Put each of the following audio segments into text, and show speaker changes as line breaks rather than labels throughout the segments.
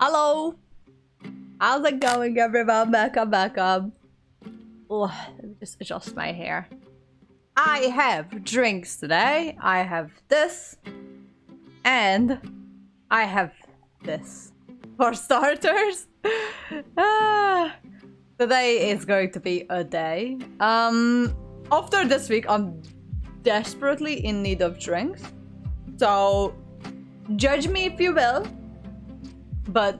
Hello! How's it going, everyone? Welcome. Oh, let me just adjust my hair. I have drinks today. I have this. And I have this. For starters. Today is going to be a day. After this week, I'm desperately in need of drinks. So, judge me if you will. But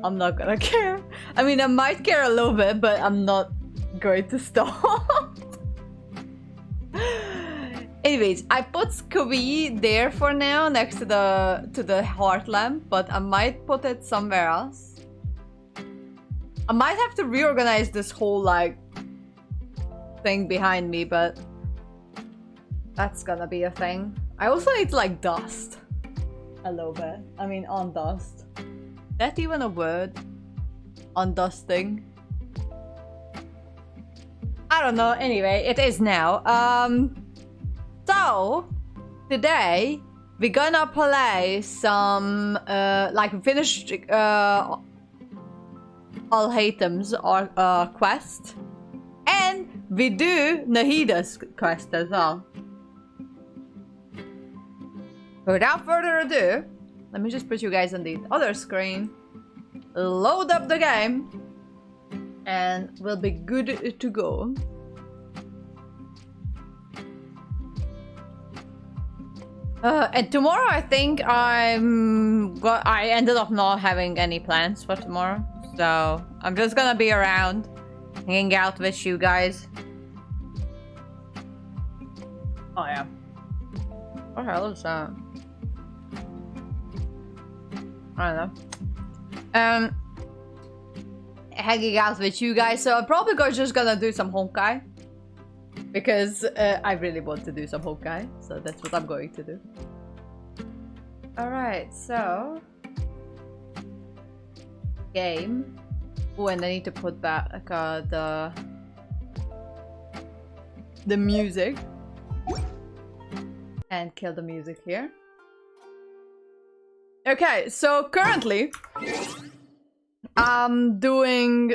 I'm not gonna care. I mean, I might care a little bit, but I'm not going to stop. Anyways, I put Squee there for now next to the heart lamp, but I might put it somewhere else. I might have to reorganize this whole like thing behind me, but that's gonna be a thing. I also need like dust a little bit. I mean, on dust. That even a word? On dusting. I don't know. Anyway, it is now. So today we're gonna play some like finished Alhaitham's quest, and we do Nahida's quest as well. Without further ado, let me just put you guys on the other screen, load up the game, and we'll be good to go. And tomorrow I think I ended up not having any plans for tomorrow. So I'm just gonna be around, hanging out with you guys. Oh yeah. What the hell is that? I don't know. Hanging out with you guys. So I'm probably just gonna do some Honkai. Because I really want to do some Honkai. So that's what I'm going to do. Alright, so... Game. Oh, and I need to put back the music. And kill the music here. Okay, so currently I'm doing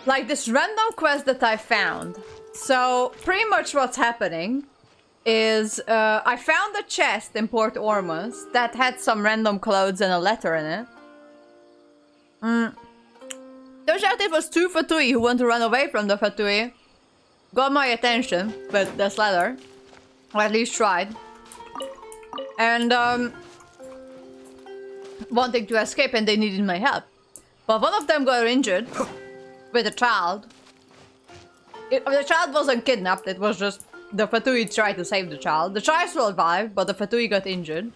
like this random quest that I found. So pretty much what's happening is I found a chest in Port Ormus that had some random clothes and a letter in it. Turns out it was two Fatui who want to run away from the Fatui. Got my attention with this letter. Or at least tried. And wanting to escape, and they needed my help. But one of them got injured with a child. The child wasn't kidnapped, it was just the Fatui tried to save the child. The child survived, but the Fatui got injured.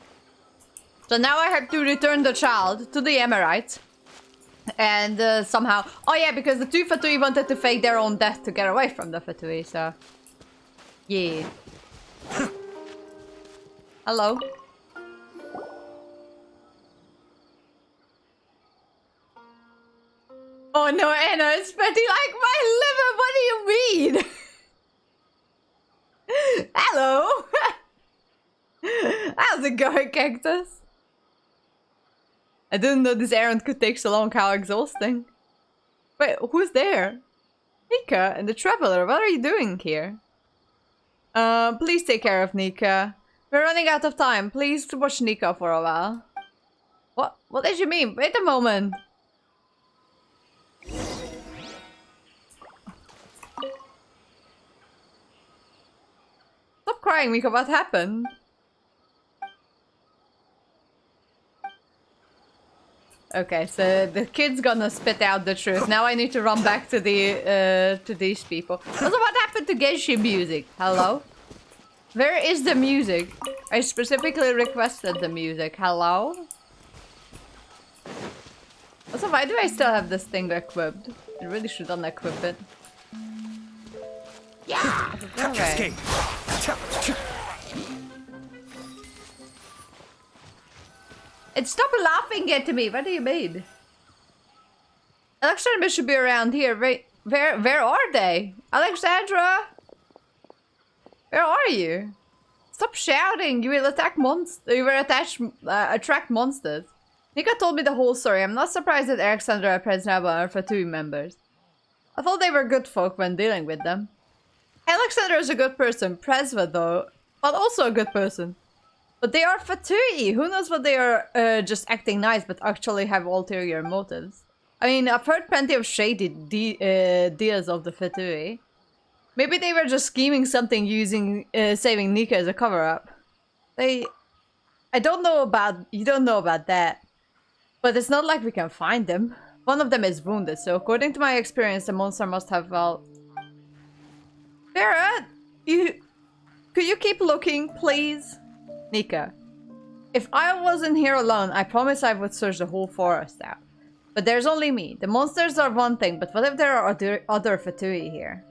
So now I have to return the child to the Emirites. And somehow... Oh yeah, because the two Fatui wanted to fake their own death to get away from the Fatui, so... Yeah. Hello. Oh no, Anna, it's pretty like my liver, what do you mean? Hello! How's it going, Cactus? I didn't know this errand could take so long, how exhausting. Wait, who's there? Nika and the Traveler, what are you doing here? Please take care of Nika. We're running out of time. Please watch Nika for a while. What did you mean? Wait a moment. Stop crying, Mika. What happened? Okay, so the kid's gonna spit out the truth. Now I need to run back to these people. Also, what happened to Genshin music? Hello? Where is the music? I specifically requested the music. Hello? Also, why do I still have this thing equipped? I really should unequip it. Yeah! Okay. And stop laughing at me! What do you mean? Alexandra should be around here. Wait, where are they? Alexandra? Where are you? Stop shouting! You will attack monsters. You will attract monsters. Nika told me the whole story. I'm not surprised that Alexandra, Presnaba, and Fatui members. I thought they were good folk when dealing with them. Alexandra is a good person. Presva, though, but also a good person. But they are Fatui. Who knows what they are just acting nice, but actually have ulterior motives. I mean, I've heard plenty of shady deals of the Fatui. Maybe they were just scheming something using saving Nika as a cover-up. I don't know about... You don't know about that. But it's not like we can find them. One of them is wounded, so according to my experience, the monster must have, well... Vera! Could you keep looking, please? Nika. If I wasn't here alone, I promise I would search the whole forest out. But there's only me. The monsters are one thing, but what if there are other Fatui here?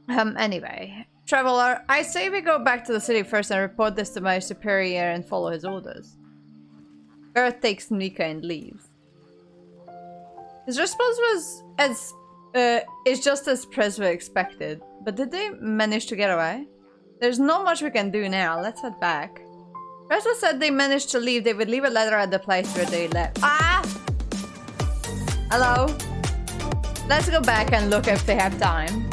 Anyway. Traveler, I say we go back to the city first and report this to my superior and follow his orders. Earth takes Nika and leaves. His response was is just as Presva expected. But did they manage to get away? There's not much we can do now. Let's head back. Presva said they managed to leave. They would leave a letter at the place where they left. Ah! Hello? Let's go back and look if they have time.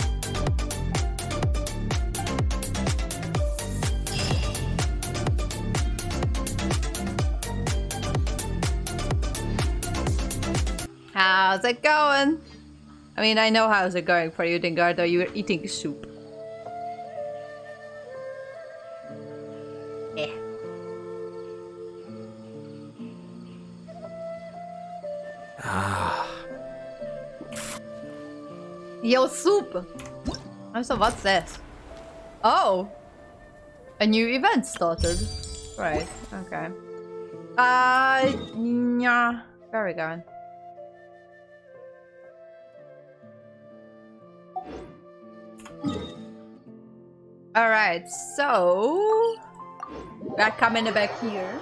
How's it going? I mean, I know how's it going for you, Dingardo. You were eating soup. Eh.
Ah.
Yo, soup! So what's this? Oh! A new event started. Right, okay. Yeah. Where are we going? Alright, so... we're coming back here.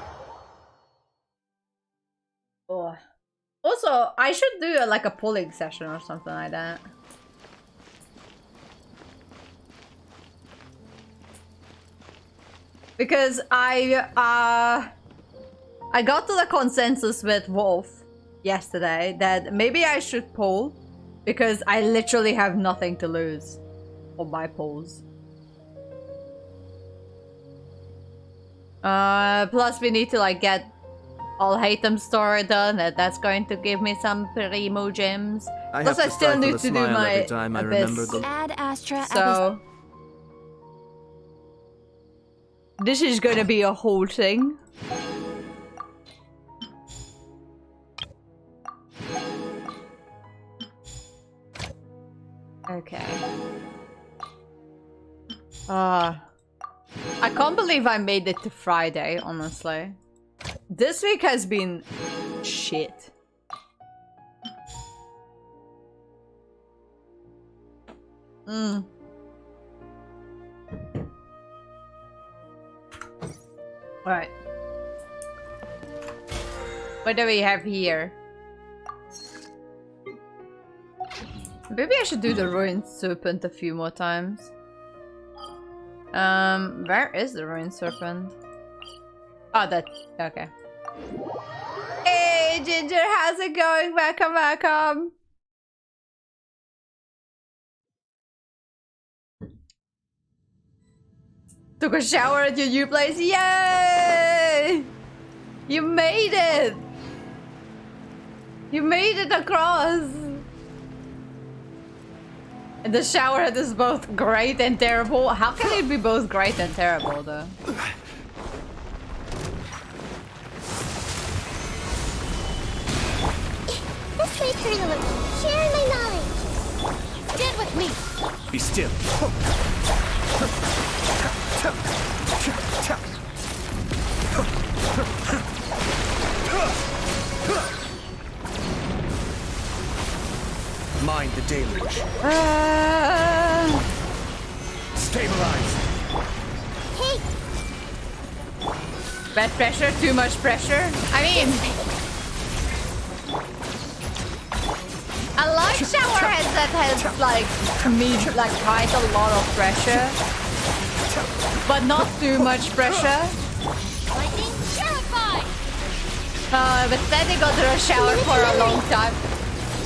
Oh. Also, I should do like a pulling session or something like that. Because I got to the consensus with Wolf yesterday that maybe I should pull because I literally have nothing to lose on my pulls. Plus we need to like get Alhaitham story done, and that's going to give me some primo gems. Plus I still need to do my abyss.
Add Astra.
So this is gonna be a whole thing. Okay. I can't believe I made it to Friday, honestly. This week has been shit. Right. What do we have here? Maybe I should do the ruined serpent a few more times. Where is the ruined serpent? Oh, that... okay. Hey, Ginger, how's it going? Welcome, welcome! Took a shower at your new place. Yay! You made it! You made it across! And the shower head is both great and terrible. How can it be both great and terrible, though?
This way, Colonel. Share my knowledge. Get with me.
Be still. Mind the deluge. Stabilize.
Hey.
Bad pressure? Too much pressure? I mean... I like shower heads that has like, me like quite a lot of pressure. but not too much pressure.
Lightning purified.
But standing under a shower for a long time,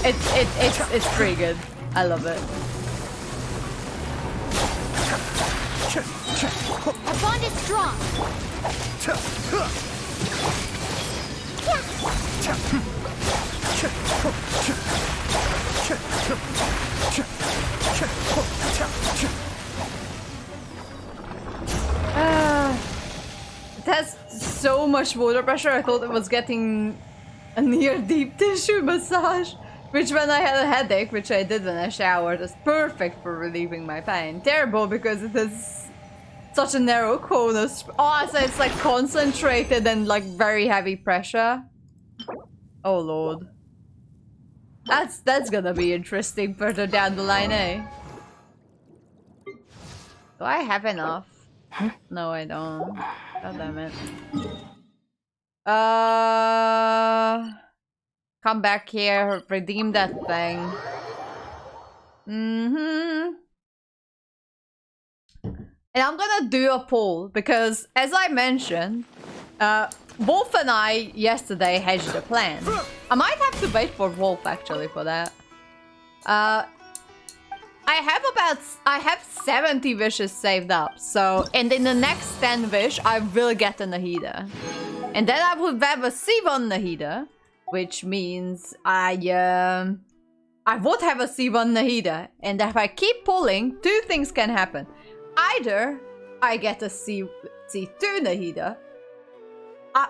it's pretty good. I love it.
Our bond is strong.
It has so much water pressure, I thought it was getting a near deep tissue massage. Which when I had a headache, which I did when I showered, is perfect for relieving my pain. Terrible because it is such a narrow conus. Oh, so it's like concentrated and like very heavy pressure. Oh lord. That's gonna be interesting further down the line, eh? Do I have enough? No, I don't. God damn it. Come back here, redeem that thing. And I'm gonna do a poll because, as I mentioned, Wolf and I yesterday hedged a plan. I might have to wait for Wolf actually for that. I have 70 wishes saved up, so and in the next 10 wish I will get a Nahida. And then I would have a C1 Nahida, which means I would have a C1 Nahida. And if I keep pulling, two things can happen. Either I get a C2 Nahida,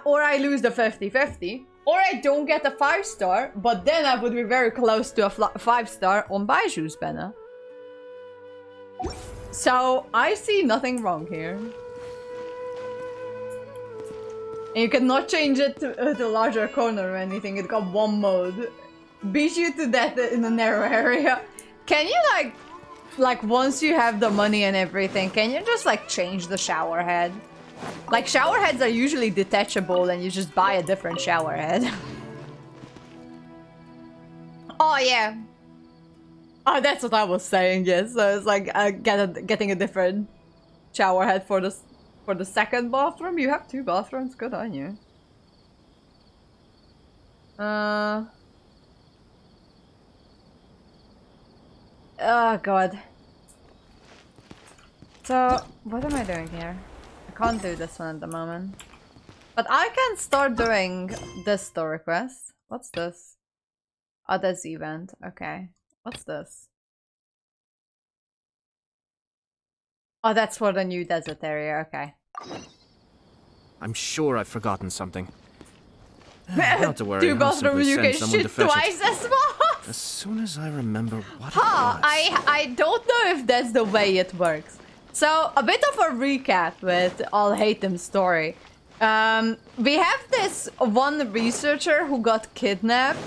or I lose the 50-50, or I don't get a 5-star, but then I would be very close to a 5-star on Baiju's banner. So, I see nothing wrong here. And you cannot change it to a larger corner or anything, it got one mode. Beat you to death in a narrow area. Can you like once you have the money and everything, can you just like change the shower head? Like shower heads are usually detachable and you just buy a different shower head. Oh yeah. Oh, that's what I was saying, yes. So it's like getting a different shower head for the second bathroom. You have 2 bathrooms, good on you. Oh god. So, what am I doing here? I can't do this one at the moment. But I can start doing this store request. What's this? Oh, that's event. Okay. What's this? Oh, that's for the new desert area. Okay.
I'm sure I've forgotten something. Not to worry,
2
I'll
bathrooms,
simply
you
send
can
someone to
shit
fetch
twice
it.
as fast!
As soon as I remember what it
Huh,
was.
I don't know if that's the way it works. So, a bit of a recap with Alhaitham's story. We have this one researcher who got kidnapped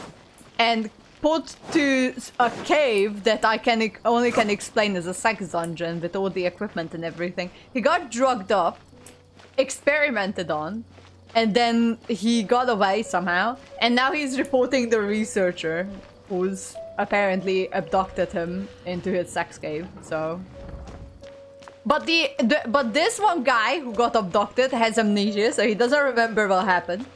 and put to a cave that I only can explain as a sex dungeon with all the equipment and everything. He got drugged up, experimented on, and then he got away somehow. And now he's reporting the researcher who's apparently abducted him into his sex cave. So, but but this one guy who got abducted has amnesia, so he doesn't remember what happened.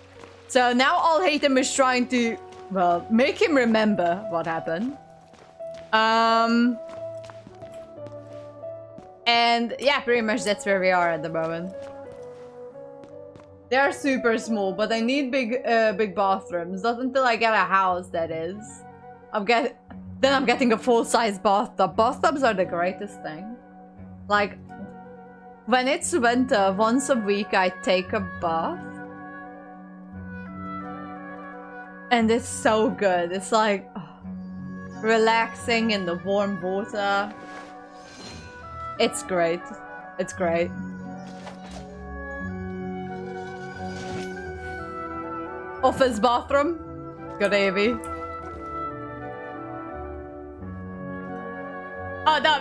So now Alhaitham is trying to, well, make him remember what happened. And yeah, pretty much that's where we are at the moment. They are super small, but I need big bathrooms. Not until I get a house, that is. Then I'm getting a full-size bathtub. Bathtubs are the greatest thing. Like, when it's winter, once a week I take a bath. And it's so good. It's like relaxing in the warm water. It's great. It's great. Office bathroom. Gravy. Oh no,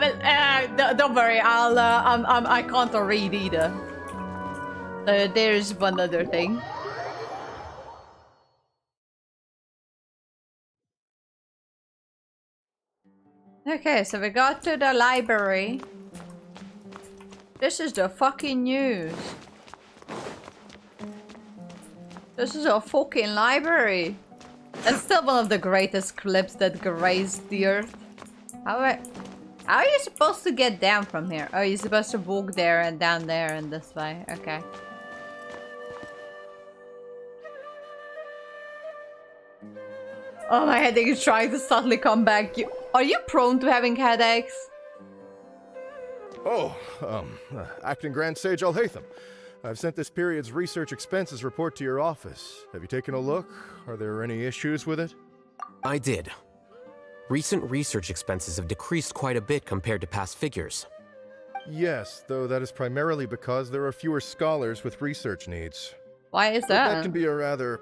don't worry. I can't read either. There's one other thing. Okay, so we got to the library. This is the fucking news. This is a fucking library. That's still one of the greatest clips that grazed the earth. How are you supposed to get down from here? Oh, you're supposed to walk there and down there and this way. Okay. Oh, my headache is trying to suddenly come back. Are you prone to having headaches?
Oh, Acting Grand Sage Alhaitham. I've sent this period's research expenses report to your office. Have you taken a look? Are there any issues with it?
I did. Recent research expenses have decreased quite a bit compared to past figures.
Yes, though that is primarily because there are fewer scholars with research needs.
Why is
But
that?
that can be a rather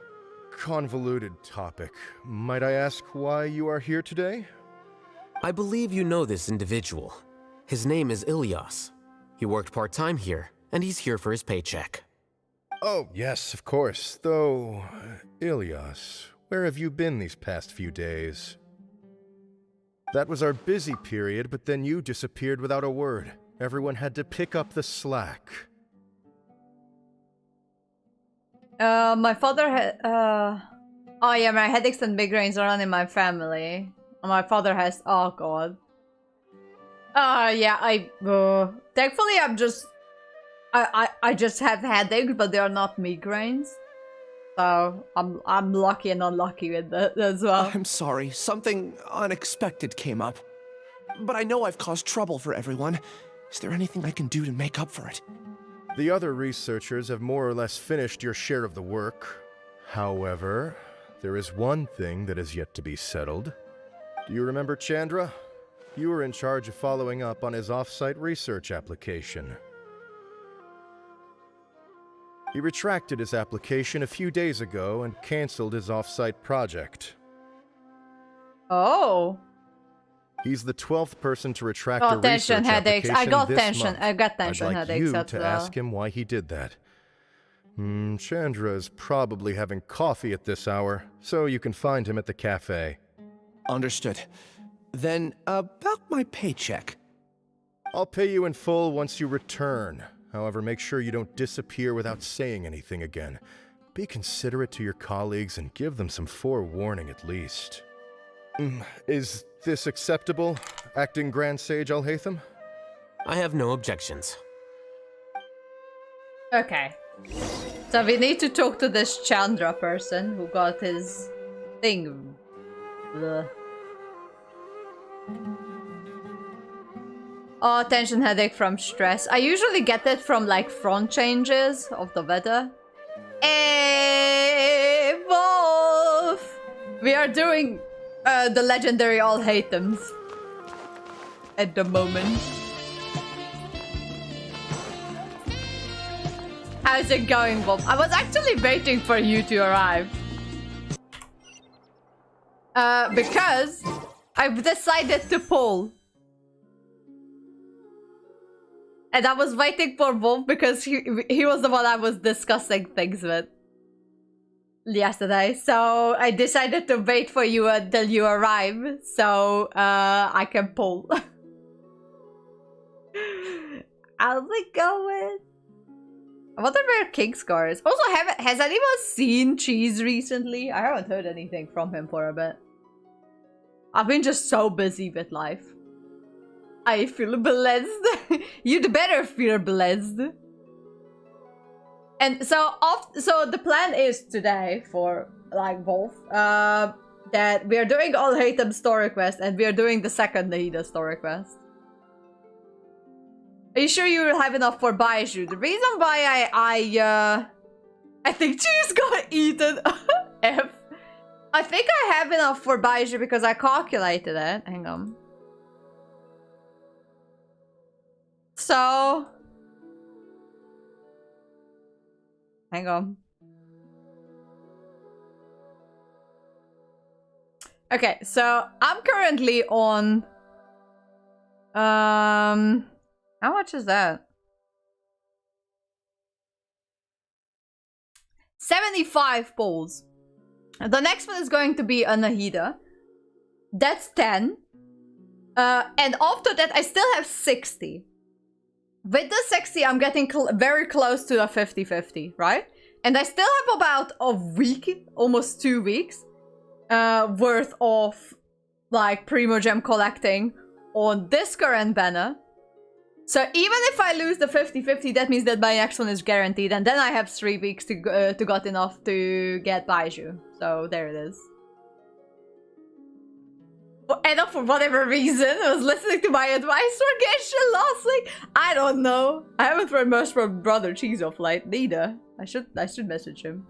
convoluted topic. Might I ask why you are here today?
I believe you know this individual. His name is Ilyas. He worked part-time here, and he's here for his paycheck.
Oh, yes, of course. Though, Ilyas, where have you been these past few days? That was our busy period, but then you disappeared without a word. Everyone had to pick up the slack.
My father had, oh yeah, my headaches and migraines are on in my family. My father has, oh god. Yeah, thankfully I'm just, I just have headaches, but they are not migraines. So, I'm lucky and unlucky with that as well.
I'm sorry, something unexpected came up. But I know I've caused trouble for everyone. Is there anything I can do to make up for it?
The other researchers have more or less finished your share of the work. However, there is one thing that is yet to be settled. Do you remember Chandra? You were in charge of following up on his off-site research application. He retracted his application a few days ago and canceled his off-site project.
Oh.
He's the 12th person to retract a
tension
research
headaches.
application
I got
this
tension.
month.
I got tension
I'd like
headaches
you
as
to
well.
ask him why he did that. Chandra is probably having coffee at this hour, so you can find him at the cafe.
Understood. Then, about my paycheck.
I'll pay you in full once you return. However, make sure you don't disappear without saying anything again. Be considerate to your colleagues and give them some forewarning at least. Is this acceptable, Acting Grand Sage Alhaitham?
I have no objections.
Okay. So we need to talk to this Chandra person who got his thing. Ugh. Oh, tension headache from stress. I usually get that from like front changes of the weather. Hey, Wolf! We are doing the legendary Alhaithams at the moment. How's it going, Wolf? I was actually waiting for you to arrive. Because I've decided to pull. And I was waiting for Wolf because he was the one I was discussing things with yesterday. So I decided to wait for you until you arrive so I can pull. How's it going? I wonder where Kingscar is. Also, has anyone seen Cheese recently? I haven't heard anything from him for a bit. I've been just so busy with life. I feel blessed. You'd better feel blessed. And so the plan is today for like Wolf that we are doing Alhaitham story quest and we are doing the second Nahida story quest. Are you sure you will have enough for Baiju? The reason why I think Cheese got eaten. F. I think I have enough for Baiju because I calculated it. Hang on. So, hang on. Okay, so I'm currently on, how much is that? 75 polls. The next one is going to be a Nahida. That's 10. And after that, I still have 60. With the 60, I'm getting very close to the 50-50, right? And I still have about a week, almost 2 weeks, worth of, like, Primogem collecting on this current banner. So even if I lose the 50-50, that means that my next one is guaranteed. And then I have 3 weeks to got enough to get Baiju. So there it is. And for whatever reason, I was listening to my advice for Genshin last week. I don't know. I haven't read much from Brother Cheese of late, neither. I should message him.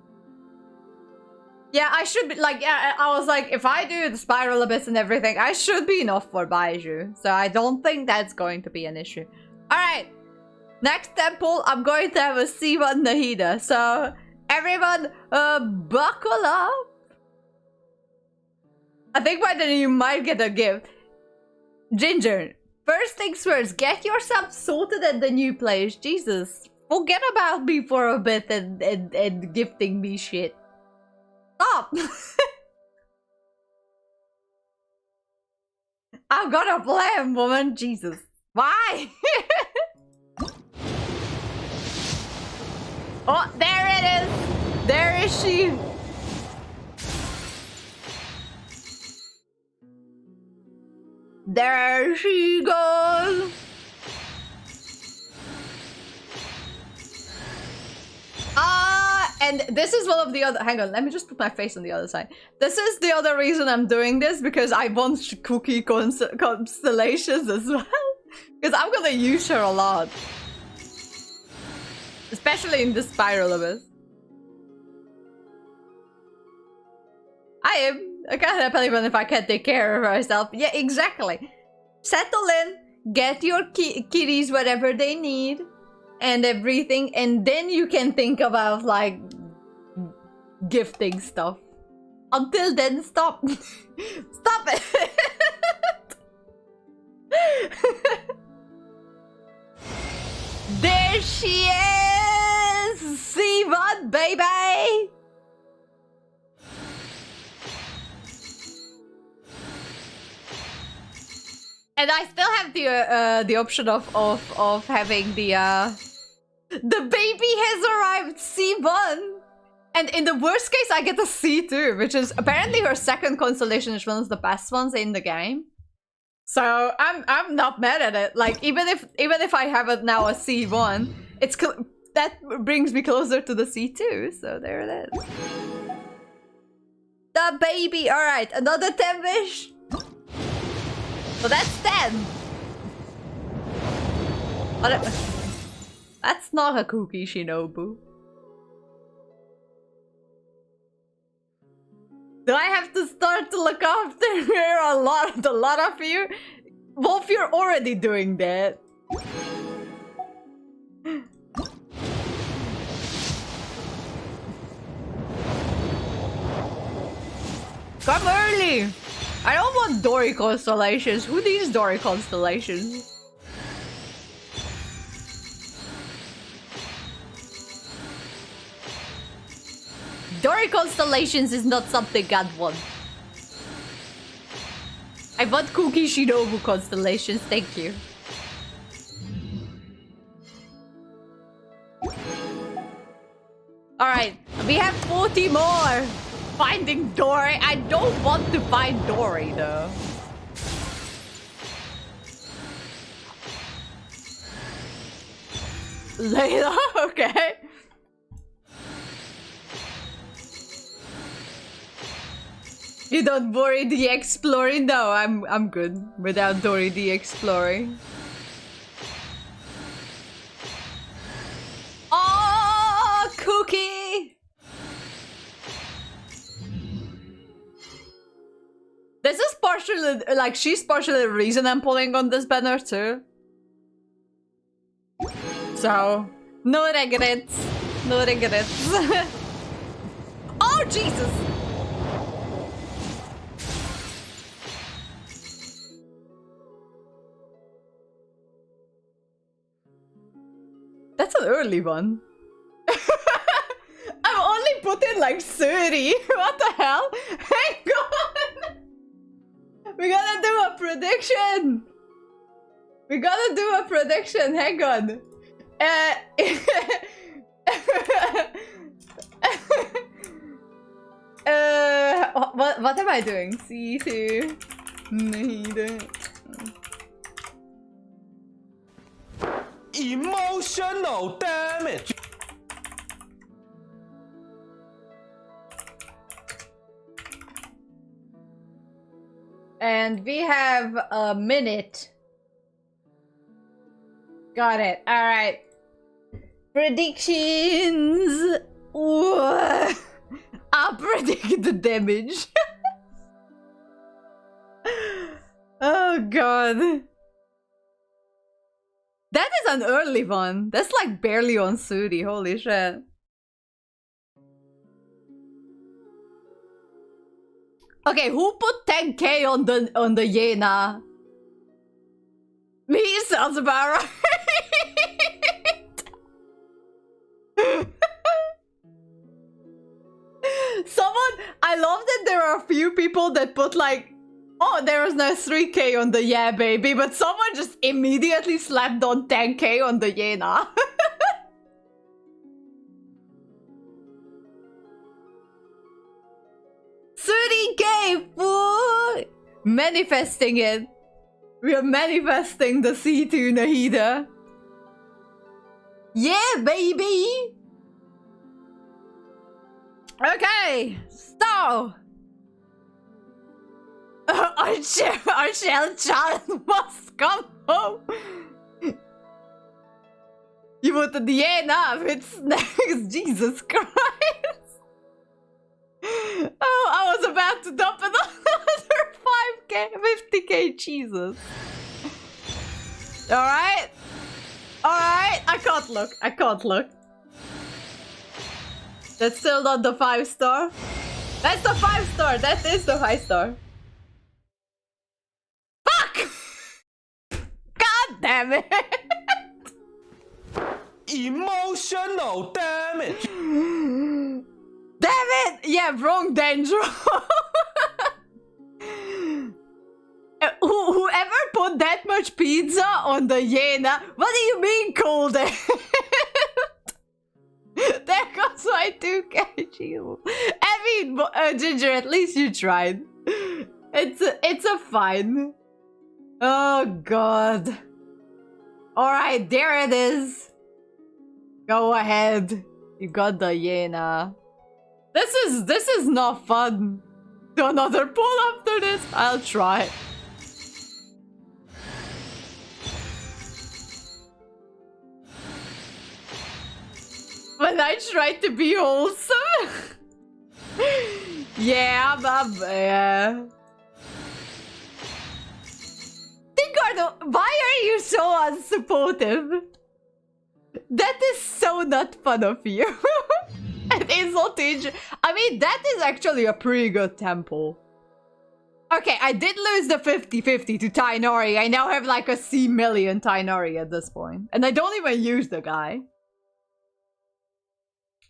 Yeah, I should be like, yeah, I was like, if I do the spiral abyss and everything, I should be enough for Baiju. So I don't think that's going to be an issue. Alright. Next temple, I'm going to have a C1 Nahida. So everyone, buckle up. I think by then you might get a gift. Ginger, first things first, get yourself sorted at the new place. Jesus, forget about me for a bit and gifting me shit. Stop! I've got a plan, woman. Jesus. Why? Oh, there it is. There is she. There she goes. And this is one of the other... Hang on, let me just put my face on the other side. This is the other reason I'm doing this, because I want cookie constellations as well. Because I'm gonna use her a lot. Especially in the spiral abyss. I can't help anyone if I can't take care of myself. Yeah, exactly. Settle in, get your kitties whatever they need, and everything, and then you can think about, like, gifting stuff. Until then, stop. Stop it. There she is! C1, baby! And I still have the option of having the baby has arrived, C1, and in the worst case I get a C2, which is apparently her second constellation is one of the best ones in the game. So I'm not mad at it. Like even if I have it now a C1, it's that brings me closer to the C2. So there it is. The baby. All right, another 10 wish. So that's 10. That's not a cookie, Shinobu. Do I have to start to look after her a lot of you? Wolf, you're already doing that. Come early! I don't want Dory constellations. Who needs Dory constellations? Dory constellations is not something God wants. I want Cookie Shinobu constellations, thank you. Alright, we have 40 more! Finding Dory. I don't want to find Dory though. Layla, okay. You don't worry the exploring? No, I'm good without Dory the exploring. Oh, Cookie! This is partially, like, she's partially the reason I'm pulling on this banner too. So, no regrets. No regrets. Oh, Jesus! That's an early one. I'm only putting like 30. What the hell? Hang on! We gotta do a prediction! We gotta do a prediction, hang on. What am I doing? C2 Nahida.
Emotional damage.
And we have a minute. Got it. All right. Predictions. Ooh. I predict the damage. Oh god. That is an early one. That's like barely on Sudi. Holy shit. Okay, who put 10k on the Yena? Me sounds about right. I love that there are a few people that put like, oh, there was no 3k on the yeah baby, but someone just immediately slapped on 10k on the Yena. Fool! Manifesting it. We are manifesting the C2 Nahida. Yeah, baby! Okay, so... our shell child must come home. You wanted the Yena with snacks, Jesus Christ. Oh, I was about to dump another 5k, 50k, Jesus. Alright. Alright, I can't look. That's still not the 5-star. That's the 5-star, that is the 5-star. Fuck! God damn it!
Emotional damage.
Damn it! Yeah, wrong Dendro. Whoever put that much pizza on the Yena, what do you mean called it? There goes my 2k, Jesus. I mean, Ginger, at least you tried. It's a fine. Oh god. Alright, there it is. Go ahead. You got the Yena. This is not fun. Do another pull after this? I'll try. When I try to be wholesome? Yeah, yeah. Tinkardo, why are you so unsupportive? That is so not fun of you. And insult to I mean, that is actually a pretty good temple. Okay, I did lose the 50-50 to Tainori. I now have like a C million Tainori at this point. And I don't even use the guy.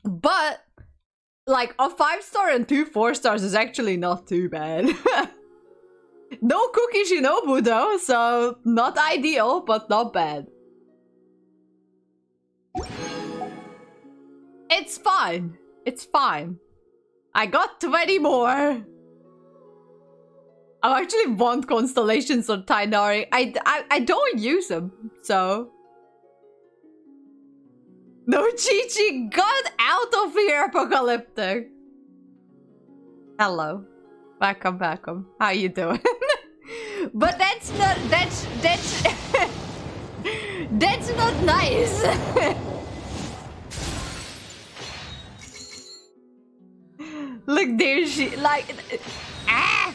But, like, a 5-star and 2 4-stars is actually not too bad. No Cookie Shinobu though, so not ideal, but not bad. It's fine. It's fine. I got 20 more. I actually want constellations on Tainari. I don't use them, so... No, Chi-Chi got out of here, Apocalyptic. Hello. Welcome. How you doing? But that's not... That's not nice. Look, there she... Like... Ah!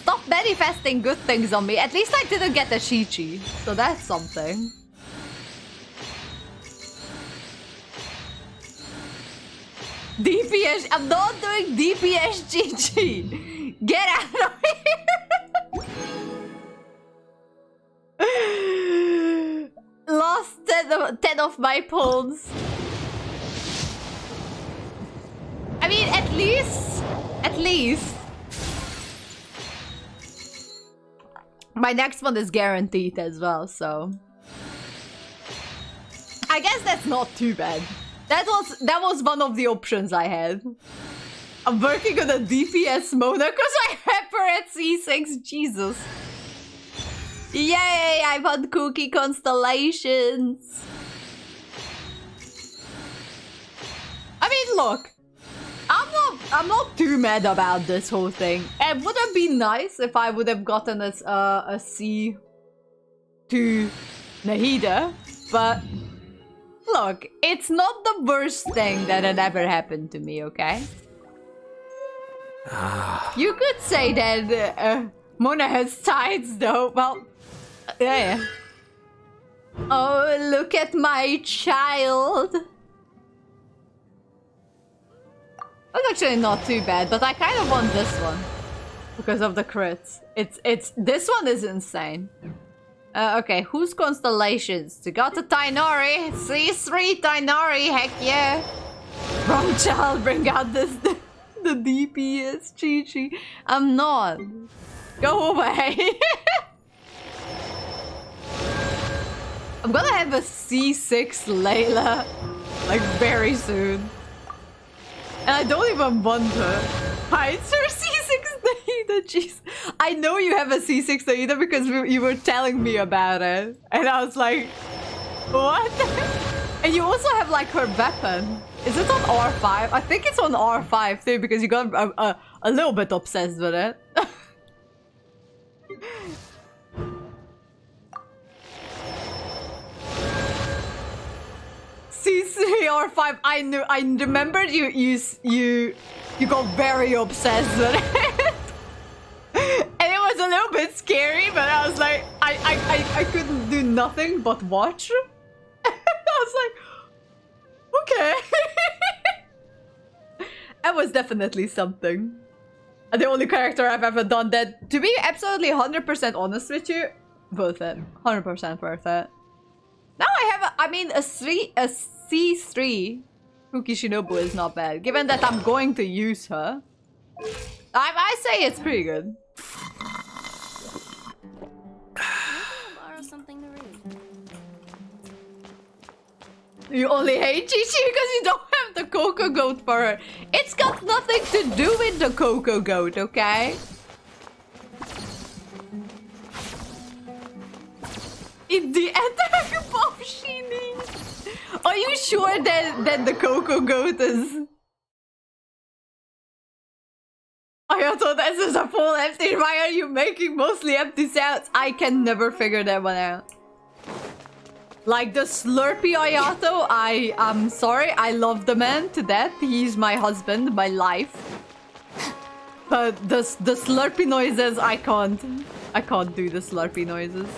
Stop manifesting good things on me. At least I didn't get a Chi-Chi. So that's something. DPS... I'm not doing DPS Chi-Chi. Get out of here. Lost 10 of my pawns. I mean, at least... My next one is guaranteed as well, so... I guess that's not too bad. That was one of the options I had. I'm working on a DPS Mona because I have her at C6. Jesus. Yay! I want cookie constellations. I mean, look. I'm not too mad about this whole thing. It would have been nice if I would have gotten a C to Nahida, but look, it's not the worst thing that had ever happened to me, okay? You could say that Mona has tides, though. Well, yeah. Oh, look at my child. That's actually not too bad, but I kind of want this one because of the crits. This one is insane. Okay, whose constellations? We got the Tainari, C3 Tainari, heck yeah. Wrong child, bring out the DPS, Chi-Chi. I'm not. Go away. I'm gonna have a C6 Layla, like very soon. And I don't even want her. Hi, it's her C6 Nahida, jeez. I know you have a C6 Nahida because you were telling me about it. And I was like, what? And you also have like her weapon. Is it on R5? I think it's on R5 too because you got a little bit obsessed with it. C3 or 5. I remembered you got very obsessed with it. And it was a little bit scary, but I was like, I couldn't do nothing but watch. I was like, okay. That was definitely something. And the only character I've ever done that, to be absolutely 100% honest with you, worth it. 100% worth it. Now I mean, a C3 Kuki Shinobu is not bad. Given that I'm going to use her, I say it's pretty good.
Borrow something to read.
You only hate Chi-Chi because you don't have the Coco Goat for her. It's got nothing to do with the Coco Goat, okay? It's the attack buff she needs. Are you sure that the Coco Goat is... I thought this is a full empty. Why are you making mostly empty sounds? I can never figure that one out. Like the Slurpee Ayato, I'm sorry, I love the man to death. He's my husband, my life. But the Slurpee noises, I can't do the Slurpee noises.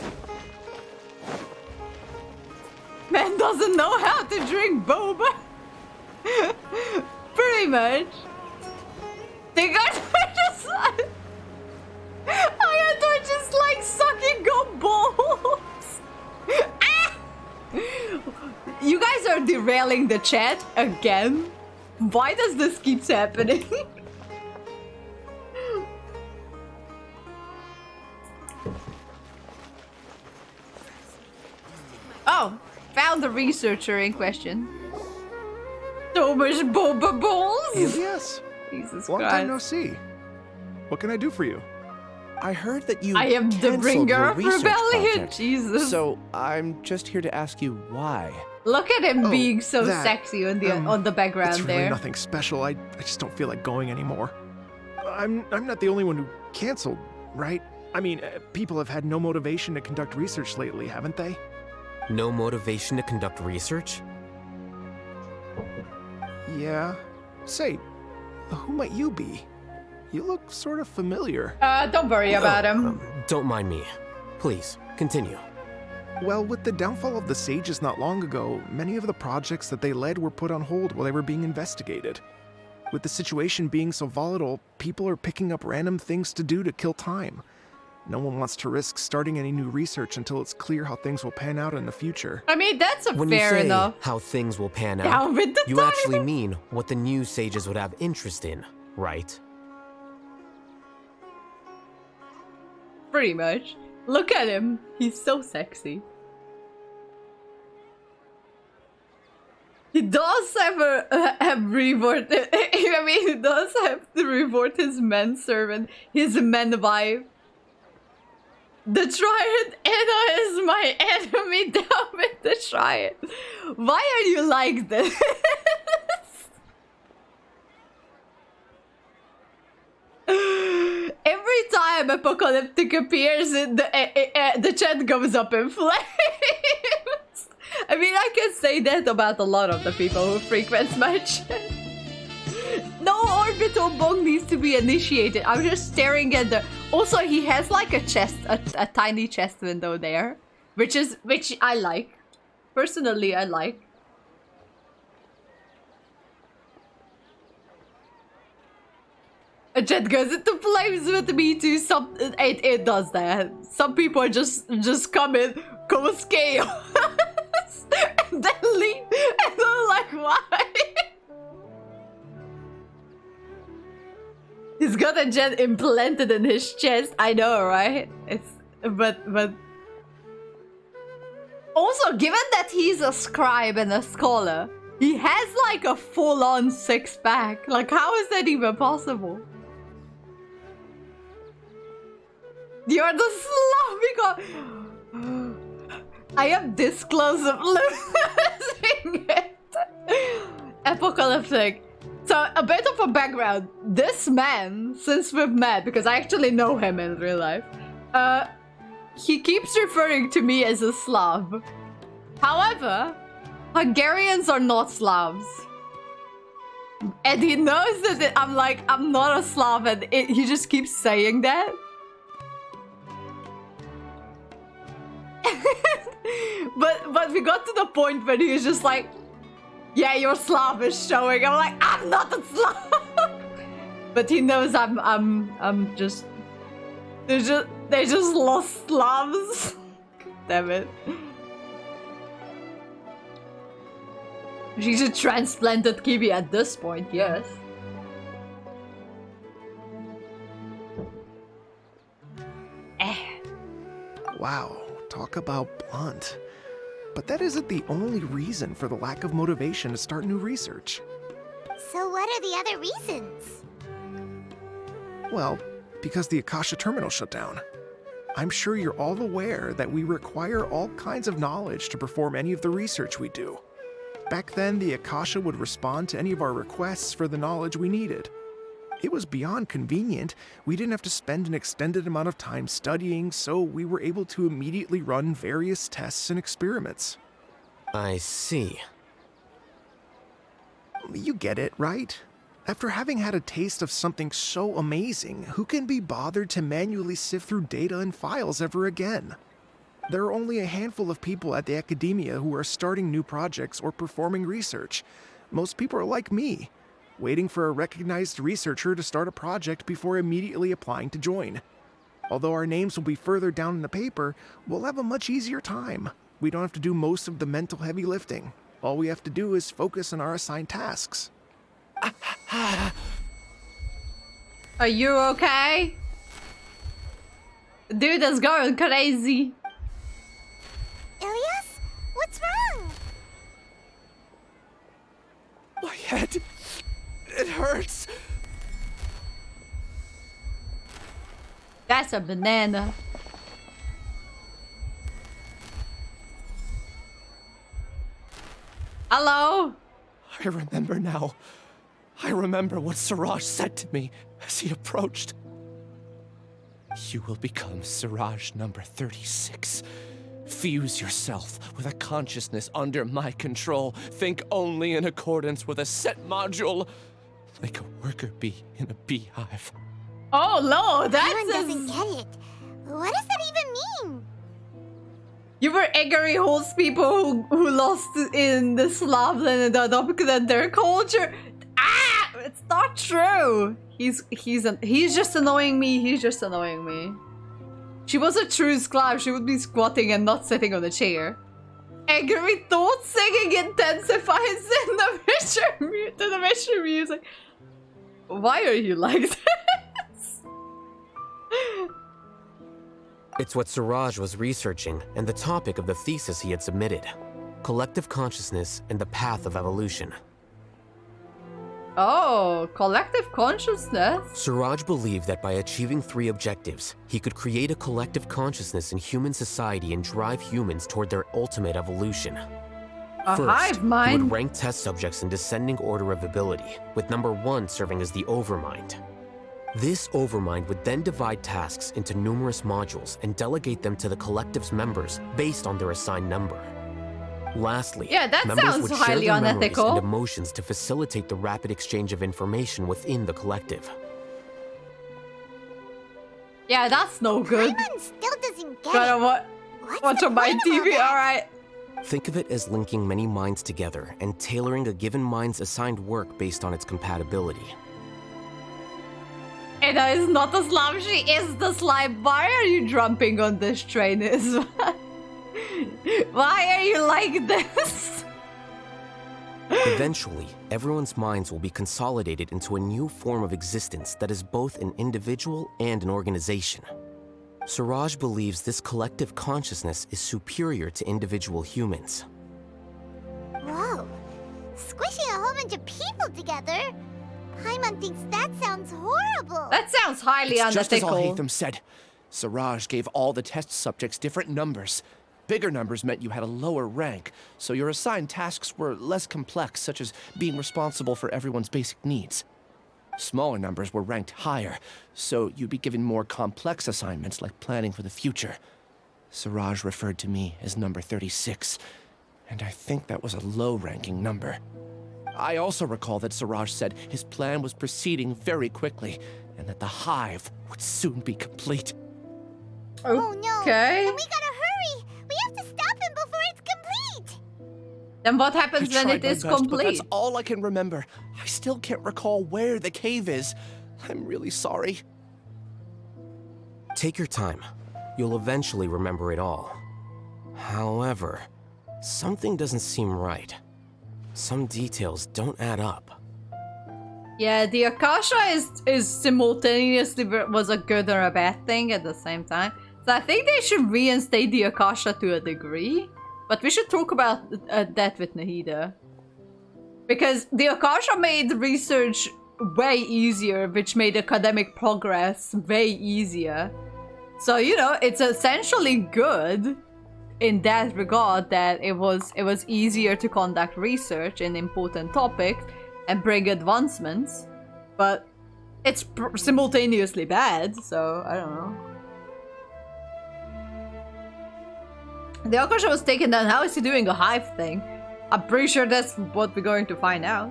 Man doesn't know how to drink boba. Pretty much. They got just like... Ayato just like sucking on balls. Ah! You guys are derailing the chat again. Why does this keep happening? Oh, found the researcher in question. So much boba balls.
Yes.
Jesus
Long
Christ.
time no see. What can I do for you? I heard that you
I am the
canceled
bringer
your
of
research
rebellion.
project.
Jesus.
So I'm just here to ask you why.
Look at him
Oh,
being so
that,
sexy on the background
It's really
there.
nothing special. I just don't feel like going anymore. I'm not the only one who canceled, right? I mean, people have had no motivation to conduct research lately, haven't they?
No motivation to conduct research?
Yeah. Say, who might you be? You look sort of familiar.
Don't worry about him.
Don't mind me. Please, continue.
Well, with the downfall of the sages not long ago, many of the projects that they led were put on hold while they were being investigated. With the situation being so volatile, people are picking up random things to do to kill time. No one wants to risk starting any new research until it's clear how things will pan out in the future.
I mean, that's
When you
fair
say
enough.
how things will pan out,
Down with the
you
timing.
actually mean what the new sages would have interest in, right?
Pretty much. Look at him. He's so sexy. He does have reward. I mean, he does have to reward his manservant, his man-wife. The Triad Anna is my enemy. Damn it, the Triad. Why are you like this? Every time Apocalyptic appears, the chat goes up in flames. I mean, I can say that about a lot of the people who frequent my chat. No orbital bong needs to be initiated. I'm just staring at the... Also, he has like a chest, a tiny chest window there, which I like. Personally, I like. A jet goes into flames with me too. It does that. Some people are just come in, cause chaos, and then leave, and I'm like, why? He's got a jet implanted in his chest. I know, right? But also, given that he's a scribe and a scholar, he has like a full-on six-pack. Like, how is that even possible? You're the Slavic. I am this close of losing it. Apocalyptic. So, a bit of a background. This man, since we've met, because I actually know him in real life, he keeps referring to me as a Slav. However, Hungarians are not Slavs. And he knows that I'm not a Slav, and he just keeps saying that. but we got to the point where he was just like, yeah, your Slav is showing. I'm like, I'm not a Slav. But he knows I'm just they just lost Slavs. Damn it. She's a transplanted Kiwi at this point, yes.
Wow, talk about blunt. But that isn't the only reason for the lack of motivation to start new research.
So what are the other reasons?
Well, because the Akasha terminal shut down. I'm sure you're all aware that we require all kinds of knowledge to perform any of the research we do. Back then, the Akasha would respond to any of our requests for the knowledge we needed. It was beyond convenient. We didn't have to spend an extended amount of time studying, so we were able to immediately run various tests and experiments.
I see.
You get it, right? After having had a taste of something so amazing, who can be bothered to manually sift through data and files ever again? There are only a handful of people at the academia who are starting new projects or performing research. Most people are like me, waiting for a recognized researcher to start a project before immediately applying to join. Although our names will be further down in the paper, we'll have a much easier time. We don't have to do most of the mental heavy lifting. All we have to do is focus on our assigned tasks.
Are you okay? Dude is going crazy.
Ilias? What's wrong?
My head, it hurts.
That's a banana. Hello?
I remember now. I remember what Siraj said to me as he approached. You will become Siraj number 36. Fuse yourself with a consciousness under my control. Think only in accordance with a set module, like a worker bee in a beehive.
Oh no, that's
Everyone doesn't get it. What does that even mean?
You were Eggery Holt's people who lost in the Slavland and adopted their culture. Ah, it's not true. He's just annoying me. He's just annoying me. She was a true Sclav. She would be squatting and not sitting on a chair. Eggery thought singing intensifies in the Witcher music. Why are you like this?
It's what Siraj was researching and the topic of the thesis he had submitted. collective consciousness, and the path of evolution.
Oh, collective consciousness?
Suraj believed that by achieving 3 objectives, he could create a collective consciousness in human society and drive humans toward their ultimate evolution.
A
First,
hive
he
mind?
would rank test subjects in descending order of ability, with number 1 serving as the overmind. This overmind would then divide tasks into numerous modules and delegate them to the collective's members based on their assigned number. Lastly,
Yeah, that
members
sounds
would share
highly
their memories
unethical.
and emotions to facilitate the rapid exchange of information within the collective.
Yeah, that's no good.
Paimon still doesn't get
Gotta
it.
watch
the
on my
point of all
TV,
that?
alright.
Think of it as linking many minds together and tailoring a given mind's assigned work based on its compatibility.
Ada is not a slime, she is the slime. Why are you jumping on this train, Isma? Why are you like this?
Eventually, everyone's minds will be consolidated into a new form of existence that is both an individual and an organization. Suraj believes this collective consciousness is superior to individual humans.
Whoa. Squishing a whole bunch of people together? Paimon thinks that sounds horrible.
That sounds highly
It's just as
unethical.
Alhaitham said. Siraj gave all the test subjects different numbers. Bigger numbers meant you had a lower rank, so your assigned tasks were less complex, such as being responsible for everyone's basic needs. Smaller numbers were ranked higher, so you'd be given more complex assignments like planning for the future. Siraj referred to me as number 36, and I think that was a low-ranking number. I also recall that Siraj said his plan was proceeding very quickly, and that the hive would soon be complete.
Oh no.
Okay.
And we gotta hurry. We have to stop him before it's complete.
Then what happens
I
when
tried
it
my
is
best, but
complete?
that's all I can remember. I still can't recall where the cave is. I'm really sorry.
Take your time. You'll eventually remember it all. However, something doesn't seem right. Some details don't add up.
Yeah, the Akasha is simultaneously was a good or a bad thing at the same time. So I think they should reinstate the Akasha to a degree. But we should talk about that with Nahida. Because the Akasha made research way easier, which made academic progress way easier. So, you know, it's essentially good in that regard that it was easier to conduct research in important topics and bring advancements. But it's simultaneously bad, so I don't know. The Akasha was taken down. How is he doing a hive thing? I'm pretty sure that's what we're going to find out.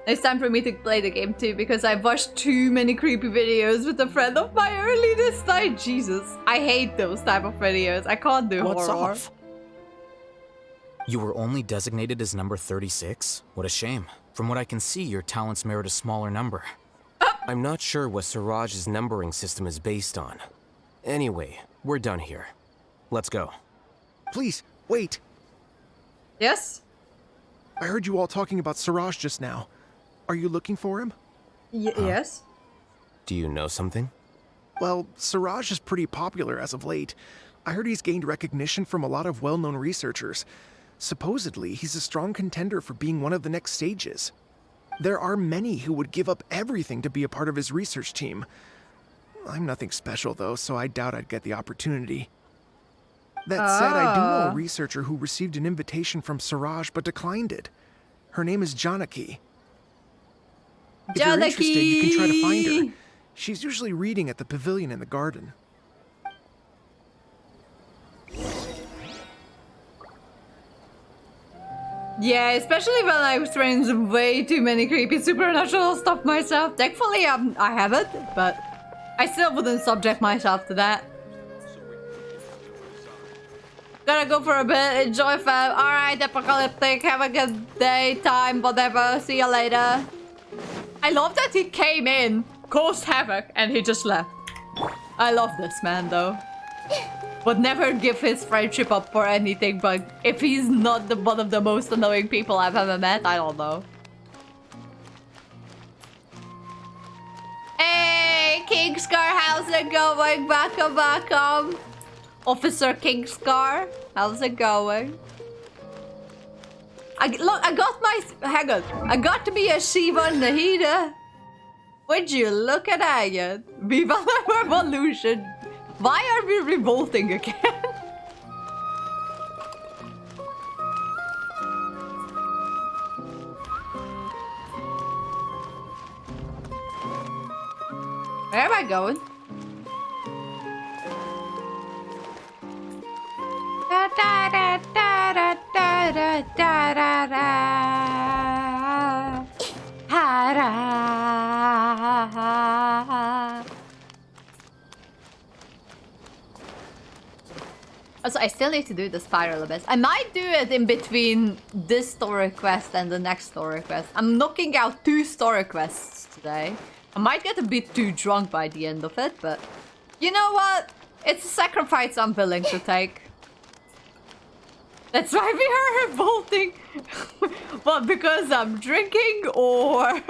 It's time for me to play the game too, because I watched too many creepy videos with a friend of mine early this night. Jesus, I hate those type of videos. I can't do
What's
horror.
off?
You were only designated as number 36? What a shame. From what I can see, your talents merit a smaller number.
I'm not sure what Siraj's numbering system is based on. Anyway, we're done here. Let's go.
Please, wait.
Yes?
I heard you all talking about Siraj just now. Are you looking for him?
Yes?
Do you know something?
Well, Siraj is pretty popular as of late. I heard he's gained recognition from a lot of well-known researchers. Supposedly, he's a strong contender for being one of the next sages. There are many who would give up everything to be a part of his research team. I'm nothing special, though, so I doubt I'd get the opportunity. That said, I do know a researcher who received an invitation from Siraj but declined it. Her name is Janaki. If you're interested, you can try to find her. She's usually reading at the pavilion in the garden.
Yeah, especially when I experience way too many creepy supernatural stuff myself. Thankfully, I haven't, but I still wouldn't subject myself to that. Gotta go for a bit. Enjoy, fam. Alright, apocalyptic. Have a good day, time, whatever. See you later. I love that he came in, caused havoc, and he just left. I love this man, though. Would never give his friendship up for anything, but if he's not one of the most annoying people I've ever met, I don't know. Hey, Kingscar, how's it going? Welcome. Officer Kingscar, how's it going? Look, I got my... Hang on. I got to be a Shiva Nahida. Would you look at that? Viva la revolution. Why are we revolting again? Where am I going? Da, da, da, da, da, da, da, da, da, da. Ha, da. Also, I still need to do the spiral abyss. I might do it in between this story quest and the next story quest. I'm knocking out 2 story quests today. I might get a bit too drunk by the end of it, but you know what? It's a sacrifice I'm willing to take. That's why we are revolting. What, because I'm drinking or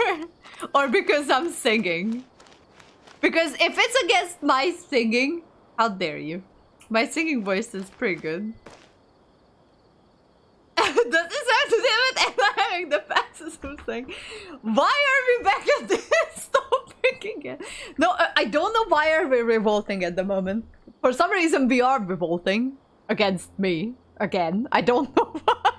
because I'm singing? Because if it's against my singing, how dare you? My singing voice is pretty good. Does this have to do with Emma having the fascism thing? Why are we back at this? Stop picking it. No, I don't know why are we revolting at the moment. For some reason we are revolting against me. Again, I don't know why.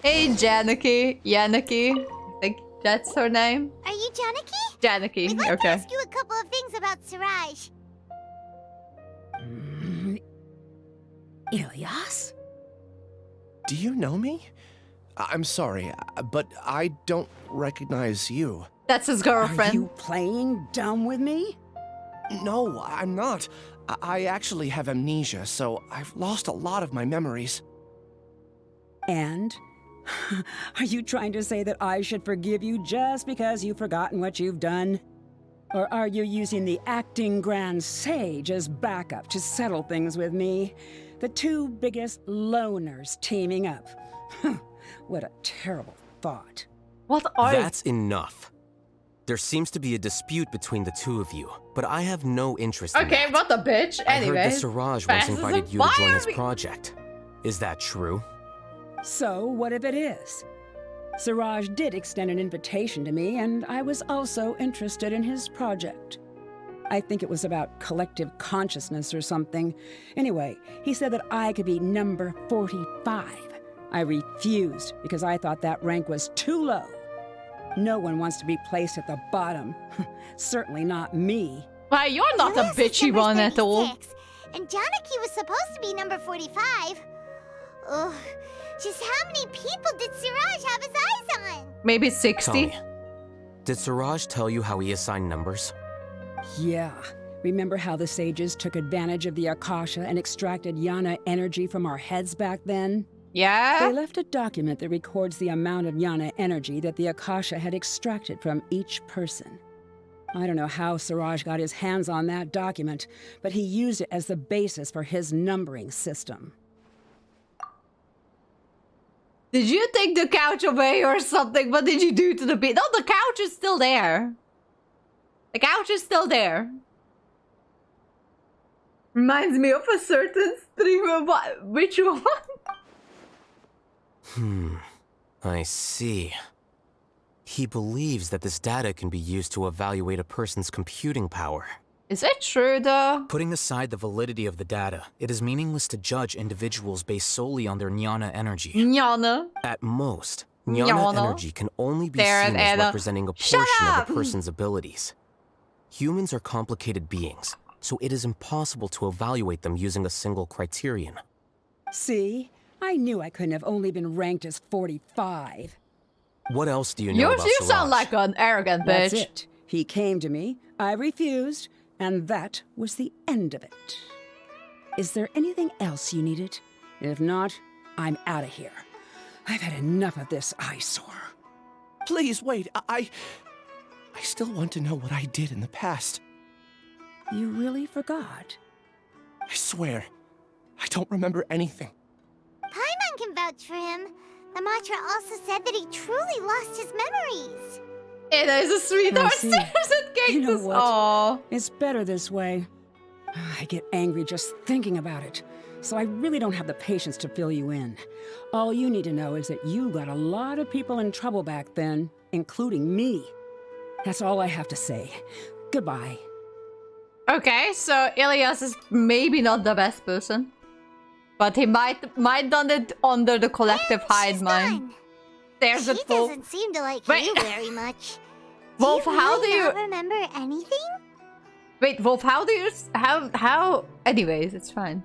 Hey Janaki, Yanaki. I think that's her name.
Are you Janaki?
Janaki,
We'd like
okay.
to ask you a couple of things about Siraj.
Ilyas?
Do you know me? I'm sorry, but I don't recognize you.
That's his
Are
girlfriend.
you playing dumb with me?
No, I'm not. I actually have amnesia, so I've lost a lot of my memories.
And? Are you trying to say that I should forgive you just because you've forgotten what you've done? Or are you using the acting grand sage as backup to settle things with me? The 2 biggest loners teaming up. What a terrible thought.
What are
That's enough. There seems to be a dispute between the 2 of you, but I have no interest in
Okay,
that.
what a bitch.
I heard
Anyway.
that Siraj once invited you to join his project. Is that true?
So, what if it is? Siraj did extend an invitation to me, and I was also interested in his project. I think it was about collective consciousness or something. Anyway, he said that I could be number 45. I refused because I thought that rank was too low. No one wants to be placed at the bottom. Certainly not me.
Why, you're not a
Julius is
bitchy
number
one at all.
36, and Janaki was supposed to be number 45. Ugh, just how many people did Siraj have his eyes on?
Maybe
Tell
60?
me, did Siraj tell you how he assigned numbers?
Yeah. Remember how the sages took advantage of the Akasha and extracted Yana energy from our heads back then? They
Yeah?
left a document that records the amount of Yana energy that the Akasha had extracted from each person. I don't know how Siraj got his hands on that document, but he used it as the basis for his numbering system.
Did you take the couch away or something? What did you do to the bed? No, the couch is still there. The couch is still there. Reminds me of a certain streamer. Which one?
I see. He believes that this data can be used to evaluate a person's computing power.
Is it true though?
Putting aside the validity of the data, it is meaningless to judge individuals based solely on their jnana energy.
Nyana.
At most, jnana
Jnana.
energy can only be
There,
seen as
Anna.
representing a
Shut
portion of
up!
a person's abilities. Humans are complicated beings, so it is impossible to evaluate them using a single criterion.
See? I knew I couldn't have only been ranked as 45.
What else do you know about
You
Siraj?
sound like an arrogant bitch.
That's it. He came to me, I refused, and that was the end of it. Is there anything else you needed? If not, I'm out of here. I've had enough of this eyesore.
Please wait. I still want to know what I did in the past.
You really forgot?
I swear, I don't remember anything.
Paimon can vouch for him. The mantra also said that he truly lost his memories.
It is a sweetheart.
I see.
Stairs and cake.
You know what?
Aww.
It's better this way. I get angry just thinking about it. so I really don't have the patience to fill you in. All you need to know is that you got a lot of people in trouble back then, including me. That's all I have to say. Goodbye.
Okay, so Ilias is maybe not the best person, but he might done it under the collective hive mind.
Done.
There's a
She
Wolf.
doesn't seem to like
Wait.
you very much.
Wolf,
do you
how
really
do you?
not remember anything?
Wait, Wolf, how do you? How? Anyways, it's fine.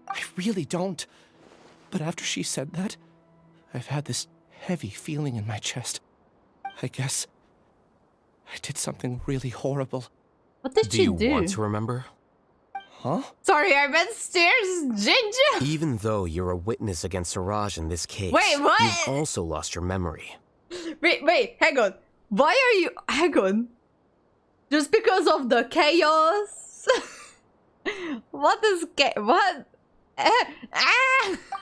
I really don't. But after she said that, I've had this heavy feeling in my chest. I guess I did something really horrible.
What did
Do
she
you
do?
want to remember?
Huh?
Sorry, I meant stairs, Ginger.
Even though you're a witness against Siraj in this case,
Wait, what?
you've also lost your memory.
Wait, hang on. Why are you? Hang on. Just because of the chaos? What is what?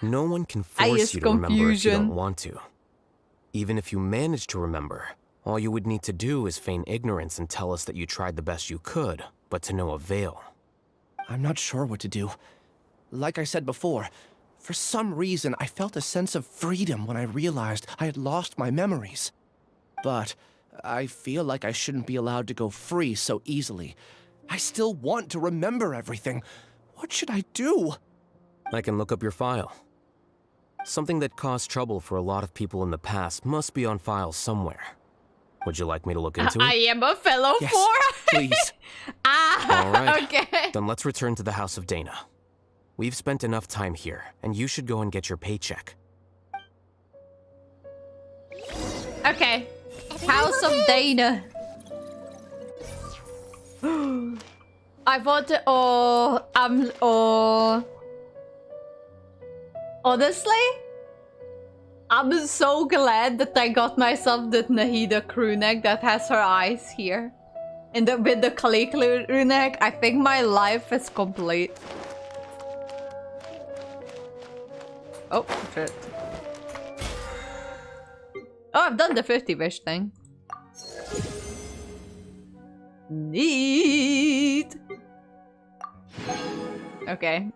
No one can
I
force
use
you to remember if you
confusion.
don't want to. Even if you manage to remember, all you would need to do is feign ignorance and tell us that you tried the best you could, but to no avail.
I'm not sure what to do. Like I said before, for some reason I felt a sense of freedom when I realized I had lost my memories. But I feel like I shouldn't be allowed to go free so easily. I still want to remember everything. What should I do?
I can look up your file. Something that caused trouble for a lot of people in the past must be on file somewhere. Would you like me to look into
I
it?
am a fellow
Yes,
four.
please.
All right.
Okay.
Then let's return to the House of Dana. We've spent enough time here, and you should go and get your paycheck.
Everyone
Okay. House of
okay?
Dana. I thought, honestly, I'm so glad that I got myself the Nahida crewneck that has her eyes here. And with the Caligula crewneck, I think my life is complete. Oh, shit. Oh, I've done the 50 wish thing. Neat. Okay.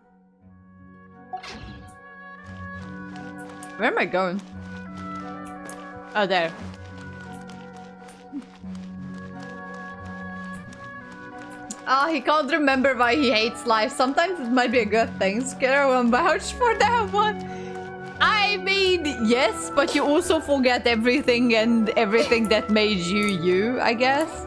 Where am I going? Oh, there. Oh, he can't remember why he hates life. Sometimes it might be a good thing. Scatter won't vouch for that one. I mean, yes, but you also forget everything and everything that made you you, I guess.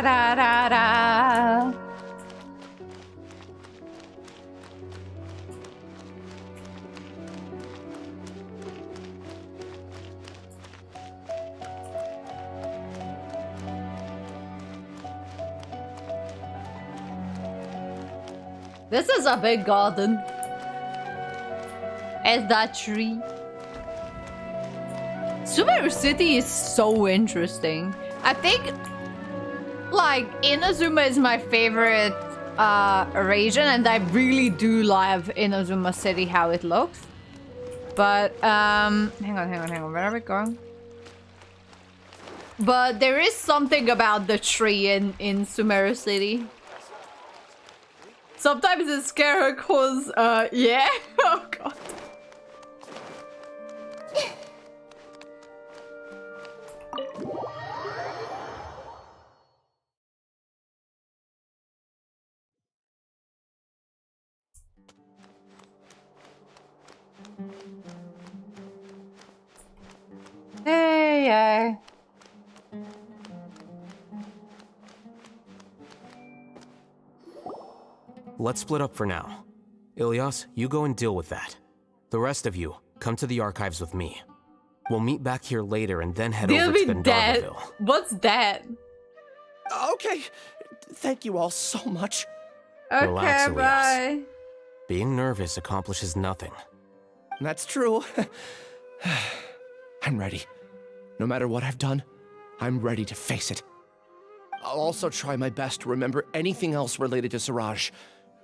Ba-da-da-da-da-da-da. This is a big garden. Is that tree? Sumeru City is so interesting. I think, like, Inazuma is my favorite region, and I really do love Inazuma City, how it looks. But, hang on, where are we going? But there is something about the tree in Sumeru City. Sometimes it scares her cause, yeah. Oh god. Hey.
Let's split up for now. Ilyas, you go and deal with that. The rest of you, come to the archives with me. We'll meet back here later and then head
Deal
over to
with that.
Gandharville.
What's that?
Okay. Thank you all so much.
Okay,
Relax, Elias.
bye.
Being nervous accomplishes nothing.
That's true. I'm ready. No matter what I've done, I'm ready to face it. I'll also try my best to remember anything else related to Siraj.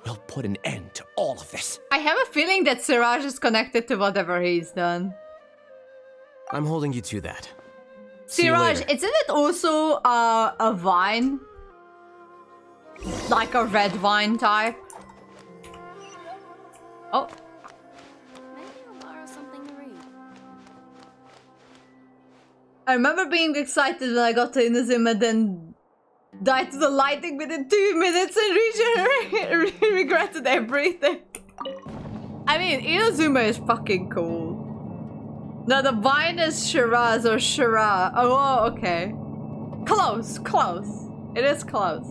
We'll put an end to all of this.
I have a feeling that Siraj is connected to whatever he's done.
I'm holding you to that. See you
Siraj,
later.
isn't it also a vine? Like a red vine type? Oh.
Maybe I'll borrow something to read.
I remember being excited when I got to Inazuma and then died to the lightning within 2 minutes and regretted everything. I mean, Inazuma is fucking cool. No, the vine is Shiraz or Shira. Oh, okay. Close, close. It is close.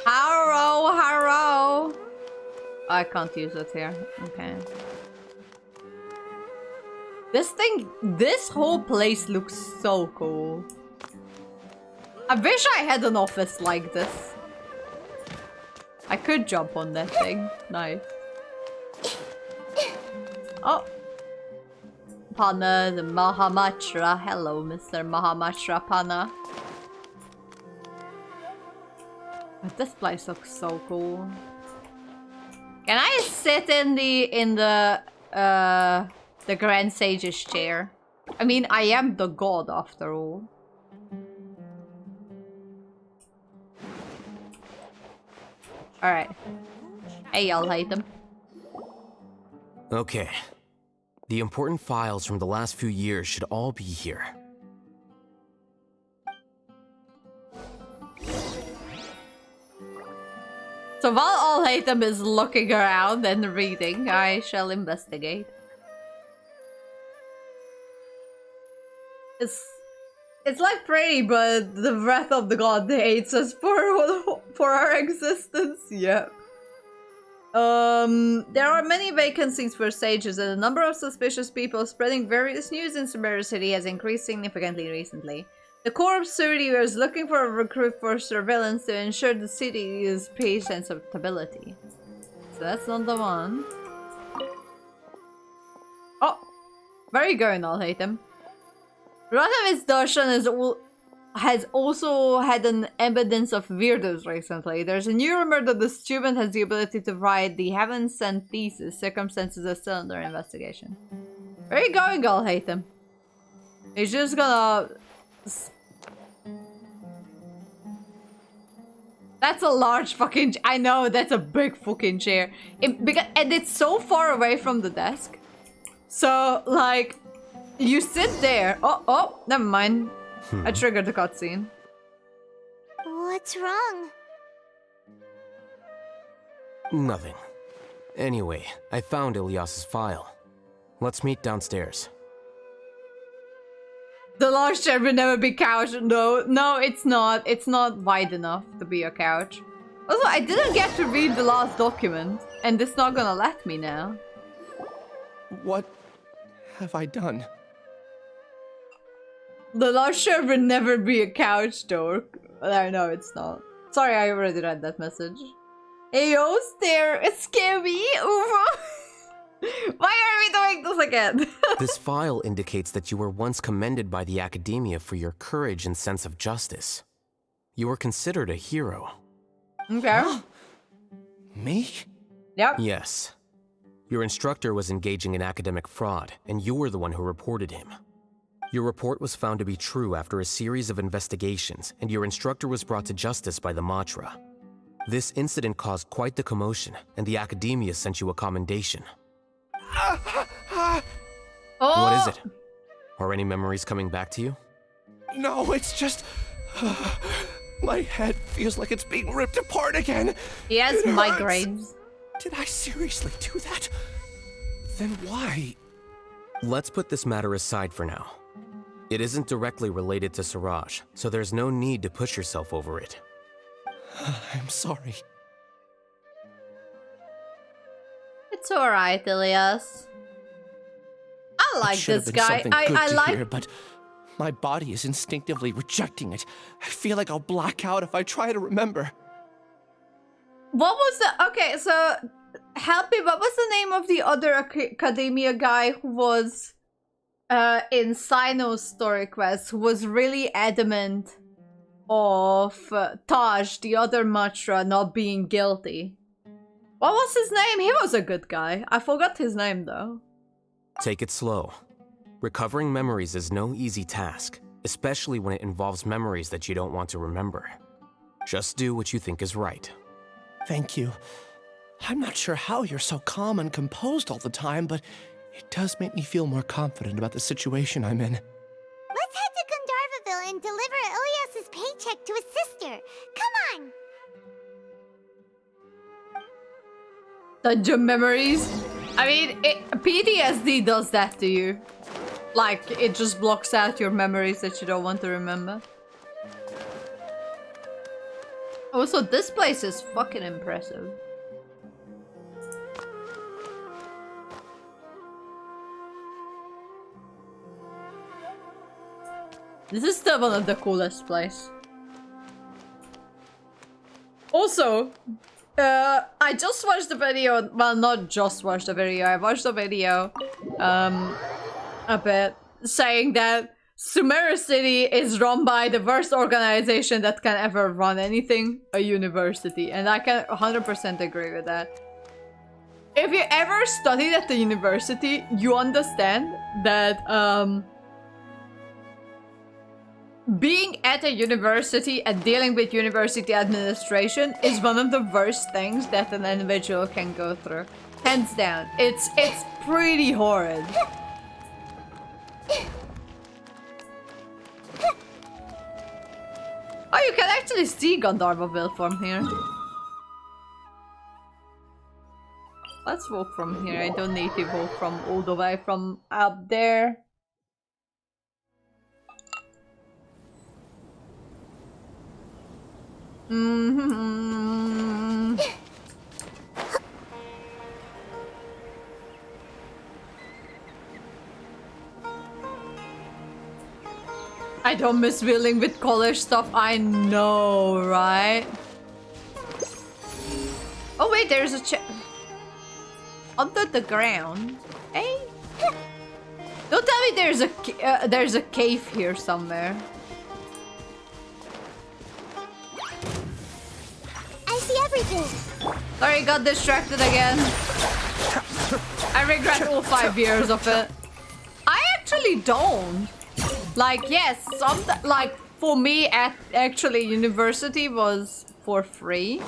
Harrow. I can't use it here. Okay. This whole place looks so cool. I wish I had an office like this. I could jump on that thing. Nice. Oh. Pana the Mahamatra. Hello, Mr. Mahamatra Pana. But this place looks so cool. Can I sit in the Grand Sage's chair? I mean, I am the god after all. Alright. Hey, Alhaitham.
Okay. The important files from the last few years should all be here.
So while Alhaitham is looking around and reading, I shall investigate. It's like pretty, but the wrath of the god hates us for our existence. Yeah. There are many vacancies for sages, and the number of suspicious people spreading various news in Sumeru City has increased significantly recently. The Corps Suri is looking for a recruit for surveillance to ensure the city's peace and stability. So that's not the one. Oh! Where are you going, Alhaitham? Radhavis Darshan has also had an evidence of weirdos recently. There's a new rumor that the student has the ability to write the heaven-sent thesis. Circumstances are still under investigation. Where are you going, Alhaitham? He's just gonna... That's a large fucking... I know, that's a big fucking chair. And it's so far away from the desk. So, like... You sit there. Oh, never mind. I triggered the cutscene.
What's wrong?
Nothing. Anyway, I found Ilyas's file. Let's meet downstairs.
The large chair will never be couch. No, it's not. It's not wide enough to be a couch. Also, I didn't get to read the last document, and it's not gonna let me now.
What have I done?
The large chair will never be a couch, though. No, it's not. Sorry, I already read that message. Hey, yo, stare, it's scary. Why are we doing this again?
This file indicates that you were once commended by the Academia for your courage and sense of justice. You were considered a hero.
Okay.
Me?
Yep.
Yes. Your instructor was engaging in academic fraud, and you were the one who reported him. Your report was found to be true after a series of investigations, and your instructor was brought to justice by the Matra. This incident caused quite the commotion, and the Academia sent you a commendation.
Oh.
What is it? Are any memories coming back to you?
No, it's just... my head feels like it's being ripped apart again.
He has
It hurts.
migraines.
Did I seriously do that? Then why?
Let's put this matter aside for now. It isn't directly related to Siraj, so there's no need to push yourself over it.
I'm sorry.
It's alright, Ilias. I like this guy. I like...
Hear, but my body is instinctively rejecting it. I feel like I'll black out if I try to remember.
What was the... Okay, so... Help me, what was the name of the other academia guy who was... in Sino's story quest who was really adamant of Taj, the other Matra, not being guilty. What was his name? He was a good guy. I forgot his name though.
Take it slow. Recovering memories is no easy task, especially when it involves memories that you don't want to remember. Just do what you think is right.
Thank you. I'm not sure how you're so calm and composed all the time, but it does make me feel more confident about the situation I'm in.
Let's head to Gandharvaville and deliver Ilias's paycheck to his sister. Come on!
Dungeon memories? I mean, PTSD does that to you. Like, it just blocks out your memories that you don't want to remember. Also, this place is fucking impressive. This is still one of the coolest places. Also, I just watched the video, well, not just watched the video, I watched the video a bit saying that Sumeru City is run by the worst organization that can ever run anything, a university, and I can 100% agree with that. If you ever studied at the university, you understand that being at a university and dealing with university administration is one of the worst things that an individual can go through. Hands down. It's pretty horrid. Oh, you can actually see Gandharvaville from here. Let's walk from here. I don't need to walk from all the way from up there. I don't miss wheeling with college stuff. I know, right? Oh wait, there's a under the ground. Hey, don't tell me there's a cave here somewhere.
I see everything.
Sorry, got distracted again. I regret all 5 years of it. I actually don't. Like, yes, like for me, actually, university was for free,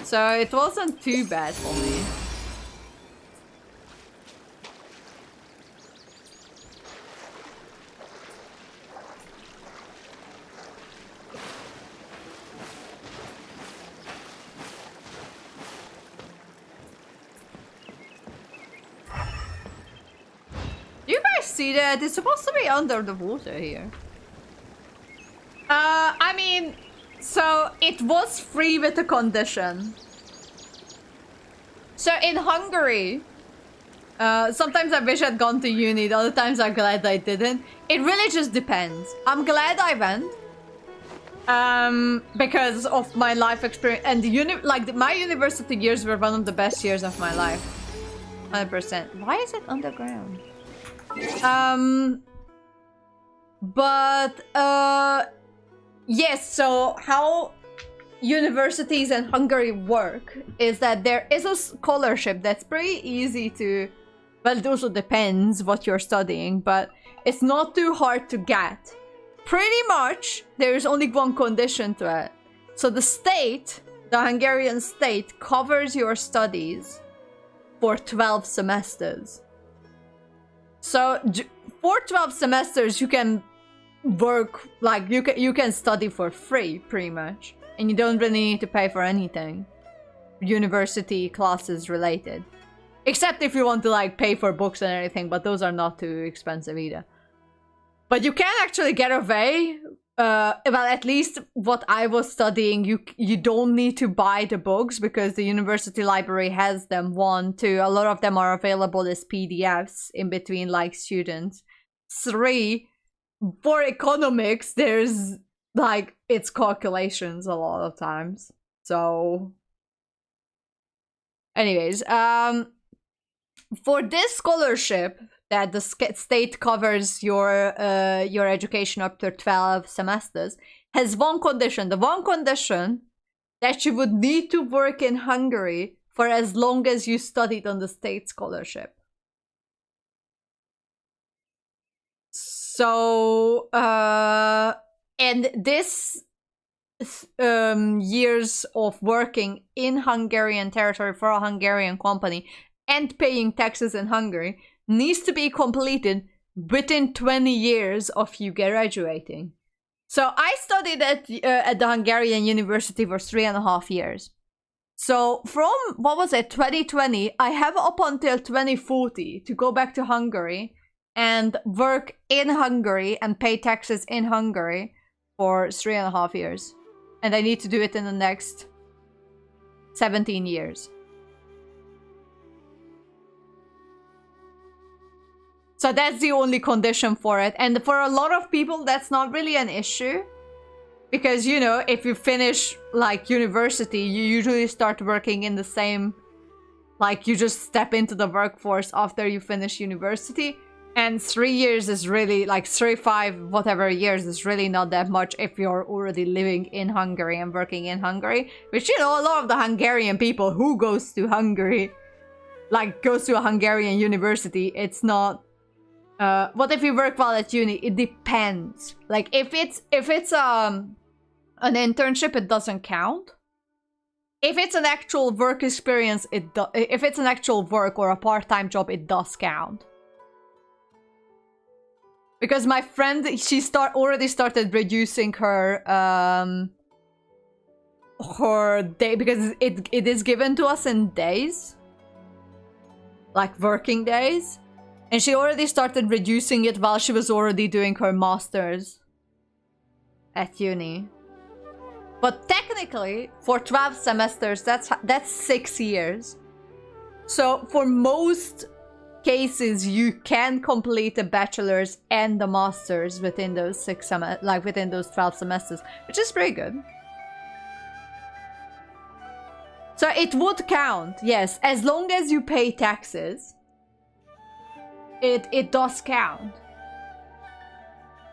so it wasn't too bad for me. Do you guys see that? It's supposed to be under the water here. I mean, so it was free with a condition. So in Hungary, sometimes I wish I'd gone to uni, the other times I'm glad I didn't. It really just depends. I'm glad I went. Because of my life experience and my university years were one of the best years of my life. 100%. Why is it underground? Yes, so how universities in Hungary work is that there is a scholarship that's pretty easy to, well, it also depends what you're studying, but it's not too hard to get. Pretty much, there's only one condition to it. So the state, the Hungarian state, covers your studies for 12 semesters. So for 12 semesters, you can work, like, you can study for free, pretty much. And you don't really need to pay for anything. University classes related. Except if you want to, like, pay for books and everything, but those are not too expensive either. But you can actually get away. Well, at least what I was studying, you don't need to buy the books because the university library has them. 1, 2, a lot of them are available as PDFs in between, like, students. 3, for economics, there's, like, it's calculations a lot of times. So, anyways, for this scholarship that the state covers your education up to 12 semesters, has one condition. The one condition that you would need to work in Hungary for as long as you studied on the state scholarship. So, and this years of working in Hungarian territory for a Hungarian company and paying taxes in Hungary needs to be completed within 20 years of you graduating. So I studied at the Hungarian university for 3.5 years. So from, 2020, I have up until 2040 to go back to Hungary and work in Hungary and pay taxes in Hungary for 3.5 years. And I need to do it in the next 17 years. So that's the only condition for it. And for a lot of people, that's not really an issue. Because, you know, if you finish, like, university, you usually start working in the same... Like, you just step into the workforce after you finish university. And 3 years is really, like, 3-5, whatever years is really not that much if you're already living in Hungary and working in Hungary. Which, you know, a lot of the Hungarian people who goes to Hungary, like, goes to a Hungarian university, it's not... what if you work while at uni? It depends. Like, if it's an internship, it doesn't count. If it's an actual work experience, if it's an actual work or a part-time job, it does count. Because my friend, she already started reducing her day, because it is given to us in days, like working days. And she already started reducing it while she was already doing her master's at uni. But technically, for 12 semesters, that's 6 years. So for most cases, you can complete a bachelor's and the master's within those within those 12 semesters, which is pretty good. So it would count, yes, as long as you pay taxes. It does count.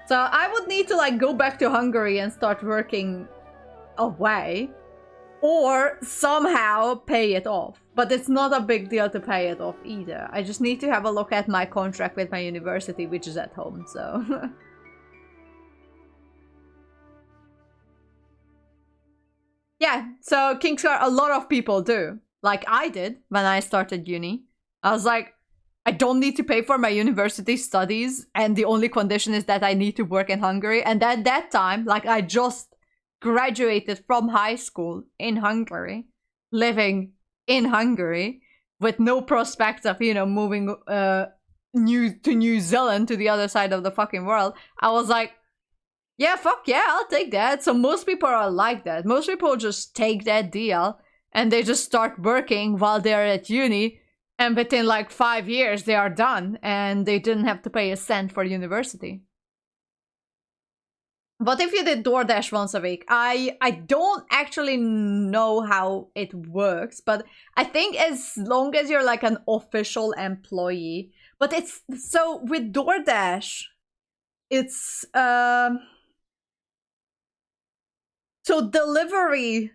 So I would need to, like, go back to Hungary and start working away, or somehow pay it off. But it's not a big deal to pay it off either. I just need to have a look at my contract with my university, which is at home, so... Yeah, so Kingscar, a lot of people do. Like I did when I started uni. I was like, I don't need to pay for my university studies, and the only condition is that I need to work in Hungary. And at that time, like, I just graduated from high school in Hungary, living in Hungary, with no prospects of, you know, moving to New Zealand, to the other side of the fucking world. I was like, yeah, fuck yeah, I'll take that. So most people are like that. Most people just take that deal, and they just start working while they're at uni. And within like 5 years, they are done, and they didn't have to pay a cent for university. What if you did DoorDash once a week? I don't actually know how it works, but I think as long as you're like an official employee. But it's, so with DoorDash, it's, so delivery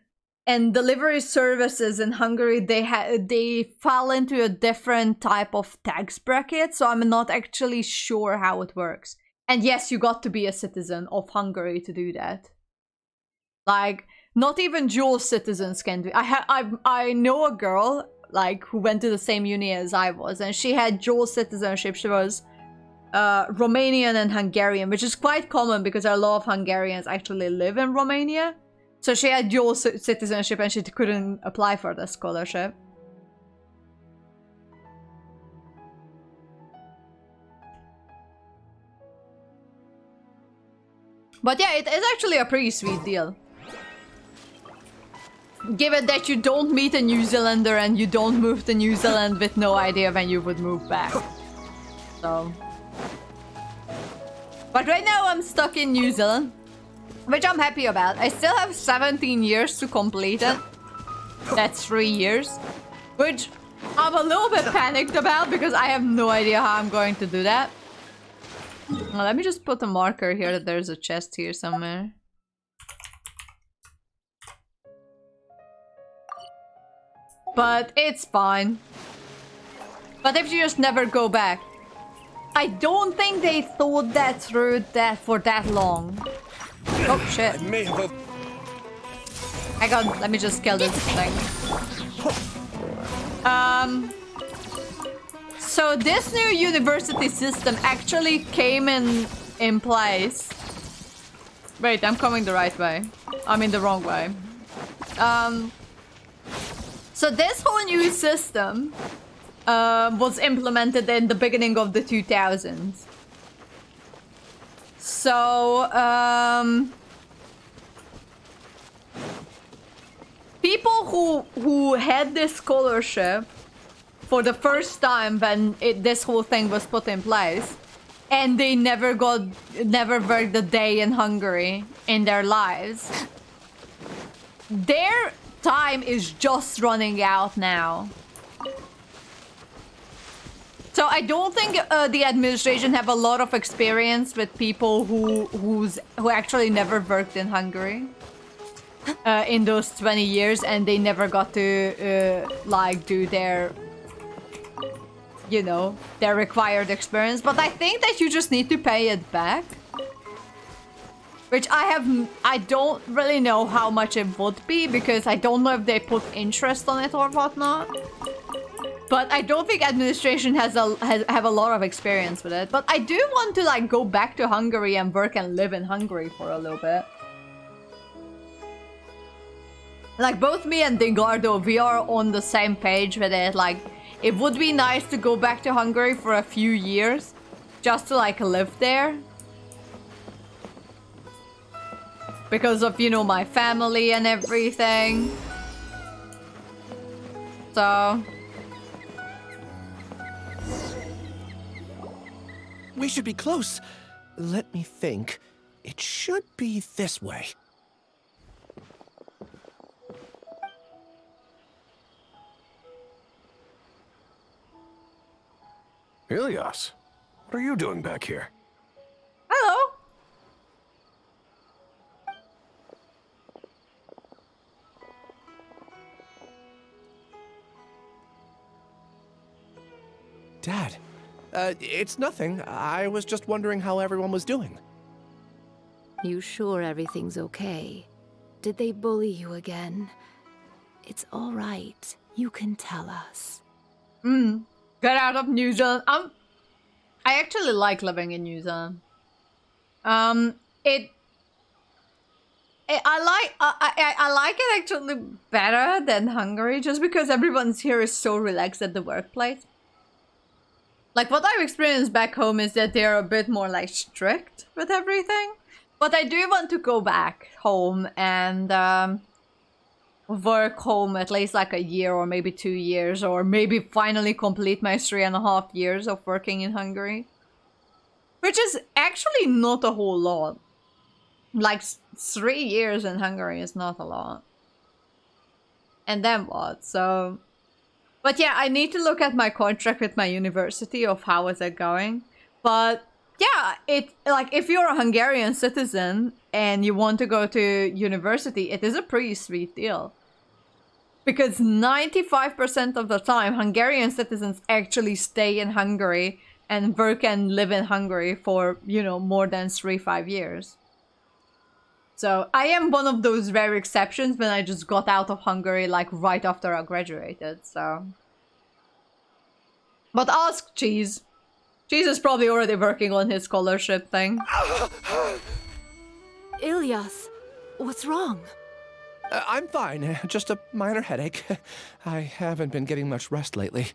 and delivery services in Hungary, they fall into a different type of tax bracket, so I'm not actually sure how it works. And yes, you got to be a citizen of Hungary to do that. Like, not even dual citizens can do. I know a girl, like, who went to the same uni as I was, and she had dual citizenship. She was Romanian and Hungarian, which is quite common because a lot of Hungarians actually live in Romania. So she had dual citizenship and she couldn't apply for the scholarship. But yeah, it is actually a pretty sweet deal. Given that you don't meet a New Zealander and you don't move to New Zealand with no idea when you would move back. So... But right now I'm stuck in New Zealand, which I'm happy about. I still have 17 years to complete it. That's 3 years. Which, I'm a little bit panicked about because I have no idea how I'm going to do that. Well, let me just put a marker here that there's a chest here somewhere. But it's fine. But if you just never go back. I don't think they thought that through for that long. Oh shit.
I may have...
Hang on, let me just kill this thing. So this new university system actually came in place. Wait, I'm coming the right way. I mean the wrong way. So this whole new system was implemented in the beginning of the 2000s. So, people who had this scholarship for the first time when this whole thing was put in place, and they never worked a day in Hungary in their lives, their time is just running out now. So I don't think the administration have a lot of experience with people who actually never worked in Hungary in those 20 years, and they never got to like do their, you know, their required experience. But I think that you just need to pay it back, which I don't really know how much it would be, because I don't know if they put interest on it or whatnot. But I don't think administration have a lot of experience with it. But I do want to like go back to Hungary and work and live in Hungary for a little bit. Like both me and Dingardo, we are on the same page with it. Like it would be nice to go back to Hungary for a few years just to like live there. Because of, you know, my family and everything. So...
We should be close. Let me think. It should be this way.
Ilias, what are you doing back here?
Hello.
Dad, it's nothing. I was just wondering how everyone was doing.
You sure everything's okay? Did they bully you again? It's all right. You can tell us.
Get out of New Zealand. I actually like living in New Zealand. I like it actually better than Hungary, just because everyone's here is so relaxed at the workplace. Like what I've experienced back home is that they're a bit more like strict with everything. But I do want to go back home and work home at least like a year or maybe 2 years, or maybe finally complete my 3.5 years of working in Hungary. Which is actually not a whole lot. Like 3 years in Hungary is not a lot. And then what? So... But yeah, I need to look at my contract with my university of how is it going. But yeah, like if you're a Hungarian citizen and you want to go to university, it is a pretty sweet deal. Because 95% of the time, Hungarian citizens actually stay in Hungary and work and live in Hungary for, you know, more than 3-5 years. So I am one of those rare exceptions when I just got out of Hungary like right after I graduated, so. But ask Cheese. Cheese is probably already working on his scholarship thing.
Ilias, what's wrong?
I'm fine. Just a minor headache. I haven't been getting much rest lately.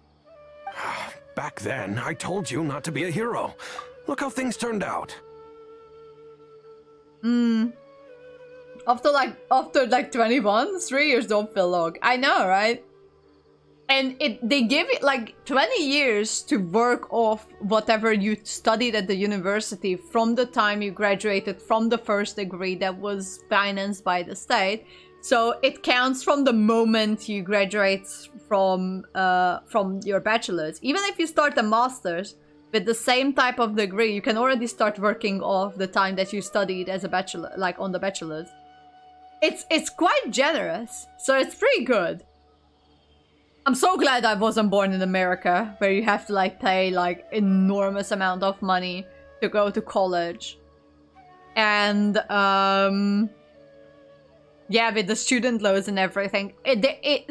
Back then, I told you not to be a hero. Look how things turned out.
After like 21, 3 years don't feel long. I know, right? And they give it like 20 years to work off whatever you studied at the university from the time you graduated from the first degree that was financed by the state So it counts from the moment you graduate from your bachelor's. Even if you start a master's with the same type of degree, you can already start working off the time that you studied as a bachelor, like on the bachelor's. It's quite generous, so it's pretty good. I'm so glad I wasn't born in America, where you have to like pay like enormous amount of money to go to college. And yeah, with the student loans and everything.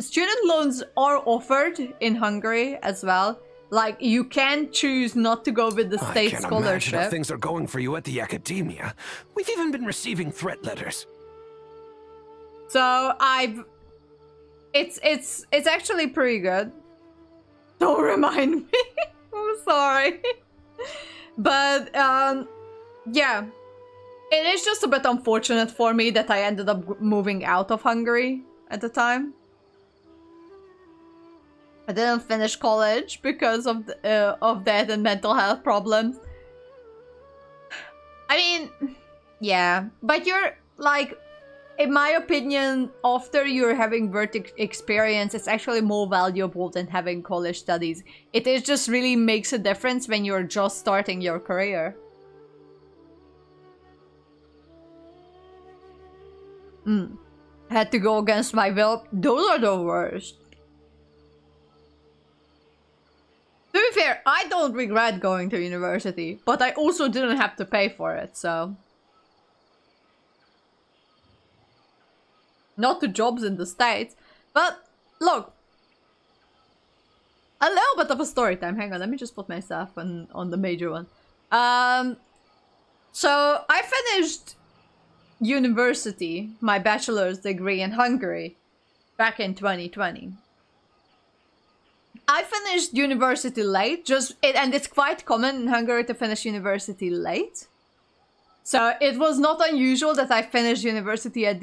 Student loans are offered in Hungary as well. Like, you can choose not to go with the state
I can't
scholarship.
imagine how things are going for you at the academia. We've even been receiving threat letters.
So it's actually pretty good. Don't remind me. I'm sorry. But yeah. It is just a bit unfortunate for me that I ended up moving out of Hungary at the time. I didn't finish college because of that and mental health problems. I mean, yeah, but you're like, in my opinion, after you're having work experience, it's actually more valuable than having college studies. It just really makes a difference when you're just starting your career. Had to go against my will. Those are the worst. To be fair, I don't regret going to university, but I also didn't have to pay for it, so. Not to jobs in the States, but look. A little bit of a story time. Hang on, let me just put myself on the major one. So I finished university, my bachelor's degree in Hungary, back in 2020. I finished university late, and it's quite common in Hungary to finish university late. So it was not unusual that I finished university at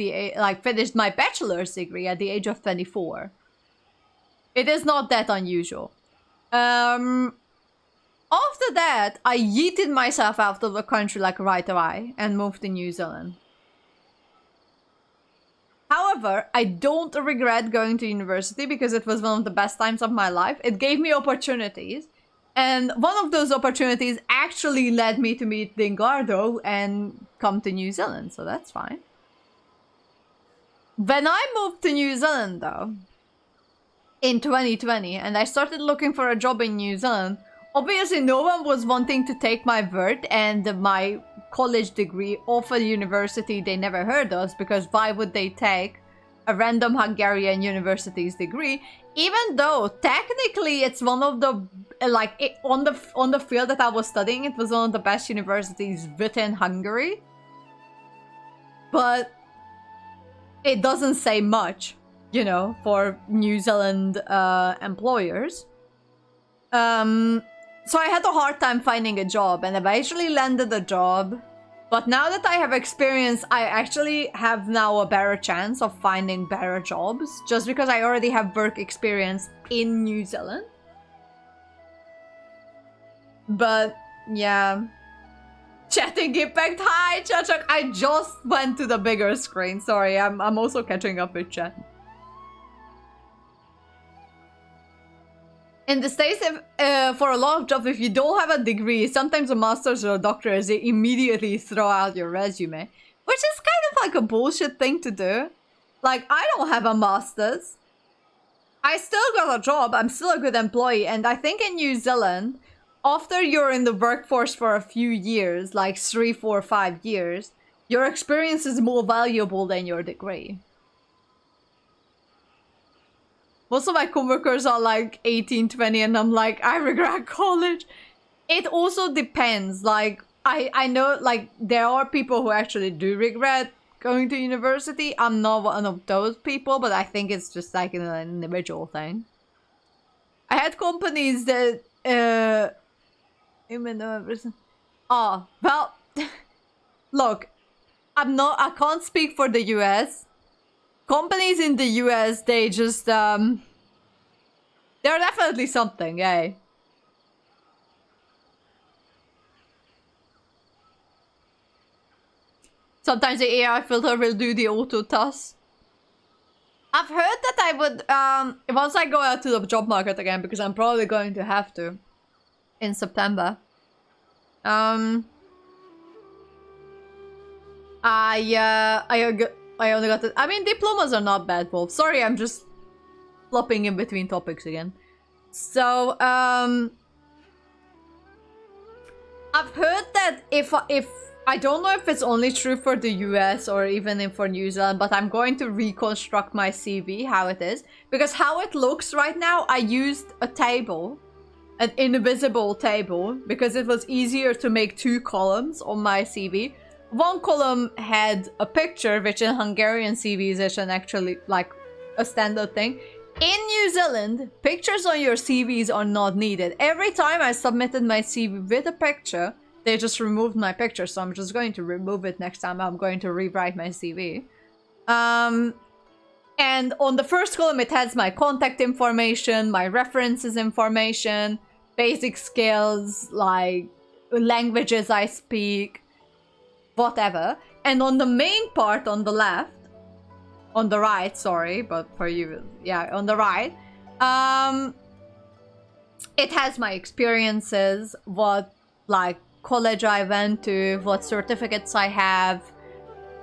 finished my bachelor's degree at the age of 24. It is not that unusual. After that, I yeeted myself out of the country like right away and moved to New Zealand. However, I don't regret going to university because it was one of the best times of my life. It gave me opportunities. And one of those opportunities actually led me to meet Dingardo and come to New Zealand. So that's fine. When I moved to New Zealand, though, in 2020, and I started looking for a job in New Zealand, obviously no one was wanting to take my word and my college degree off a university they never heard of, because why would they take a random Hungarian university's degree, even though technically it's one of the on the field that I was studying, it was one of the best universities within Hungary, but it doesn't say much, you know, for New Zealand employers. So I had a hard time finding a job and eventually landed a job. But now that I have experience, I actually have now a better chance of finding better jobs, just because I already have work experience in New Zealand. But yeah. Chatting Impact, hi Chachak, I just went to the bigger screen. Sorry, I'm also catching up with chat. In the States, for a lot of jobs, if you don't have a degree, sometimes a master's or a doctorate, they immediately throw out your resume. Which is kind of like a bullshit thing to do. Like, I don't have a master's. I still got a job, I'm still a good employee, and I think in New Zealand, after you're in the workforce for a few years, like 3, 4, 5 years, your experience is more valuable than your degree. Most of my coworkers are like 18, 20, and I'm like, I regret college. It also depends. Like, I know, like, there are people who actually do regret going to university. I'm not one of those people, but I think it's just like an individual thing. I had companies that, oh, well, look, I can't speak for the US. Companies in the US, they just, they're definitely something, eh? Sometimes the AI filter will do the auto toss. I've heard that I would, once I go out to the job market again, because I'm probably going to have to in September. I only got I mean, diplomas are not bad, Wolf. Sorry, I'm just flopping in between topics again. So, I've heard that if I don't know if it's only true for the US or even for New Zealand, but I'm going to reconstruct my CV, how it is. Because how it looks right now, I used a table, an invisible table, because it was easier to make 2 columns on my CV. One column had a picture, which in Hungarian CVs is actually like a standard thing. In New Zealand, pictures on your CVs are not needed. Every time I submitted my CV with a picture, they just removed my picture, so I'm just going to remove it next time I'm going to rewrite my CV. And on the first column, it has my contact information, my references information, basic skills, like languages I speak, whatever. And on the main part on the left, on the right, sorry, but for you, yeah, on the right, it has my experiences, what, like, college I went to, what certificates I have,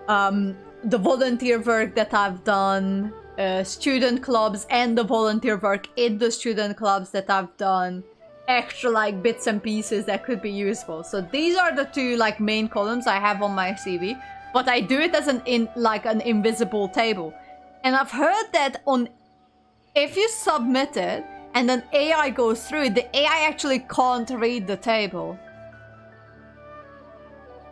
the volunteer work that I've done, student clubs and the volunteer work in the student clubs that I've done, extra like bits and pieces that could be useful. So these are the 2 like main columns I have on my CV, but I do it as an invisible table. And I've heard that if you submit it and then AI goes through it, the AI actually can't read the table.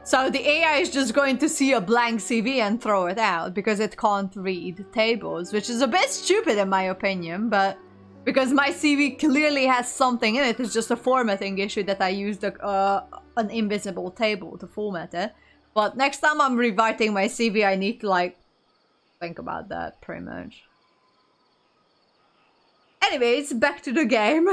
So the AI is just going to see a blank CV and throw it out because it can't read tables, which is a bit stupid in my opinion, but because my CV clearly has something in it, it's just a formatting issue that I used an invisible table to format it. But next time I'm rewriting my CV, I need to like think about that pretty much. Anyways, back to the game.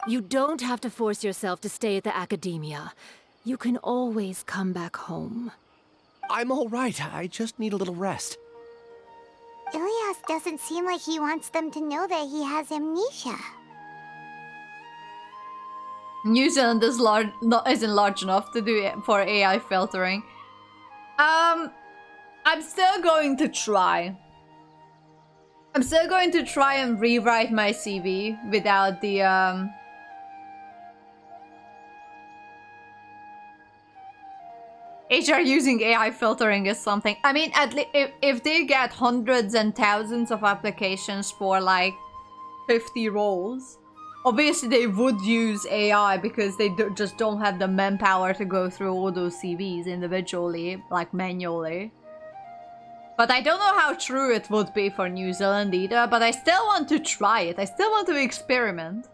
You don't have to force yourself to stay at the academia. You can always come back home.
I'm all right. I just need a little rest.
Ilias doesn't seem like he wants them to know that he has amnesia.
New Zealand is isn't large enough to do it for AI filtering. I'm still going to try. I'm still going to try and rewrite my CV without the HR using AI filtering is something. I mean, at least if they get hundreds and thousands of applications for like 50 roles, obviously they would use AI because they just don't have the manpower to go through all those CVs individually, like manually. But I don't know how true it would be for New Zealand either, but I still want to try it. I still want to experiment.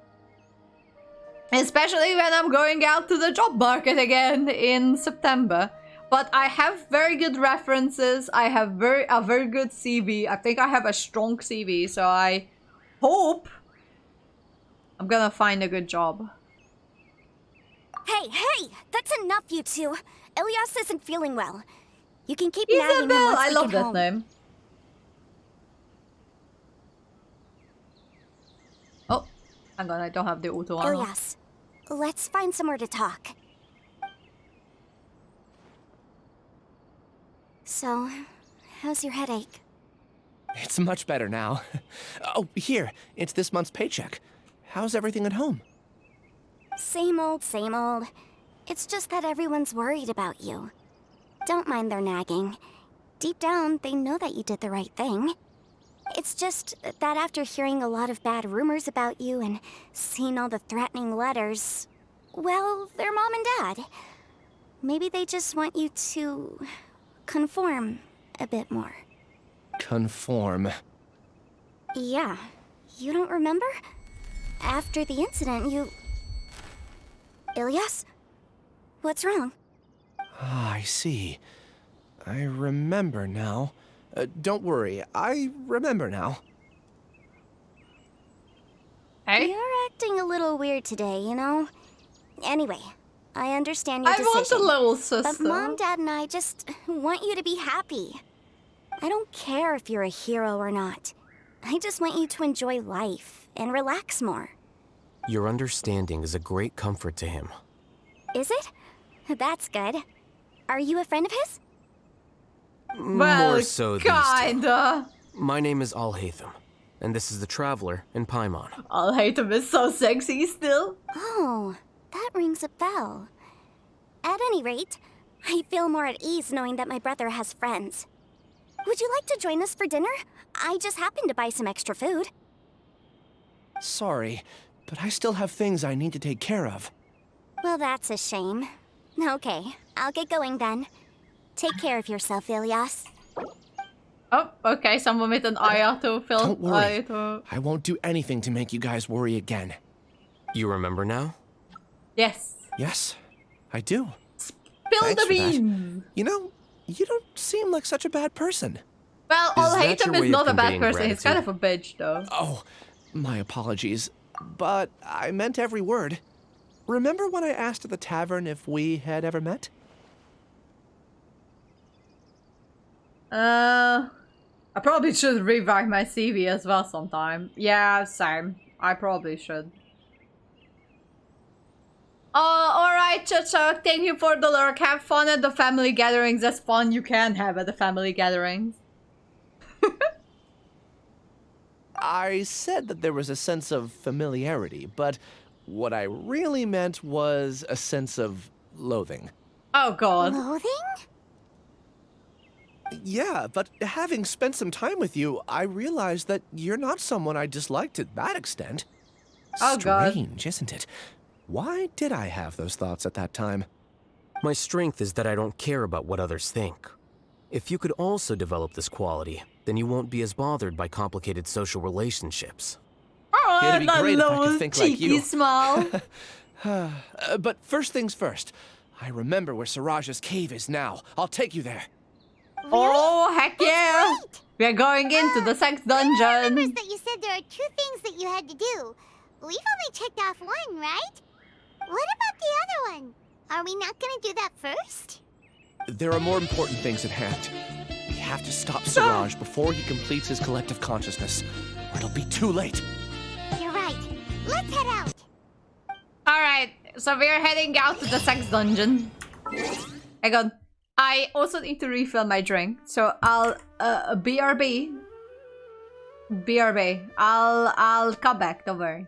Especially when I'm going out to the job market again in September. But I have very good references. I have a very good CV. I think I have a strong CV, so I hope I'm gonna find a good job.
Hey! That's enough, you 2. Ilias isn't feeling well. You can keep nagging him
Isabel!
once
I
we
love
get
that
home.
name. Oh, hang on, I don't have the auto on.
Ilias, let's find somewhere to talk. So, how's your headache?
It's much better now. Oh, here, it's this month's paycheck. How's everything at home?
Same old, same old. It's just that everyone's worried about you. Don't mind their nagging. Deep down, they know that you did the right thing. It's just that after hearing a lot of bad rumors about you and seeing all the threatening letters, well, they're mom and dad. Maybe they just want you to conform a bit more.
Conform.
Yeah. You don't remember? After the incident, you... Ilias? What's wrong?
Ah, I see. I remember now. Don't worry, I remember now.
Hey?
You're acting a little weird today, you know? Anyway, I understand your
I
decision.
want a little sister.
But Mom, Dad, and I just want you to be happy. I don't care if you're a hero or not. I just want you to enjoy life and relax more.
Your understanding is a great comfort to him.
Is it? That's good. Are you a friend of his?
Well,
More so these two.
kinda.
My name is Alhaitham, and this is the Traveler in Paimon.
Alhaitham is so sexy still.
Oh, that rings a bell. At any rate, I feel more at ease knowing that my brother has friends. Would you like to join us for dinner? I just happened to buy some extra food.
Sorry, but I still have things I need to take care of.
Well, that's a shame. Okay, I'll get going then. Take care of yourself, Ilias.
Oh, okay, someone with an Ayato film.
Don't worry.
Ayato.
I won't do anything to make you guys worry again.
You remember now?
Yes.
Yes, I do.
Spill
Thanks
the
for that.
beans.
You know, you don't seem like such a bad person.
Well,
Is that
Alhaitham
your
is
way of
not a bad
conveying
person. He's kind of
gratitude?
a bitch, though.
Oh, my apologies. But I meant every word. Remember when I asked at the tavern if we had ever met?
I probably should rewrite my CV as well sometime. Yeah, same. I probably should. Alright, Chuck. Thank you for the lurk. Have fun at the family gatherings. That's fun you can have at the family gatherings.
I said that there was a sense of familiarity, but what I really meant was a sense of loathing.
Oh, God.
Loathing?
Yeah, but having spent some time with you, I realized that you're not someone I dislike to that extent.
Oh, God.
Strange, isn't it? Why did I have those thoughts at that time?
My strength is that I don't care about what others think. If you could also develop this quality, then you won't be as bothered by complicated social relationships.
Oh,
It'd be
that
great if I could
little
think like
cheeky
you.
smile.
But first things first. I remember where Siraj's cave is now. I'll take you there.
Oh, heck yeah! We're going into the sex dungeon.
Remembers that you said there are 2 things that you had to do. We've only checked off 1, right? What about the other one? Are we not gonna do that first?
There are more important things at hand. We have to stop Siraj before he completes his collective consciousness, or it'll be too late.
You're right. Let's head out.
Alright, so we're heading out to the sex dungeon. Hang on. I also need to refill my drink, so I'll BRB. BRB. I'll come back, don't worry.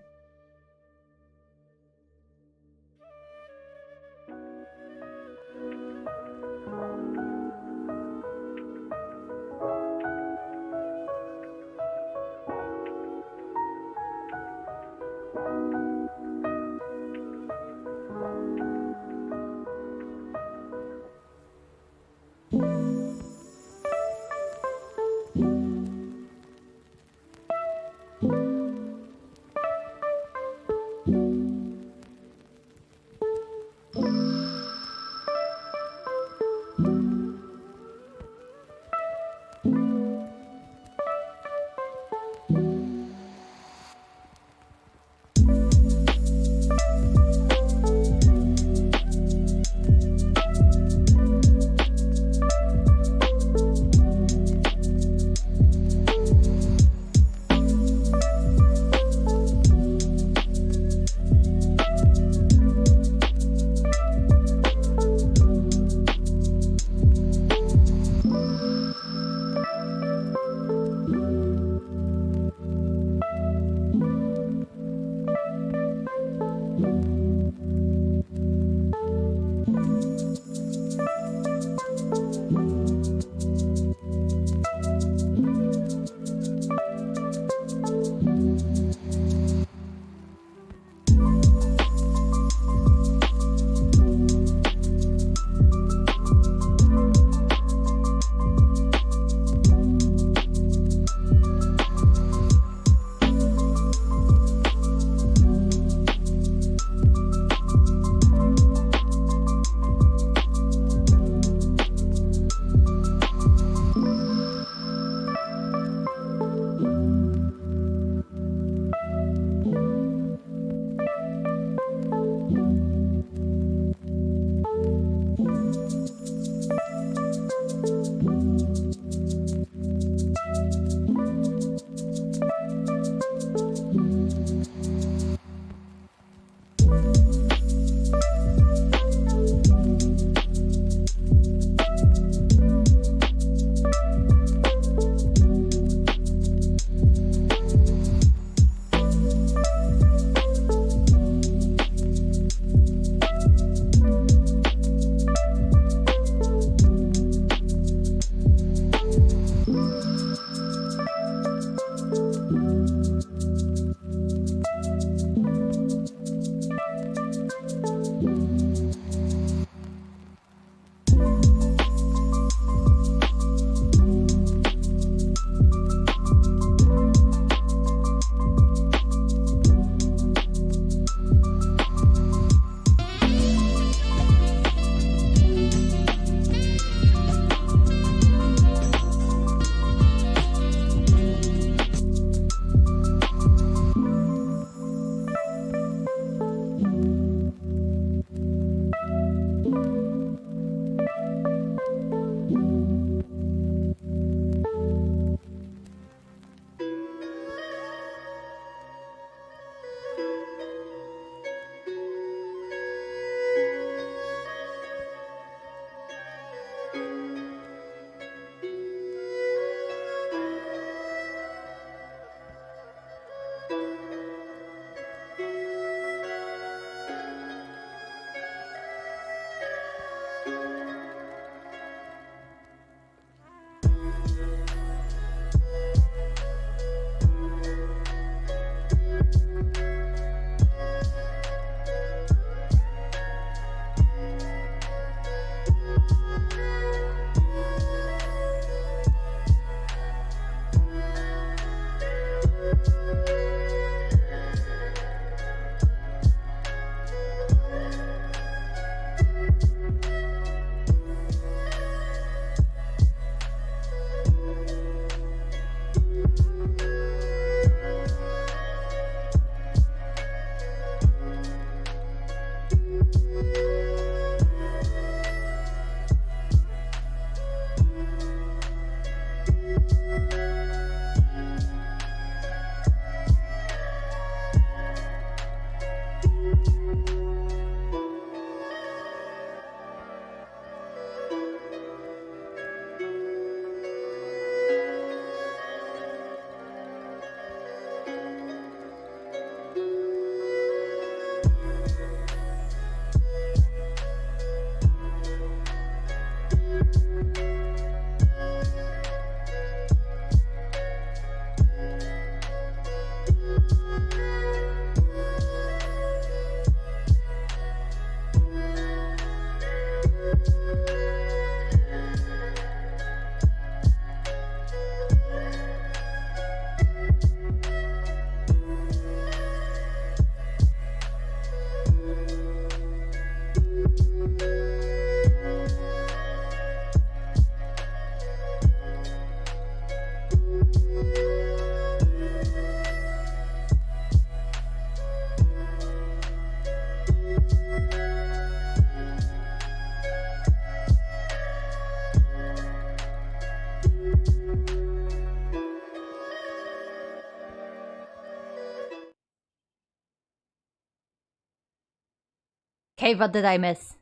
Okay, what did I miss?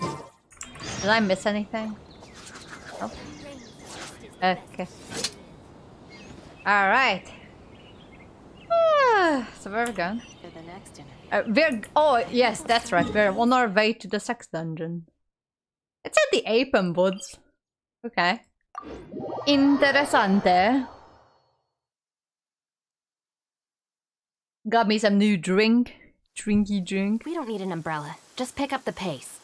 Did I miss anything? Nope. Okay. Alright. So where are we going?
For the next interview.
Oh, yes, that's right. We're on our way to the sex dungeon. It's at the Alhaitham woods. Okay. Interessante. Got me some new drink. Drinky drink.
We don't need an umbrella. Just pick up the pace.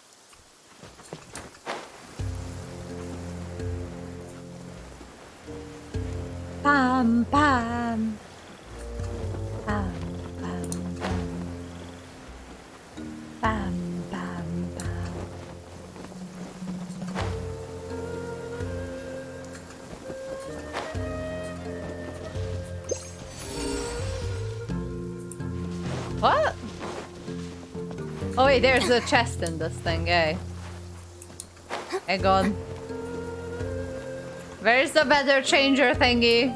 Pam, pam. Pam, pam, pam. Pam, pam, pam. What? Oh wait, there's a chest in this thing, eh? Hey god. Where's the weather changer thingy?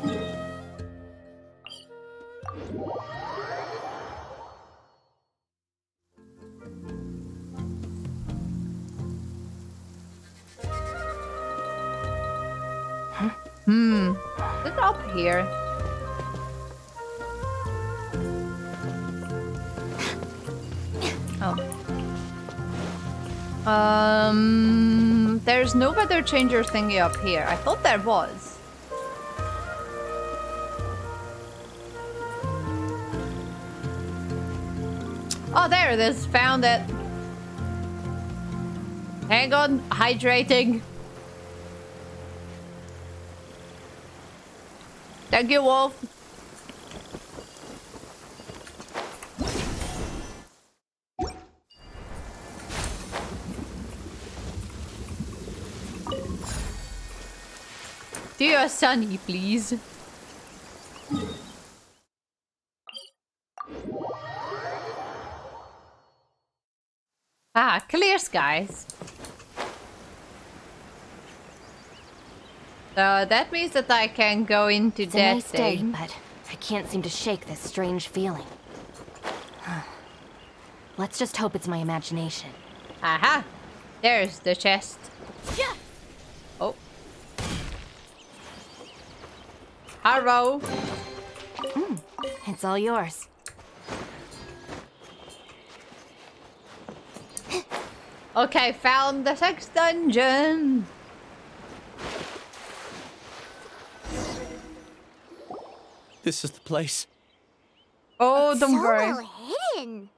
It's up here. Oh. There's no weather changer thingy up here. I thought there was. Oh, there it is. Found it. Hang on. Hydrating. Thank you, Wolf. Dear Sunny, please. Ah, clear skies. So that means that I can go into
It's
that
a nice day,
thing.
but I can't seem to shake this strange feeling. Let's just hope it's my imagination.
Aha! There's the chest.
Yeah.
Oh. Hello.
It's all yours.
Okay, found the sex dungeon.
This is the place.
Oh, don't
so
worry.
well hidden.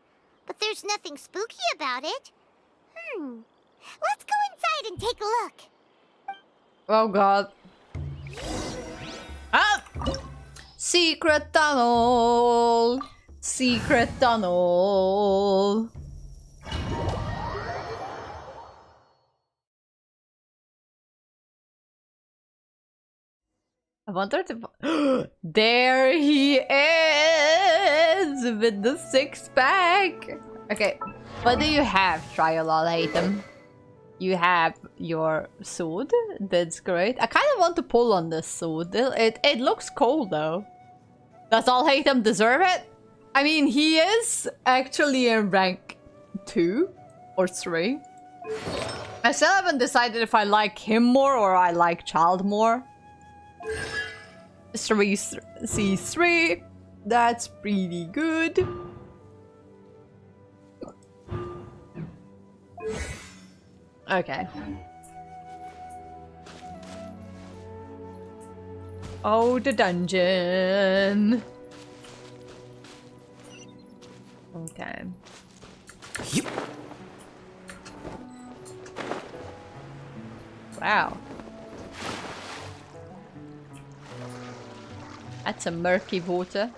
But there's nothing spooky about it. Let's go inside and take a look.
Oh god. Ah! Secret tunnel. Secret tunnel. I wonder if... There he is! With the six-pack! Okay, what do you have, Trial Alhaitham? You have your sword? That's great. I kind of want to pull on this sword. It looks cool, though. Does Alhaitham deserve it? I mean, he is actually in rank 2 or 3. I still haven't decided if I like him more or I like Child more. 3C3. That's pretty good. Okay. Oh, the dungeon. Okay.
Yep.
Wow. That's some murky water.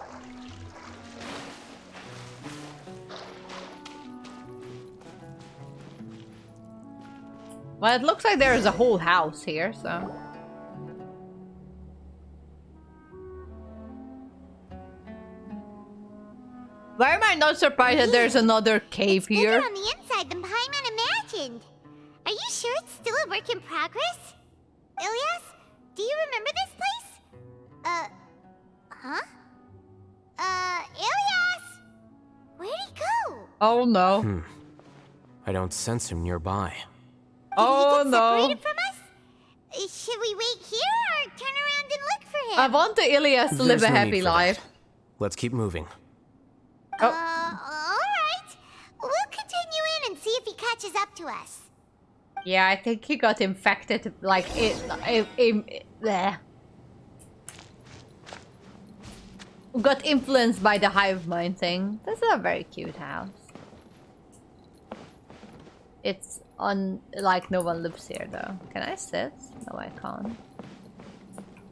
Well, it looks like there is a whole house here, so... Why am I not surprised that there's another cave
It's
here?
bigger on the inside than Paimon imagined. Are you sure it's still a work in progress? Ilias, do you remember this place? Huh? Ilias! Where'd he go?
Oh no.
I don't sense him nearby.
Oh
Did he get
no.
separated from us? Should we wait here or turn around and look for him?
I want the Ilias to live
There's
a
no
happy
need for
life.
that. Let's keep moving.
Alright. We'll continue in and see if he catches up to us.
Yeah, I think he got infected, like, bleh. Got influenced by the hive mind thing. This is a very cute house. It's on, like, no one lives here, though. Can I sit? No, I can't.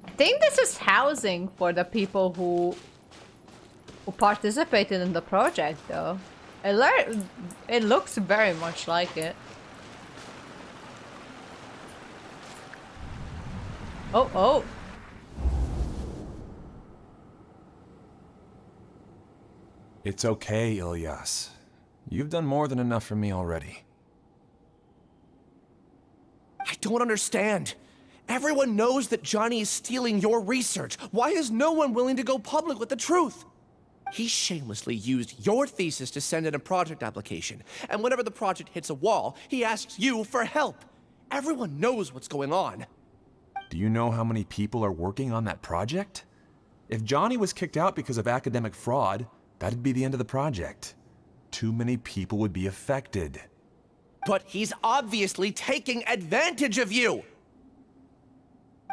I think this is housing for the people who participated in the project, though. It looks very much like it. Oh.
It's okay, Ilyas. You've done more than enough for me already.
I don't understand. Everyone knows that Johnny is stealing your research. Why is no one willing to go public with the truth? He shamelessly used your thesis to send in a project application, and whenever the project hits a wall, he asks you for help. Everyone knows what's going on.
Do you know how many people are working on that project? If Johnny was kicked out because of academic fraud, that'd be the end of the project. Too many people would be affected.
But he's obviously taking advantage of you!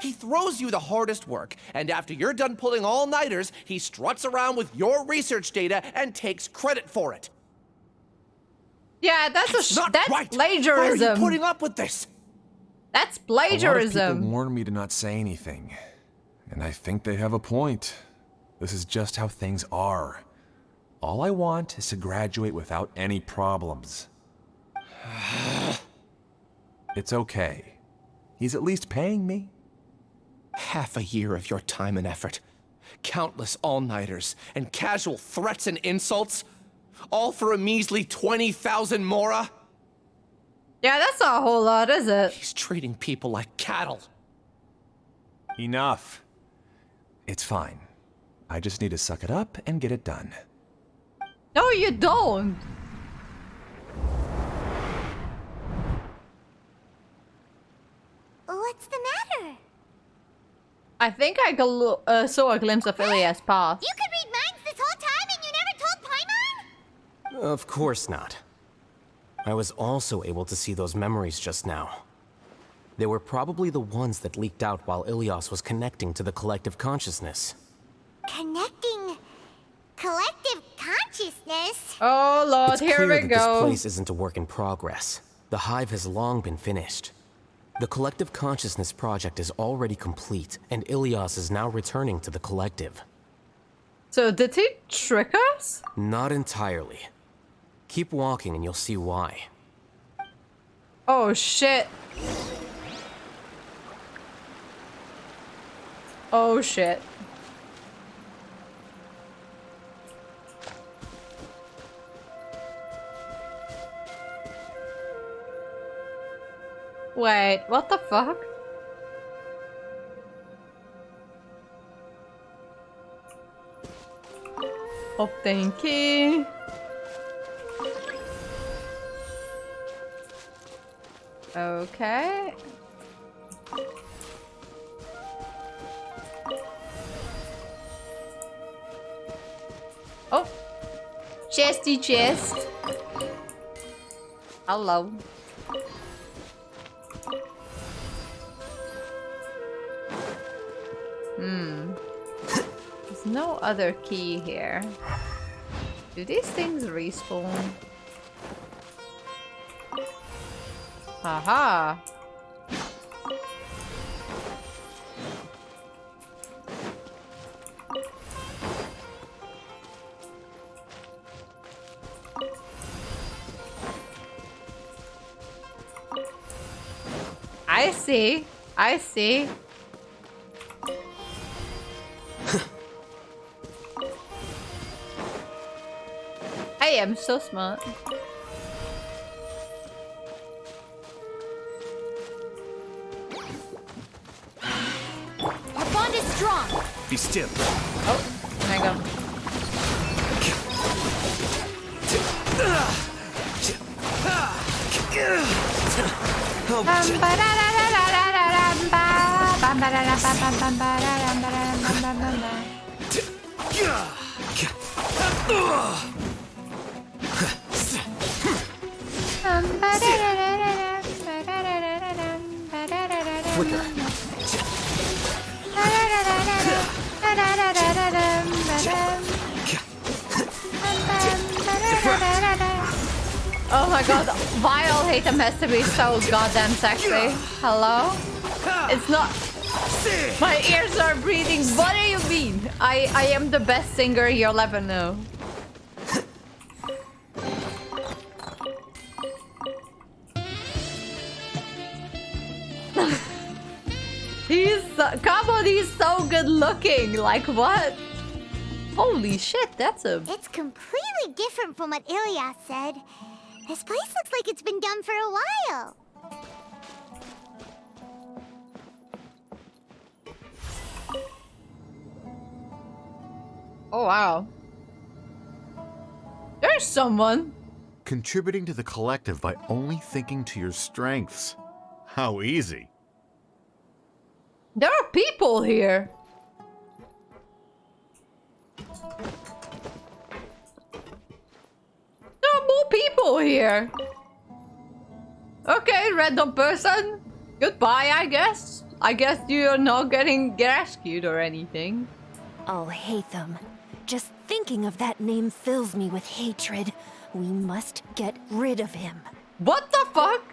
He throws you the hardest work, and after you're done pulling all-nighters, he struts around with your research data and takes credit for it.
Yeah, that's
not right.
plagiarism.
Why are you putting up with this?
That's
A lot of
plagiarism.
people warned me to not say anything, and I think they have a point. This is just how things are. All I want is to graduate without any problems. It's okay. He's at least paying me.
Half a year of your time and effort, countless all-nighters, and casual threats and insults, all for a measly 20,000 mora?
Yeah, that's not a whole lot, is it?
He's treating people like cattle.
Enough. It's fine. I just need to suck it up and get it done.
No, you don't.
What's the matter?
I think I saw a glimpse of Ilias' past.
You could read minds this whole time and you never told Paimon?
Of course not. I was also able to see those memories just now. They were probably the ones that leaked out while Ilias was connecting to the collective consciousness.
Connecting collective consciousness?
Oh lord,
It's
here
clear
we
that
go.
this place isn't a work in progress. The hive has long been finished. The collective consciousness project is already complete, and Ilias is now returning to the collective.
So did he trick us?
Not entirely. Keep walking and you'll see why.
Oh shit. Oh shit. Wait, what the fuck? Obtain key. Okay. Oh. Chesty chest. Hello. There's no other key here. Do these things respawn? Haha. I see. I see. I am so smart.
Our bond is strong.
Be still.
Oh, there I go. Oh my god, why Alhaitham has to be so goddamn sexy? Hello? It's not... My ears are bleeding. What do you mean? I am the best singer you'll ever know. Come on, he's so good looking. Like what? Holy shit, that's a...
It's completely different from what Ilyas said. This place looks like it's been done for a while.
Oh, wow. There's someone.
Contributing to the collective by only thinking to your strengths. How easy.
There are people here. There are more people here. Okay, random person. Goodbye, I guess. I guess you're not getting rescued or anything.
Alhaitham. Just thinking of that name fills me with hatred. We must get rid of him.
What the fuck?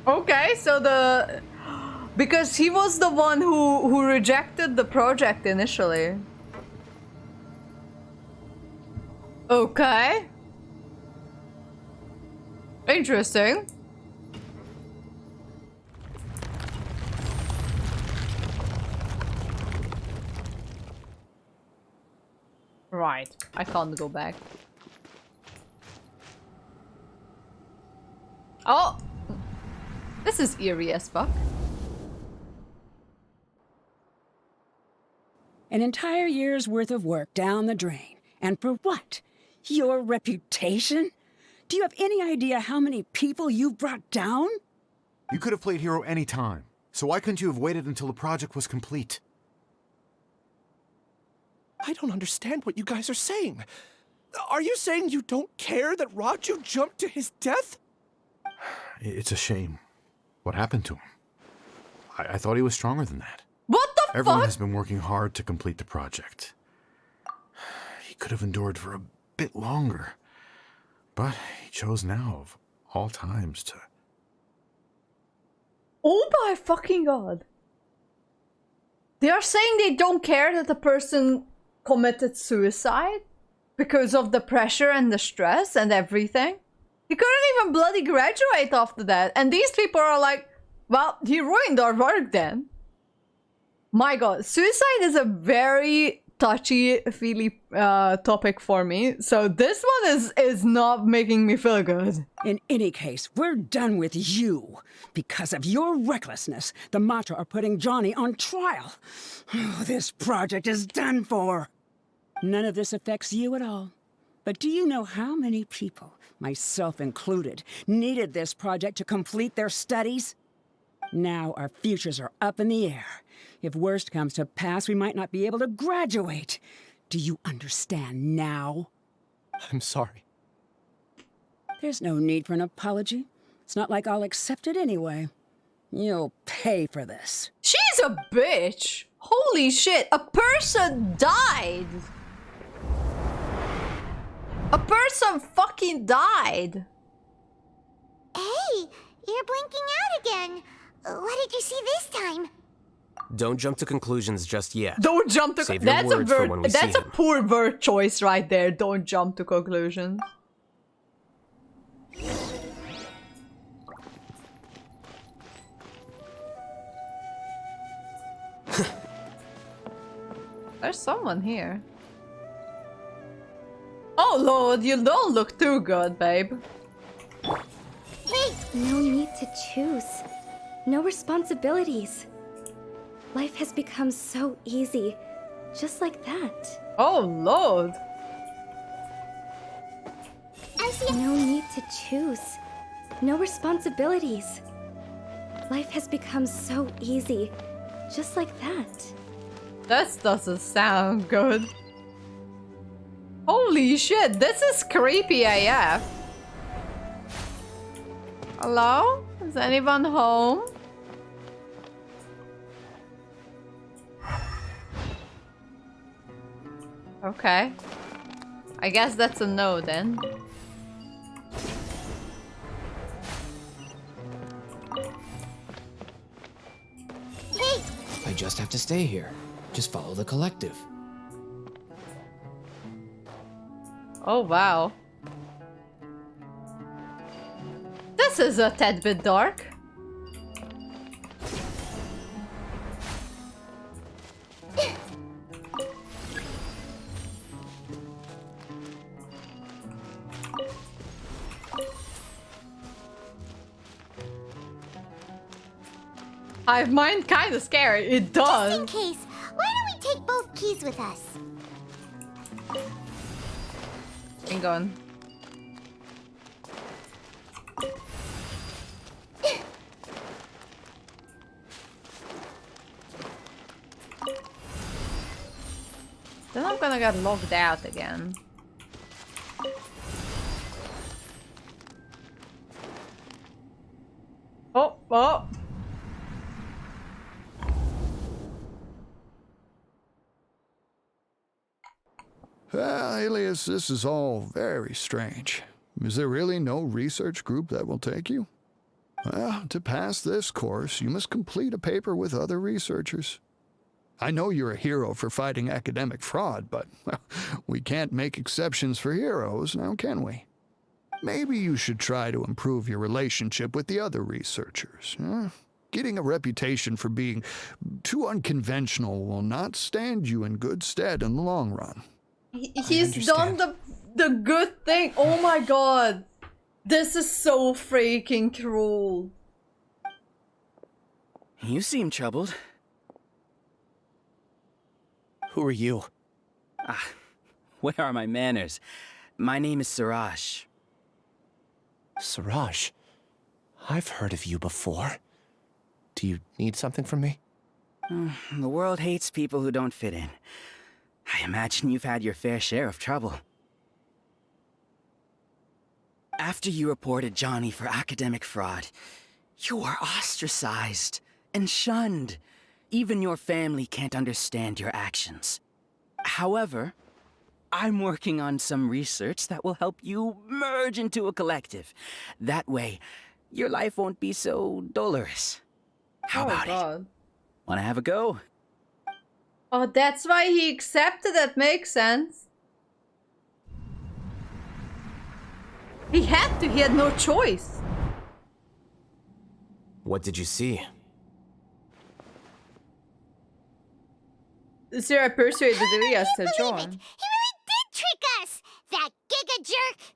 Okay, so the... Because he was the one who rejected the project initially. Okay. Interesting. Right, I can't go back. Oh! This is eerie as fuck.
An entire year's worth of work down the drain. And for what? Your reputation? Do you have any idea how many people you've brought down?
You could have played hero any time, so why couldn't you have waited until the project was complete?
I don't understand what you guys are saying. Are you saying you don't care that Raju jumped to his death?
It's a shame. What happened to him? I thought he was stronger than that.
What the fuck?
Everyone has been working hard to complete the project. He could have endured for a bit longer. But he chose now, of all times, to...
Oh my fucking god. They are saying they don't care that the person committed suicide because of the pressure and the stress and everything. He couldn't even bloody graduate after that. And these people are like, well, he ruined our work then. My god, suicide is a very touchy-feely topic for me. So this one is not making me feel good.
In any case, we're done with you. Because of your recklessness, the Matra are putting Johnny on trial. This project is done for. None of this affects you at all. But do you know how many people, myself included, needed this project to complete their studies? Now our futures are up in the air. If worst comes to pass, we might not be able to graduate. Do you understand now?
I'm sorry.
There's no need for an apology. It's not like I'll accept it anyway. You'll pay for this.
She's a bitch! Holy shit, a person died! A person fucking died!
Hey, you're blinking out again. What did you see this time?
Don't jump to conclusions just yet.
Don't jump to...
Save your
That's
words for when we see
that's a
him.
poor word choice right there. Don't jump to conclusions. There's someone here. Oh lord, you don't look too good, babe.
Hey!
No need to choose. No responsibilities. Life has become so easy. Just like that.
Oh lord.
No need to choose. No responsibilities. Life has become so easy. Just like that.
This doesn't sound good. Holy shit, this is creepy AF. Hello? Is anyone home? Okay. I guess that's a no then.
Hey!
I just have to stay here. Just follow the collective.
Oh wow. This is a tad bit dark. Hive mind kinda scary. It does.
Just in case, why don't we take both keys with us?
Hang on. Then I'm gonna get locked out again. Oh, oh.
Alias, this is all very strange. Is there really no research group that will take you? Well, to pass this course, you must complete a paper with other researchers. I know you're a hero for fighting academic fraud, but well, we can't make exceptions for heroes, now can we? Maybe you should try to improve your relationship with the other researchers. Getting a reputation for being too unconventional will not stand you in good stead in the long run.
He's done the good thing. Oh my god. This is so freaking cruel.
You seem troubled.
Who are you?
Ah, where are my manners? My name is Siraj.
Siraj? I've heard of you before. Do you need something from me?
The world hates people who don't fit in. I imagine you've had your fair share of trouble. After you reported Johnny for academic fraud, you were ostracized and shunned. Even your family can't understand your actions. However, I'm working on some research that will help you merge into a collective. That way, your life won't be so dolorous. How about it? Wanna have a go?
Oh, that's why he accepted it. Makes sense. He had to. He had no choice.
What did you see?
Sarah persuaded Elias to join.
He really did trick us! That giga jerk!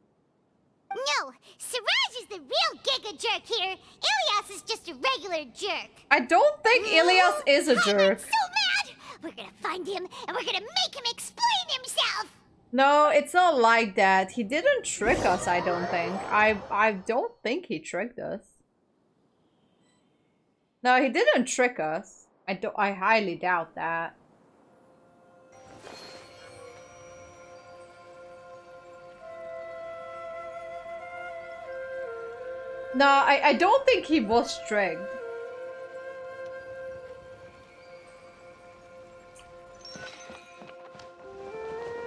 No, Siraj is the real giga jerk here. Ilias is just a regular jerk.
I don't think Ilias is a jerk.
I'm so mad! We're gonna find him and we're gonna make him explain himself!
No, it's not like that. He didn't trick us, I don't think. I don't think he tricked us. No, he didn't trick us. I highly doubt that. No, I don't think he was tricked.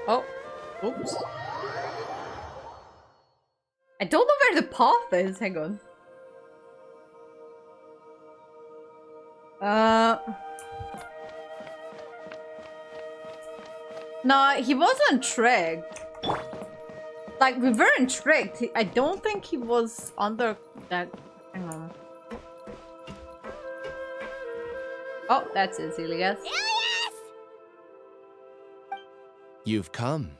Oh, oops. I don't know where the path is. Hang on. No, he wasn't tricked. Like, we weren't tricked. I don't think he was under that. Hang on. Oh, that's it, Ilias.
You've come.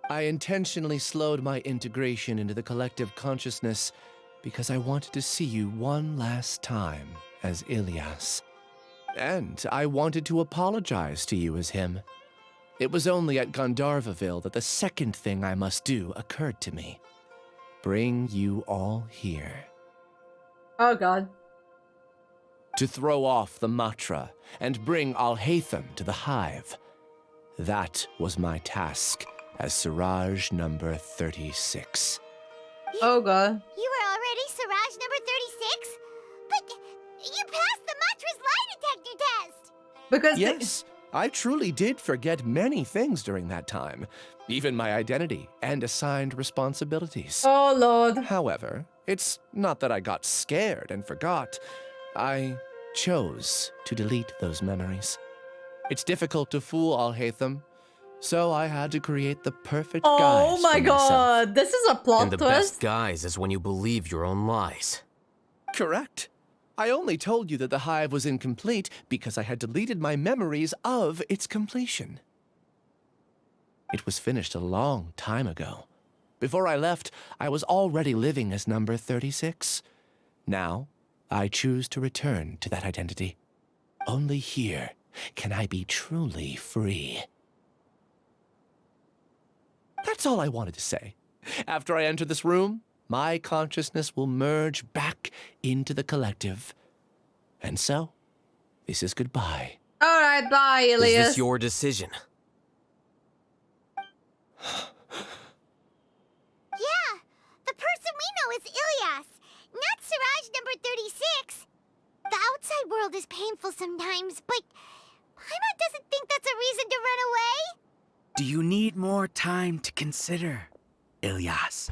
I intentionally slowed my integration into the collective consciousness because I wanted to see you one last time as Ilias. And I wanted to apologize to you as him. It was only at Gandharvaville that the second thing I must do occurred to me. bring you all here.
Oh god.
To throw off the Matra and bring Alhaitham to the hive. That was my task as Siraj number 36.
Oh god.
You were already Siraj number 36? But you passed the Matra's lie detector test!
Because
yes, I truly did forget many things during that time, even my identity and assigned responsibilities.
Oh lord.
However, it's not that I got scared and forgot. I chose to delete those memories. It's difficult to fool Alhaitham, so I had to create the perfect guise
Oh my
for myself.
god, this is a plot
And the
twist.
best guise is when you believe your own lies.
Correct. I only told you that the hive was incomplete because I had deleted my memories of its completion. It was finished a long time ago. Before I left, I was already living as number 36. Now, I choose to return to that identity. Only here can I be truly free. That's all I wanted to say. After I enter this room, my consciousness will merge back into the collective. And so, this is goodbye.
Alright, bye, Ilias.
Is this your decision?
Yeah, the person we know is Ilyas, not Siraj number 36. The outside world is painful sometimes, but Paimon doesn't think that's a reason to run away.
Do you need more time to consider, Ilyas?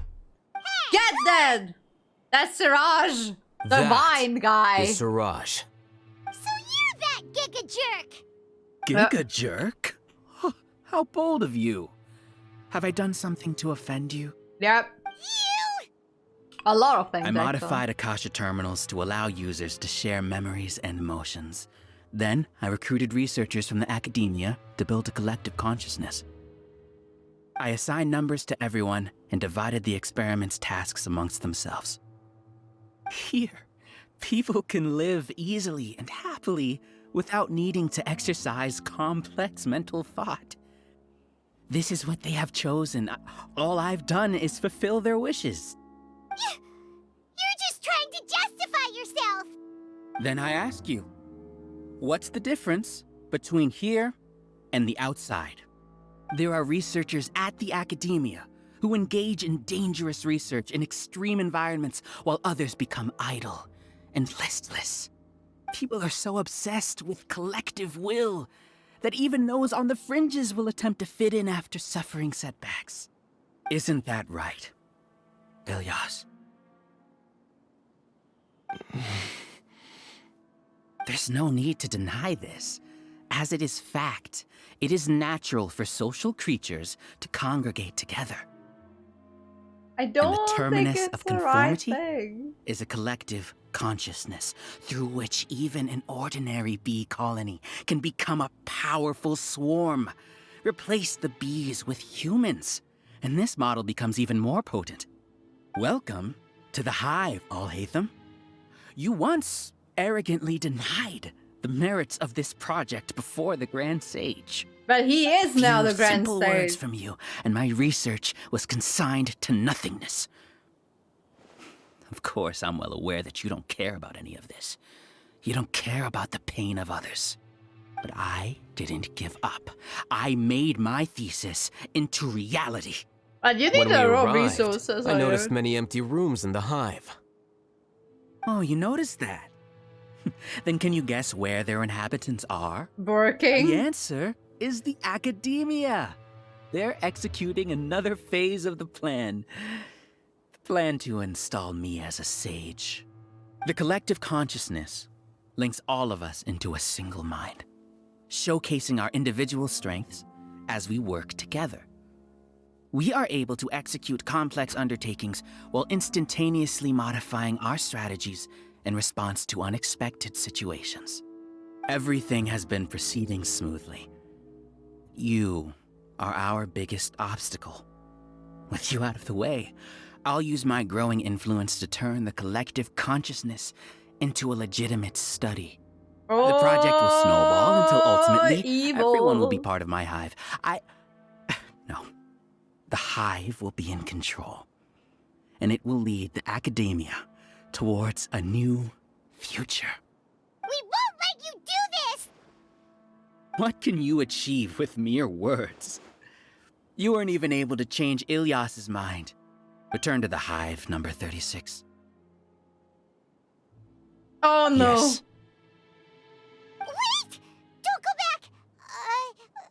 Get dead! That's Siraj, the
That
vine guy.
is Siraj.
So you're that giga jerk!
Giga jerk? Huh, how bold of you. Have I done something to offend you?
Yep.
You!
A lot of things.
I
actually.
modified Akasha terminals to allow users to share memories and emotions. Then, I recruited researchers from the academia to build a collective consciousness. I assigned numbers to everyone and divided the experiment's tasks amongst themselves. Here, people can live easily and happily without needing to exercise complex mental thought. This is what they have chosen. All I've done is fulfill their wishes.
You're just trying to justify yourself!
Then I ask you, what's the difference between here and the outside? There are researchers at the academia who engage in dangerous research in extreme environments while others become idle and listless. People are so obsessed with collective will that even those on the fringes will attempt to fit in after suffering setbacks. Isn't that right, Ilyas? There's no need to deny this, as it is fact. It is natural for social creatures to congregate together.
I don't
And the terminus
think it's
of
the right
conformity
thing.
is a collective consciousness through which even an ordinary bee colony can become a powerful swarm. Replace the bees with humans, and this model becomes even more potent. Welcome to the hive, Alhaitham. You once arrogantly denied the merits of this project before the Grand Sage.
But he is now
Few
the Grand
simple words
Sage.
from you, and my research was consigned to nothingness. Of course, I'm well aware that you don't care about any of this. You don't care about the pain of others. But I didn't give up. I made my thesis into reality.
But you
When
need
we
the raw
arrived,
resources.
I noticed
heard.
many empty rooms in the hive.
Oh, you noticed that? Then can you guess where their inhabitants are?
Working.
The answer is the academia. They're executing another phase of the plan. The plan to install me as a sage. The collective consciousness links all of us into a single mind, showcasing our individual strengths as we work together. We are able to execute complex undertakings while instantaneously modifying our strategies in response to unexpected situations. Everything has been proceeding smoothly. You are our biggest obstacle. With you out of the way, I'll use my growing influence to turn the collective consciousness into a legitimate study. The project will snowball until ultimately everyone will be part of my hive. No. The hive will be in control. and it will lead the academia towards a new future.
We won't let you do this!
What can you achieve with mere words? You weren't even able to change Ilyas's mind. Return to the hive, number 36.
Oh no.
Yes.
Wait! Don't go back!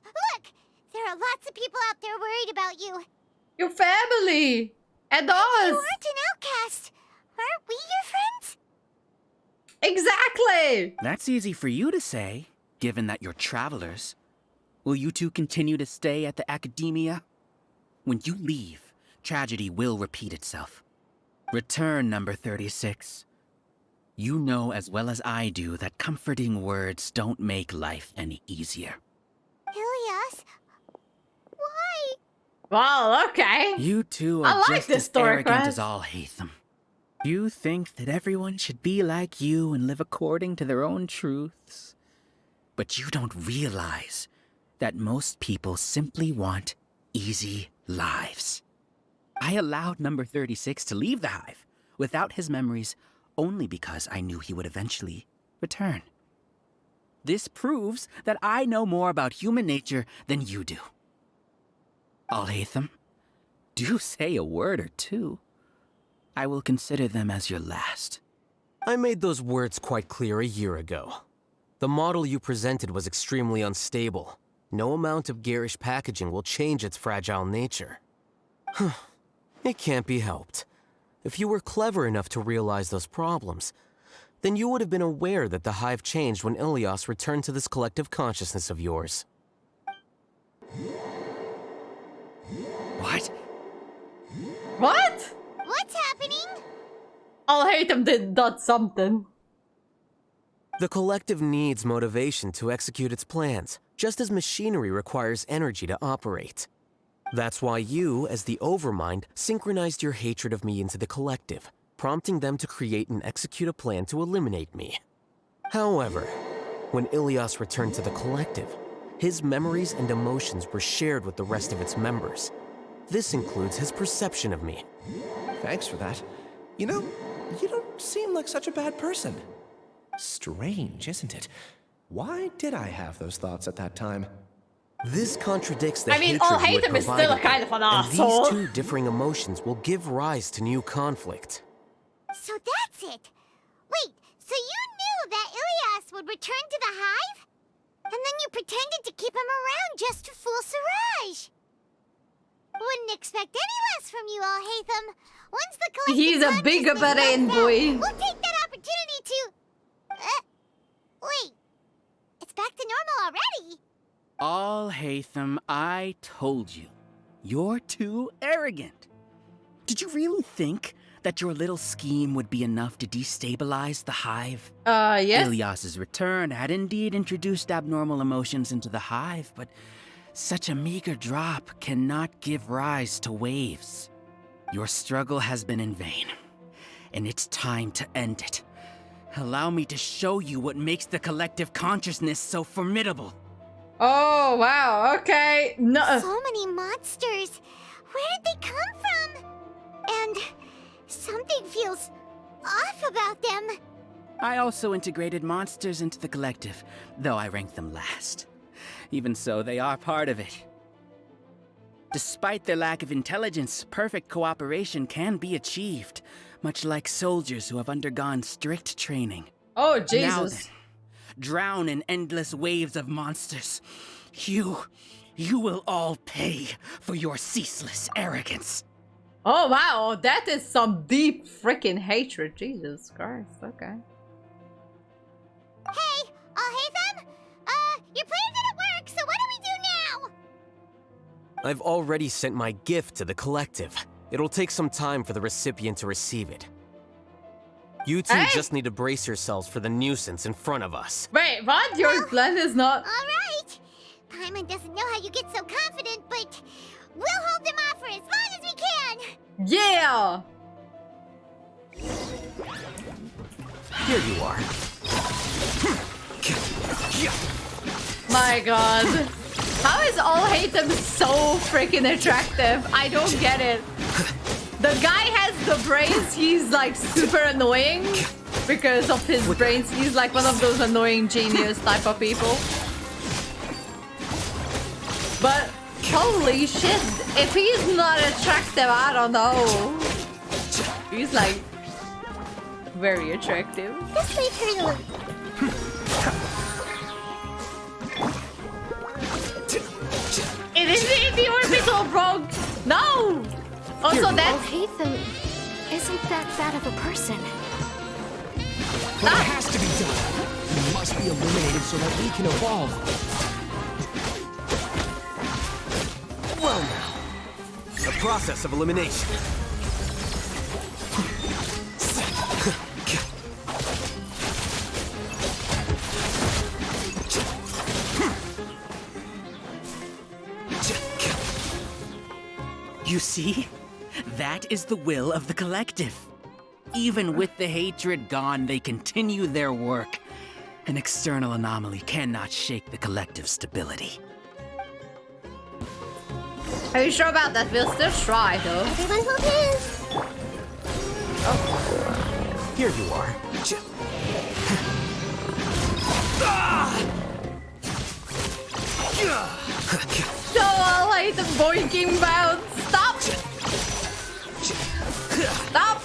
Look! There are lots of people out there worried about you.
Your family! And us!
You aren't an outcast! Aren't we your friends?
Exactly!
That's easy for you to say, given that you're travelers. Will you two continue to stay at the academia? When you leave, tragedy will repeat itself. Return, number 36. You know as well as I do that comforting words don't make life any easier.
Ilyas? Why?
Well, okay.
You two
I
are
like
just
this
as
story,
arrogant
Crash.
as Alhaitham. You think that everyone should be like you and live according to their own truths. But you don't realize that most people simply want easy lives. I allowed number 36 to leave the hive without his memories only because I knew he would eventually return. This proves that I know more about human nature than you do. Alhaitham, do say a word or two. I will consider them as your last.
I made those words quite clear a year ago. The model you presented was extremely unstable. No amount of garish packaging will change its fragile nature. It can't be helped. If you were clever enough to realize those problems, then you would have been aware that the hive changed when Ilyas returned to this collective consciousness of yours.
What?
What?
What's happening?
Alhaitham did something.
The collective needs motivation to execute its plans, just as machinery requires energy to operate. That's why you, as the Overmind, synchronized your hatred of me into the collective, prompting them to create and execute a plan to eliminate me. However, when Ilyas returned to the collective, his memories and emotions were shared with the rest of its members. This includes his perception of me.
Thanks for that. You know, you don't seem like such a bad person. Strange, isn't it? Why did I have those thoughts at that time?
This contradicts the
I mean,
hatred you had
Alhaitham is still a
provided
kind of an
and
asshole.
these two differing emotions will give rise to new conflict.
So that's it. Wait, so you knew that Ilyas would return to the hive? And then you pretended to keep him around just to fool Siraj. Wouldn't expect any less from you, Alhaitham. Once the collective
He's a big
consciousness
brain
runs out,
boy.
we'll take that opportunity to... wait. It's back to normal already.
Alhaitham, I told you. You're too arrogant. Did you really think that your little scheme would be enough to destabilize the hive?
Yes.
Ilyas's return had indeed introduced abnormal emotions into the hive, but such a meager drop cannot give rise to waves. Your struggle has been in vain, and it's time to end it. Allow me to show you what makes the collective consciousness so formidable.
Oh, wow, okay. No.
So many monsters. Where did they come from? And something feels off about them.
I also integrated monsters into the collective, though I ranked them last. Even so, they are part of it. Despite their lack of intelligence, perfect cooperation can be achieved, much like soldiers who have undergone strict training.
Oh,
Now
Jesus.
then, drown in endless waves of monsters. You will all pay for your ceaseless arrogance.
Oh, wow, that is some deep freaking hatred. Jesus Christ, okay.
Hey, Alhaitham? Your plan didn't work, so what do we do now?
I've already sent my gift to the collective. It'll take some time for the recipient to receive it. You two just need to brace yourselves for the nuisance in front of us.
Wait, what? Your plan is not...
Alright. Paimon doesn't know how you get so confident, but we'll hold them off for as long as we can.
Yeah!
Here you are.
My god. How is Alhaitham so freaking attractive? I don't get it. The guy has the brains, he's like super annoying because of his brains. He's like one of those annoying genius type of people. But holy shit, if he's not attractive, I don't know. He's like very attractive.
This way, Turtle.
It is the orbital broke. No. Also, that's
Alhaitham isn't that bad of a person.
But it has to be done. He must be eliminated so that we can evolve. Well now, the process of elimination.
You see? That is the will of the collective. Even with the hatred gone, they continue their work. An external anomaly cannot shake the collective's stability.
Are you sure about that? We'll still try, though.
Everyone hold hands.
Oh. Here you are.
No, I like the boinking bounce. Stop! Stop!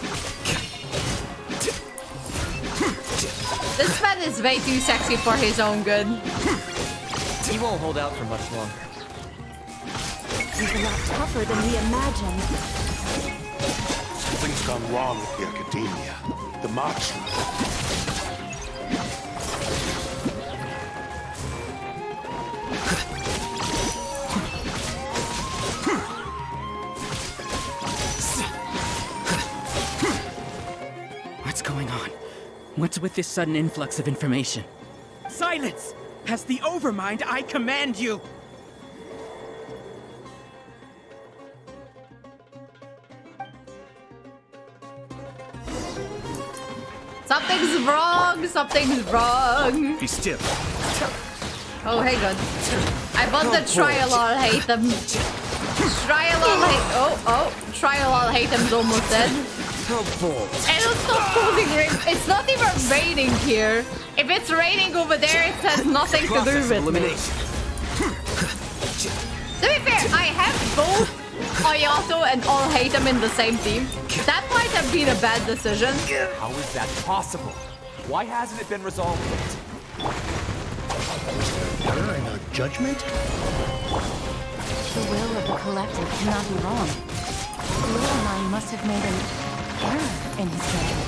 This man is way too sexy for his own good.
He won't hold out for much longer.
He's a lot tougher than we imagined.
Something's gone wrong with the academia. The march.
What's going on? What's with this sudden influx of information? Silence! As the Overmind, I command you!
Something's wrong. Something's wrong.
Be still.
Oh, hey, good. I want the trial. Alhaitham. Trial. Trial. Alhaitham's almost dead.
How bold.
And it'll stop holding rain. It's not even raining here. If it's raining over there, it has nothing to do with me. To be fair, I have both Ayato and Alhaitham in the same team. That might have been a bad decision.
How is that possible? Why hasn't it been resolved yet?
Error in our judgment?
The will of the collective cannot be wrong. The little mind must have made an error in his judgment.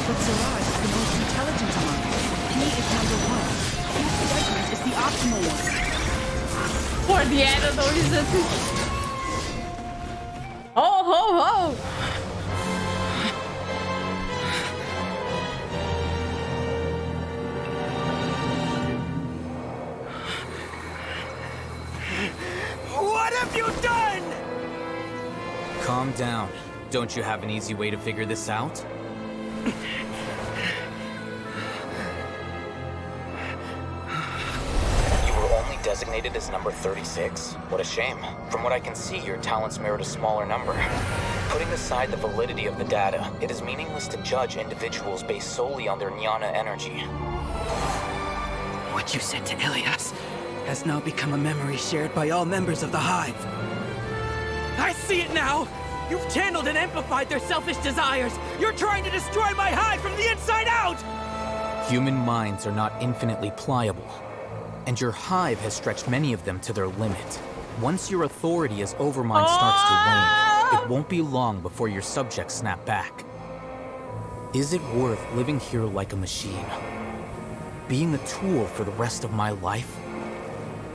But Siraj is the most intelligent among us. He is number one. His judgment is the optimal one.
For the antidote. Oh, ho, ho!
What have you done?
Calm down. Don't you have an easy way to figure this out? Designated as number 36? What a shame. From what I can see, your talents merit a smaller number. Putting aside the validity of the data, it is meaningless to judge individuals based solely on their jnana energy.
What you said to Ilias has now become a memory shared by all members of the Hive. I see it now! You've channeled and amplified their selfish desires! You're trying to destroy my Hive from the inside out!
Human minds are not infinitely pliable. And your Hive has stretched many of them to their limit. Once your authority as Overmind starts to wane, it won't be long before your subjects snap back. Is it worth living here like a machine? Being a tool for the rest of my life?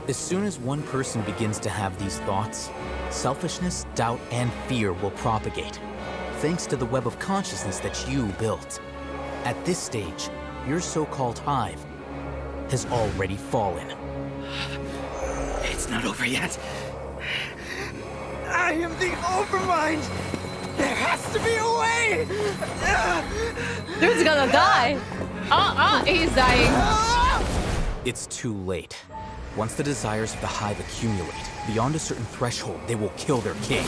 As soon as one person begins to have these thoughts, selfishness, doubt, and fear will propagate, thanks to the web of consciousness that you built. At this stage, your so-called Hive has already fallen.
It's not over yet. I am the Overmind! There has to be a way!
Dude's gonna die! He's dying.
It's too late. Once the desires of the Hive accumulate, beyond a certain threshold, they will kill their king.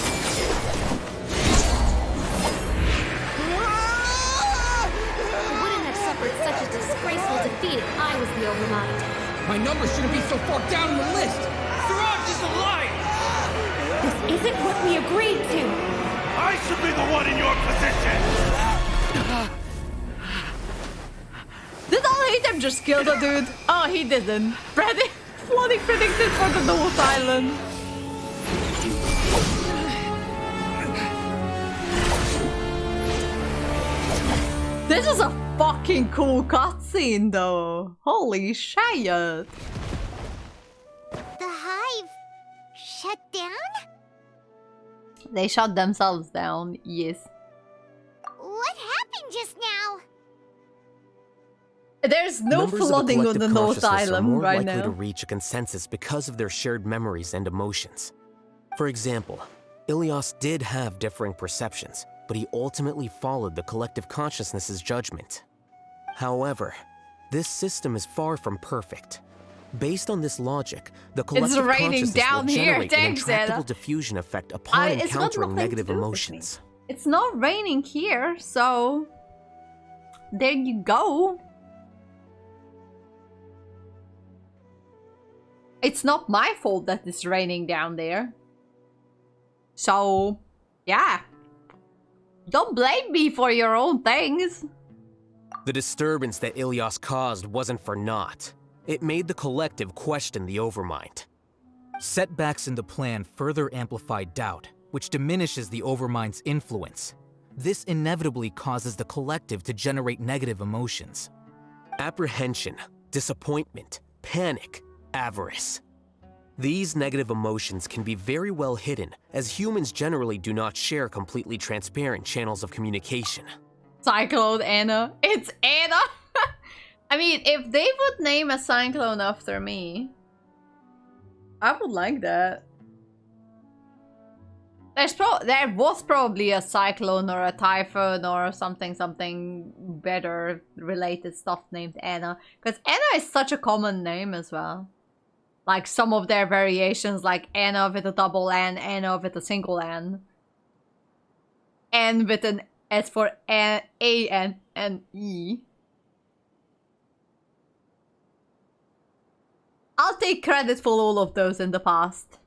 My number shouldn't be so far down in the list! Siraj is a liar!
This isn't what we agreed to!
I should be the one in your position!
Did Alhaitham just kill the dude? Oh, he didn't. Flooding predicted for the North Island. This is a fucking cool cutscene though. Holy shit.
The hive shut down?
They shut themselves down, yes.
What happened just now?
There's no
Members
flooding
of a
on the
collective
North
consciousness are
Island
more
right
likely
now.
to reach a consensus because of their shared memories and emotions. For example, Ilias did have differing perceptions, but he ultimately followed the collective consciousness's judgment. However, this system is far from perfect. Based on this logic, the collective
raining
consciousness
down
will
here,
generate an
thanks,
intractable
Anna.
diffusion effect upon
It's got
encountering
nothing to
negative
do with me.
emotions.
It's not raining here, so there you go. It's not my fault that it's raining down there. So, yeah. Don't blame me for your own things.
The disturbance that Ilias caused wasn't for naught. It made the collective question the Overmind.
Setbacks in the plan further amplify doubt, which diminishes the Overmind's influence. This inevitably causes the collective to generate negative emotions.
Apprehension, disappointment, panic, avarice. These negative emotions can be very well hidden, as humans generally do not share completely transparent channels of communication.
Cyclone Anna. It's Anna! I mean, if they would name a cyclone after me, I would like that. There was probably a cyclone or a typhoon or something better related stuff named Anna. Because Anna is such a common name as well. Like some of their variations, like Anna with a double N, Anna with a single N. N with an S for A, N, and E. I'll take credit for all of those in the past.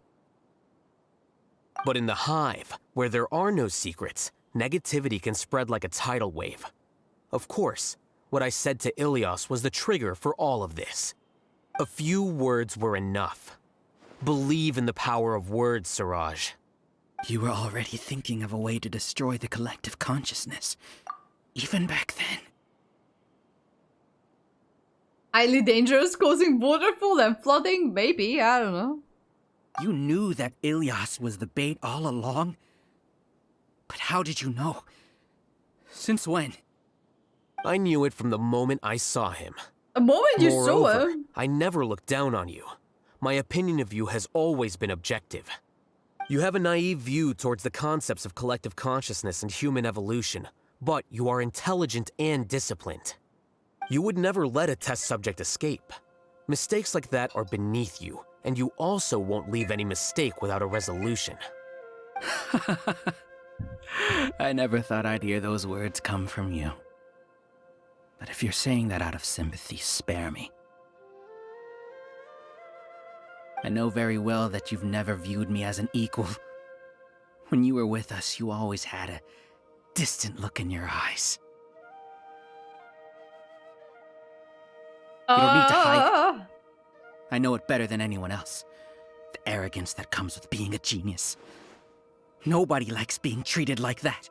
But in the hive, where there are no secrets, negativity can spread like a tidal wave. Of course, what I said to Ilias was the trigger for all of this. A few words were enough. Believe in the power of words, Siraj.
You were already thinking of a way to destroy the collective consciousness, even back then.
Highly dangerous, causing waterfall and flooding? Maybe, I don't know.
You knew that Ilias was the bait all along? But how did you know? Since when?
I knew it from the moment I saw him.
The moment you saw
Moreover,
him?
I never looked down on you. My opinion of you has always been objective. You have a naive view towards the concepts of collective consciousness and human evolution, but you are intelligent and disciplined. You would never let a test subject escape. Mistakes like that are beneath you, and you also won't leave any mistake without a resolution.
I never thought I'd hear those words come from you. But if you're saying that out of sympathy, spare me. I know very well that you've never viewed me as an equal. When you were with us, you always had a distant look in your eyes. You don't need to hide it. I know it better than anyone else. The arrogance that comes with being a genius. Nobody likes being treated like that.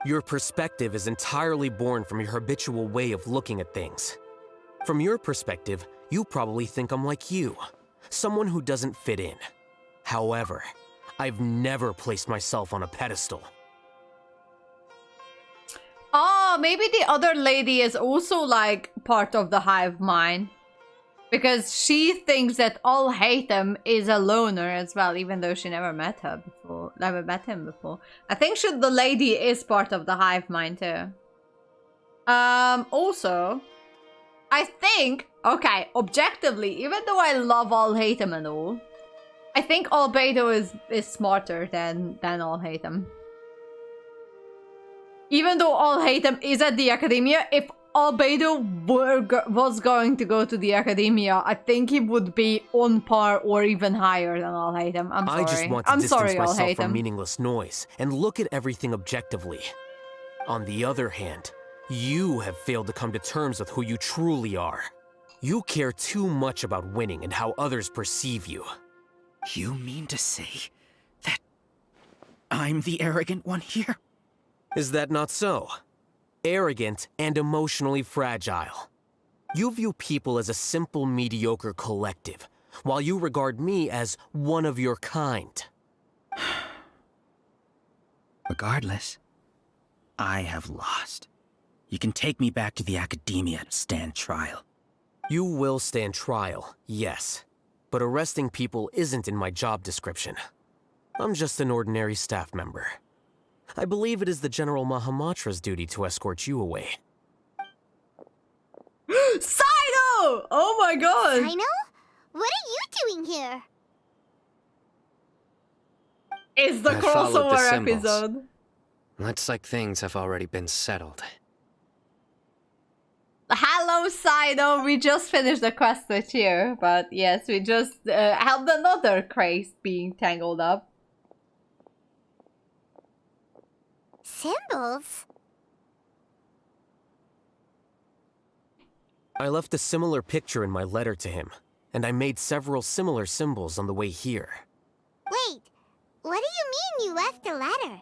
Your perspective is entirely born from your habitual way of looking at things. From your perspective, you probably think I'm like you, someone who doesn't fit in. However, I've never placed myself on a pedestal.
Oh, maybe the other lady is also like part of the hive mind. Because she thinks that Alhaitham is a loner as well, even though she never met him before. I think the lady is part of the hive mind too. Also, I think, okay, objectively, even though I love Alhaitham and all, I think Albedo is smarter than Alhaitham. Even though Alhaitham is at the academia, if Albedo was going to go to the academia, I think he would be on par or even higher than Alhaitham. I'm sorry.
I just want to
I'm
distance
sorry,
myself
Alhaitham.
from meaningless noise and look at everything objectively. On the other hand, you have failed to come to terms with who you truly are. You care too much about winning and how others perceive you.
You mean to say that I'm the arrogant one here?
Is that not so? Arrogant and emotionally fragile. You view people as a simple, mediocre collective, while you regard me as one of your kind.
Regardless, I have lost. You can take me back to the academia to stand trial.
You will stand trial, yes. But arresting people isn't in my job description. I'm just an ordinary staff member. I believe it is the General Mahamatra's duty to escort you away.
Sino! Oh my god!
Sino? What are you doing here?
It's the
I followed the
crossover
symbols.
episode.
Looks like things have already been settled.
Hello, Sino! We just finished the quest with you, but yes, we just helped another craze being tangled up.
Symbols?
I left a similar picture in my letter to him, and I made several similar symbols on the way here.
Wait, what do you mean you left a letter?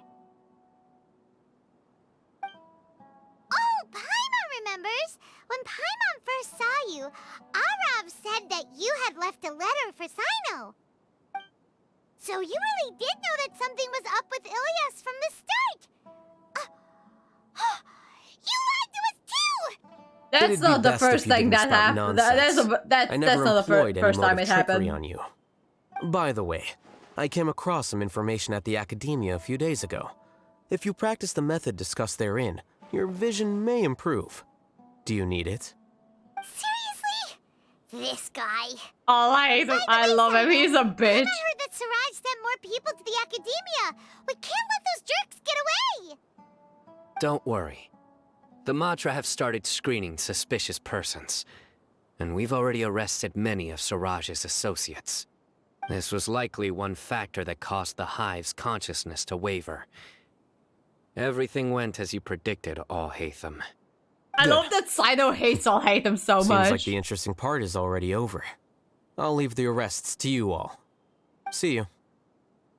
Oh, Paimon remembers! When Paimon first saw you, Arav said that you had left a letter for Sino. So you really did know that something was up with Ilias from the start! You lied to us too!
That's
It'd be
not the
best if
first
you
thing
didn't
that
stop
happened.
nonsense.
That's
I never
not the
employed any
first time
mode
it
of trickery
happened.
on you. By the way, I came across some information at the academia a few days ago. If you practice the method discussed therein, your vision may improve. Do you need it?
Seriously? This guy.
Oh, I love him. He's a bitch.
I heard that Siraj sent more people to the academia. We can't let those jerks get away.
Don't worry. The Matra have started screening suspicious persons, and we've already arrested many of Siraj's associates. This was likely one factor that caused the Hive's consciousness to waver. Everything went as you predicted, Alhaitham.
I love that Sino hates Alhaitham so much.
Seems like the interesting part is already over. I'll leave the arrests to you all. See you.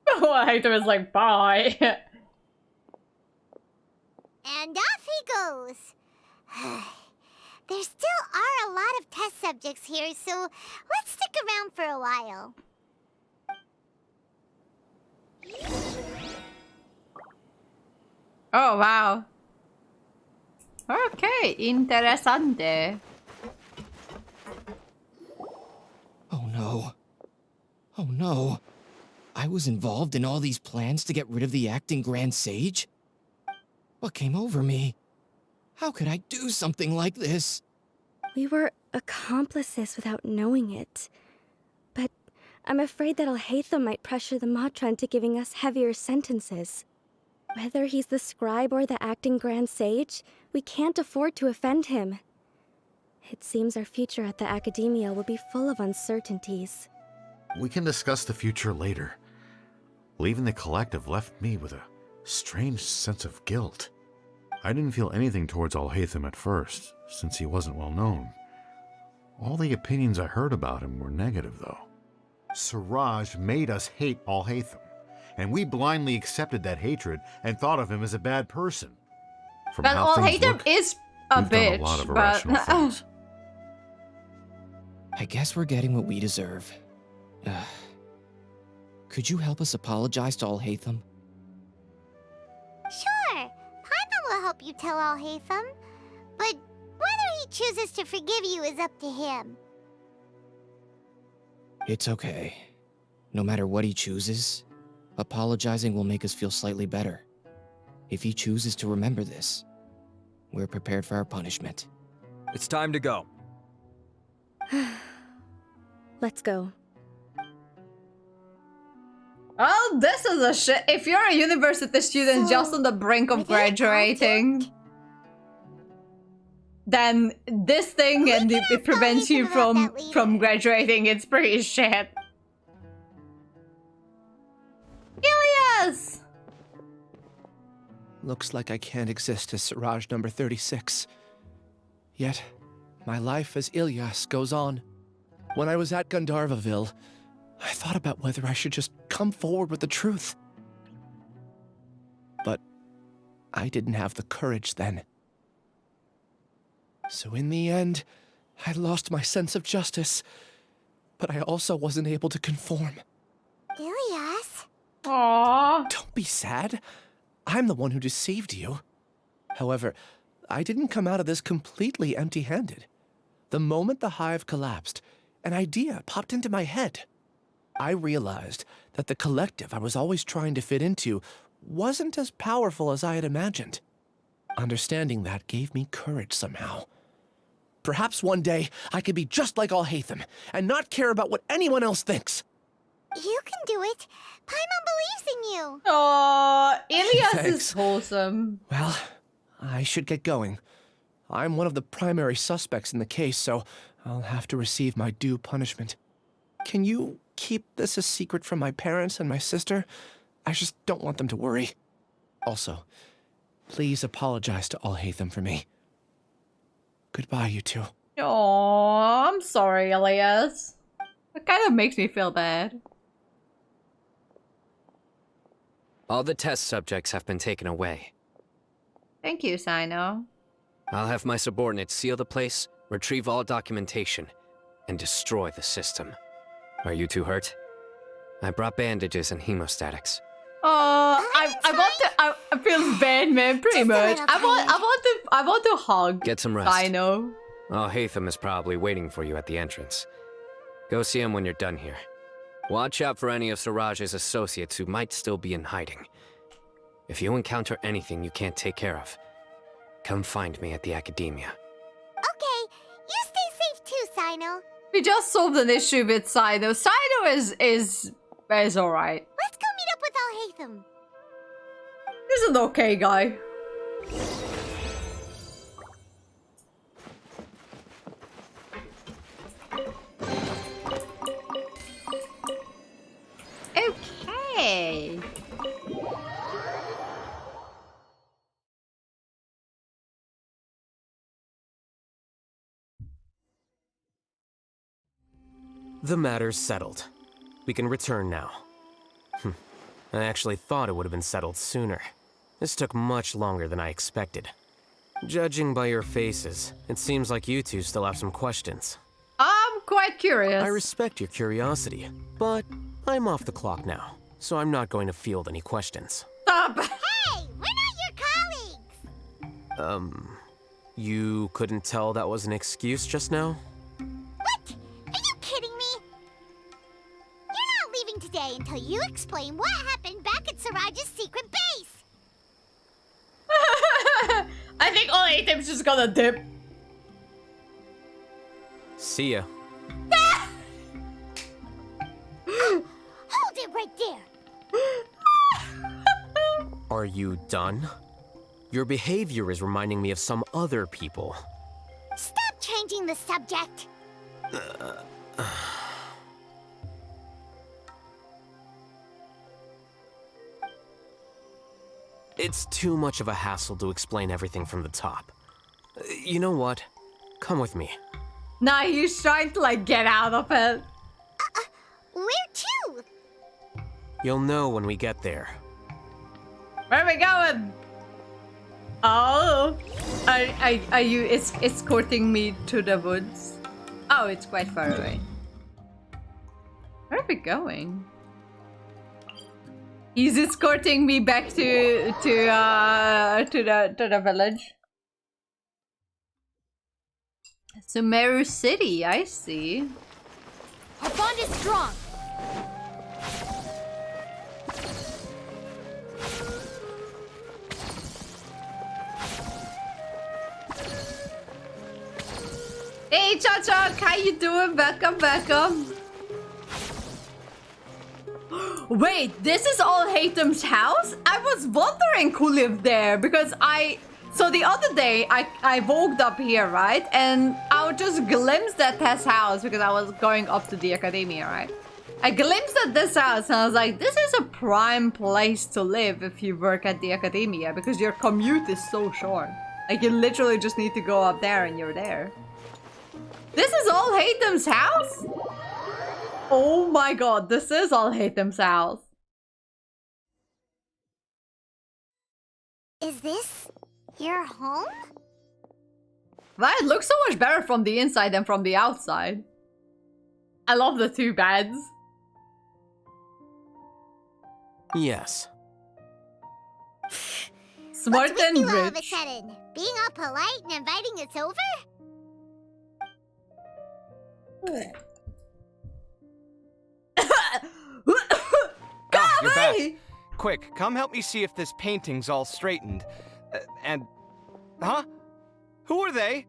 Alhaitham is like, bye.
And off he goes. There still are a lot of test subjects here, so let's stick around for a while.
Oh, wow. Okay, interesante.
Oh no. Oh no. I was involved in all these plans to get rid of the acting Grand Sage? What came over me? How could I do something like this?
We were accomplices without knowing it. But I'm afraid that Alhaitham might pressure the Matra into giving us heavier sentences. Whether he's the scribe or the acting Grand Sage, we can't afford to offend him. It seems our future at the academia will be full of uncertainties.
We can discuss the future later. Leaving the collective left me with a strange sense of guilt. I didn't feel anything towards Alhaitham at first, since he wasn't well known. All the opinions I heard about him were negative, though. Siraj made us hate Alhaitham, and we blindly accepted that hatred and thought of him as a bad person. From
But
how things
Alhaitham
look,
is a
we've done
bitch,
a lot of
but...
irrational things.
I guess we're getting what we deserve. Could you help us apologize to Alhaitham?
Sure, Paimon will help you tell Alhaitham. But whether he chooses to forgive you is up to him.
It's okay. No matter what he chooses, apologizing will make us feel slightly better. If he chooses to remember this, we're prepared for our punishment.
It's time to go.
Let's go.
Oh, this is a shit. If you're a university student just on the brink of graduating. then this thing and it prevents you from graduating. It's pretty shit. Ilias!
Looks like I can't exist as Siraj number 36. Yet, my life as Ilyas goes on. When I was at Gandharvaville, I thought about whether I should just come forward with the truth. But I didn't have the courage then. So in the end, I lost my sense of justice, but I also wasn't able to conform.
Ilyas?
Aww.
Don't be sad. I'm the one who deceived you. However, I didn't come out of this completely empty-handed. The moment the hive collapsed, an idea popped into my head. I realized that the collective I was always trying to fit into wasn't as powerful as I had imagined. Understanding that gave me courage somehow. Perhaps one day I could be just like Alhaitham and not care about what anyone else thinks.
You can do it. Paimon believes in you.
Oh, Ilias
Thanks.
is wholesome.
Well, I should get going. I'm one of the primary suspects in the case, so I'll have to receive my due punishment. Can you keep this a secret from my parents and my sister? I just don't want them to worry. Also, please apologize to Alhaitham for me. Goodbye, you two.
Oh, I'm sorry, Ilias. It kind of makes me feel bad.
All the test subjects have been taken away.
Thank you, Sino.
I'll have my subordinates seal the place, retrieve all documentation, and destroy the system. Are you two hurt? I brought bandages and hemostatics.
I feel bad, man. Pretty much. I want to hug.
Get some rest.
Sino.
Alhaitham is probably waiting for you at the entrance. Go see him when you're done here. Watch out for any of Siraj's associates who might still be in hiding. If you encounter anything you can't take care of, come find me at the academia.
Okay, you stay safe too, Sino.
We just solved an issue with Sino. Sino is alright.
Let's go meet up with Alhaitham.
He's an okay guy. Okay.
The matter's settled. We can return now. I actually thought it would have been settled sooner. This took much longer than I expected. Judging by your faces, it seems like you two still have some questions.
I'm quite curious.
I respect your curiosity, but I'm off the clock now, so I'm not going to field any questions.
Stop!
Hey, we're not your colleagues!
You couldn't tell that was an excuse just now?
What? Are you kidding me? You're not leaving today until you explain what happened back at Siraj's secret base!
I think Alhaitham's just gonna dip.
See ya.
Hold it right there!
Are you done? Your behavior is reminding me of some other people.
Stop changing the subject!
It's too much of a hassle to explain everything from the top. You know what? Come with me.
Nah, he's trying to like get out of it.
Where to?
You'll know when we get there.
Where are we going? Oh, are you escorting me to the woods? Oh, it's quite far away. Where are we going? He's escorting me back to the village. Sumeru City, I see.
Our bond is strong.
Hey, Cha-Cha, how you doing? Welcome, welcome. Wait, this is Alhaitham's house? I was wondering who lived there because So the other day, I woke up here, right? And I just glimpsed at his house because I was going up to the academia, right? I glimpsed at this house and I was like, this is a prime place to live if you work at the academia because your commute is so short. Like, you literally just need to go up there and you're there. This is Alhaitham's house? Oh my god, this is Alhaitham's house.
Is this your home?
Wow, it looks so much better from the inside than from the outside. I love the two beds.
Yes.
Smart
What's with
and
you all of a
rich.
sudden? Being all polite and inviting us over?
You're back. Quick, come help me see if this painting's all straightened. Huh? Who are they?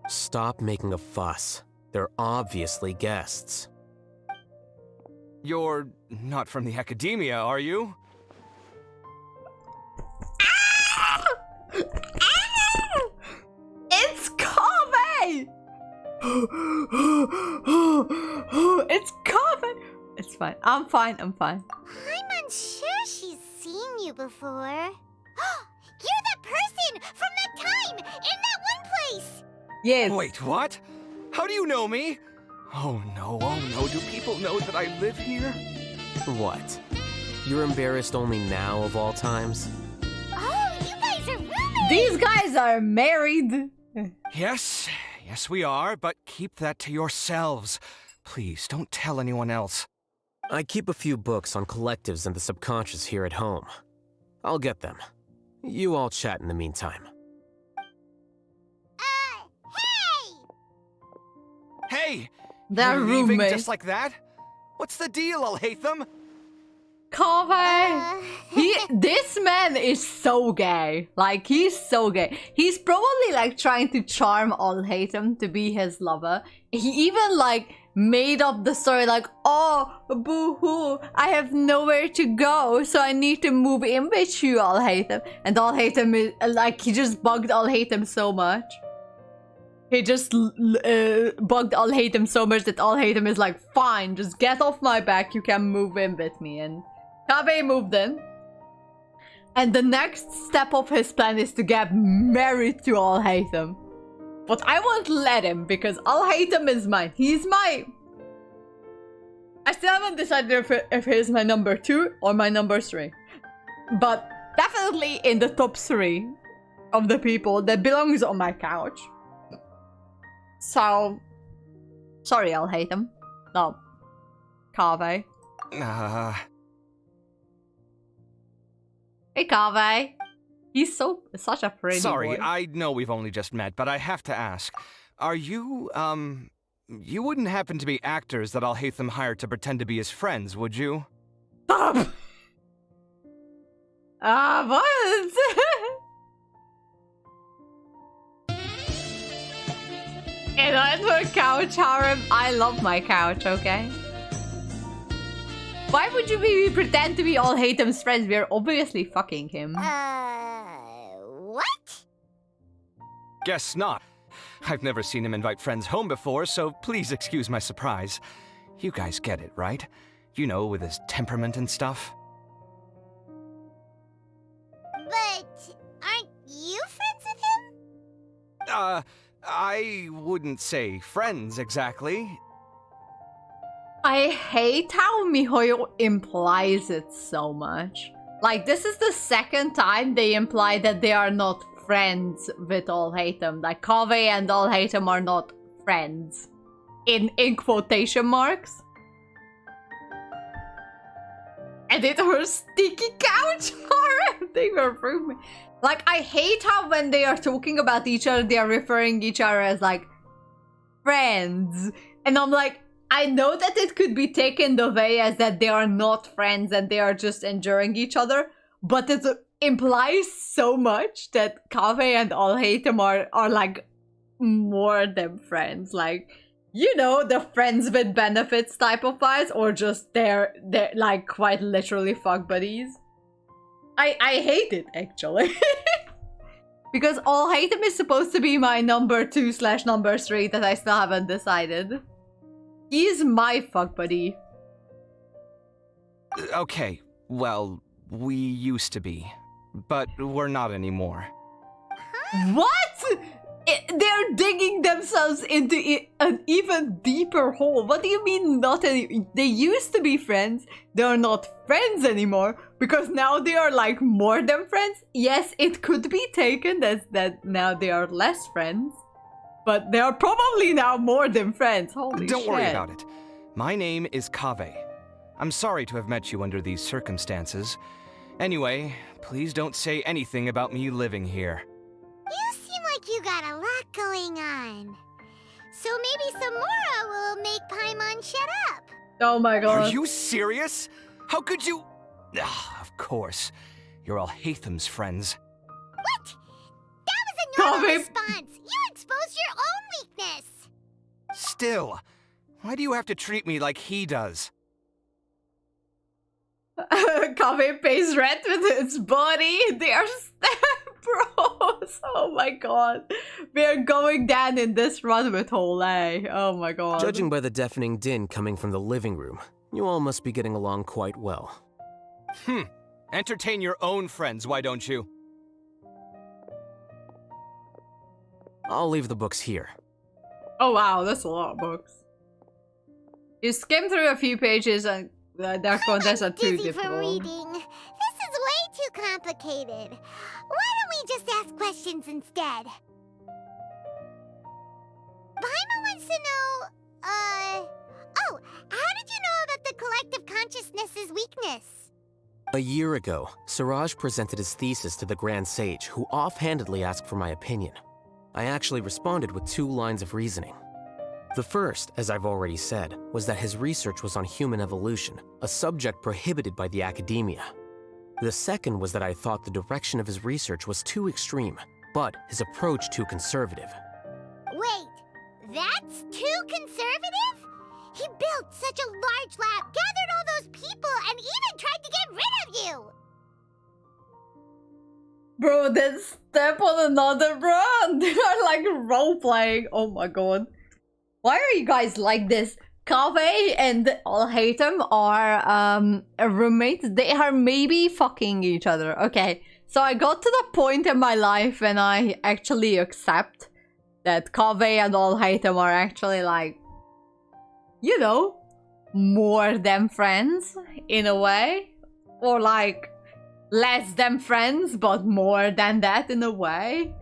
Stop making a fuss. They're obviously guests.
You're not from the academia, are you?
It's Kaveh! It's Kaveh! It's fine. I'm fine.
I'm unsure she's seen you before. You're that person from that time in that one place!
Yes.
Wait, what? How do you know me? Oh no, do people know that I live here?
What? You're embarrassed only now of all times?
Oh, you guys are roommates!
These guys are married!
Yes we are, but keep that to yourselves. Please, don't tell anyone else.
I keep a few books on collectives and the subconscious here at home. I'll get them. You all chat in the meantime.
Hey!
They're
You're leaving
roommates.
just like that? What's the deal, Alhaitham?
Kaveh! This man is so gay. Like, he's so gay. He's probably like trying to charm Alhaitham to be his lover. He even like made up the story like, oh, boo-hoo, I have nowhere to go, so I need to move in with you, Alhaitham. And Alhaitham is like, he just bugged Alhaitham so much. He just bugged Alhaitham so much that Alhaitham is like, fine, just get off my back, you can move in with me. And Kaveh moved in. And the next step of his plan is to get married to Alhaitham. But I won't let him because Alhaitham is mine. He's my... I still haven't decided if he's my number 2 or my number 3. But definitely in the top 3 of the people that belongs on my couch. So... Sorry, Alhaitham. No. Kaveh. Hey, Kaveh. He's such a pretty
Sorry,
boy.
I know we've only just met, but I have to ask. Are you, you wouldn't happen to be actors that Alhaitham hired to pretend to be his friends, would you?
Stop! What? And on her couch, harem. I love my couch, okay? Why would you pretend to be Alhaitham's friends? We're obviously fucking him.
What?
Guess not. I've never seen him invite friends home before, so please excuse my surprise. You guys get it, right? You know, with his temperament and stuff.
But aren't you friends with him?
I wouldn't say friends exactly.
I hate how Mihoyo implies it so much. Like, this is the second time they imply that they are not friends with Alhaitham. Like, Kaveh and Alhaitham are not friends. In quotation marks. And it's her sticky couch harem. They were roommates. Like, I hate how when they are talking about each other, they are referring each other as, like, friends. And I'm like, I know that it could be taken the way as that they are not friends and they are just enduring each other, but it implies so much that Kaveh and Alhaitham are like more than friends. Like, you know, the friends with benefits type of vibes, or just they're like quite literally fuck buddies. I hate it actually. Because Alhaitham is supposed to be my number 2/number 3 that I still haven't decided. He's my fuck buddy.
Okay, well, we used to be. But we're not anymore.
What? They're digging themselves into an even deeper hole. What do you mean not any? They used to be friends. They're not friends anymore because now they are like more than friends. Yes, it could be taken as that now they are less friends. But they are probably now more than friends. Holy shit.
Don't worry about it. My name is Kaveh. I'm sorry to have met you under these circumstances. Anyway, please don't say anything about me living here.
You seem like you got a lot going on. So maybe Samora will make Paimon shut up.
Oh my god.
Are you serious? How could you? Of course. You're Alhaitham's friends.
What? That was a normal response. You exposed your own weakness.
Still, why do you have to treat me like he does?
Kaveh pays rent with its body. They are bros. Oh my god. We are going down in this run with Ole. Oh my god.
Judging by the deafening din coming from the living room, you all must be getting along quite well.
Entertain your own friends, why don't you?
I'll leave the books here.
Oh wow, that's a lot of books. You skim through a few pages and that contains are too
dizzy
difficult.
from reading. This is way too complicated. Why don't we just ask questions instead? Paimon wants to know, oh, how did you know about the collective consciousness's weakness?
A year ago, Siraj presented his thesis to the Grand Sage, who offhandedly asked for my opinion. I actually responded with 2 lines of reasoning. The first, as I've already said, was that his research was on human evolution, a subject prohibited by the academia. The second was that I thought the direction of his research was too extreme, but his approach too conservative.
Wait, that's too conservative? He built such a large lab, gathered all those people, and even tried to get rid of you!
Bro, then step on another run. They are like role-playing. Oh my god. Why are you guys like this? Kaveh and Alhaitham are roommates. They are maybe fucking each other. Okay, so I got to the point in my life when I actually accept that Kaveh and Alhaitham are actually like, you know, more than friends in a way. Or like less than friends, but more than that in a way.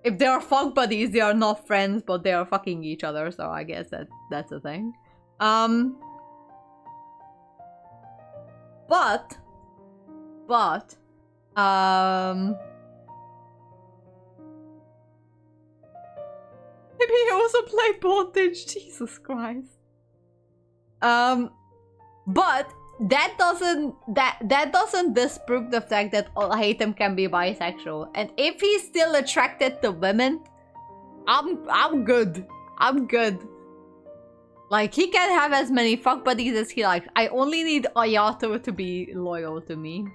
If they are fuck buddies, they are not friends, but they are fucking each other. So I guess that's a thing. But maybe he also play bondage. Jesus Christ. But that doesn't disprove the fact that Alhaitham can be bisexual, and if he's still attracted to women, I'm good. I'm good. Like, he can have as many fuck buddies as he likes. I only need Ayato to be loyal to me.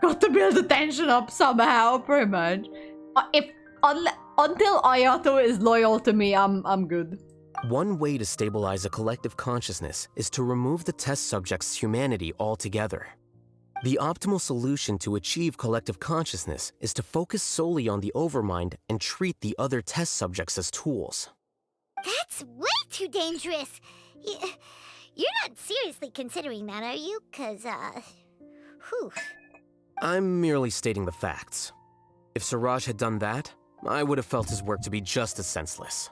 Got to build the tension up somehow, pretty much. Until Ayato is loyal to me, I'm good.
One way to stabilize a collective consciousness is to remove the test subject's humanity altogether. The optimal solution to achieve collective consciousness is to focus solely on the overmind and treat the other test subjects as tools.
That's way too dangerous. You're not seriously considering that, are you? 'Cause, whew.
I'm merely stating the facts. If Siraj had done that, I would have felt his work to be just as senseless.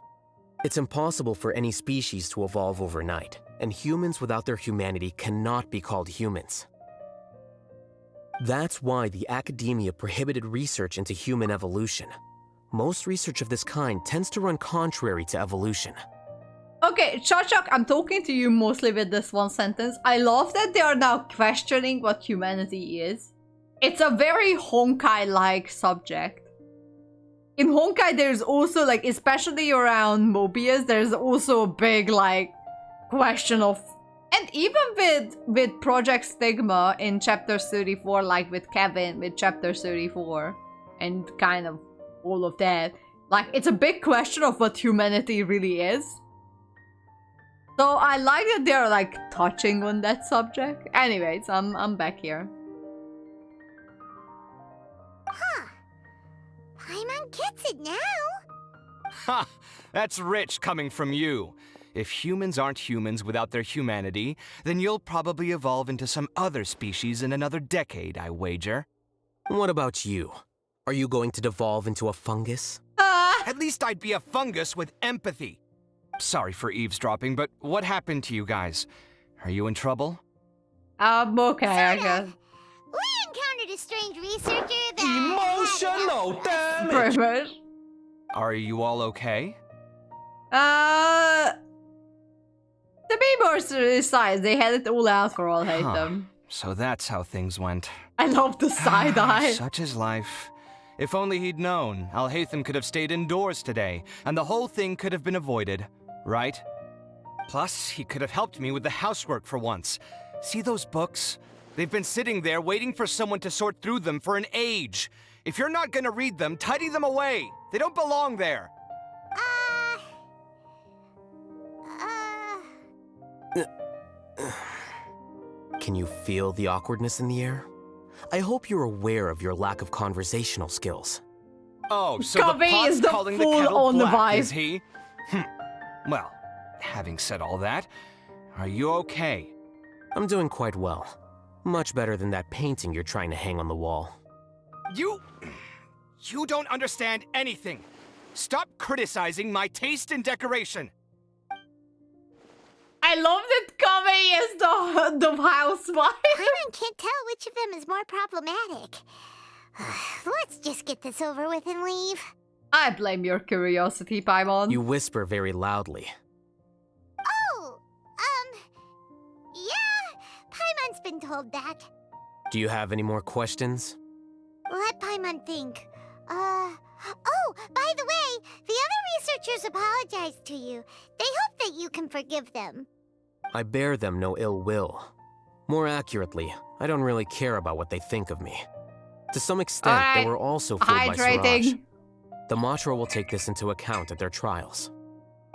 It's impossible for any species to evolve overnight, and humans without their humanity cannot be called humans. That's why the academia prohibited research into human evolution. Most research of this kind tends to run contrary to evolution.
Okay, Chachak, I'm talking to you mostly with this one sentence. I love that they are now questioning what humanity is. It's a very Honkai-like subject. In Honkai, there's also, like, especially around Mobius, there's also a big, like, question of... And even with Project Stigma in Chapter 34, like with Kevin, with Chapter 34, and kind of all of that. Like, it's a big question of what humanity really is. So I like that they're like touching on that subject. Anyways, I'm back here.
Huh. Paimon gets it now.
Ha! That's rich coming from you. If humans aren't humans without their humanity, then you'll probably evolve into some other species in another decade, I wager.
What about you? Are you going to devolve into a fungus?
At least I'd be a fungus with empathy. Sorry for eavesdropping, but what happened to you guys? Are you in trouble?
Okay, I guess.
We encountered a strange researcher that...
Emotional damage!
Pretty much.
Are you all okay?
To be more precise, they had it all out for Alhaitham.
So that's how things went.
I love the side eye.
Such is life. If only he'd known, Alhaitham could have stayed indoors today, and the whole thing could have been avoided, right? Plus, he could have helped me with the housework for once. See those books? They've been sitting there waiting for someone to sort through them for an age. If you're not gonna read them, tidy them away. They don't belong there.
Can you feel the awkwardness in the air? I hope you're aware of your lack of conversational skills.
Oh, so
Covey
the pot's
is the
calling the
fool
kettle
on the
black,
vibe.
is he? Well, having said all that, are you okay?
I'm doing quite well. Much better than that painting you're trying to hang on the wall.
You don't understand anything. Stop criticizing my taste in decoration.
I love that Covey is the housewife.
Paimon can't tell which of them is more problematic. Let's just get this over with and leave.
I blame your curiosity, Paimon.
You whisper very loudly.
Oh, yeah, Paimon's been told that.
Do you have any more questions?
Let Paimon think. Oh, by the way, the other researchers apologized to you. They hope that you can forgive them.
I bear them no ill will. More accurately, I don't really care about what they think of me. To some extent, they were also fooled by Siraj. The Matra will take this into account at their trials.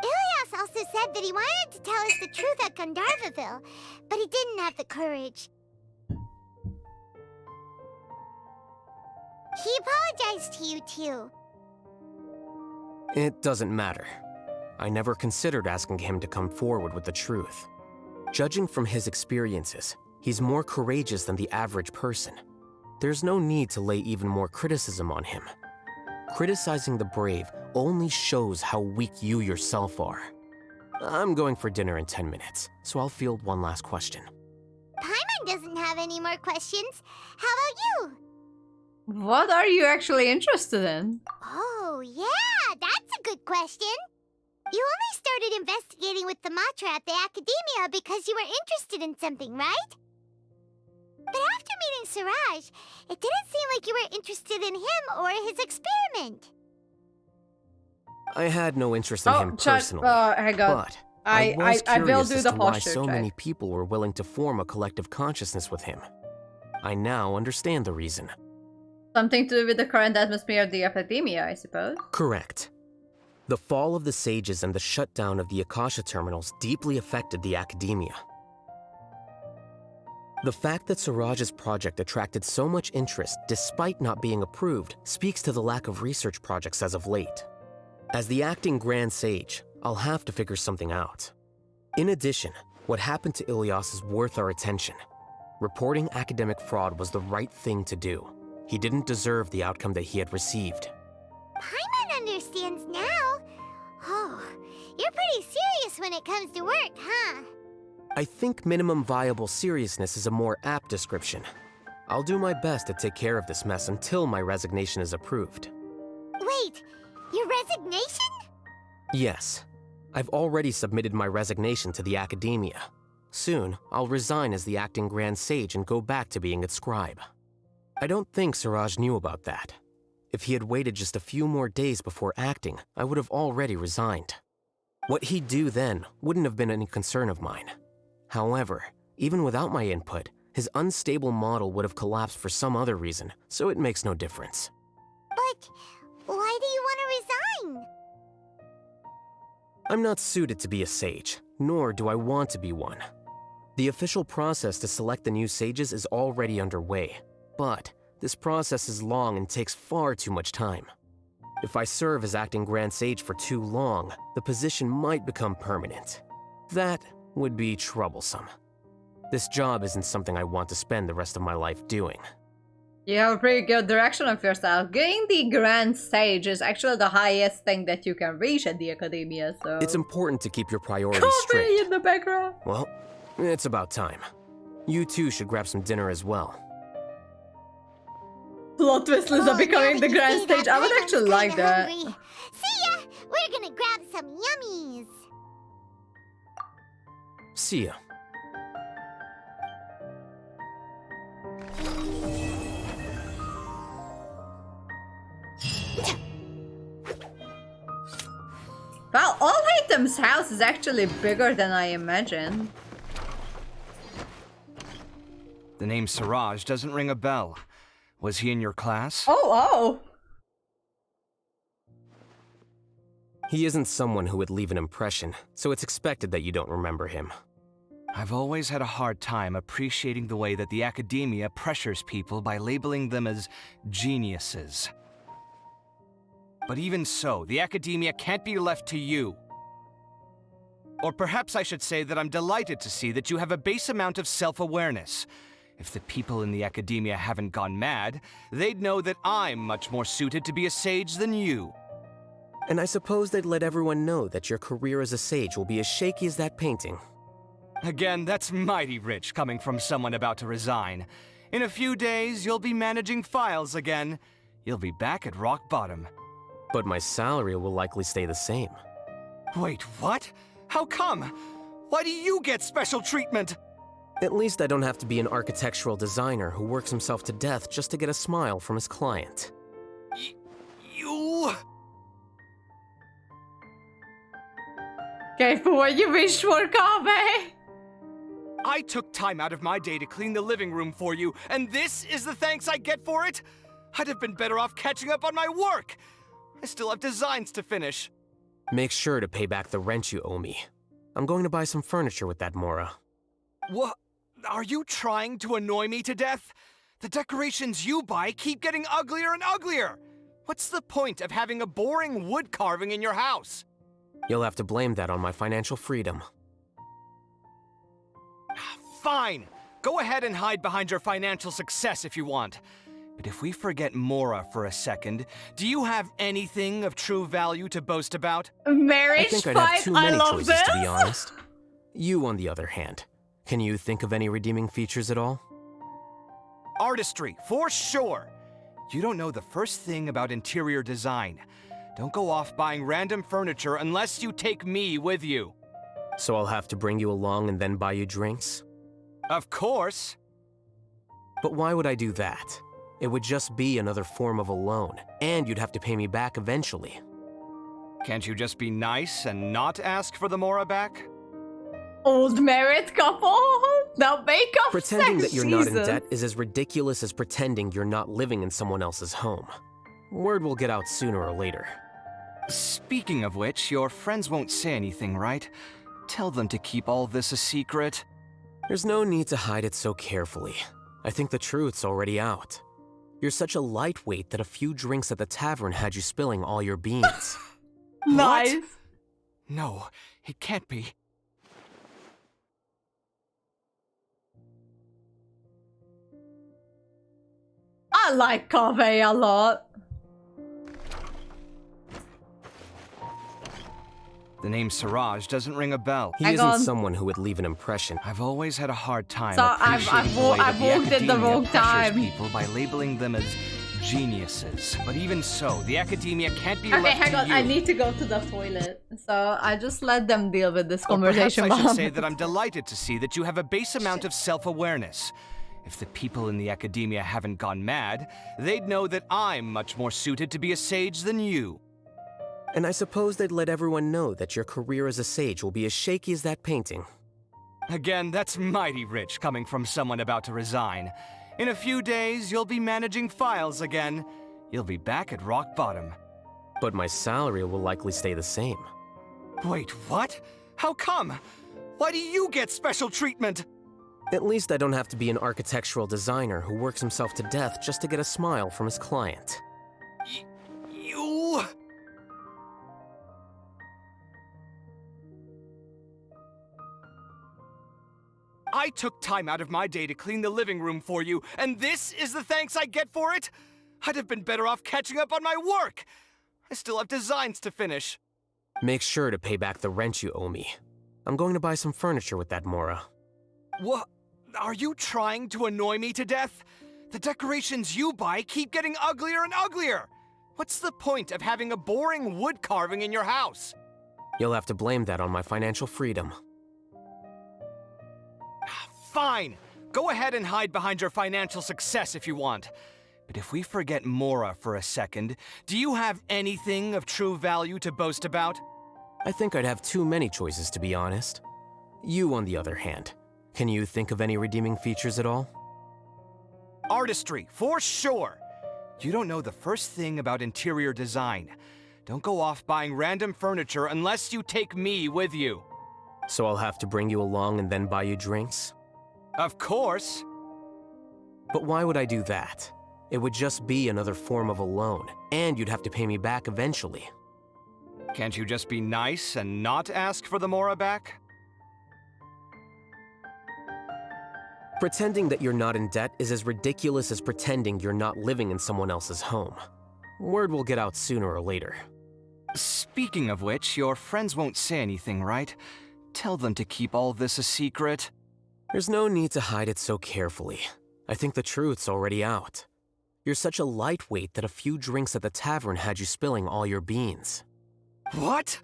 Ilias also said that he wanted to tell us the truth at Gandharvaville, but he didn't have the courage. He apologized to you, too.
It doesn't matter. I never considered asking him to come forward with the truth. Judging from his experiences, he's more courageous than the average person. There's no need to lay even more criticism on him. Criticizing the brave only shows how weak you yourself are. I'm going for dinner in 10 minutes, so I'll field one last question.
Paimon doesn't have any more questions. How about you?
What are you actually interested in?
Oh, yeah, that's a good question. You only started investigating with the Matra at the Academia because you were interested in something, right? But after meeting Siraj, it didn't seem like you were interested in him or his experiment.
I had no interest in him personally,
hang on.
but I was
I will
curious
do
as
the
to why
posture
so
check.
many people were willing to form a collective consciousness with him. I now understand the reason.
Something to do with the current atmosphere of the Academia, I suppose.
Correct. The fall of the sages and the shutdown of the Akasha terminals deeply affected the Academia. The fact that Siraj's project attracted so much interest despite not being approved speaks to the lack of research projects as of late. As the acting Grand Sage, I'll have to figure something out. In addition, what happened to Ilias is worth our attention. Reporting academic fraud was the right thing to do. He didn't deserve the outcome that he had received.
Paimon understands now. Oh, you're pretty serious when it comes to work, huh?
I think minimum viable seriousness is a more apt description. I'll do my best to take care of this mess until my resignation is approved.
Wait, your resignation?
Yes. I've already submitted my resignation to the Academia. Soon, I'll resign as the acting Grand Sage and go back to being its scribe. I don't think Siraj knew about that. If he had waited just a few more days before acting, I would have already resigned. What he'd do then wouldn't have been any concern of mine. However, even without my input, his unstable model would have collapsed for some other reason, so it makes no difference.
But why do you want to resign?
I'm not suited to be a sage, nor do I want to be one. The official process to select the new sages is already underway, but this process is long and takes far too much time. If I serve as acting Grand Sage for too long, the position might become permanent. That would be troublesome. This job isn't something I want to spend the rest of my life doing.
You have a pretty good direction of yourself. Getting the Grand Sage is actually the highest thing that you can reach at the Academia, so...
It's important to keep your priorities
Coffee
straight.
in the background.
Well, it's about time. You too should grab some dinner as well.
Plot twist Lisa becoming the Grand Stage. I would actually like that.
See ya! We're gonna grab some yummies!
See ya.
Well, Alhaitham's house is actually bigger than I imagined.
The name Siraj doesn't ring a bell. Was he in your class?
Oh!
He isn't someone who would leave an impression, so it's expected that you don't remember him.
I've always had a hard time appreciating the way that the Academia pressures people by labeling them as geniuses. But even so, the Academia can't be left to you. Or perhaps I should say that I'm delighted to see that you have a base amount of self-awareness. If the people in the Academia haven't gone mad, they'd know that I'm much more suited to be a sage than you.
And I suppose they'd let everyone know that your career as a sage will be as shaky as that painting.
Again, that's mighty rich coming from someone about to resign. In a few days, you'll be managing files again. You'll be back at rock bottom.
But my salary will likely stay the same.
Wait, what? How come? Why do you get special treatment?
At least I don't have to be an architectural designer who works himself to death just to get a smile from his client.
You...
Careful what you wish for, Kaveh!
I took time out of my day to clean the living room for you, and this is the thanks I get for it? I'd have been better off catching up on my work. I still have designs to finish.
Make sure to pay back the rent you owe me. I'm going to buy some furniture with that Mora.
What? Are you trying to annoy me to death? The decorations you buy keep getting uglier and uglier. What's the point of having a boring wood carving in your house?
You'll have to blame that on my financial freedom.
Fine. Go ahead and hide behind your financial success if you want. But if we forget Mora for a second, do you have anything of true value to boast about?
Marriage
I think I'd
fight?
have too many choices,
this.
to be honest. You, on the other hand, can you think of any redeeming features at all?
Artistry, for sure. You don't know the first thing about interior design. Don't go off buying random furniture unless you take me with you.
So I'll have to bring you along and then buy you drinks?
Of course.
But why would I do that? It would just be another form of a loan, and you'd have to pay me back eventually.
Can't you just be nice and not ask for the Mora back?
Old married couple? They'll make up
Pretending
sex,
that you're not in
Jesus.
debt is as ridiculous as pretending you're not living in someone else's home. Word will get out sooner or later.
Speaking of which, your friends won't say anything, right? Tell them to keep all this a secret.
There's no need to hide it so carefully. I think the truth's already out. You're such a lightweight that a few drinks at the tavern had you spilling all your beans.
Nice.
What? No, it can't be.
I like Kaveh a lot.
The name Siraj doesn't ring a bell.
He isn't someone who would leave an impression.
I've always had a hard time
So
appreciating the way that
I've
the
walked in the
Academia
wrong
pressures
time.
people by labeling them as geniuses. But even so, the Academia can't be
Okay,
left
hang
to
on.
you.
I need to go to the toilet. So I just let them deal with this
Or perhaps
conversation.
I
while
should
I'm-
say that I'm delighted to see that you have a base amount of self-awareness. If the people in the Academia haven't gone mad, they'd know that I'm much more suited to be a sage than you.
And I suppose they'd let everyone know that your career as a sage will be as shaky as that painting.
Again, that's mighty rich coming from someone about to resign. In a few days, you'll be managing files again. you'll be back at rock bottom.
But my salary will likely stay the same.
Wait, what? How come? Why do you get special treatment?
At least I don't have to be an architectural designer who works himself to death just to get a smile from his client.
You... I took time out of my day to clean the living room for you, and this is the thanks I get for it? I'd have been better off catching up on my work. I still have designs to finish.
Make sure to pay back the rent you owe me. I'm going to buy some furniture with that, Mora.
What? Are you trying to annoy me to death? The decorations you buy keep getting uglier and uglier. What's the point of having a boring wood carving in your house?
You'll have to blame that on my financial freedom.
Fine. Go ahead and hide behind your financial success if you want. But if we forget Mora for a second, do you have anything of true value to boast about?
I think I'd have too many choices, to be honest. You, on the other hand, can you think of any redeeming features at all?
Artistry, for sure. You don't know the first thing about interior design. Don't go off buying random furniture unless you take me with you.
So I'll have to bring you along and then buy you drinks?
Of course.
But why would I do that? It would just be another form of a loan, and you'd have to pay me back eventually.
Can't you just be nice and not ask for the Mora back?
Pretending that you're not in debt is as ridiculous as pretending you're not living in someone else's home. Word will get out sooner or later.
Speaking of which, your friends won't say anything, right? Tell them to keep all this a secret.
There's no need to hide it so carefully. I think the truth's already out. You're such a lightweight that a few drinks at the tavern had you spilling all your beans.
What?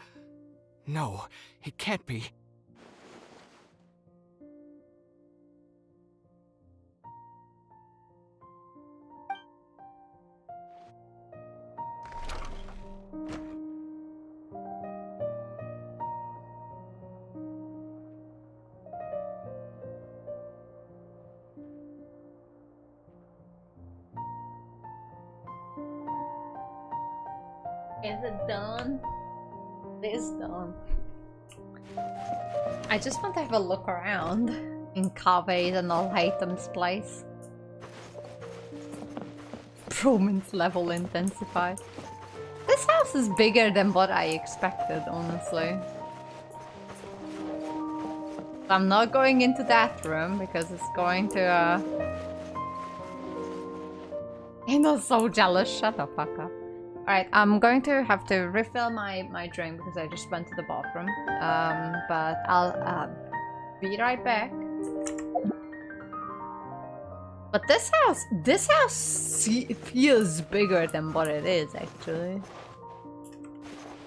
No, it can't be.
Is it done? It is done. I just want to have a look around in Kave's and Alhaitham's place. Romance level intensified. This house is bigger than what I expected, honestly. I'm not going into that room because it's going to I'm not so jealous, shut the fuck up. Alright, I'm going to have to refill my drink because I just went to the bathroom. But I'll be right back. But this house feels bigger than what it is, actually.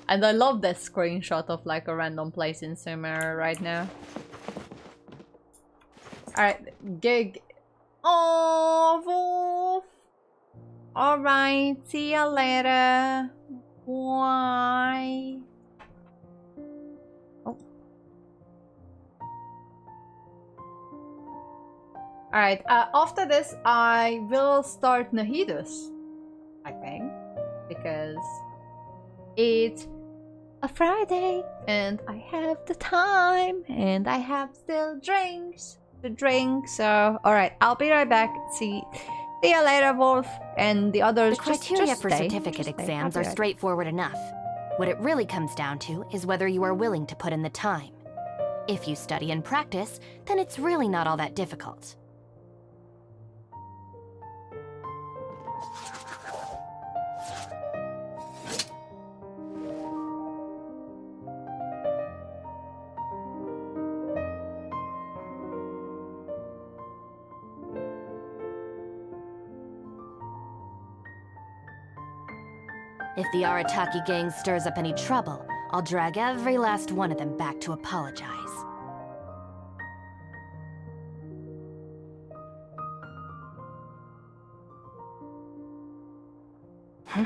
And I love that screenshot of like a random place in Sumer right now. Alright, gig. Oh, Wolf. Alright, see ya later. Why? Oh. Alright, after this, I will start Nahida's, I think. Because it's a Friday and I have the time and I have still drinks to drink. So, alright, I'll be right back. See you later, Wolf, and the others.
The criteria
just
for
stay.
certificate
Just stay.
exams
I'll
are
be right back.
straightforward enough. What it really comes down to is whether you are willing to put in the time. If you study and practice, then it's really not all that difficult. If the Arataki gang stirs up any trouble, I'll drag every last one of them back to apologize. Huh?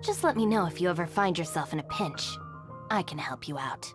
Just let me know if you ever find yourself in a pinch. I can help you out.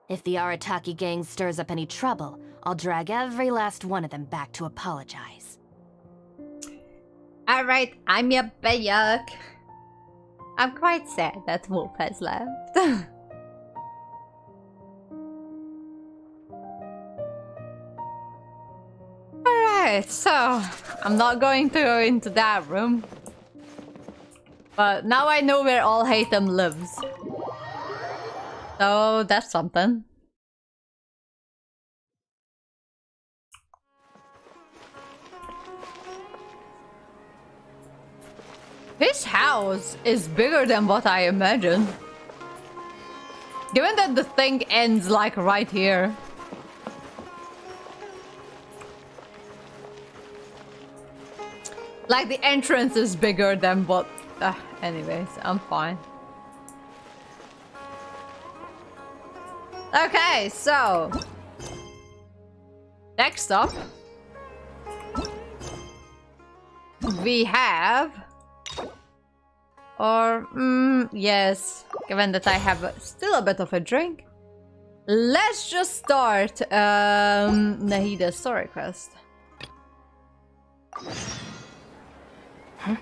If the Arataki gang stirs up any trouble, I'll drag every last one of them back to apologize.
Alright, I'm your Bayuk. I'm quite sad that Wolf has left. Alright, so I'm not going to go into that room. But now I know where Alhaitham lives. So that's something. This house is bigger than what I imagined. Given that the thing ends like right here. Like the entrance is bigger than what... anyways, I'm fine. Okay, so... next up... we have... or... yes, given that I have still a bit of a drink. Let's just start Nahida's story quest.
Huh?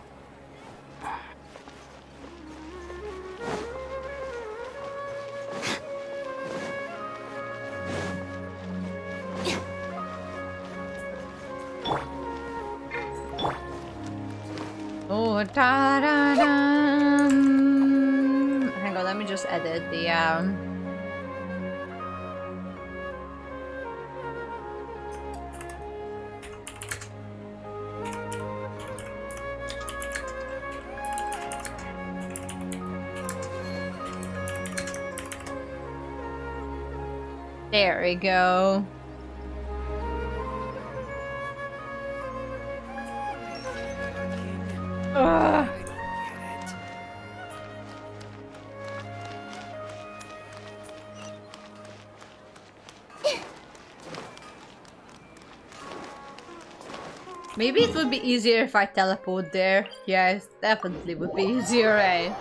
Oh, ta-da-dum. Hang on, let me just edit the there we go. Ugh. Maybe it would be easier if I teleport there. Yes, definitely would be easier, eh?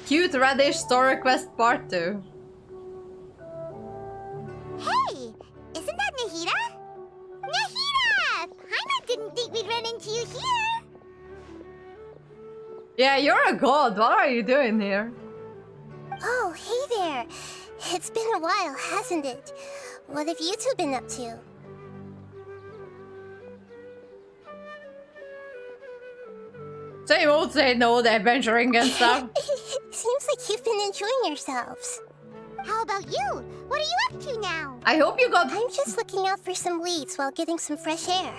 Cute Radish Story Quest Part 2.
Hey! Isn't that Nahida? Nahida! Paimon didn't think we'd run into you here!
Yeah, you're a god. What are you doing here?
Oh, hey there. It's been a while, hasn't it? What have you two been up to?
Same old, adventuring and stuff.
Seems like you've been enjoying yourselves. How How about you? What are you up to now?
I hope you got...
I'm just looking out for some leads while getting some fresh air.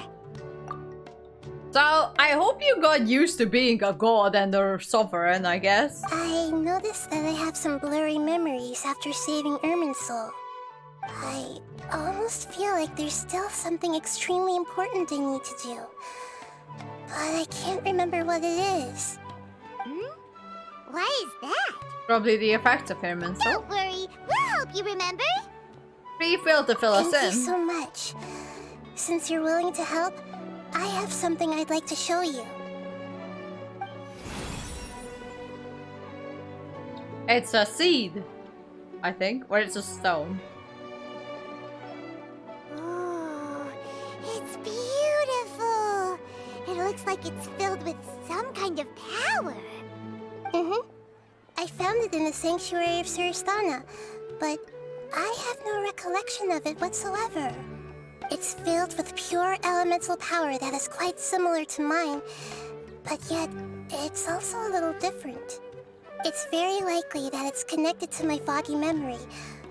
So, I hope you got used to being a god and a sovereign, I guess.
I noticed that I have some blurry memories after saving Irminsul. I almost feel like there's still something extremely important I need to do. But I can't remember what it is. Why is that?
Probably the effects of Irminsul.
Don't worry, we'll help you remember.
Free feel to fill us in.
Thank you so much. Since you're willing to help, I have something I'd like to show you.
It's a seed, I think, or it's a stone.
Oh, it's beautiful. It looks like it's filled with some kind of power. I found it in the sanctuary of Suristana, but I have no recollection of it whatsoever. It's filled with pure elemental power that is quite similar to mine, but yet it's also a little different. It's very likely that it's connected to my foggy memory,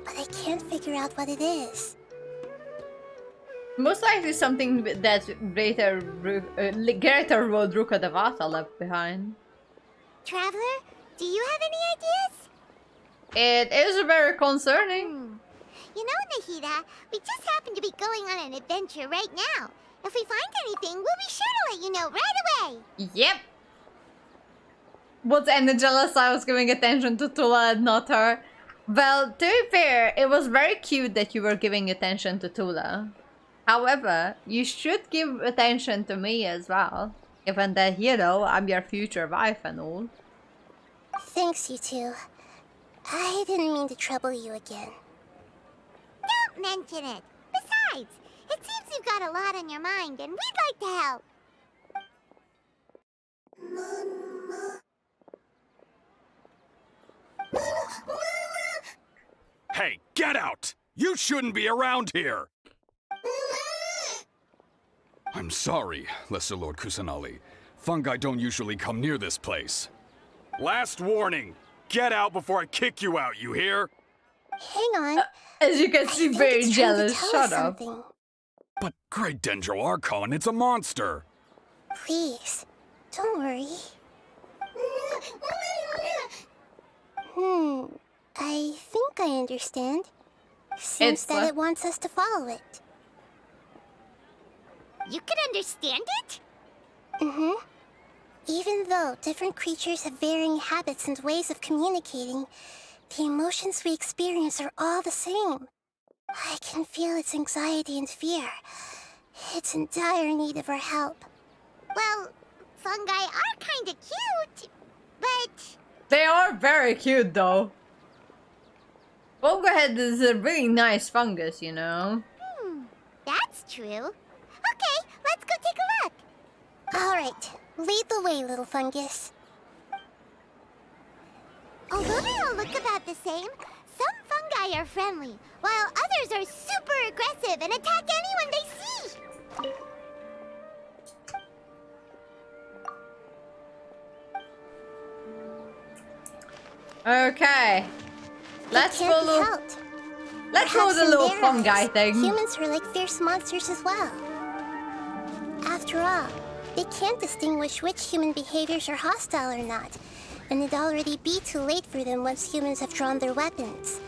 but I can't figure out what it is.
Most likely something that greater Rodruka Devata left behind.
Traveler, do you have any ideas?
It is very concerning.
You know, Nahida, we just happen to be going on an adventure right now. If we find anything, we'll be sure to let you know right away.
Yep. Was Anna jealous I was giving attention to Tula and not her? Well, to be fair, it was very cute that you were giving attention to Tula. However, you should give attention to me as well. Even that, you know, I'm your future wife and all.
Thanks, you two. I didn't mean to trouble you again. Don't mention it. Besides, it seems you've got a lot on your mind, and we'd like to help.
Hey, get out! You shouldn't be around here! I'm sorry, Lesser Lord Kusanali. Fungi don't usually come near this place. Last warning! Get out before I kick you out, you hear?
Hang on.
As you can see, very jealous. Shut up.
But Great Dendro Archon, it's a monster!
Please, don't worry. I think I understand. Seems that it wants us to follow it. You can understand it? Even though different creatures have varying habits and ways of communicating, the emotions we experience are all the same. I can feel its anxiety and fear. It's in dire need of our help. Well, fungi are kinda cute, but...
They are very cute, though. Fungahead is a really nice fungus, you know.
That's true. Okay, let's go take a look. All right, lead the way, little fungus. Although they all look about the same, some fungi are friendly, while others are super aggressive and attack anyone they see.
Okay. Let's
It can't be
follow.
helped.
Let's follow
Perhaps
the
in
little
their
fungi
eyes,
thing.
Humans are like fierce monsters as well. After all, they can't distinguish which human behaviors are hostile or not, and it'd already be too late for them once humans have drawn their weapons.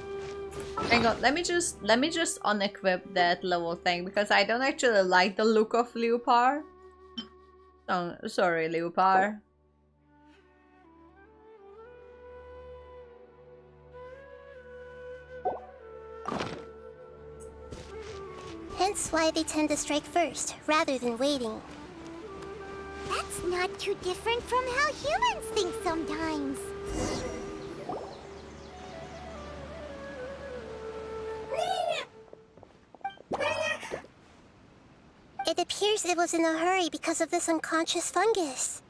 Hang on, let me just unequip that level thing because I don't actually like the look of Leopard. Oh, sorry, Leopard.
Hence why they tend to strike first, rather than waiting. That's not too different from how humans think sometimes. It appears it was in a hurry because of this unconscious fungus.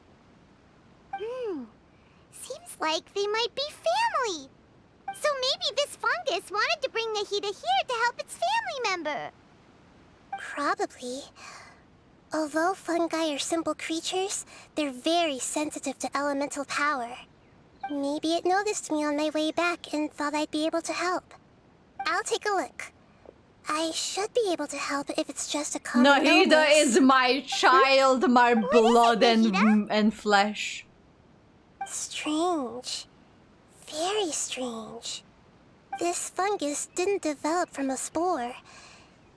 Seems like they might be family. So maybe this fungus wanted to bring Nahida here to help its family member. Probably. Although fungi are simple creatures, they're very sensitive to elemental power. Maybe it noticed me on my way back and thought I'd be able to help. I'll take a look. I should be able to help if it's just a common
Nahida
illness.
is my child, my blood and flesh.
Strange. Very strange. This fungus didn't develop from a spore.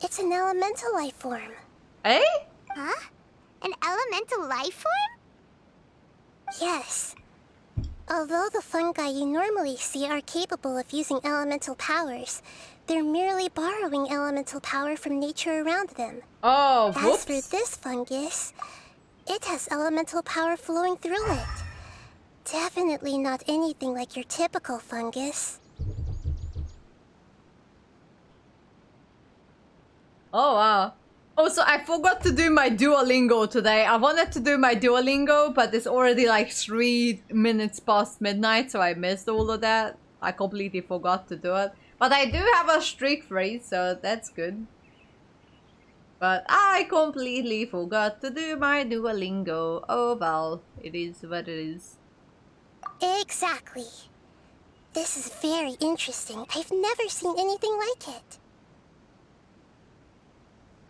It's an elemental life form.
Eh?
Huh? An elemental life form? Yes. Although the fungi you normally see are capable of using elemental powers, they're merely borrowing elemental power from nature around them.
Oh,
whoops. As for this fungus, it has elemental power flowing through it. Definitely not anything like your typical fungus.
Oh, wow. Oh, so I forgot to do my Duolingo today. I wanted to do my Duolingo, but it's already like 3 minutes past midnight, so I missed all of that. I completely forgot to do it. But I do have a streak free, so that's good. But I completely forgot to do my Duolingo. Oh well, it is what it is.
Exactly. This is very interesting. I've never seen anything like it.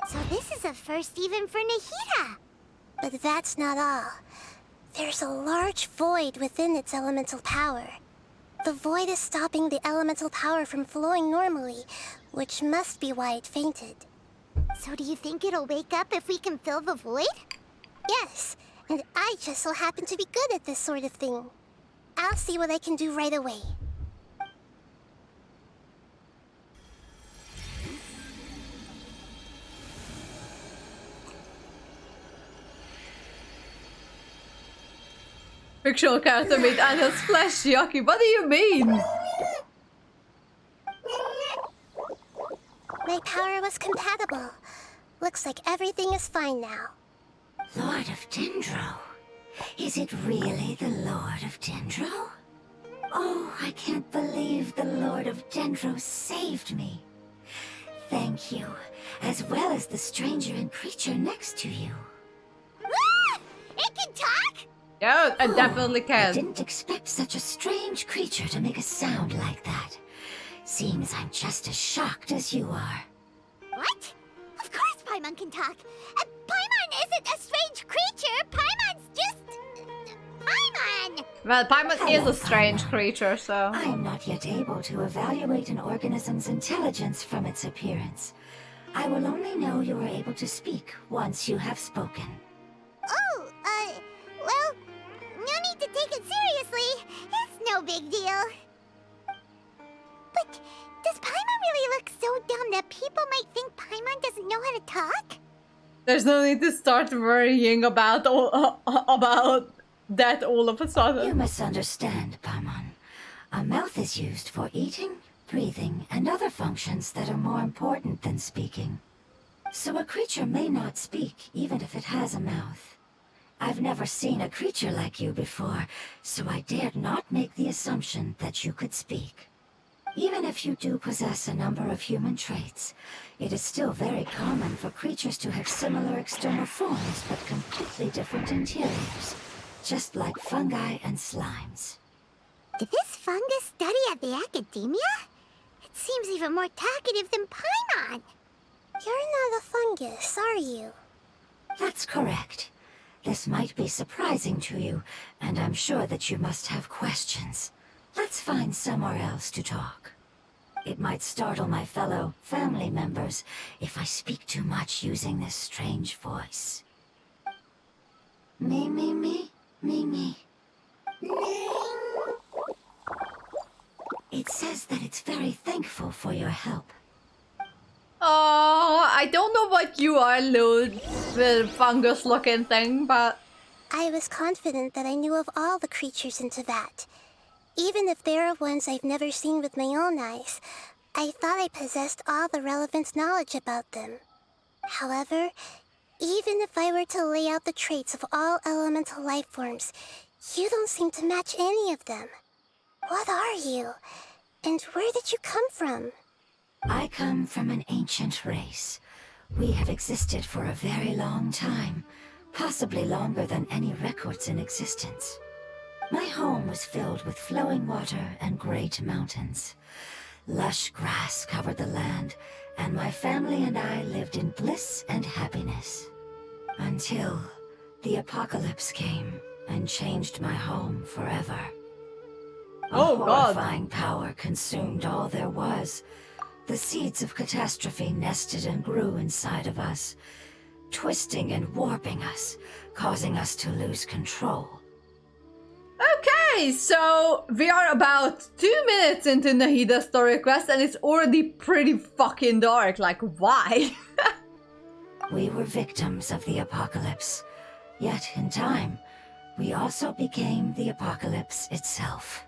So this is a first even for Nahida. But that's not all. There's a large void within its elemental power. The void is stopping the elemental power from flowing normally, which must be why it fainted. So do you think it'll wake up if we can fill the void? Yes, and I just so happen to be good at this sort of thing. I'll see what I can do right away.
Fictional character made Anna's flesh yucky. What do you mean?
My power was compatible. Looks like everything is fine now.
Lord of Dendro? Is it really the Lord of Dendro? Oh, I can't believe the Lord of Dendro saved me. Thank you, as well as the stranger and creature next to you.
Ah! It can talk?
Yeah, I definitely can.
I didn't expect such a strange creature to make a sound like that. Seems I'm just as shocked as you are.
What? Of course Paimon can talk. Paimon isn't a strange creature. Paimon's just... Paimon!
Well, Paimon is a strange creature, so...
I am not yet able to evaluate an organism's intelligence from its appearance. I will only know you are able to speak once you have spoken.
Oh, well, no need to take it seriously. It's no big deal. But does Paimon really look so dumb that people might think Paimon doesn't know how to talk?
There's no need to start worrying about that all of a sudden.
You misunderstand, Paimon. A mouth is used for eating, breathing, and other functions that are more important than speaking. So a creature may not speak, even if it has a mouth. I've never seen a creature like you before, so I dared not make the assumption that you could speak. Even if you do possess a number of human traits, it is still very common for creatures to have similar external forms but completely different interiors, just like fungi and slimes.
Did this fungus study at the academia? It seems even more talkative than Paimon. You're not a fungus, are you?
That's correct. This might be surprising to you, and I'm sure that you must have questions. Let's find somewhere else to talk. It might startle my fellow family members if I speak too much using this strange voice. Me. It says that it's very thankful for your help.
Oh, I don't know what you are, little fungus-looking thing, but...
I was confident that I knew of all the creatures in Teyvat. Even if there are ones I've never seen with my own eyes, I thought I possessed all the relevant knowledge about them. However, even if I were to lay out the traits of all elemental life forms, you don't seem to match any of them. What are you? And where did you come from?
I come from an ancient race. We have existed for a very long time, possibly longer than any records in existence. My home was filled with flowing water and great mountains. Lush grass covered the land, and my family and I lived in bliss and happiness. Until the apocalypse came and changed my home forever. A horrifying power consumed all there was. The seeds of catastrophe nested and grew inside of us, twisting and warping us, causing us to lose control.
Okay, so we are about 2 minutes into Nahida's story quest and it's already pretty fucking dark. Like, why?
We were victims of the apocalypse, yet in time, we also became the apocalypse itself.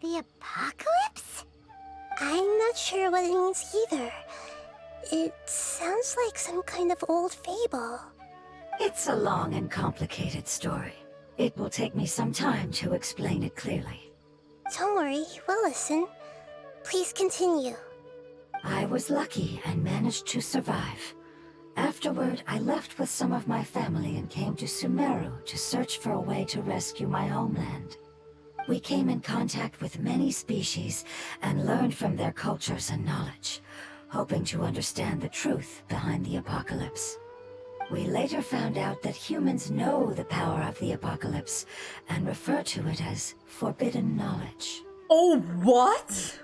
The apocalypse? I'm not sure what it means either. It sounds like some kind of old fable.
It's a long and complicated story. It will take me some time to explain it clearly.
Don't worry, we'll listen. Please continue.
I was lucky and managed to survive. Afterward, I left with some of my family and came to Sumeru to search for a way to rescue my homeland. We came in contact with many species and learned from their cultures and knowledge, hoping to understand the truth behind the apocalypse. We later found out that humans know the power of the apocalypse and refer to it as forbidden knowledge.
Oh, what?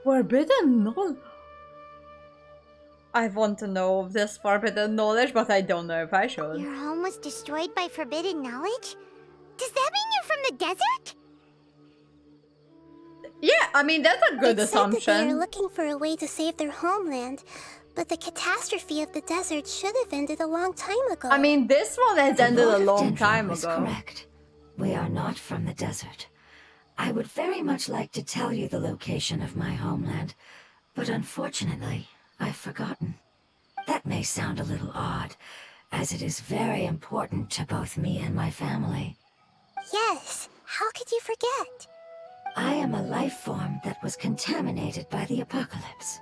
Forbidden knowledge? I want to know this forbidden knowledge, but I don't know if I should.
Your home was destroyed by forbidden knowledge? Does that mean you're from the desert?
Yeah, I mean, that's a good assumption.
Said that they are looking for a way to save their homeland, but the catastrophe of the desert should have ended a long time ago.
I mean, this one has ended a long time
was
ago.
Correct. We are not from the desert. I would very much like to tell you the location of my homeland, but unfortunately, I've forgotten. That may sound a little odd, as it is very important to both me and my family.
Yes, how could you forget?
I am a life form that was contaminated by the apocalypse.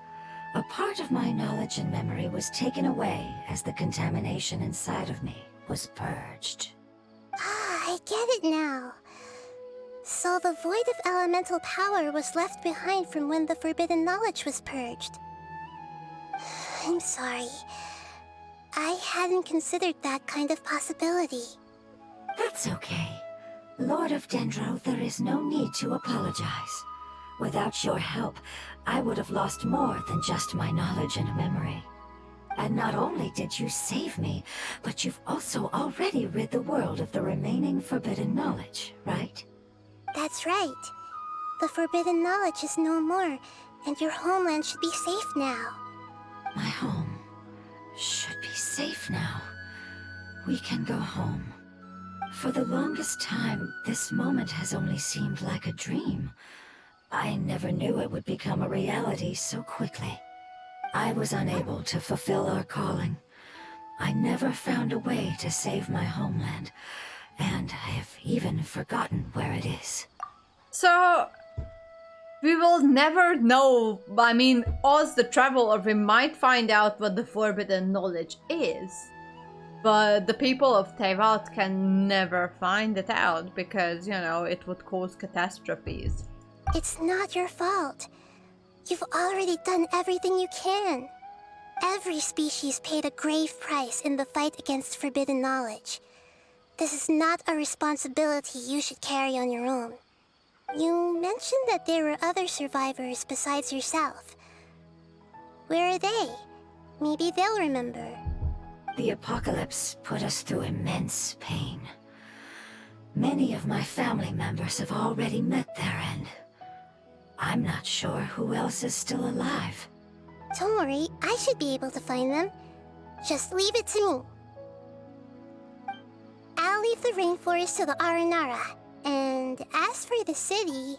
A part of my knowledge and memory was taken away as the contamination inside of me was purged.
Ah, I get it now. So the void of elemental power was left behind from when the forbidden knowledge was purged. I'm sorry. I hadn't considered that kind of possibility.
That's okay. Lord of Dendro, there is no need to apologize. Without your help, I would have lost more than just my knowledge and memory. And not only did you save me, but you've also already rid the world of the remaining forbidden knowledge, right?
That's right. The forbidden knowledge is no more, and your homeland should be safe now.
My home should be safe now. We can go home. For the longest time, this moment has only seemed like a dream. I never knew it would become a reality so quickly. I was unable to fulfill our calling. I never found a way to save my homeland, and I have even forgotten where it is.
So, we will never know. I mean, us, the traveler, we might find out what the forbidden knowledge is. But the people of Teyvat can never find it out because, you know, it would cause catastrophes.
It's not your fault. You've already done everything you can. Every species paid a grave price in the fight against forbidden knowledge. This is not a responsibility you should carry on your own. You mentioned that there were other survivors besides yourself. Where are they? Maybe they'll remember.
The apocalypse put us through immense pain. Many of my family members have already met their end. I'm not sure who else is still alive.
Don't worry, I should be able to find them. Just leave it to me. I'll leave the rainforest to the Aranara. And as for the city,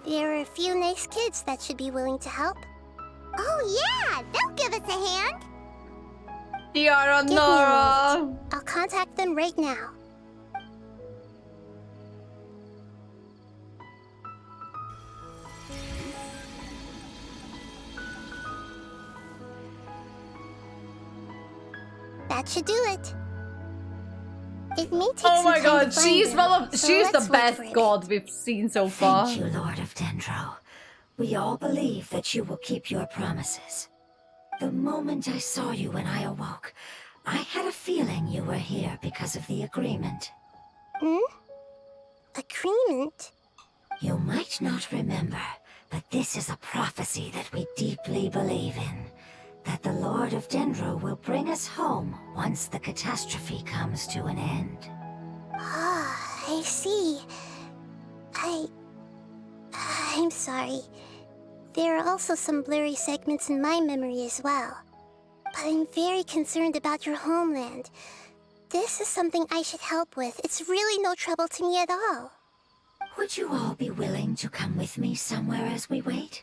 there are a few nice kids that should be willing to help.
Oh yeah, they'll give us a hand.
The Aranara!
I'll contact them right now. That should do it. It may take
Oh
some
my
time
god,
to find
she's
them, so
she's the
let's wait
best
for it.
god we've seen so far.
Thank you, Lord of Dendro. We all believe that you will keep your promises. The moment I saw you when I awoke, I had a feeling you were here because of the agreement.
Agreement?
You might not remember, but this is a prophecy that we deeply believe in. That the Lord of Dendro will bring us home once the catastrophe comes to an end.
Ah, I see. I'm sorry. There are also some blurry segments in my memory as well. But I'm very concerned about your homeland. This is something I should help with. It's really no trouble to me at all.
Would you all be willing to come with me somewhere as we wait?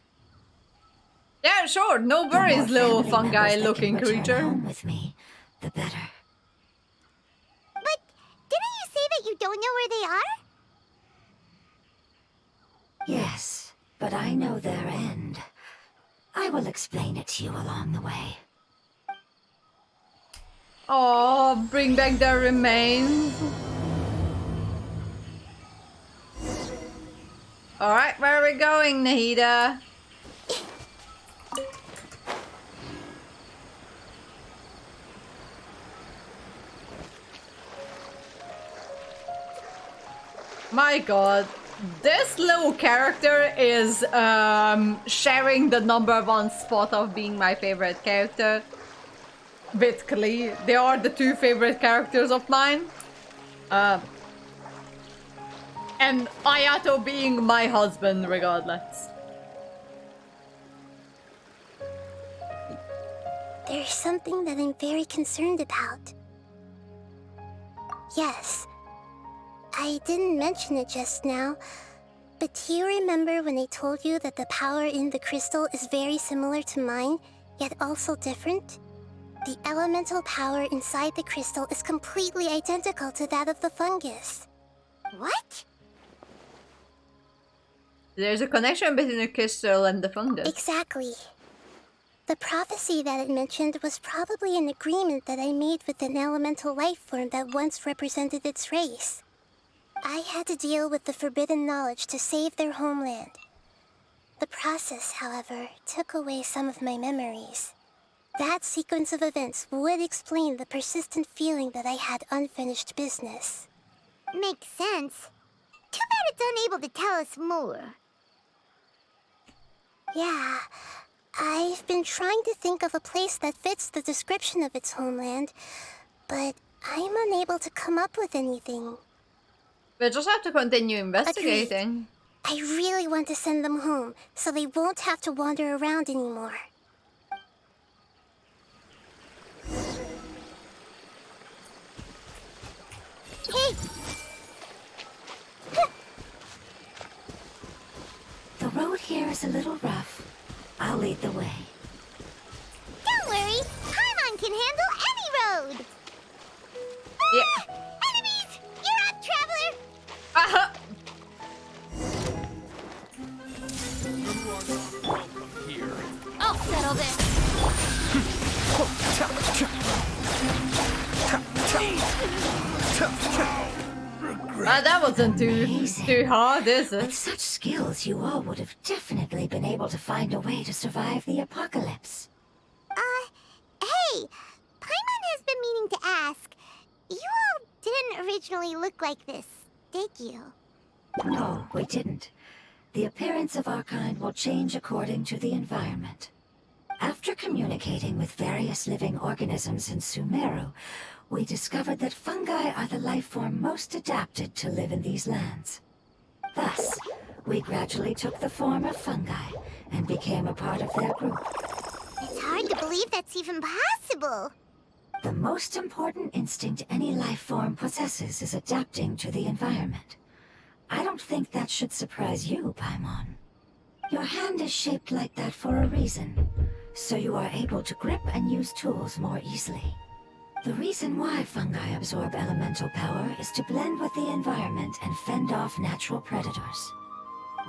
Yeah, sure. No worries, little fungi-looking creature.
Home with me, the better.
But didn't you say that you don't know where they are?
Yes, but I know their end. I will explain it to you along the way.
Oh, bring back their remains. Alright, where are we going, Nahida? My god, this little character is sharing the #1 spot of being my favorite character with Klee. They are the two favorite characters of mine. And Ayato being my husband regardless.
There's something that I'm very concerned about. Yes. I didn't mention it just now, but do you remember when I told you that the power in the crystal is very similar to mine, yet also different? The elemental power inside the crystal is completely identical to that of the fungus. What?
There's a connection between the crystal and the fungus.
Exactly. The prophecy that it mentioned was probably an agreement that I made with an elemental life form that once represented its race. I had to deal with the forbidden knowledge to save their homeland. The process, however, took away some of my memories. That sequence of events would explain the persistent feeling that I had unfinished business.
Makes sense. Too bad it's unable to tell us more.
Yeah, I've been trying to think of a place that fits the description of its homeland, but I'm unable to come up with anything.
We'll just have to continue investigating.
Agreed. I really want to send them home, so they won't have to wander around anymore.
Hey!
The road here is a little rough. I'll lead the way.
Don't worry, Paimon can handle any road!
Yeah.
Enemies! You're up, traveler!
Uh-huh.
Here.
I'll settle this.
That wasn't too hard, is it?
With such skills, you all would have definitely been able to find a way to survive the apocalypse.
Hey! Paimon has been meaning to ask. You all didn't originally look like this, did you?
No, we didn't. The appearance of our kind will change according to the environment. After communicating with various living organisms in Sumeru, we discovered that fungi are the life form most adapted to live in these lands. Thus, we gradually took the form of fungi and became a part of their group.
It's hard to believe that's even possible.
The most important instinct any life form possesses is adapting to the environment. I don't think that should surprise you, Paimon. Your hand is shaped like that for a reason, so you are able to grip and use tools more easily. The reason why fungi absorb elemental power is to blend with the environment and fend off natural predators.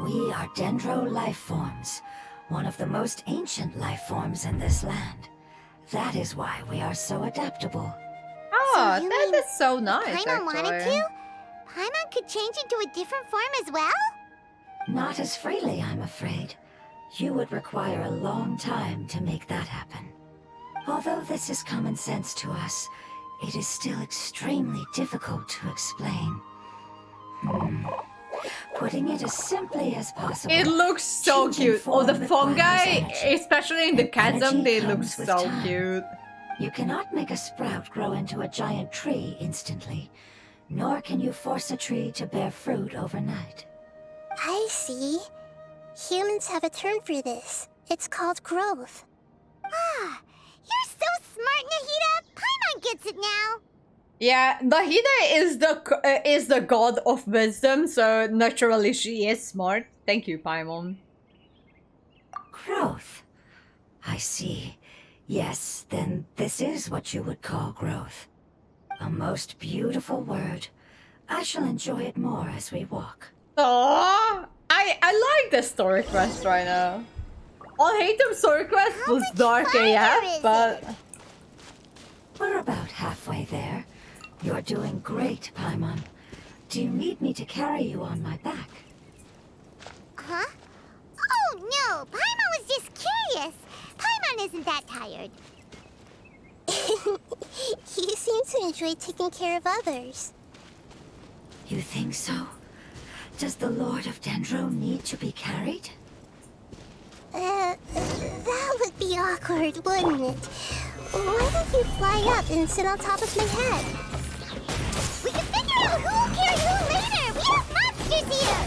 We are dendro life forms, one of the most ancient life forms in this land. That is why we are so adaptable.
Oh.
So
Oh, that is so nice,
If Paimon wanted
actually.
to, Paimon could change into a different form as well?
Not as freely, I'm afraid. You would require a long time to make that happen. Although this is common sense to us, it is still extremely difficult to explain. Putting it as simply as possible.
It looks so cute. Oh, the fungi, especially in the chasm, they look so cute.
You cannot make a sprout grow into a giant tree instantly, nor can you force a tree to bear fruit overnight.
I see. Humans have a term for this. It's called growth. Ah, you're so smart, Nahida! Paimon gets it now!
Yeah, Nahida is the god of wisdom, so naturally she is smart. Thank you, Paimon.
Growth. I see. Yes, then this is what you would call growth. A most beautiful word. I shall enjoy it more as we walk.
Oh, I like the story quest right now. Alhaitham story quest was dark AF, but
We're about halfway there. You're doing great, Paimon. Do you need me to carry you on my back?
Huh? Oh no, Paimon was just curious. Paimon isn't that tired. You seem to enjoy taking care of others.
You think so? Does the Lord of Dendro need to be carried?
That would be awkward, wouldn't it? Why don't you fly up and sit on top of my head? We can figure out who will carry who later! We have monsters here!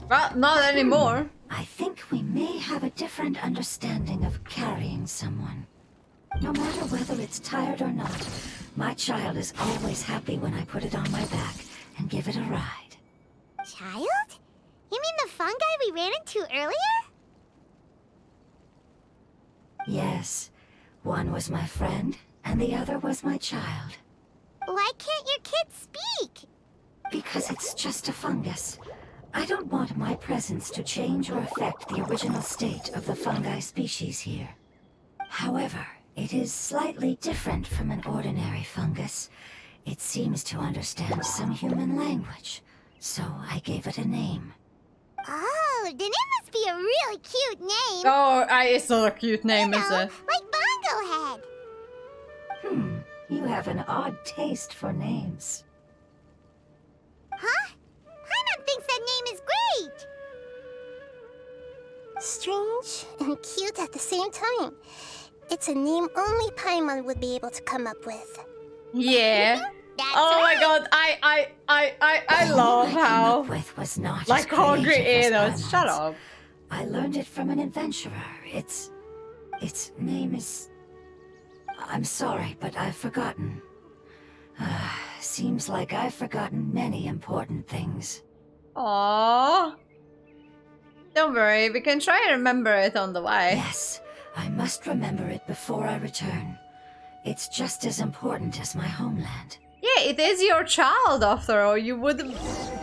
well, not anymore.
I think we may have a different understanding of carrying someone. No matter whether it's tired or not, my child is always happy when I put it on my back and give it a ride.
Child? You mean the fungi we ran into earlier?
Yes, one was my friend, and the other was my child.
Why can't your kid speak?
Because it's just a fungus. I don't want my presence to change or affect the original state of the fungi species here. However, it is slightly different from an ordinary fungus. It seems to understand some human language, so I gave it a name.
Oh, then it must be a really cute name.
Oh, it's not a cute name, is it?
Like Bongo Head.
You have an odd taste for names.
Huh? Paimon thinks that name is great. Strange and cute at the same time. It's a name only Paimon would be able to come up with.
Yeah. Oh my god, I love how
Was not
like
as
hungry
creative as
Enos.
Paimon's.
Shut up.
I learned it from an adventurer. Its name is... I'm sorry, but I've forgotten. Seems like I've forgotten many important things.
Aww. Don't worry, we can try and remember it on the way.
Yes, I must remember it before I return. It's just as important as my homeland.
Yeah, it is your child after all. You would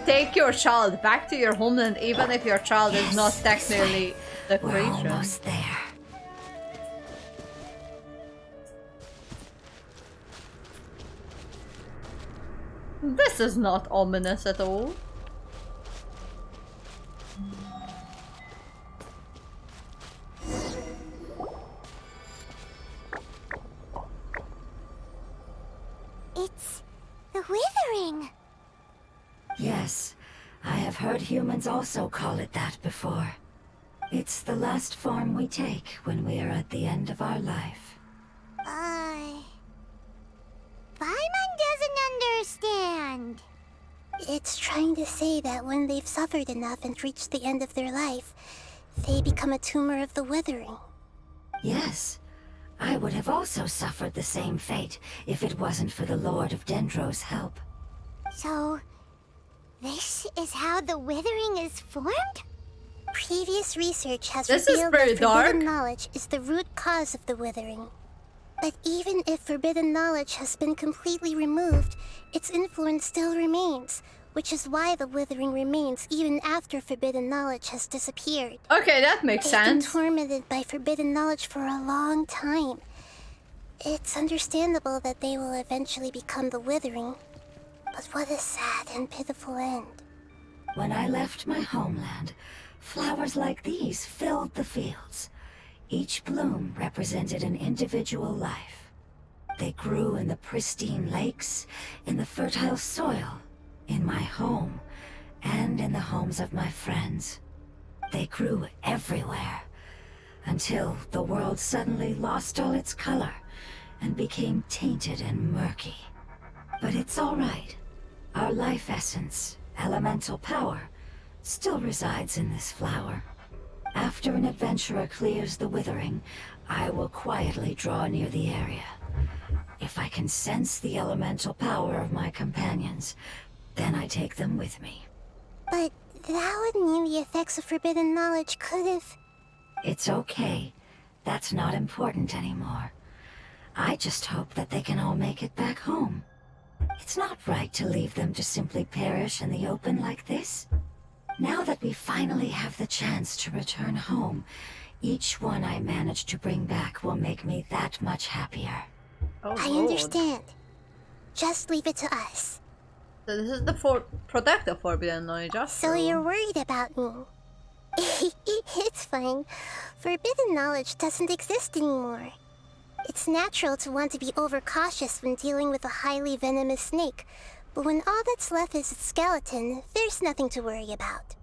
take your child back to your homeland even if your child is not technically the
We're
creature.
almost there.
This is not ominous at all.
It's the Withering.
Yes, I have heard humans also call it that before. It's the last form we take when we are at the end of our life.
Paimon doesn't understand. It's trying to say that when they've suffered enough and reached the end of their life, they become a tumor of the Withering.
Yes, I would have also suffered the same fate if it wasn't for the Lord of Dendro's help.
So, this is how the Withering is formed? Previous research has
This is
revealed
pretty
that forbidden
dark.
knowledge is the root cause of the Withering. But even if forbidden knowledge has been completely removed, its influence still remains, which is why the Withering remains even after forbidden knowledge has disappeared.
Okay, that makes
They've been
sense.
tormented by forbidden knowledge for a long time. It's understandable that they will eventually become the Withering. But what a sad and pitiful end.
When I left my homeland, flowers like these filled the fields. Each bloom represented an individual life. They grew in the pristine lakes, in the fertile soil, in my home, and in the homes of my friends. They grew everywhere, until the world suddenly lost all its color and became tainted and murky. But it's all right. Our life essence, elemental power, still resides in this flower. After an adventurer clears the Withering, I will quietly draw near the area. If I can sense the elemental power of my companions, then I take them with me.
But that would mean the effects of forbidden knowledge could have...
It's okay. That's not important anymore. I just hope that they can all make it back home. It's not right to leave them to simply perish in the open like this. Now that we finally have the chance to return home, each one I manage to bring back will make me that much happier.
Oh,
I understand. Just leave it to us.
So this is the protector forbidden knowledge.
So you're worried about me. It's fine. Forbidden knowledge doesn't exist anymore. It's natural to want to be overcautious when dealing with a highly venomous snake, but when all that's left is its skeleton, there's nothing to worry about.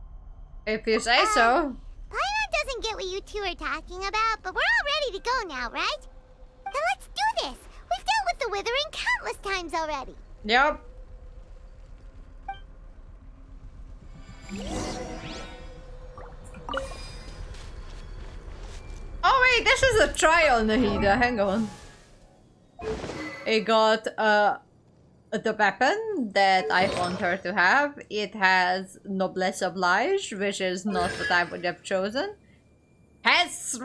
If you say so.
Paimon doesn't get what you two are talking about, but we're all ready to go now, right? Then let's do this! We've dealt with the Withering countless times already!
Yep. Oh wait, this is a trial, Nahida. Hang on. It got the weapon that I want her to have. It has Noblesse Oblige, which is not what I would have chosen. Has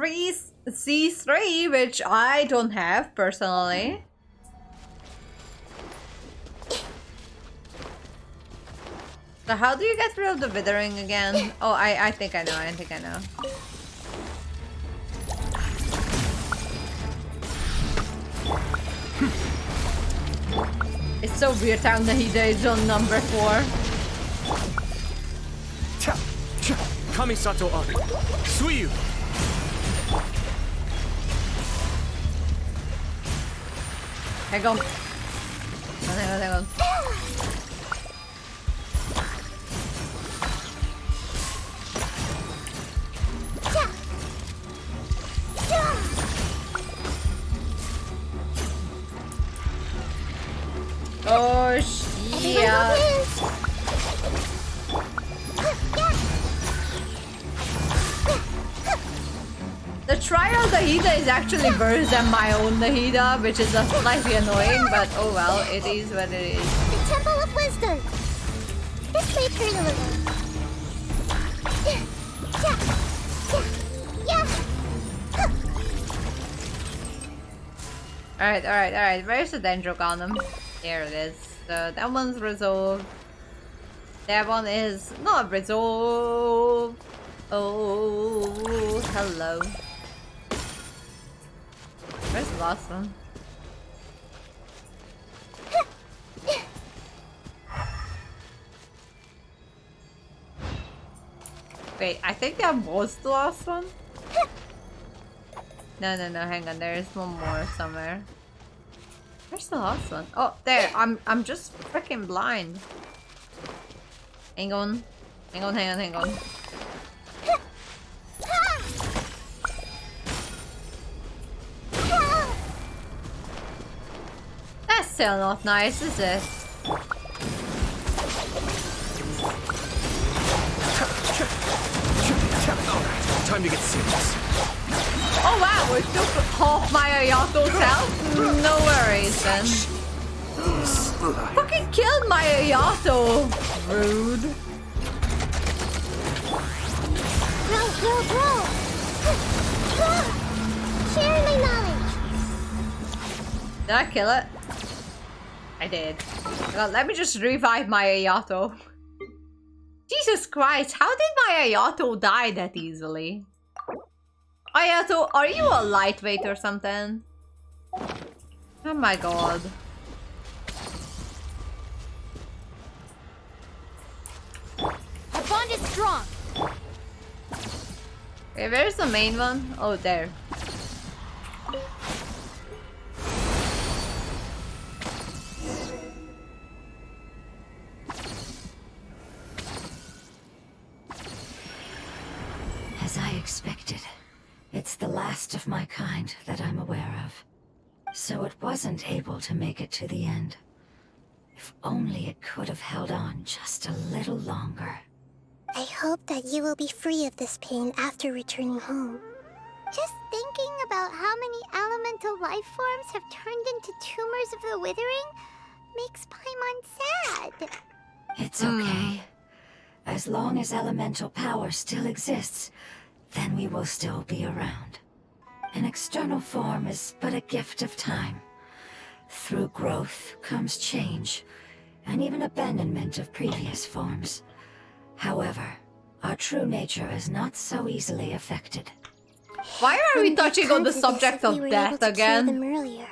C3, which I don't have personally. So how do you get rid of the withering again? Oh, I think I know. I think I know. It's so weird how Nahida is on number 4.
Kamisato Ari, Suiyu!
Hang on. Hang on. Oh, shit. The trial Nahida is actually worse than my own Nahida, which is slightly annoying, but oh well, it is what it is.
The Temple of Wisdom! This may hurt a little.
Alright. Where's the Dendrogonum? Here it is. So that one's resolved. That one is not resolved. Oh, hello. Where's the last one? Wait, I think that was the last one? No, hang on, there's one more somewhere. Where's the last one? Oh, there, I'm just freaking blind. Hang on. That's still not nice, is it?
Time to get serious.
Oh wow, it took half my Ayato's health? No worries then. Fucking killed my Ayato! Rude.
Bro! Share my knowledge!
Did I kill it? I did. God, let me just revive my Ayato. Jesus Christ, how did my Ayato die that easily? Ayato, are you a lightweight or something? Oh my god.
Our bond is strong.
Okay, where's the main one? Oh, there.
As I expected, it's the last of my kind that I'm aware of. So it wasn't able to make it to the end. If only it could have held on just a little longer.
I hope that you will be free of this pain after returning home. Just thinking about how many elemental life forms have turned into tumors of the withering makes Paimon sad.
It's okay. As long as elemental power still exists, then we will still be around. An external form is but a gift of time. Through growth comes change, and even abandonment of previous forms. However, our true nature is not so easily affected.
Why are we touching on the subject of death again?
Them earlier.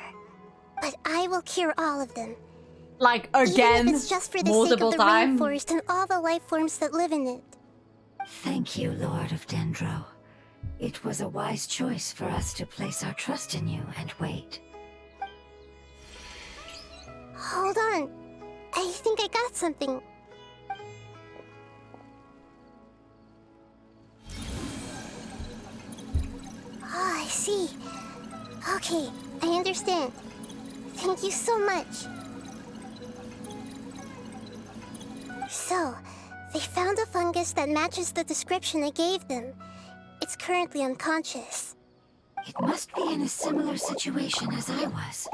But I will cure all of them.
Like again,
even if it's just for the
multiple
sake of the
times.
rainforest and all the life forms that live in it.
Thank you, Lord of Dendro. It was a wise choice for us to place our trust in you and wait.
Hold on. I think I got something. Oh, I see. Okay, I understand. Thank you so much. So, they found a fungus that matches the description I gave them. It's currently unconscious.
It must be in a similar situation as I was.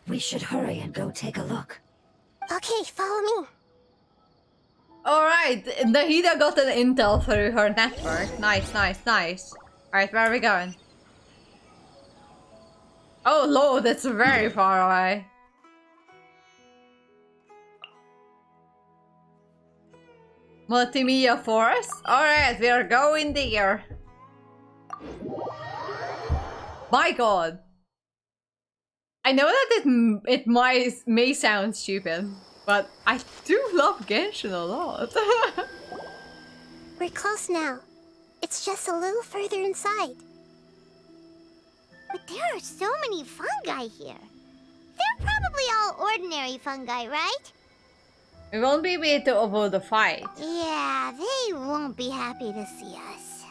We should hurry and go take a look.
Okay, follow me.
Alright, Nahida got an intel through her network. Nice, nice, nice. Alright, where are we going? Oh lord, that's very far away. Multimedia Forest? Alright, we are going there. My god. I know that it may sound stupid, but I do love Genshin a lot.
We're close now. It's just a little further inside. But there are so many fungi here. They're probably all ordinary fungi, right?
We won't be able to avoid the fight.
Yeah, they won't be happy to see us.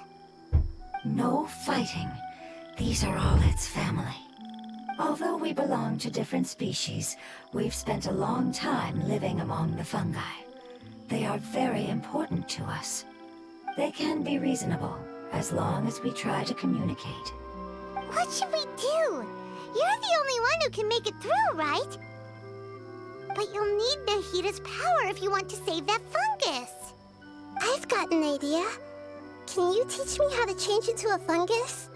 No fighting. These are all its family. Although we belong to different species, we've spent a long time living among the fungi. They are very important to us. They can be reasonable, as long as we try to communicate.
What should we do? You're the only one who can make it through, right? But you'll need Nahida's power if you want to save that fungus. I've got an idea. Can you teach me how to change into a fungus?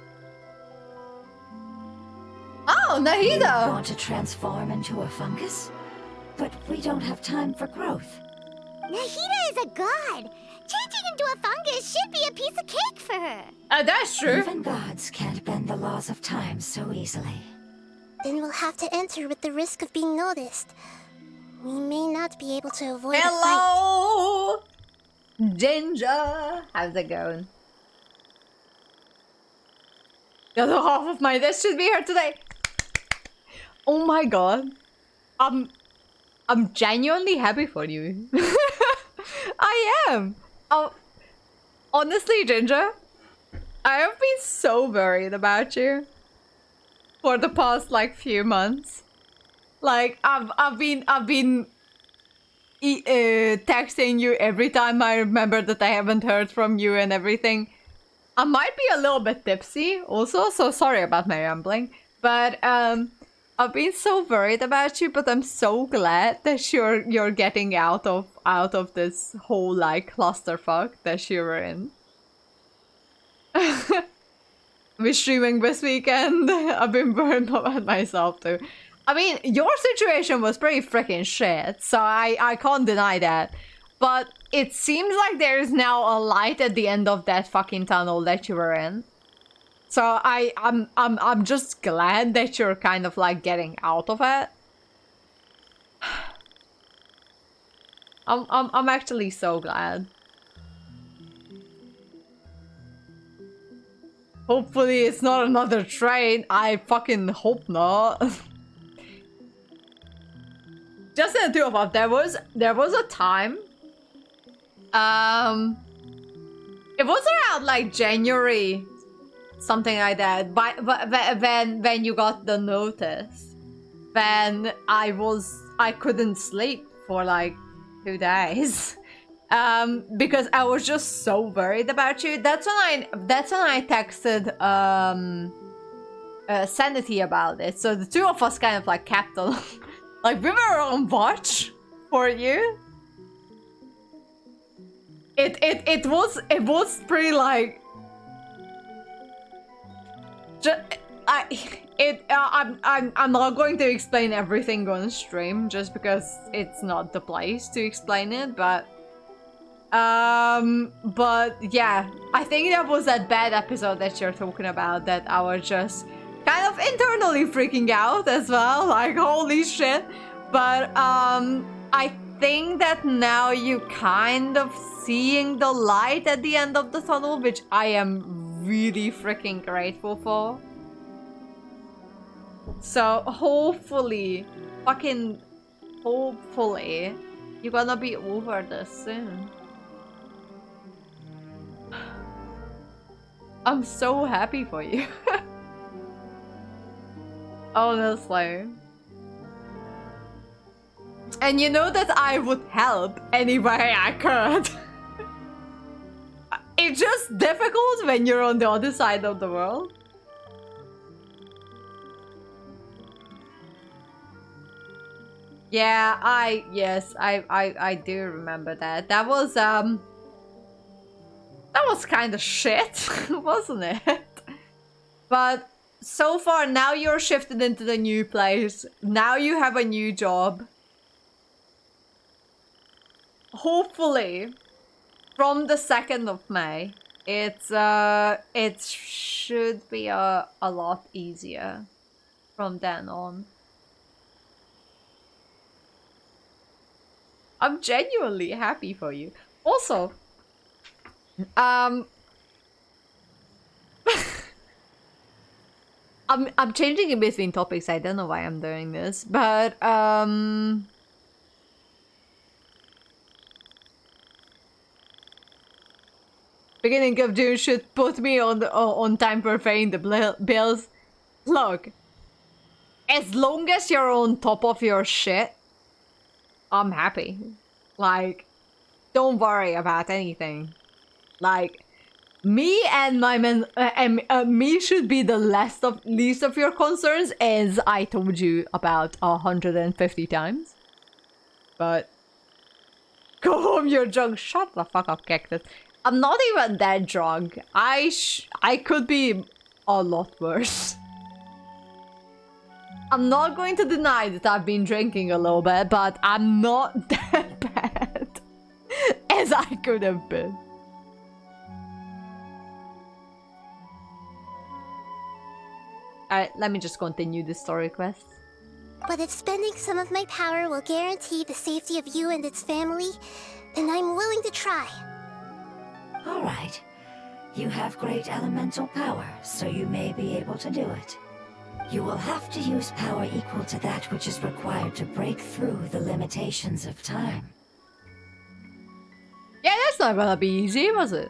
Oh, Nahida!
You want to transform into a fungus? But we don't have time for growth.
Nahida is a god. Changing into a fungus should be a piece of cake for her.
That's true.
Even gods can't bend the laws of time so easily.
Then we'll have to enter with the risk of being noticed. We may not be able to avoid
Hello! Ginger! How's it going? The other half of my desk should be here today. Oh my god. I'm genuinely happy for you. I am. Honestly, Ginger, I have been so worried about you for the past like few months. Like I've been texting you every time I remember that I haven't heard from you and everything. I might be a little bit tipsy also, so sorry about my rambling. But I've been so worried about you, but I'm so glad that you're getting out of this whole like clusterfuck that you were in. We're streaming this weekend. I've been burned about myself too. I mean, your situation was pretty freaking shit, so I can't deny that. But it seems like there is now a light at the end of that fucking tunnel that you were in. So I'm just glad that you're kind of like getting out of it. I'm actually so glad. Hopefully it's not another train. I fucking hope not. Just the two of us. There was a time. It was around like January, something like that. But when you got the notice, when I couldn't sleep for like 2 days. Because I was just so worried about you. That's when I texted Sanity about it. So the two of us kind of like kept on, like we were on watch for you. It was pretty like. I'm not going to explain everything on stream just because it's not the place to explain it, but yeah, I think that was that bad episode that you're talking about that I was just kind of internally freaking out as well, like holy shit. But I think that now you kind of seeing the light at the end of the tunnel, which I am really freaking grateful for. So hopefully, fucking hopefully, you're gonna be over this soon. I'm so happy for you. Honestly. And you know that I would help any way I could. It's just difficult when you're on the other side of the world. Yeah, I do remember that. That was kind of shit, wasn't it? But so far, now you're shifted into the new place. Now you have a new job. Hopefully, from the 2nd of May, it should be a lot easier from then on. I'm genuinely happy for you. Also, I'm changing in between topics. I don't know why I'm doing this, but beginning of June should put me on time for paying the bills. Look, as long as you're on top of your shit, I'm happy. Like, don't worry about anything. Like, me and my men, me should be the least of your concerns, as I told you about 150 times. But go home, you're drunk. Shut the fuck up, Cactus. I'm not even that drunk. I could be a lot worse. I'm not going to deny that I've been drinking a little bit, but I'm not that bad as I could have been. Alright, let me just continue the story quest.
But if spending some of my power will guarantee the safety of you and its family, then I'm willing to try.
All right. You have great elemental power, so you may be able to do it. You will have to use power equal to that which is required to break through the limitations of time.
Yeah, that's not gonna be easy, was it?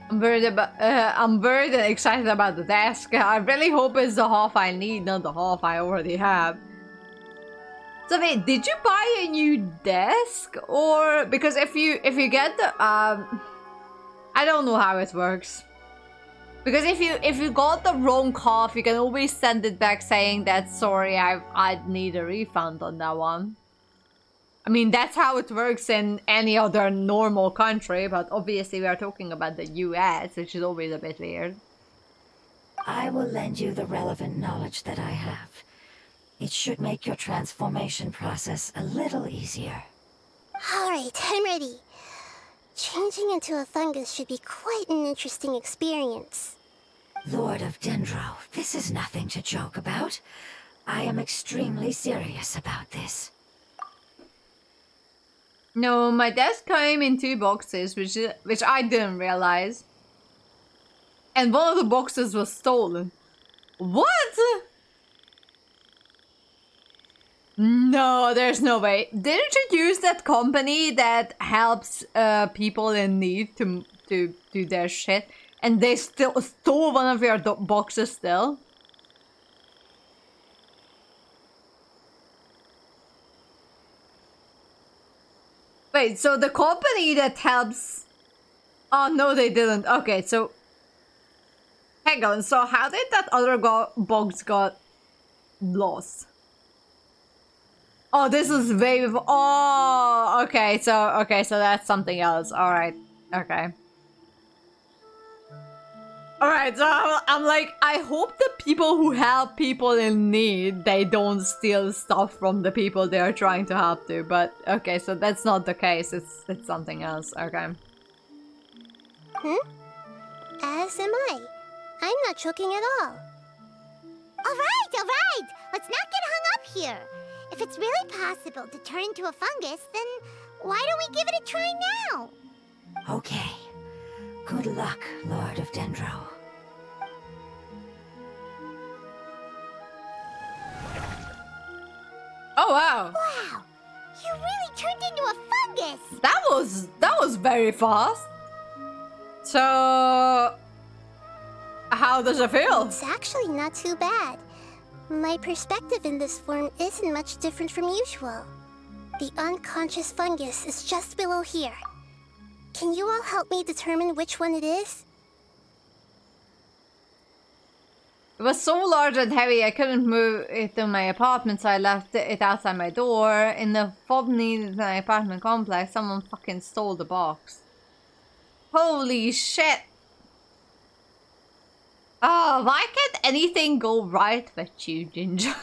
I'm very excited about the desk. I really hope it's the half I need, not the half I already have. So wait, did you buy a new desk? Or because if you get the I don't know how it works. Because if you got the wrong half, you can always send it back saying that sorry, I'd need a refund on that one. I mean, that's how it works in any other normal country, but obviously we are talking about the US, which is always a bit weird.
I will lend you the relevant knowledge that I have. It should make your transformation process a little easier.
Alright, I'm ready. Changing into a fungus should be quite an interesting experience.
Lord of Dendro, this is nothing to joke about. I am extremely serious about this.
No, my desk came in 2 boxes, which I didn't realize. And one of the boxes was stolen. What? No, there's no way. Didn't you use that company that helps people in need to do their shit? And they still stole one of your boxes still? Wait, so the company that helps... Oh, no, they didn't. Okay, so... Hang on, so how did that other box got lost? Oh, this is way before... Oh, okay, so that's something else. Alright, okay. Alright, so I'm like, I hope the people who help people in need, they don't steal stuff from the people they are trying to help to. But, okay, so that's not the case. It's something else. Okay.
As am I. I'm not choking at all. Alright! Let's not get hung up here. If it's really possible to turn into a fungus, then why don't we give it a try now?
Okay. Good luck, Lord of Dendro.
Oh, wow.
Wow! You really turned into a fungus!
That was very fast. So... How does it feel?
It's actually not too bad. My perspective in this form isn't much different from usual. The unconscious fungus is just below here. Can you all help me determine which one it is?
It was so large and heavy I couldn't move it to my apartment, so I left it outside my door. In the fob near my apartment complex, someone fucking stole the box. Holy shit! Oh, why can't anything go right with you, Ginger?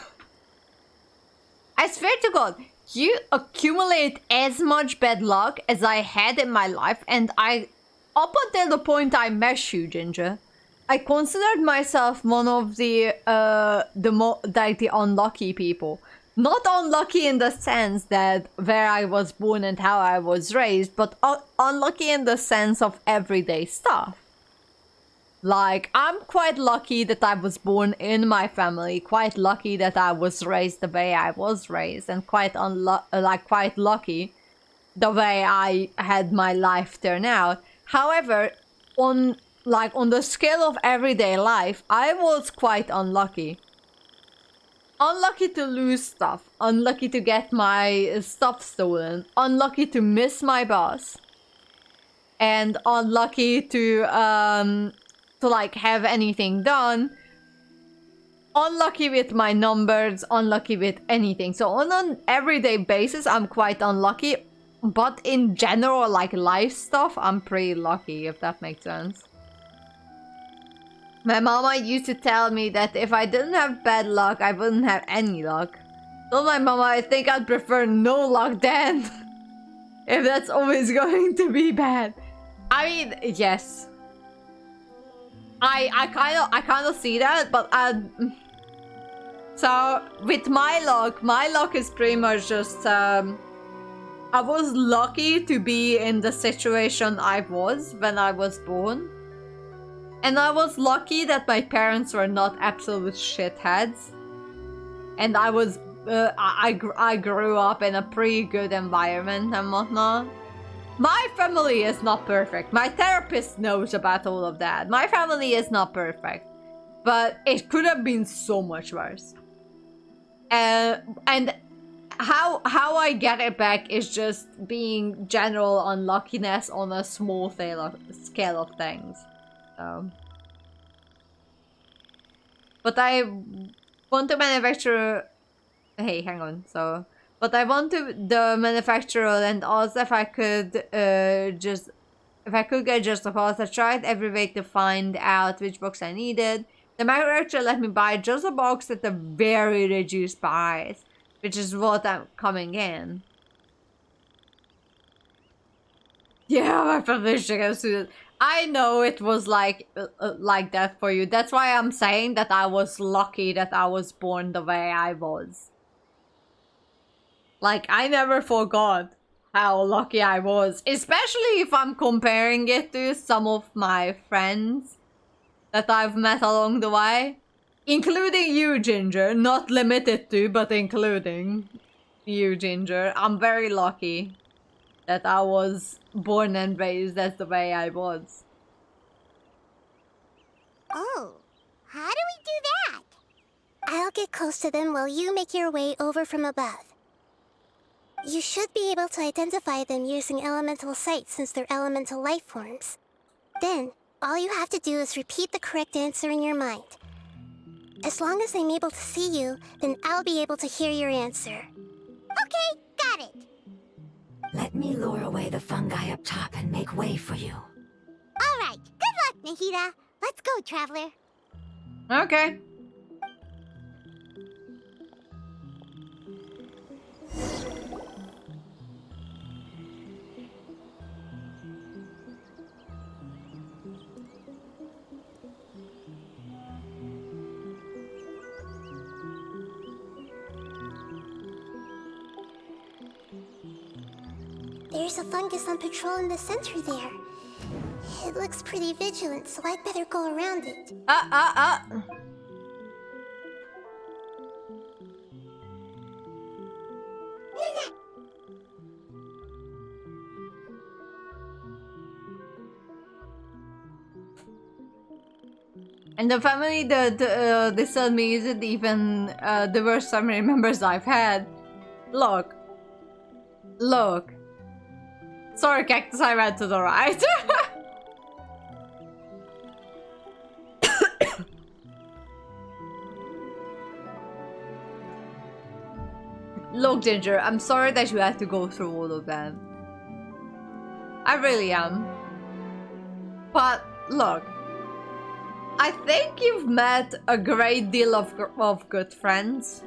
I swear to God, you accumulate as much bad luck as I had in my life, and up until the point I met you, Ginger, I considered myself one of the unlucky people. Not unlucky in the sense that where I was born and how I was raised, but unlucky in the sense of everyday stuff. Like, I'm quite lucky that I was born in my family, quite lucky that I was raised the way I was raised, and quite lucky the way I had my life turn out. However, on the scale of everyday life, I was quite unlucky. Unlucky to lose stuff, unlucky to get my stuff stolen, unlucky to miss my bus, and unlucky to have anything done, unlucky with my numbers, unlucky with anything. So on an everyday basis, I'm quite unlucky, but in general, like life stuff, I'm pretty lucky, if that makes sense. My mama used to tell me that if I didn't have bad luck, I wouldn't have any luck. Told my mama I think I'd prefer no luck then, if that's always going to be bad. I mean, yes. I kind of see that, but so with my luck is pretty much just I was lucky to be in the situation I was when I was born, and I was lucky that my parents were not absolute shitheads, and I was I grew up in a pretty good environment and whatnot. My family is not perfect. My therapist knows about all of that. My family is not perfect. But it could have been so much worse. And how I get it back is just being general unluckiness on a small scale of things. So. But I want to manufacture... Hey, hang on. So... But I want the manufacturer and ask if I could get just a pause. I tried every way to find out which box I needed. The manufacturer let me buy just a box at a very reduced price, which is what I'm coming in. Yeah, my privileged student. I know it was like that for you. That's why I'm saying that I was lucky that I was born the way I was. Like, I never forgot how lucky I was, especially if I'm comparing it to some of my friends that I've met along the way, including you, Ginger. Not limited to, but including you, Ginger. I'm very lucky that I was born and raised that's the way I was.
Oh, how do we do that? I'll get close to them while you make your way over from above. You should be able to identify them using elemental sight since they're elemental life forms. Then, all you have to do is repeat the correct answer in your mind. As long as I'm able to see you, then I'll be able to hear your answer. Okay, got it.
Let me lure away the fungi up top and make way for you.
All right, good luck, Nahida. Let's go, Traveler.
Okay.
There's a fungus on patrol in the center there. It looks pretty vigilant, so I'd better go around it.
And the family that they told me isn't even the worst family members I've had. Look. Look. Sorry, Cactus, I went to the right. Look, Ginger, I'm sorry that you had to go through all of that. I really am. But, look. I think you've met a great deal of good friends.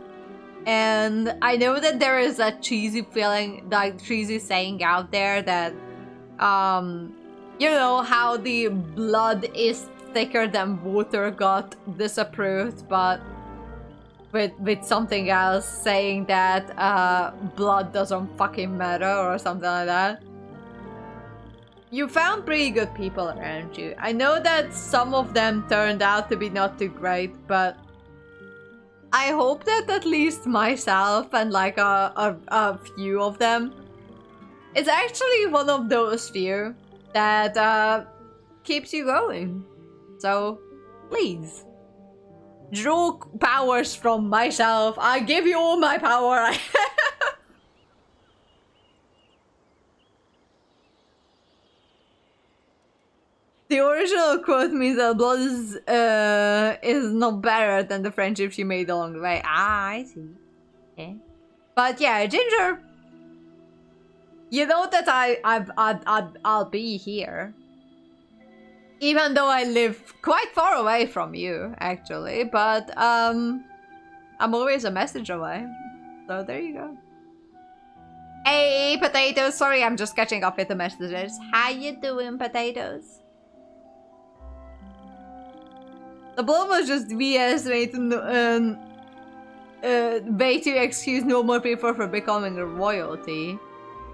And I know that there is a cheesy feeling, like cheesy saying out there that, you know, how the blood is thicker than water got disapproved, but with something else saying that blood doesn't fucking matter or something like that. You found pretty good people around you. I know that some of them turned out to be not too great, but I hope that at least myself and like a few of them, it's actually one of those few that keeps you going. So, please. Draw powers from myself. I give you all my power I have. The original quote means that blood is not better than the friendships you made along the way. Ah, I see. Okay. But yeah, Ginger, you know that I'll be here. Even though I live quite far away from you, actually. But I'm always a message away. So there you go. Hey, Potatoes. Sorry, I'm just catching up with the messages. How you doing, Potatoes? The blood was just VS way to excuse normal people for becoming a royalty.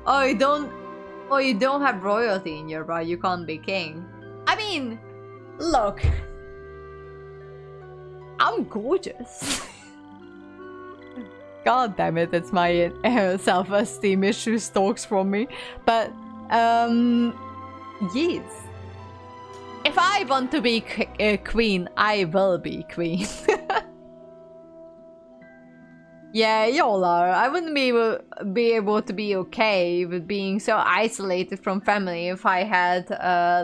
Oh, you don't have royalty in your blood. You can't be king. I mean, look. I'm gorgeous. God damn it, it's my self-esteem issue stalks from me. But, yes. If I want to be queen, I will be queen. Yeah, YOLO. I wouldn't be able to be okay with being so isolated from family if I had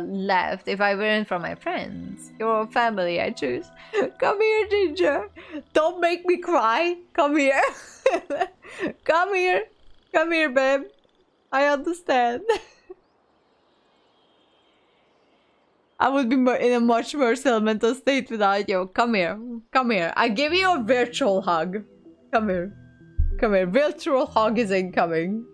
left, if I weren't from my friends. Your family, I choose. Come here, Ginger. Don't make me cry. Come here. Come here. Come here, babe. I understand. I would be in a much more mental state without you. Come here. Come here. I give you a virtual hug. Come here. Come here. Virtual hug is incoming.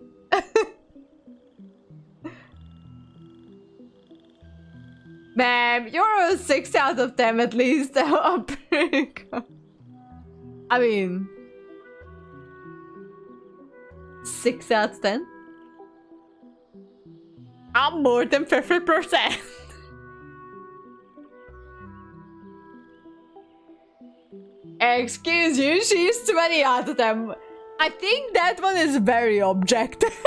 Man, you're a 6 out of 10 at least. I'm pretty good. I mean... 6 out of 10? I'm more than 50%. Excuse you, she's 20 out of 10. I think that one is very objective.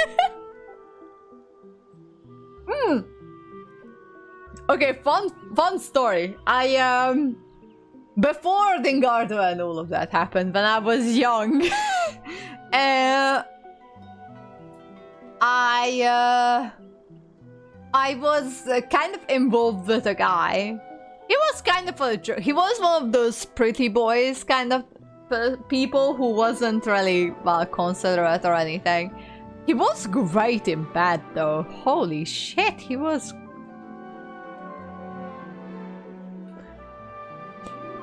Okay, fun story. Before Dingardo and all of that happened, when I was young, I was kind of involved with a guy. He was kind of he was one of those pretty boys kind of people who wasn't really, well, considerate or anything. He was great in bed though. Holy shit, he was...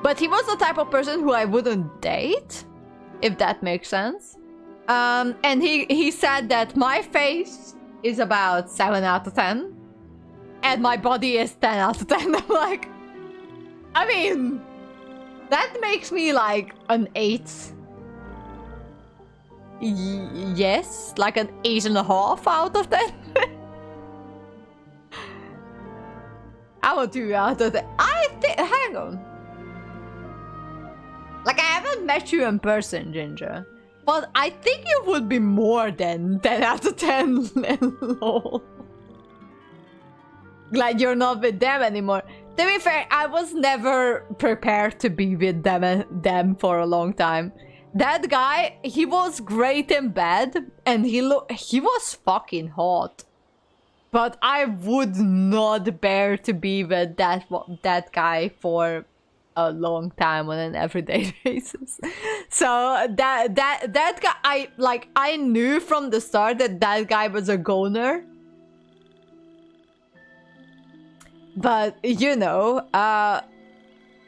But he was the type of person who I wouldn't date, if that makes sense. And he said that my face is about 7 out of 10. And my body is 10 out of 10. I'm like... I mean... That makes me like an 8. Yes, like an 8.5 out of 10. I'm a 2 out of 10. I think... Hang on. Like, I haven't met you in person, Ginger. But I think you would be more than 10 out of 10. Lol. Glad you're not with them anymore. To be fair, I was never prepared to be with them for a long time. That guy, he was great in bed, and he was fucking hot. But I would not bear to be with that guy for a long time on an everyday basis. So that guy, I knew from the start that guy was a goner. But, you know,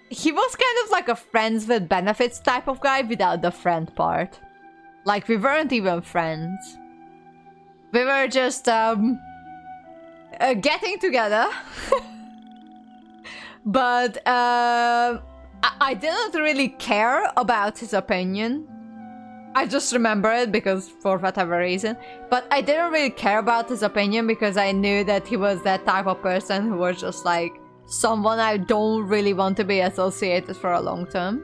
he was kind of like a friends with benefits type of guy without the friend part. Like, we weren't even friends. We were just, getting together. But, I didn't really care about his opinion. I just remember it because, for whatever reason. But I didn't really care about his opinion because I knew that he was that type of person who was just like someone I don't really want to be associated for a long term.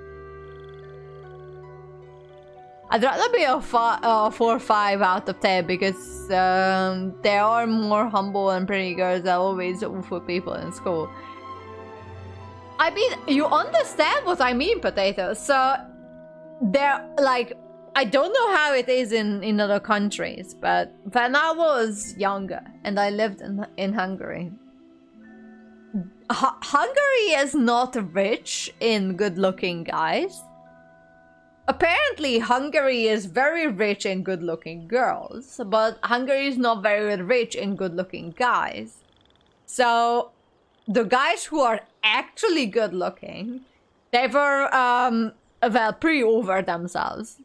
I'd rather be a 4 or 5 out of 10 because there are more humble and pretty girls that always awful people in school. I mean, you understand what I mean, Potato. So, they're like... I don't know how it is in other countries, but when I was younger and I lived in Hungary, Hungary is not rich in good-looking guys. Apparently, Hungary is very rich in good-looking girls, but Hungary is not very rich in good-looking guys. So, the guys who are actually good-looking, they were, well, pretty over themselves.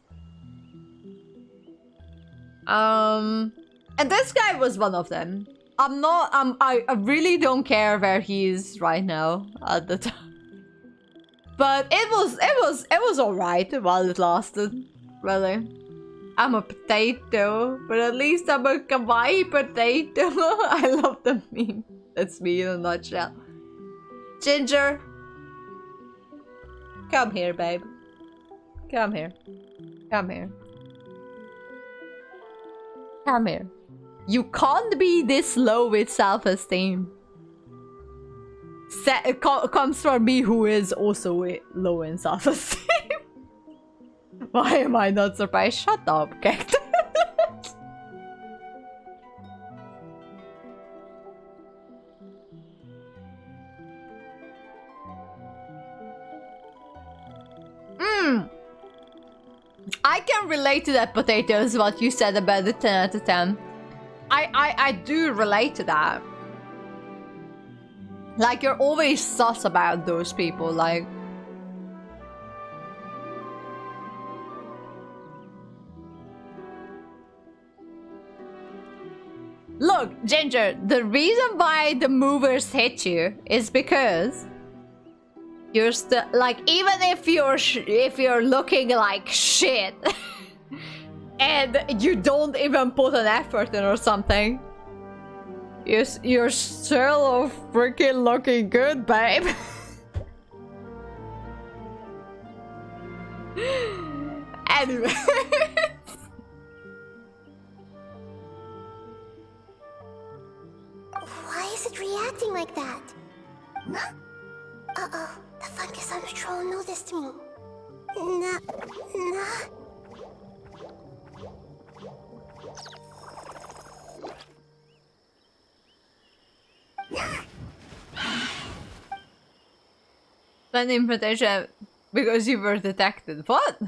And this guy was one of them. I really don't care where he is right now at the time. But it was alright while it lasted, really. I'm a potato, but at least I'm a kawaii potato. I love the meme. That's me in a nutshell. Ginger. Come here, babe. Come here. Come here. Come here. You can't be this low with self-esteem. Comes from me, who is also low in self-esteem. Why am I not surprised? Shut up, Cactus. I can relate to that, Potatoes, what you said about the 10 out of 10. I do relate to that. Like, you're always sus about those people, like... Look, Ginger, the reason why the movers hit you is because you're still like, even if you're looking like shit and you don't even put an effort in or something, you're still freaking looking good, babe. Anyway.
Why is it reacting like that? Uh-oh, the fungus on patrol noticed me. Nah.
An invitation because you were detected. What?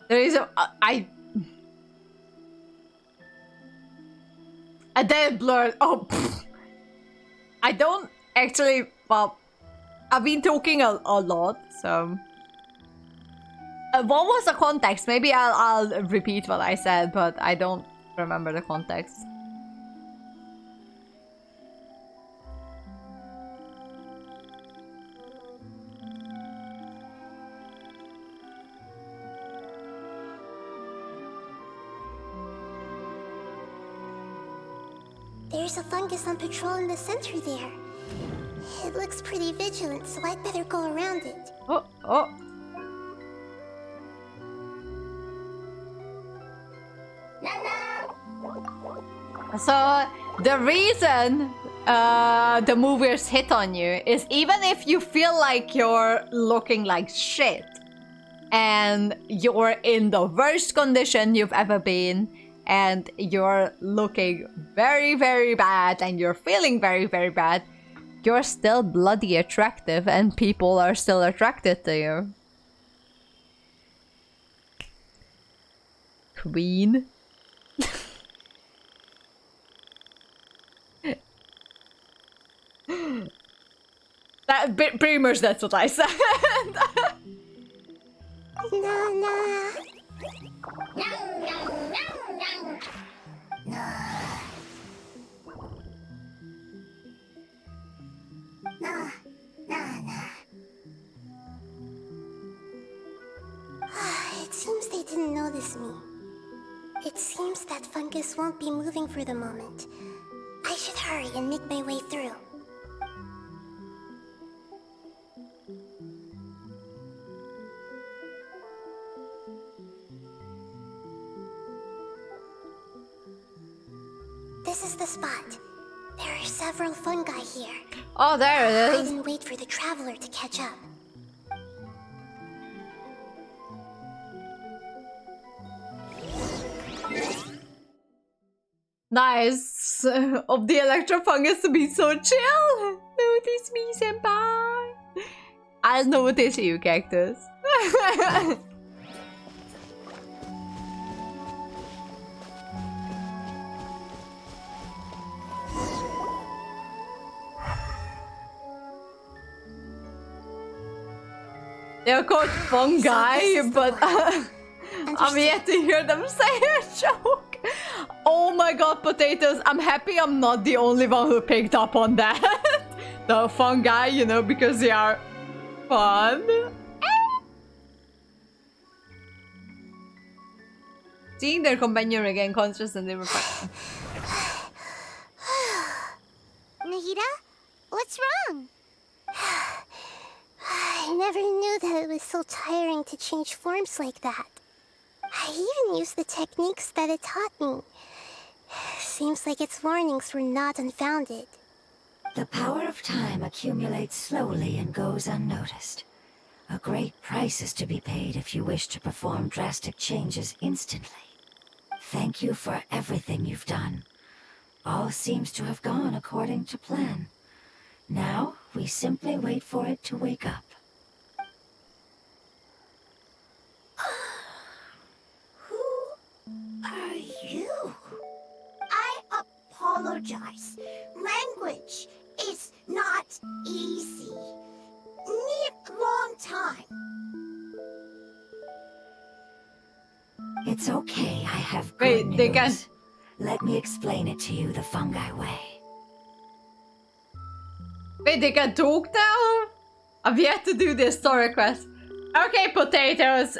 There is a I did blur. Oh, pfft. I don't actually. Well, I've been talking a lot, so. What was the context? Maybe I'll repeat what I said, but I don't remember the context.
There's a fungus on patrol in the center there. It looks pretty vigilant, so I'd better go around it.
Oh. So the reason the movers hit on you is even if you feel like you're looking like shit and you're in the worst condition you've ever been and you're looking very, very bad and you're feeling very, very bad, you're still bloody attractive and people are still attracted to you. Queen. That pretty much that's what I said.
It seems they didn't notice me. It seems that fungus won't be moving for the moment. I should hurry and make my way through. This is the spot. There are several fungi here.
Oh, there it is.
I didn't wait for the traveler to catch up.
Nice of the electrofungus to be so chill. Notice me, senpai. I'll notice you, cactus. They're called fungi, but I'm yet to hear them say a joke. Oh my god, potatoes. I'm happy I'm not the only one who picked up on that. The fungi, you know, because they are fun. Seeing their companion regain consciousness and they were fine.
Nahida? What's wrong? I never knew that it was so tiring to change forms like that. I even used the techniques that it taught me. Seems like its warnings were not unfounded.
The power of time accumulates slowly and goes unnoticed. A great price is to be paid if you wish to perform drastic changes instantly. Thank you for everything you've done. All seems to have gone according to plan. Now, we simply wait for it to wake up.
Who are you? I apologize. Language is not easy. Need long time.
It's okay, I have good
Wait,
news.
they can...
Let me explain it to you the fungi way.
Wait, they can talk now? I've yet to do this story quest. Okay, potatoes.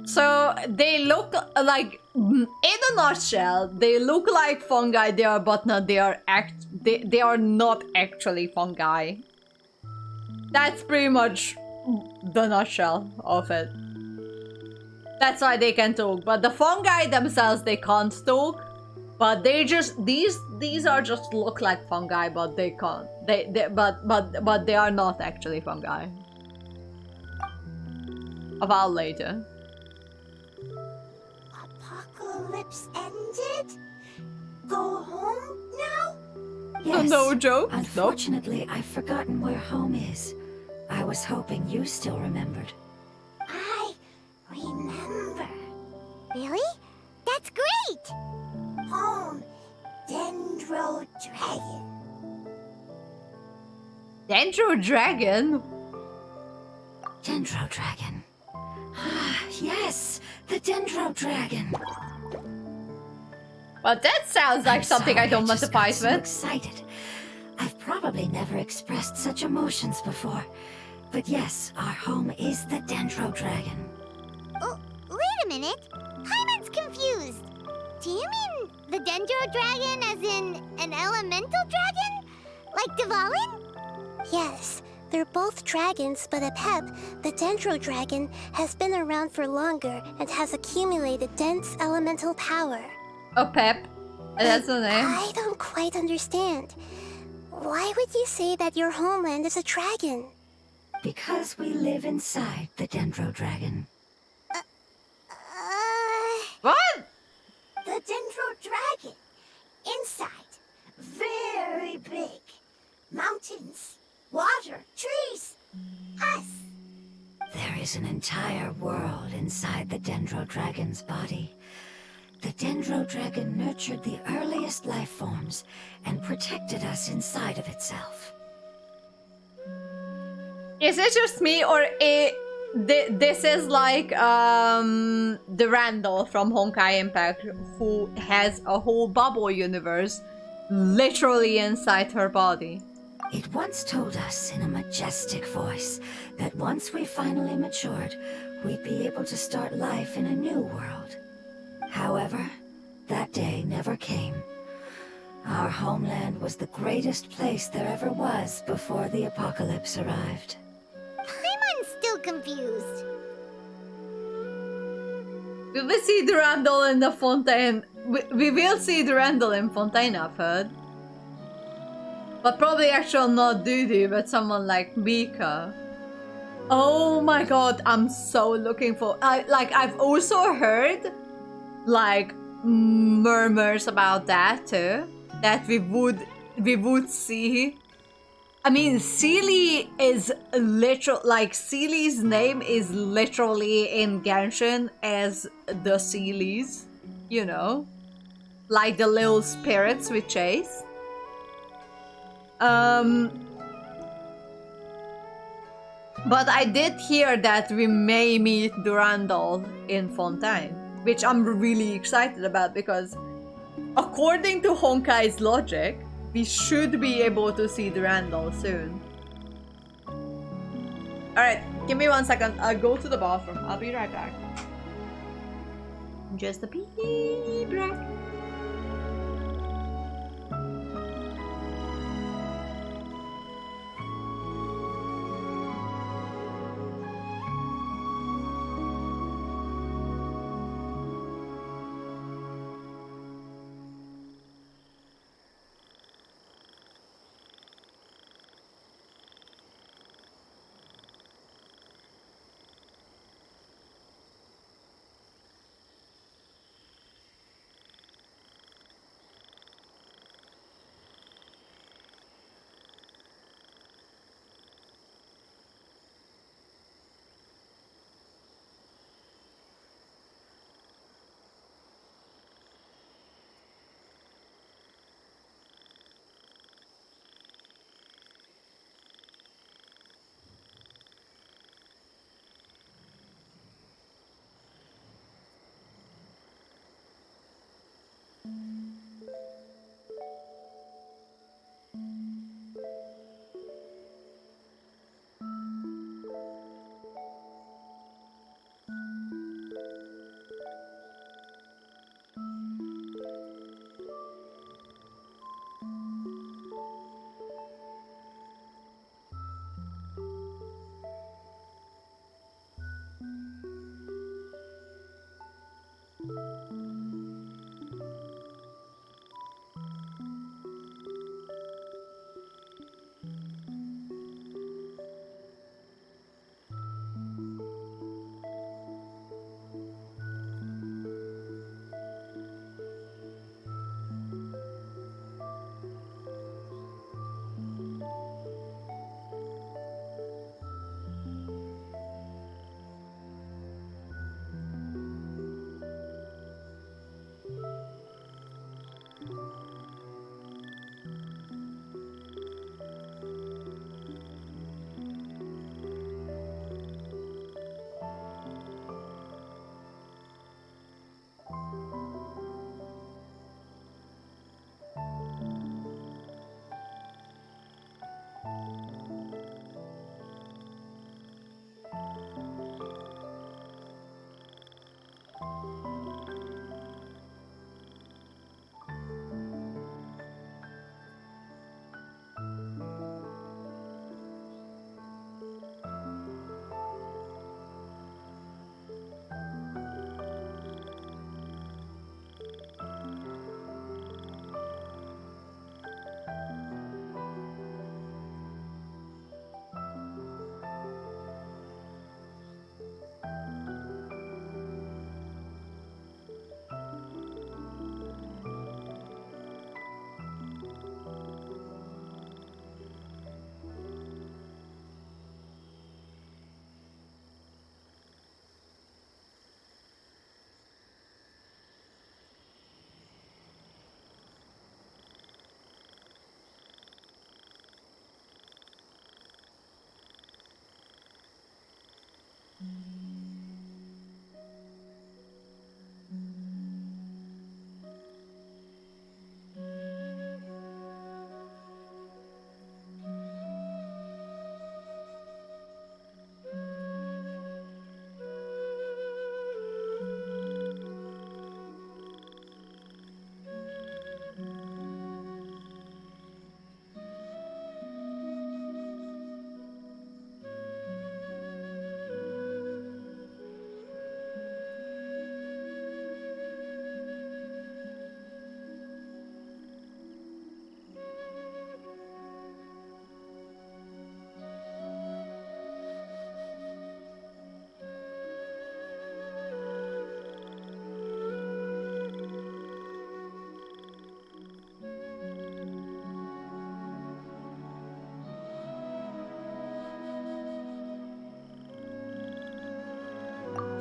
So they look like, in a nutshell, they look like fungi. They are, but not. They are not actually fungi. That's pretty much the nutshell of it. That's why they can talk. But the fungi themselves, they can't talk. But they just these are just look like fungi, but they can't. But they are not actually fungi. A while later.
Apocalypse ended? Go home now?
Yes.
No joke.
Unfortunately, I've forgotten where home is. I was hoping you still remembered.
I remember. Really? That's great! Home, Dendro Dragon.
Dendro Dragon?
Dendro Dragon. Ah, yes, the Dendro Dragon.
Well, that sounds like something I don't want to fight
so
with.
Excited. I've probably never expressed such emotions before. But yes, our home is the Dendro Dragon.
Oh, wait a minute. Hyman's confused. Do you mean the Dendro Dragon as in an elemental dragon? Like Dvalin? Yes, they're both dragons, but Apep, the Dendro Dragon, has been around for longer and has accumulated dense elemental power.
Apep? That's the name.
I don't quite understand. Why would you say that your homeland is a dragon?
Because we live inside the Dendro Dragon.
What?
The Dendro Dragon. Inside. Very big. Mountains. Water. Trees. Us.
There is an entire world inside the Dendro Dragon's body. The Dendro Dragon nurtured the earliest life forms and protected us inside of itself.
Is it just me, or this is like the Randall from Honkai Impact, who has a whole bubble universe literally inside her body?
It once told us in a majestic voice that once we finally matured, we'd be able to start life in a new world. However, that day never came. Our homeland was the greatest place there ever was before the apocalypse arrived.
I'm still confused.
We will see the Randall in the Fontaine. We will see the Randall in Fontaine, I've heard. But probably actually not Dudu, but someone like Mika. Oh my god, I'm so looking for... I've also heard like murmurs about that too. That we would see. I mean, Seely is literal, like Seely's name is literally in Genshin as the Seelies, you know, like the little spirits we chase. But I did hear that we may meet Durandal in Fontaine, which I'm really excited about because according to Honkai's logic, we should be able to see Durandal soon. Alright, give me 1 second. I'll go to the bathroom. I'll be right back. Just a pee break.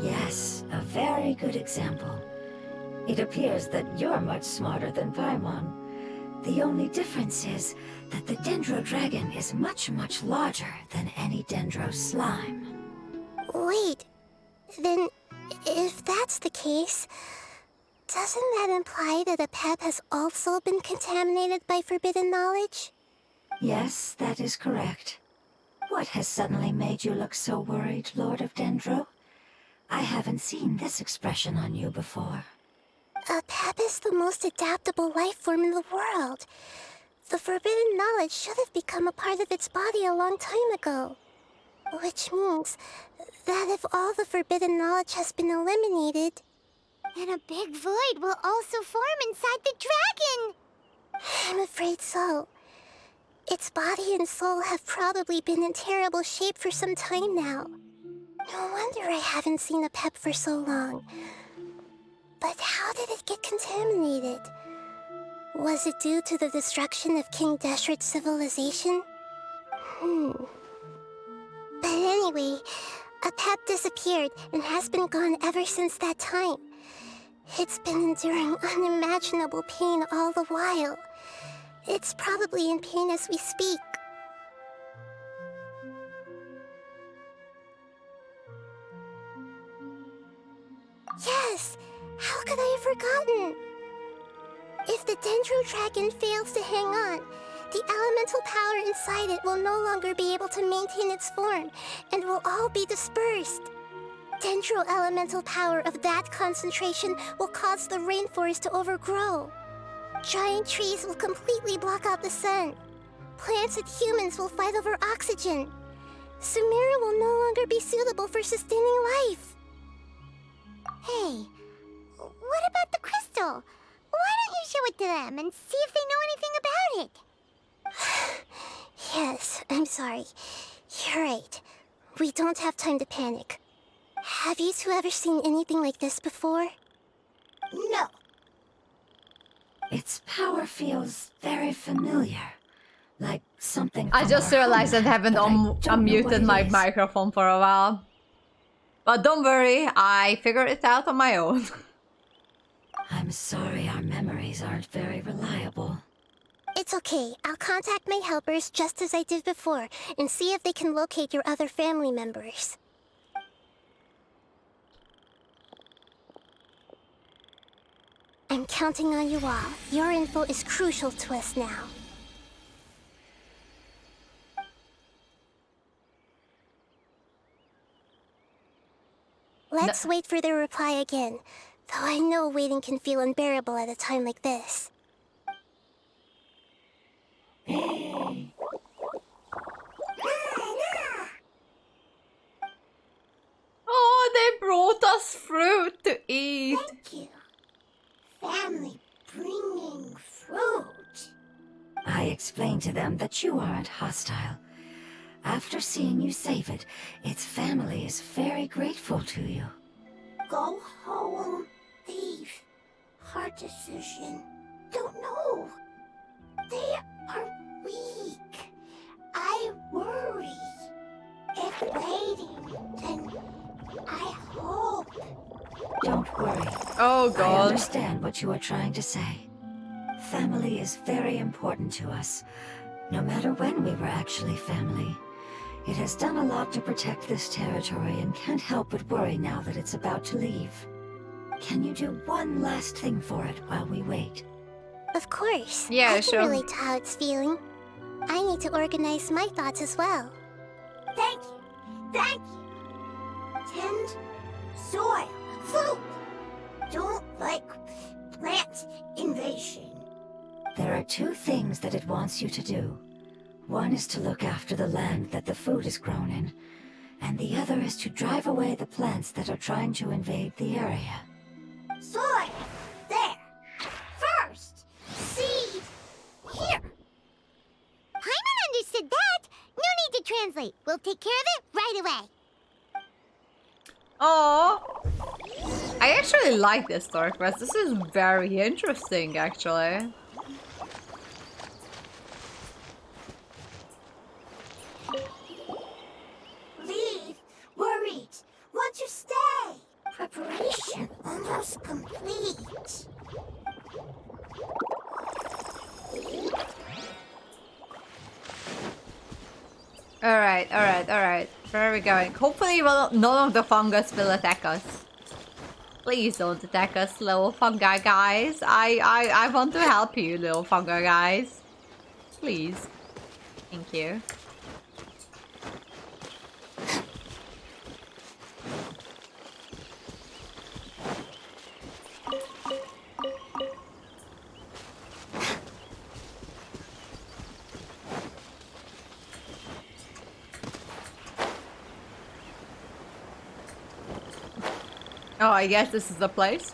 Yes, a very good example. It appears that you're much smarter than Paimon. The only difference is that the Dendro Dragon is much, much larger than any Dendro slime.
Wait, then if that's the case, doesn't that imply that a pet has also been contaminated by forbidden knowledge?
Yes, that is correct. What has suddenly made you look so worried, Lord of Dendro? I haven't seen this expression on you before.
A pep is the most adaptable life form in the world. The forbidden knowledge should have become a part of its body a long time ago. Which means that if all the forbidden knowledge has been eliminated,
then a big void will also form inside the dragon!
I'm afraid so. Its body and soul have probably been in terrible shape for some time now. No wonder I haven't seen a pep for so long. But how did it get contaminated? Was it due to the destruction of King Deshret's civilization? But anyway, a pep disappeared and has been gone ever since that time. It's been enduring unimaginable pain all the while. It's probably in pain as we speak. Yes! How could I have forgotten? Dendro Dragon fails to hang on, the elemental power inside it will no longer be able to maintain its form, and will all be dispersed. Dendro elemental power of that concentration will cause the rainforest to overgrow. Giant trees will completely block out the sun. Plants and humans will fight over oxygen. Sumeru will no longer be suitable for sustaining life. Hey, what about the crystal? Why don't you show it to them and see if they know anything about it? Yes, I'm sorry. You're right. We don't have time to panic. Have you two ever seen anything like this before?
No. Its power feels very familiar. Like something.
I just realized I haven't unmuted my microphone for a while. But don't worry, I figured it out on my own.
I'm sorry our memories aren't very reliable.
It's okay. I'll contact my helpers just as I did before and see if they can locate your other family members. I'm counting on you all. Your info is crucial to us now. Let's wait for their reply again, though I know waiting can feel unbearable at a time like this.
Oh, they brought us fruit to eat.
Thank you. Family bringing fruit.
I explained to them that you aren't hostile. After seeing you save it, its family is very grateful to you.
Go home, thief. Hard decision. Don't know. They are weak. I worry. If waiting, then I hope.
Don't worry.
Oh, God.
I understand what you are trying to say. Family is very important to us, no matter when we were actually family. It has done a lot to protect this territory and can't help but worry now that it's about to leave. Can you do one last thing for it while we wait?
Of course.
Yeah,
I
sure.
can relate to how it's feeling. I need to organize my thoughts as well. Thank you. Thank you. Tend soil. Food. Don't like plant invasion.
There are two things that it wants you to do. One is to look after the land that the food is grown in, and the other is to drive away the plants that are trying to invade the area.
Soil. There. First. Seed. Here. Paimon understood that. No need to translate. We'll take care of it right away.
Oh, I actually like this story quest. This is very interesting, actually.
Leave. Worried. Want to stay. Preparation almost complete.
Alright. Where are we going? Hopefully none of the fungus will attack us. Please don't attack us, little fungi guys. I want to help you, little fungi guys. Please. Thank you. Oh, I guess this is the place.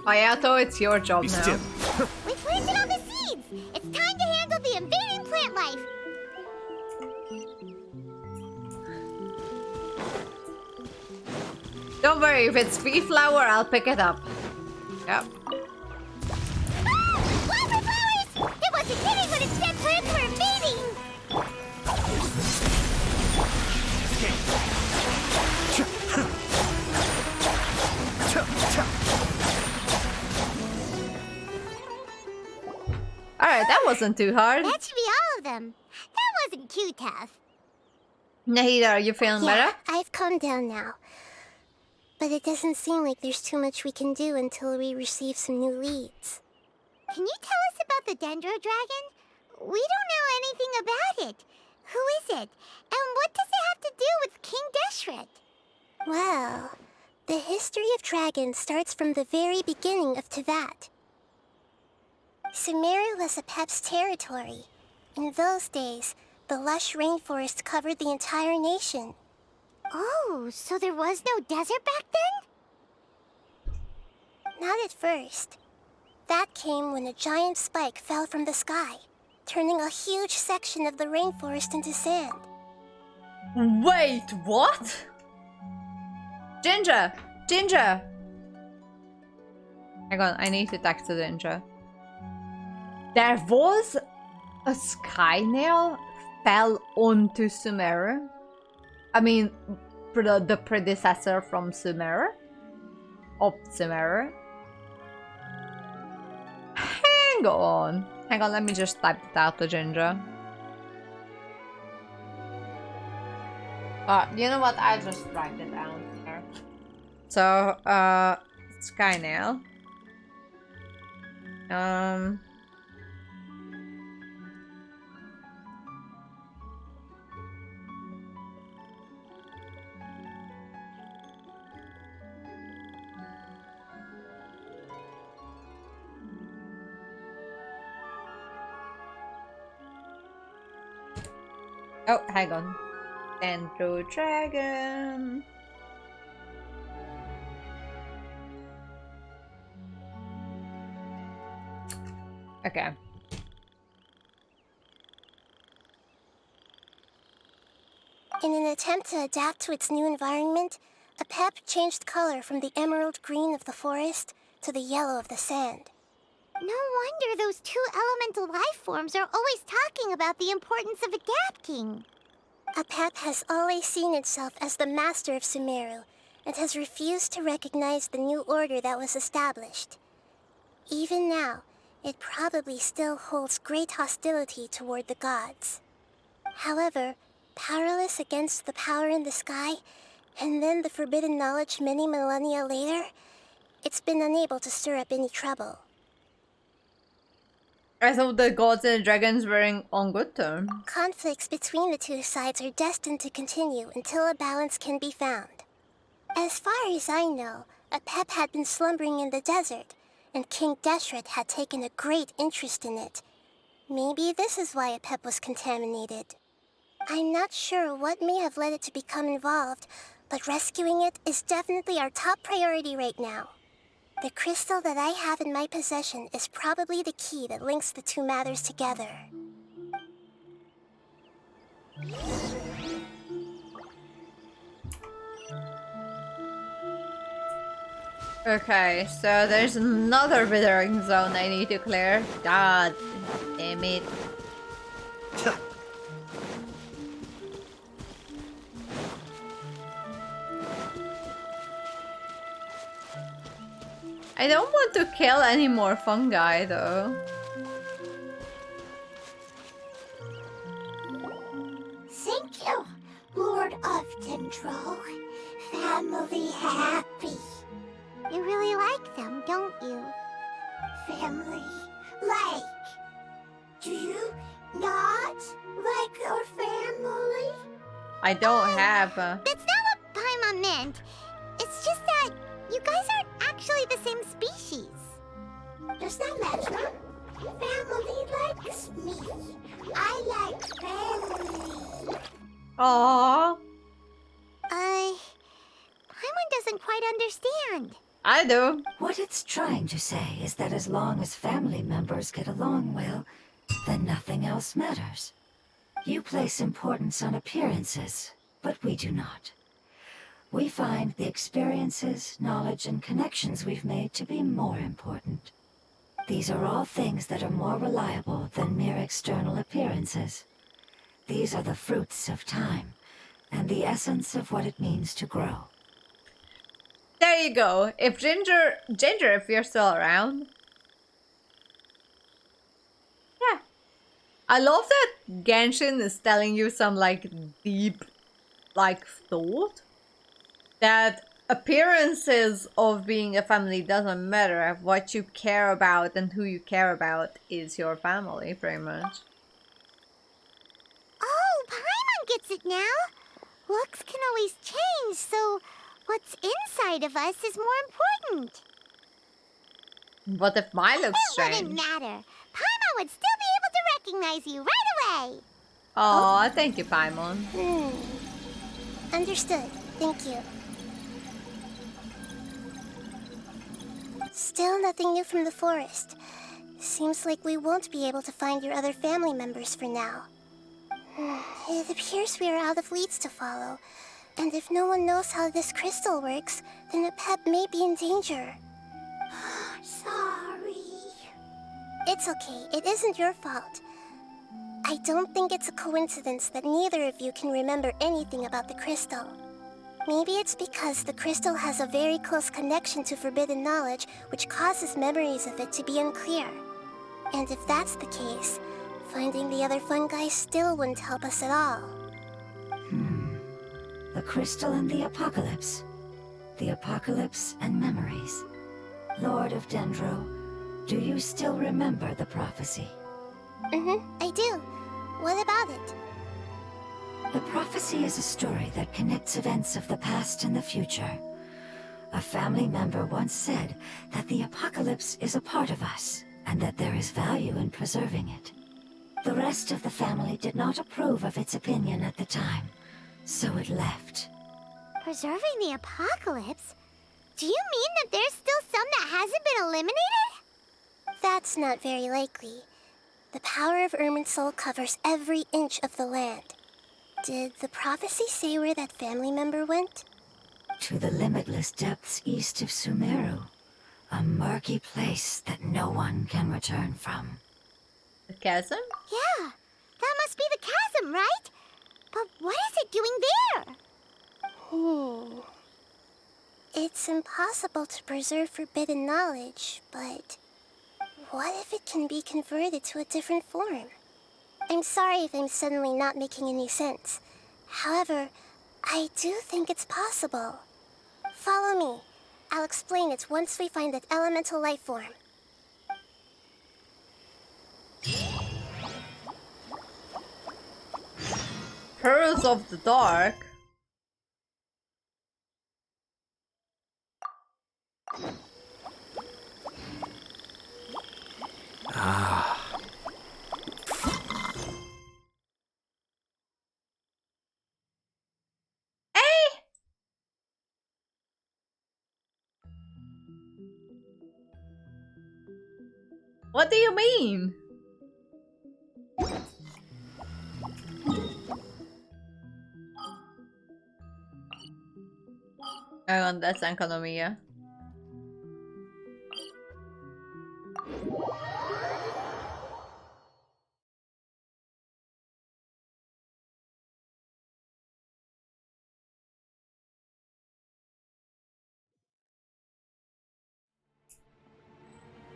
Hayato, it's your job now.
We planted all the seeds. It's time to handle the invading plant life.
Don't worry, if it's free flower, I'll pick it up. Yep.
Wildflowers!
Alright, that wasn't too hard.
That should be all of them. That wasn't too tough.
Nahida, are you feeling better?
I've calmed down now. But it doesn't seem like there's too much we can do until we receive some new leads. Can you tell us about the Dendro Dragon? We don't know anything about it. Who is it? And what does it have to do with King Deshret? Well, the history of dragons starts from the very beginning of Tevat. Sumeru was Apep's territory. In those days, the lush rainforest covered the entire nation. Oh, so there was no desert back then? Not at first. That came when a giant spike fell from the sky, turning a huge section of the rainforest into sand.
Wait, what? Ginger! Ginger! Hang on, I need to text to Ginger. There was a sky nail fell onto Sumeru. I mean, the predecessor from Sumeru. Of Sumeru. Hang on. Hang on, let me just type it out to Ginger. You know what? I'll just write it down here. So, sky nail. Oh, hang on. Dendro Dragon. Okay.
In an attempt to adapt to its new environment, Apep changed color from the emerald green of the forest to the yellow of the sand. No wonder those two elemental life forms are always talking about the importance of adapting. Apep has always seen itself as the master of Sumeru, and has refused to recognize the new order that was established. Even now, it probably still holds great hostility toward the gods. However, powerless against the power in the sky, and then the forbidden knowledge many millennia later, it's been unable to stir up any trouble.
I thought the gods and the dragons were on good terms.
Conflicts between the two sides are destined to continue until a balance can be found. As far as I know, Apep had been slumbering in the desert, and King Deshret had taken a great interest in it. Maybe this is why Apep was contaminated. I'm not sure what may have led it to become involved, but rescuing it is definitely our top priority right now. The crystal that I have in my possession is probably the key that links the two matters together.
Okay, so there's another withering zone I need to clear. God damn it. I don't want to kill any more fungi though.
Thank you, Lord of Dendro. Family happy. You really like them, don't you? Family like. Do you not like your family?
I don't have
That's not what Paimon meant. It's just that you guys aren't actually the same species. Does that matter? Family likes me. I like family.
Aww.
Paimon doesn't quite understand.
I do.
What it's trying to say is that as long as family members get along well, then nothing else matters. You place importance on appearances, but we do not. We find the experiences, knowledge, and connections we've made to be more important. These are all things that are more reliable than mere external appearances. These are the fruits of time, and the essence of what it means to grow.
There you go. If Ginger, if you're still around. I love that Genshin is telling you some like deep like thought that appearances of being a family doesn't matter. What you care about and who you care about is your family, pretty much.
Oh, Paimon gets it now. Looks can always change, so what's inside of us is more important.
What if mine looks
It
strange?
wouldn't matter. Paimon would still be able to recognize you right away.
Aw, thank you, Paimon.
Understood. Thank you. Still nothing new from the forest. Seems like we won't be able to find your other family members for now. It appears we are out of leads to follow, and if no one knows how this crystal works, then Apep may be in danger. Sorry. It's okay. It isn't your fault. I don't think it's a coincidence that neither of you can remember anything about the crystal. Maybe it's because the crystal has a very close connection to forbidden knowledge, which causes memories of it to be unclear. And if that's the case, finding the other fungi still wouldn't help us at all.
The crystal and the apocalypse. The apocalypse and memories. Lord of Dendro, do you still remember the prophecy?
I do. What about it?
The prophecy is a story that connects events of the past and the future. A family member once said that the apocalypse is a part of us, and that there is value in preserving it. The rest of the family did not approve of its opinion at the time, so it left.
Preserving the apocalypse? Do you mean that there's still some that hasn't been eliminated?
That's not very likely. The power of Irminsul covers every inch of the land. Did the prophecy say where that family member went?
To the limitless depths east of Sumeru. A murky place that no one can return from.
The chasm?
Yeah, that must be the chasm, right? But what is it doing there?
It's impossible to preserve forbidden knowledge, but what if it can be converted to a different form? I'm sorry if I'm suddenly not making any sense. However, I do think it's possible. Follow me. I'll explain it once we find that elemental life form.
Pearls of the Dark? What do you mean? Hang on, that's Economia.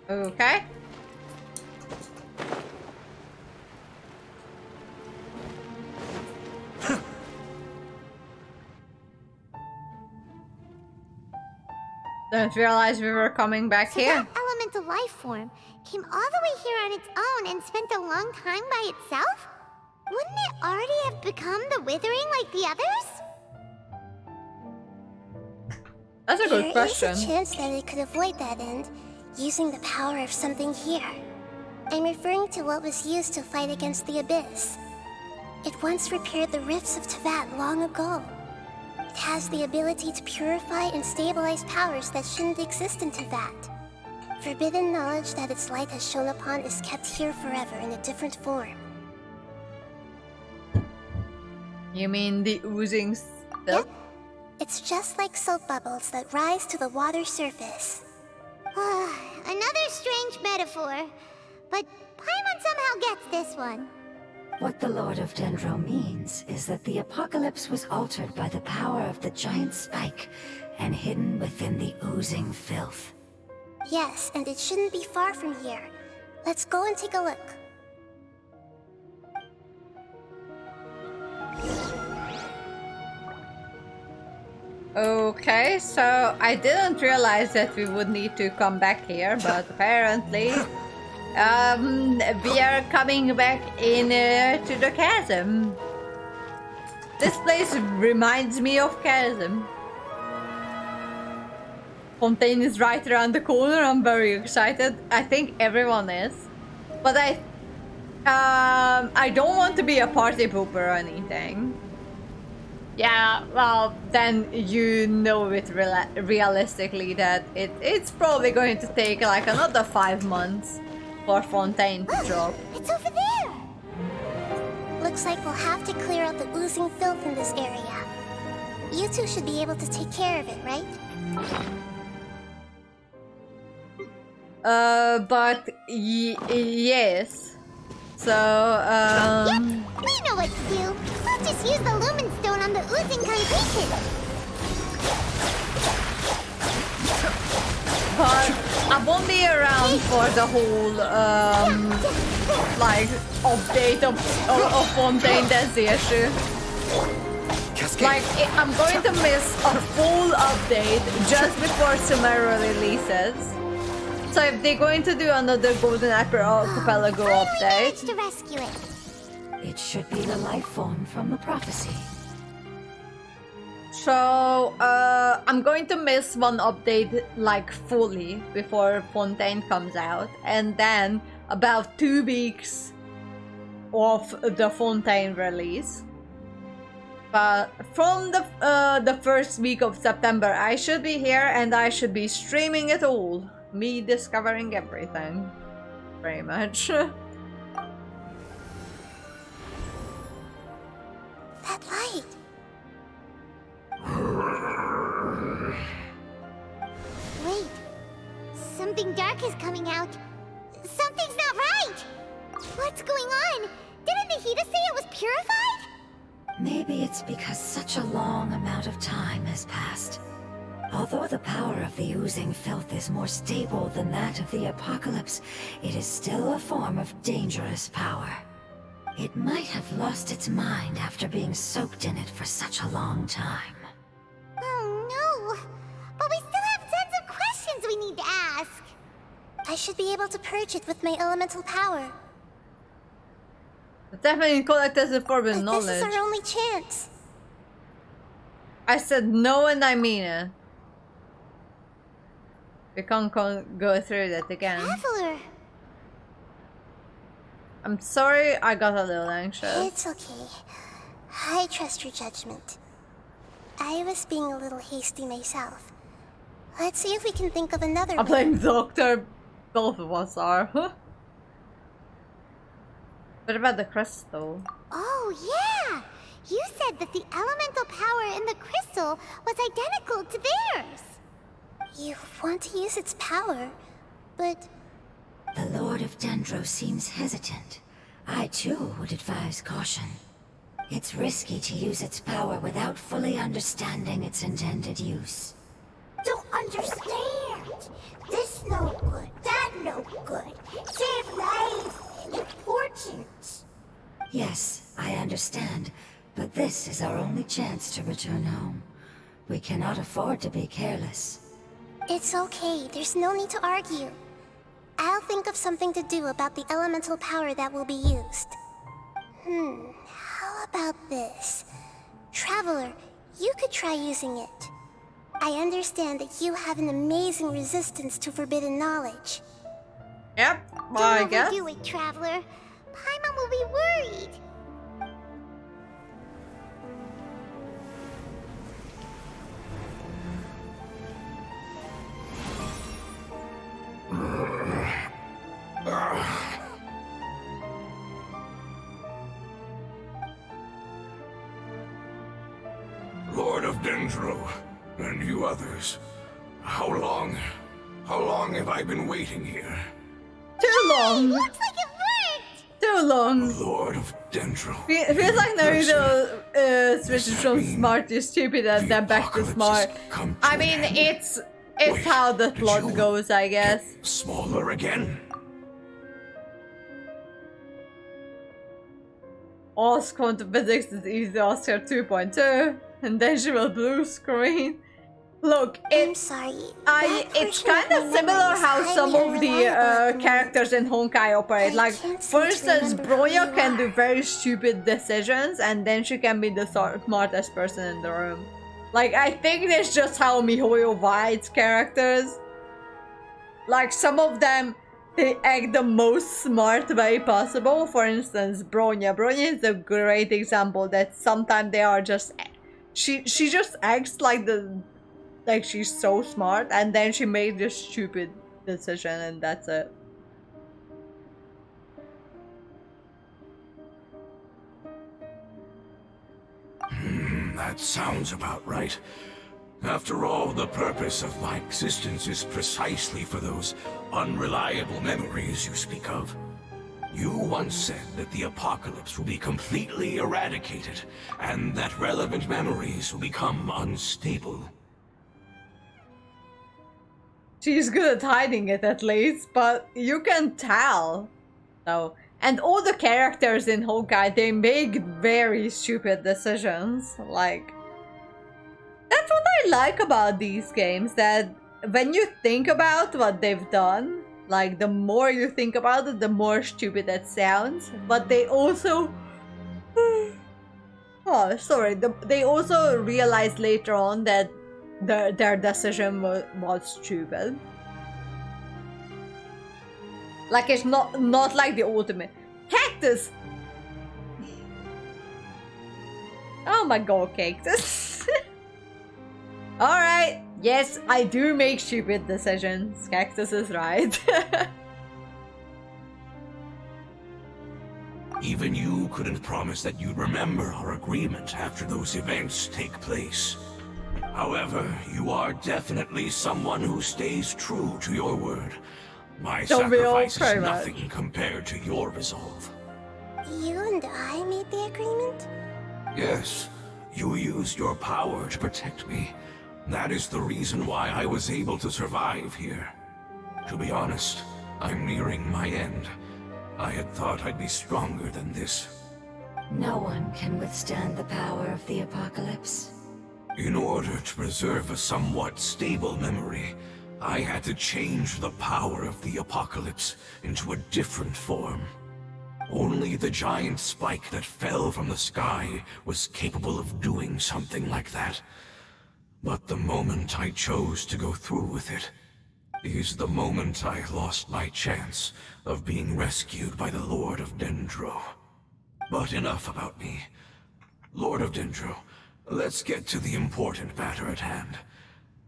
Okay. Didn't realize we were coming back here.
That elemental life form came all the way here on its own and spent a long time by itself? Wouldn't it already have become the Withering like the others?
That's a good question.
There is a chance that it could avoid that end, using the power of something here. I'm referring to what was used to fight against the Abyss. It once repaired the rifts of Teyvat long ago. It has the ability to purify and stabilize powers that shouldn't exist in Teyvat. Forbidden knowledge that its light has shone upon is kept here forever in a different form.
You mean the oozing stuff?
Yep. It's just like soap bubbles that rise to the water surface.
Another strange metaphor, but Paimon somehow gets this one.
What the Lord of Dendro means is that the apocalypse was altered by the power of the giant spike and hidden within the oozing filth.
Yes, and it shouldn't be far from here. Let's go and take a look.
Okay, so I didn't realize that we would need to come back here, but apparently we are coming back in to the chasm. This place reminds me of chasm. Fontaine is right around the corner. I'm very excited. I think everyone is, but I don't want to be a party pooper or anything. Yeah, well, then you know it realistically that it's probably going to take like another 5 months for Fontaine to drop.
It's over there! Looks like we'll have to clear out the oozing filth in this area. You two should be able to take care of it, right?
But yes. So,
Yep, we know what to do. We'll just use the lumen stone on the oozing concretion.
But I won't be around for the whole, like, update of Fontaine. That's the issue. Like, I'm going to miss a full update just before Sumeru releases. So if they're going to do another Golden Archipelago update...
to rescue it.
It should be the life form from the prophecy.
So, I'm going to miss one update, like, fully before Fontaine comes out. And then, about 2 weeks of the Fontaine release. But from the first week of September, I should be here and I should be streaming it all. Me discovering everything. Very much.
That light.
Wait. Something dark is coming out. Something's not right! What's going on? Didn't Nahida say it was purified?
Maybe it's because such a long amount of time has passed. Although the power of the oozing filth is more stable than that of the apocalypse, it is still a form of dangerous power. It might have lost its mind after being soaked in it for such a long time.
Oh no! But we still have tons of questions we need to ask!
I should be able to purge it with my elemental power.
Definitely collect as a forbidden knowledge.
This is our only chance.
I said no and I mean it. We can't go through that again.
Traveler!
I'm sorry I got a little anxious.
It's okay. I trust your judgment. I was being a little hasty myself. Let's see if we can think of another
I'm playing Doctor. Both of us are. What about the crystal?
Oh yeah! You said that the elemental power in the crystal was identical to theirs!
You want to use its power, but...
The Lord of Dendro seems hesitant. I too would advise caution. It's risky to use its power without fully understanding its intended use.
Don't understand! This no good, that no good. Save lives! Important!
Yes, I understand, but this is our only chance to return home. We cannot afford to be careless.
It's okay, there's no need to argue. I'll think of something to do about the elemental power that will be used. How about this? Traveler, you could try using it. I understand that you have an amazing resistance to forbidden knowledge.
Yep, well, I guess.
Don't overdo it, Traveler. Paimon will be worried.
Lord of Dendro, and you others, how long have I been waiting here?
Too long!
Looks like it worked!
Too long!
Lord of Dendro.
Feels like Naruto switches from smart to stupid and then back to smart. I mean, it's how the plot goes, I guess.
Smaller again?
Ask quantum physics is easy Oscar 2.2. And then she will blue screen. Look,
I'm sorry.
It's kind of similar how some of the characters in Honkai operate. Like, for instance, Bronya can do very stupid decisions, and then she can be the smartest person in the room. Like, I think that's just how MiHoYo writes characters. Like, some of them, they act the most smart way possible. For instance, Bronya. Bronya is a great example that sometimes they are just... She just acts like she's so smart, and then she made this stupid decision, and that's it.
That sounds about right. After all, the purpose of my existence is precisely for those unreliable memories you speak of. You once said that the apocalypse will be completely eradicated, and that relevant memories will become unstable.
She's good at hiding it, at least, but you can tell. So, and all the characters in Honkai, they make very stupid decisions. Like, that's what I like about these games, that when you think about what they've done, like, the more you think about it, the more stupid it sounds. But they also... oh, sorry. They also realize later on that their decision was stupid. Like, it's not like the ultimate cactus. Oh my god, cactus. All right, yes, I do make stupid decisions. Cactus is right.
Even you couldn't promise that you'd remember our agreement after those events take place. However, you are definitely someone who stays true to your word. My sacrifice is nothing compared to your resolve.
You and I made the agreement?
Yes, you used your power to protect me. That is the reason why I was able to survive here. To be honest, I'm nearing my end. I had thought I'd be stronger than this.
No one can withstand the power of the apocalypse.
In order to preserve a somewhat stable memory, I had to change the power of the apocalypse into a different form. Only the giant spike that fell from the sky was capable of doing something like that. But the moment I chose to go through with it is the moment I lost my chance of being rescued by the Lord of Dendro. But enough about me. Lord of Dendro, let's get to the important matter at hand.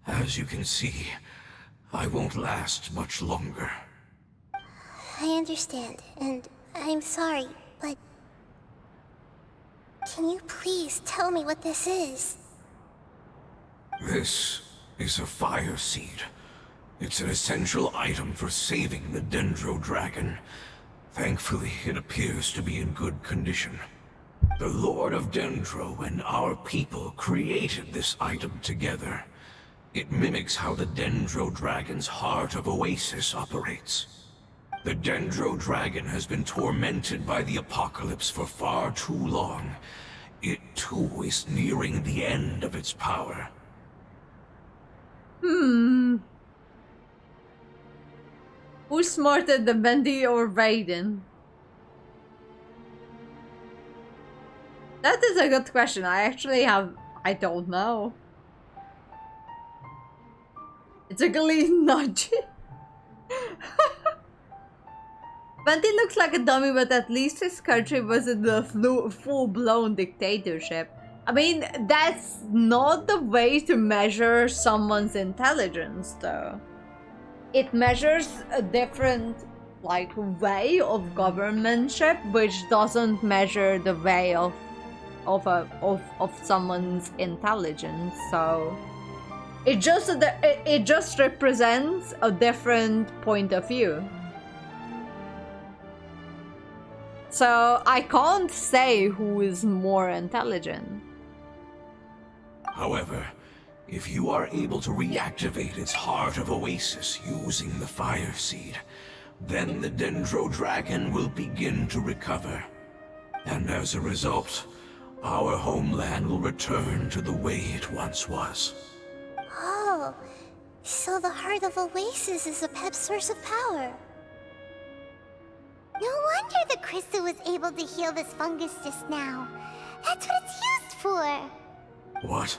As you can see, I won't last much longer.
I understand, and I'm sorry, but... Can you please tell me what this is?
This is a fire seed. It's an essential item for saving the Dendro Dragon. Thankfully, it appears to be in good condition. The Lord of Dendro and our people created this item together. It mimics how the Dendro Dragon's Heart of Oasis operates. The Dendro Dragon has been tormented by the apocalypse for far too long. It too is nearing the end of its power.
Who's smarter, the Bendy or Raiden? That is a good question. I don't know. It's a glee nudge. Bendy looks like a dummy, but at least his country wasn't a full-blown dictatorship. I mean, that's not the way to measure someone's intelligence, though. It measures a different, like, way of governmentship, which doesn't measure the way of someone's intelligence. So it just represents a different point of view. So I can't say who is more intelligent.
However, if you are able to reactivate its Heart of Oasis using the Fire Seed, then the Dendro Dragon will begin to recover. And as a result, our homeland will return to the way it once was.
Oh, so the Heart of Oasis is a pep source of power.
No wonder the crystal was able to heal this fungus just now. That's what it's used for.
What?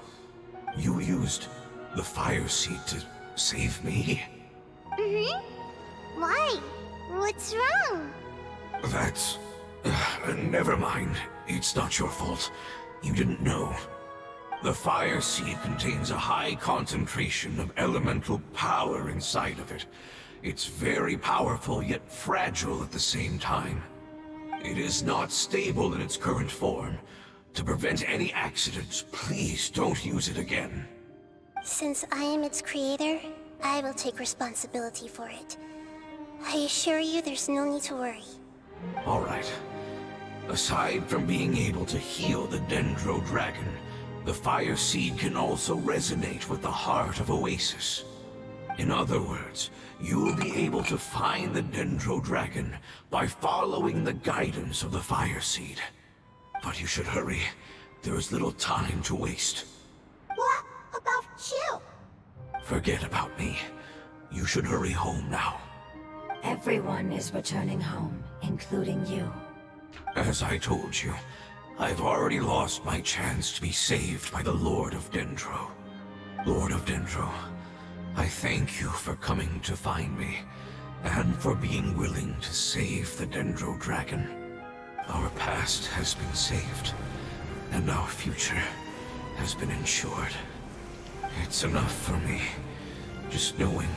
You used the fire seed to save me?
Mm-hmm. Why? What's wrong?
That's... never mind. It's not your fault. You didn't know. The fire seed contains a high concentration of elemental power inside of it. It's very powerful, yet fragile at the same time. It is not stable in its current form. To prevent any accidents, please don't use it again.
Since I am its creator, I will take responsibility for it. I assure you there's no need to worry.
Alright. Aside from being able to heal the Dendro Dragon, the fire seed can also resonate with the heart of Oasis. In other words, you will be able to find the Dendro Dragon by following the guidance of the fire seed. But you should hurry. There is little time to waste.
What about you?
Forget about me. You should hurry home now.
Everyone is returning home, including you.
As I told you, I've already lost my chance to be saved by the Lord of Dendro. Lord of Dendro, I thank you for coming to find me, and for being willing to save the Dendro Dragon. Our past has been saved, and our future has been ensured. It's enough for me, just knowing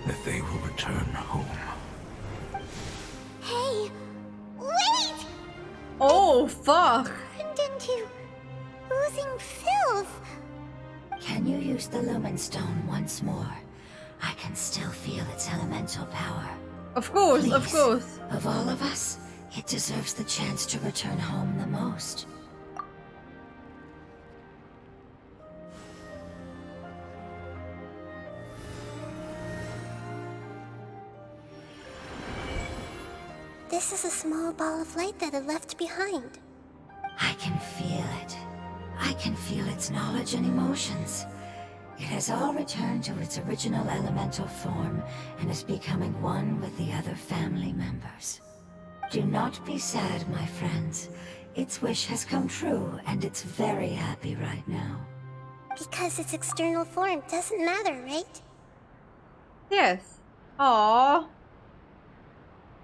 that they will return home.
Hey, wait!
Oh, fuck!
Turned into oozing filth.
Can you use the Lumen Stone once more? I can still feel its elemental power.
Of course,
Please,
of course.
Of all of us, it deserves the chance to return home the most.
This is a small ball of light that it left behind.
I can feel it. I can feel its knowledge and emotions. It has all returned to its original elemental form and is becoming one with the other family members. Do not be sad, my friends. Its wish has come true, and it's very happy right now.
Because its external form doesn't matter, right?
Yes. Aww.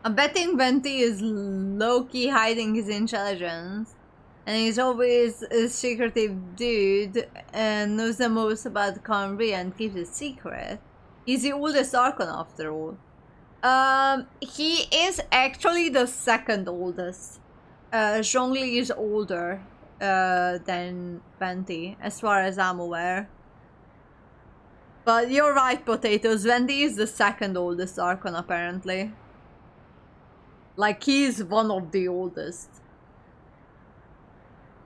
I'm betting Venti is low-key hiding his intelligence. And he's always a secretive dude and knows the most about Conry and keeps it secret. He's the oldest Archon after all. He is actually the second oldest. Zhongli is older than Venti, as far as I'm aware. But you're right, Potatoes. Venti is the second oldest Archon apparently. Like, he's one of the oldest.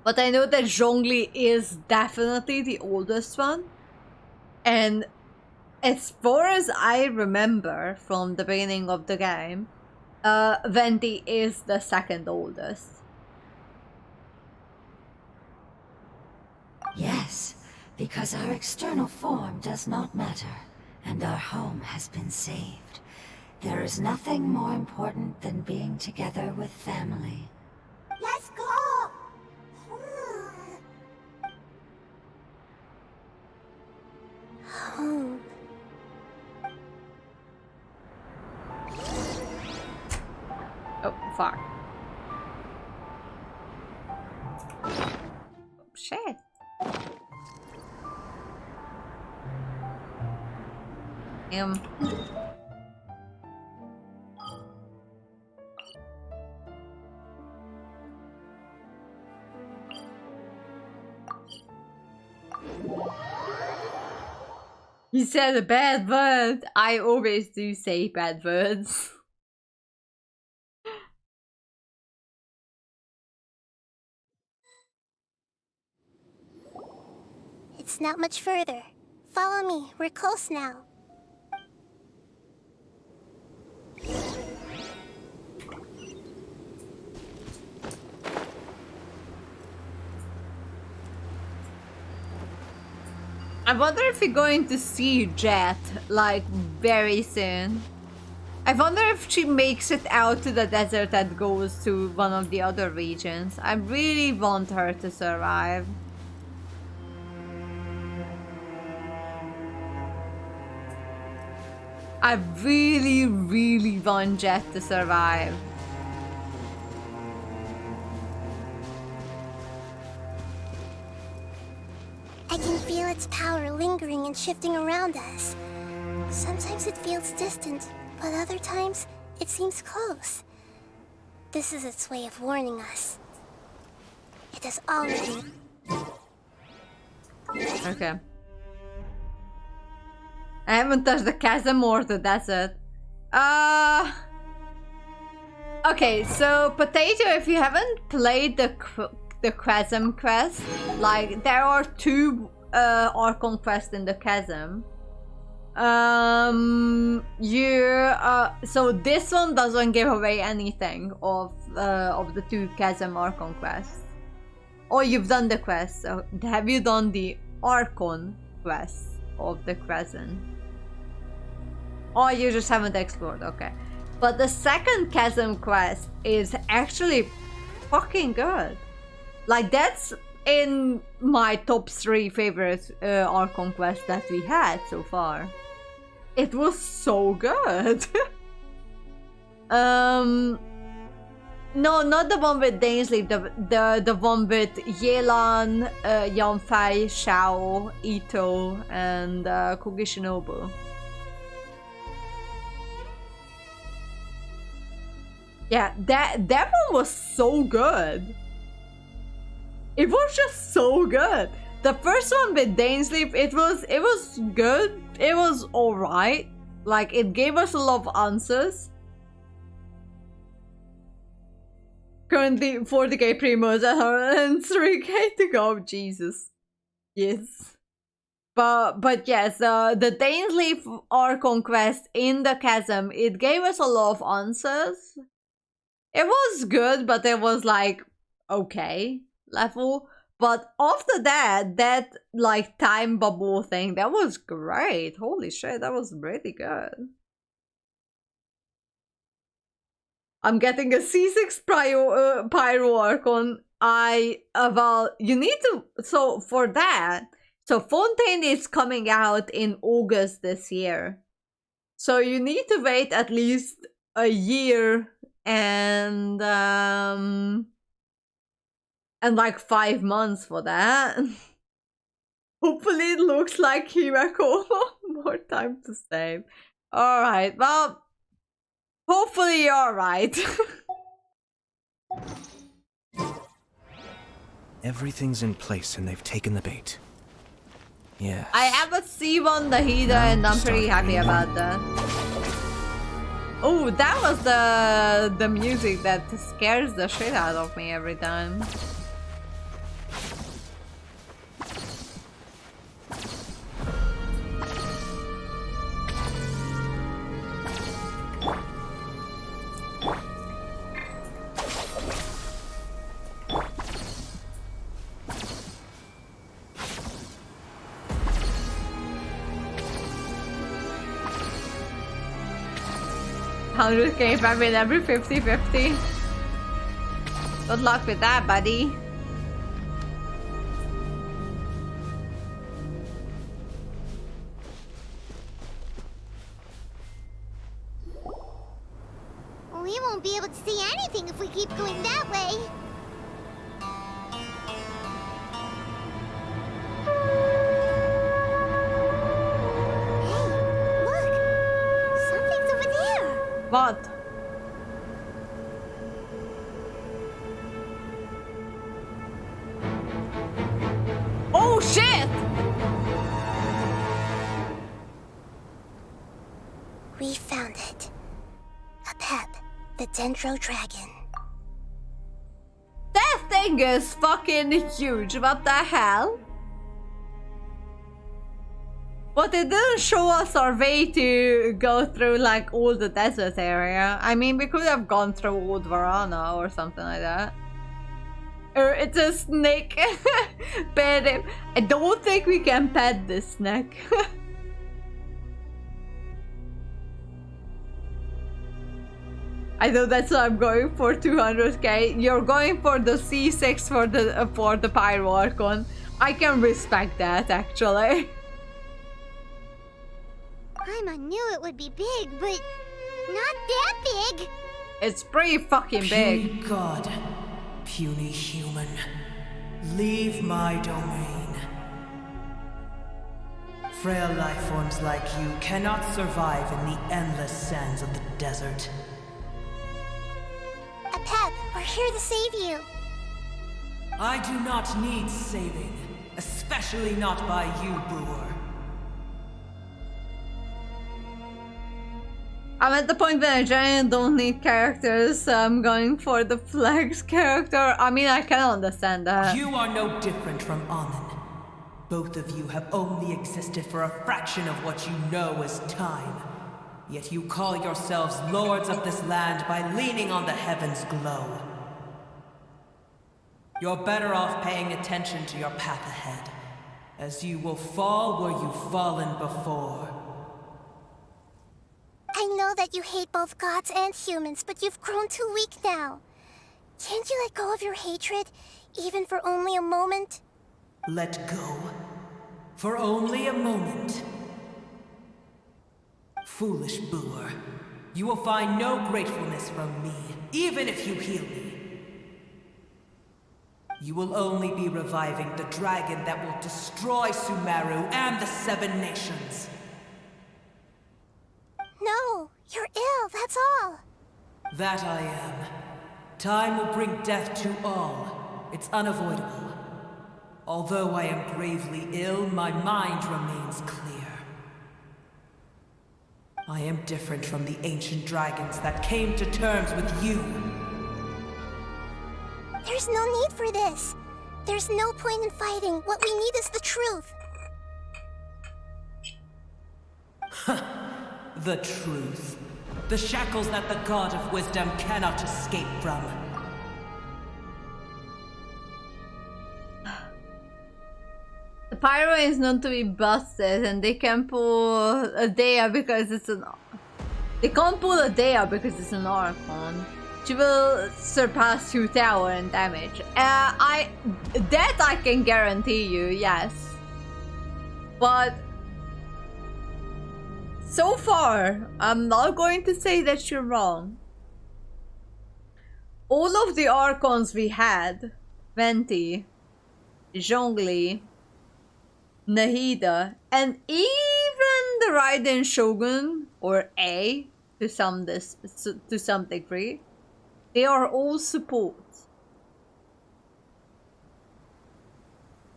But I know that Zhongli is definitely the oldest one. And as far as I remember from the beginning of the game, Venti is the second oldest.
Yes, because our external form does not matter, and our home has been saved. There is nothing more important than being together with family.
Let's go!
Home.
Oh, fuck. Oh, shit. You said a bad word. I always do say bad words.
It's not much further. Follow me. We're close now.
I wonder if we're going to see Jet, like, very soon. I wonder if she makes it out to the desert that goes to one of the other regions. I really want her to survive. I really, really want Jet to survive.
I can feel its power lingering and shifting around us. Sometimes it feels distant, but other times it seems close. This is its way of warning us. It has already...
Okay. I haven't touched the chasm or the desert. Okay, so Potato, if you haven't played the chasm quest, like there are 2 Archon quests in the chasm. So this one doesn't give away anything of the 2 chasm Archon quests. Oh, you've done the quest. So have you done the Archon quest of the Crescent? Oh, you just haven't explored, okay. But the second chasm quest is actually fucking good. Like, that's in my top 3 favorite Archon quests that we had so far. It was so good. No, not the one with Dainsleep, the one with Yelan, Yanfei, Shao, Ito, and Kogishinobu. Yeah, that one was so good. It was just so good. The first one with Dainsleep, it was good. It was alright. Like, it gave us a lot of answers. Currently 40k primos and 3k to go. Jesus. Yes. But yes, the Dainsleif Archon quest in the chasm, it gave us a lot of answers. It was good, but it was like okay level. But after that like time bubble thing, that was great. Holy shit, that was really good. I'm getting a C6 Pyro Archon. Well, you need to, so for that, so Fontaine is coming out in August this year. So you need to wait at least a year and like 5 months for that. Hopefully it looks like Himeko. More time to save. Alright, well, hopefully you're right.
Everything's in place and they've taken the bait. Yeah.
I have a C1 Nahida and I'm pretty happy about that. Oh, that was the music that scares the shit out of me every time. $100k if I win every 50-50. Good luck with that, buddy.
We won't be able to see anything if we keep going that way.
What? Oh shit!
We found it. A pep, the Dendro Dragon.
That thing is fucking huge. What the hell? But it didn't show us our way to go through like all the desert area. I mean, we could have gone through Old Varana or something like that. It's a snake. Pet him. I don't think we can pet this snake. I know that's what I'm going for, 200k. You're going for the C6 for the Pyro Archon. I can respect that, actually.
I knew it would be big, but not that big.
It's pretty fucking big.
Puny god, puny human, leave my domain. Frail life forms like you cannot survive in the endless sands of the desert.
Pep, we're here to save you.
I do not need saving, especially not by you, brewer.
I'm at the point where I genuinely don't need characters, so I'm going for the Flex character. I mean, I can understand that.
You are no different from Amun. Both of you have only existed for a fraction of what you know as time. Yet you call yourselves lords of this land by leaning on the heavens' glow. You're better off paying attention to your path ahead, as you will fall where you've fallen before.
I know that you hate both gods and humans, but you've grown too weak now. Can't you let go of your hatred, even for only a moment?
Let go? For only a moment? Foolish boor. You will find no gratefulness from me, even if you heal me. You will only be reviving the dragon that will destroy Sumeru and the 7 nations.
No, you're ill, that's all.
That I am. Time will bring death to all. It's unavoidable. Although I am gravely ill, my mind remains clear. I am different from the ancient dragons that came to terms with you.
There's no need for this. There's no point in fighting. What we need is the truth.
The truth. The shackles that the God of Wisdom cannot escape from.
The Pyro is known to be busted, and they can pull a Dehya because it's an... They can't pull a Dehya because it's an Archon. She will surpass 2,000 in damage. That I can guarantee you, yes. But... so far, I'm not going to say that you're wrong. All of the Archons we had, Venti, Zhongli, Nahida, and even the Raiden Shogun, or A, to some degree, they are all support.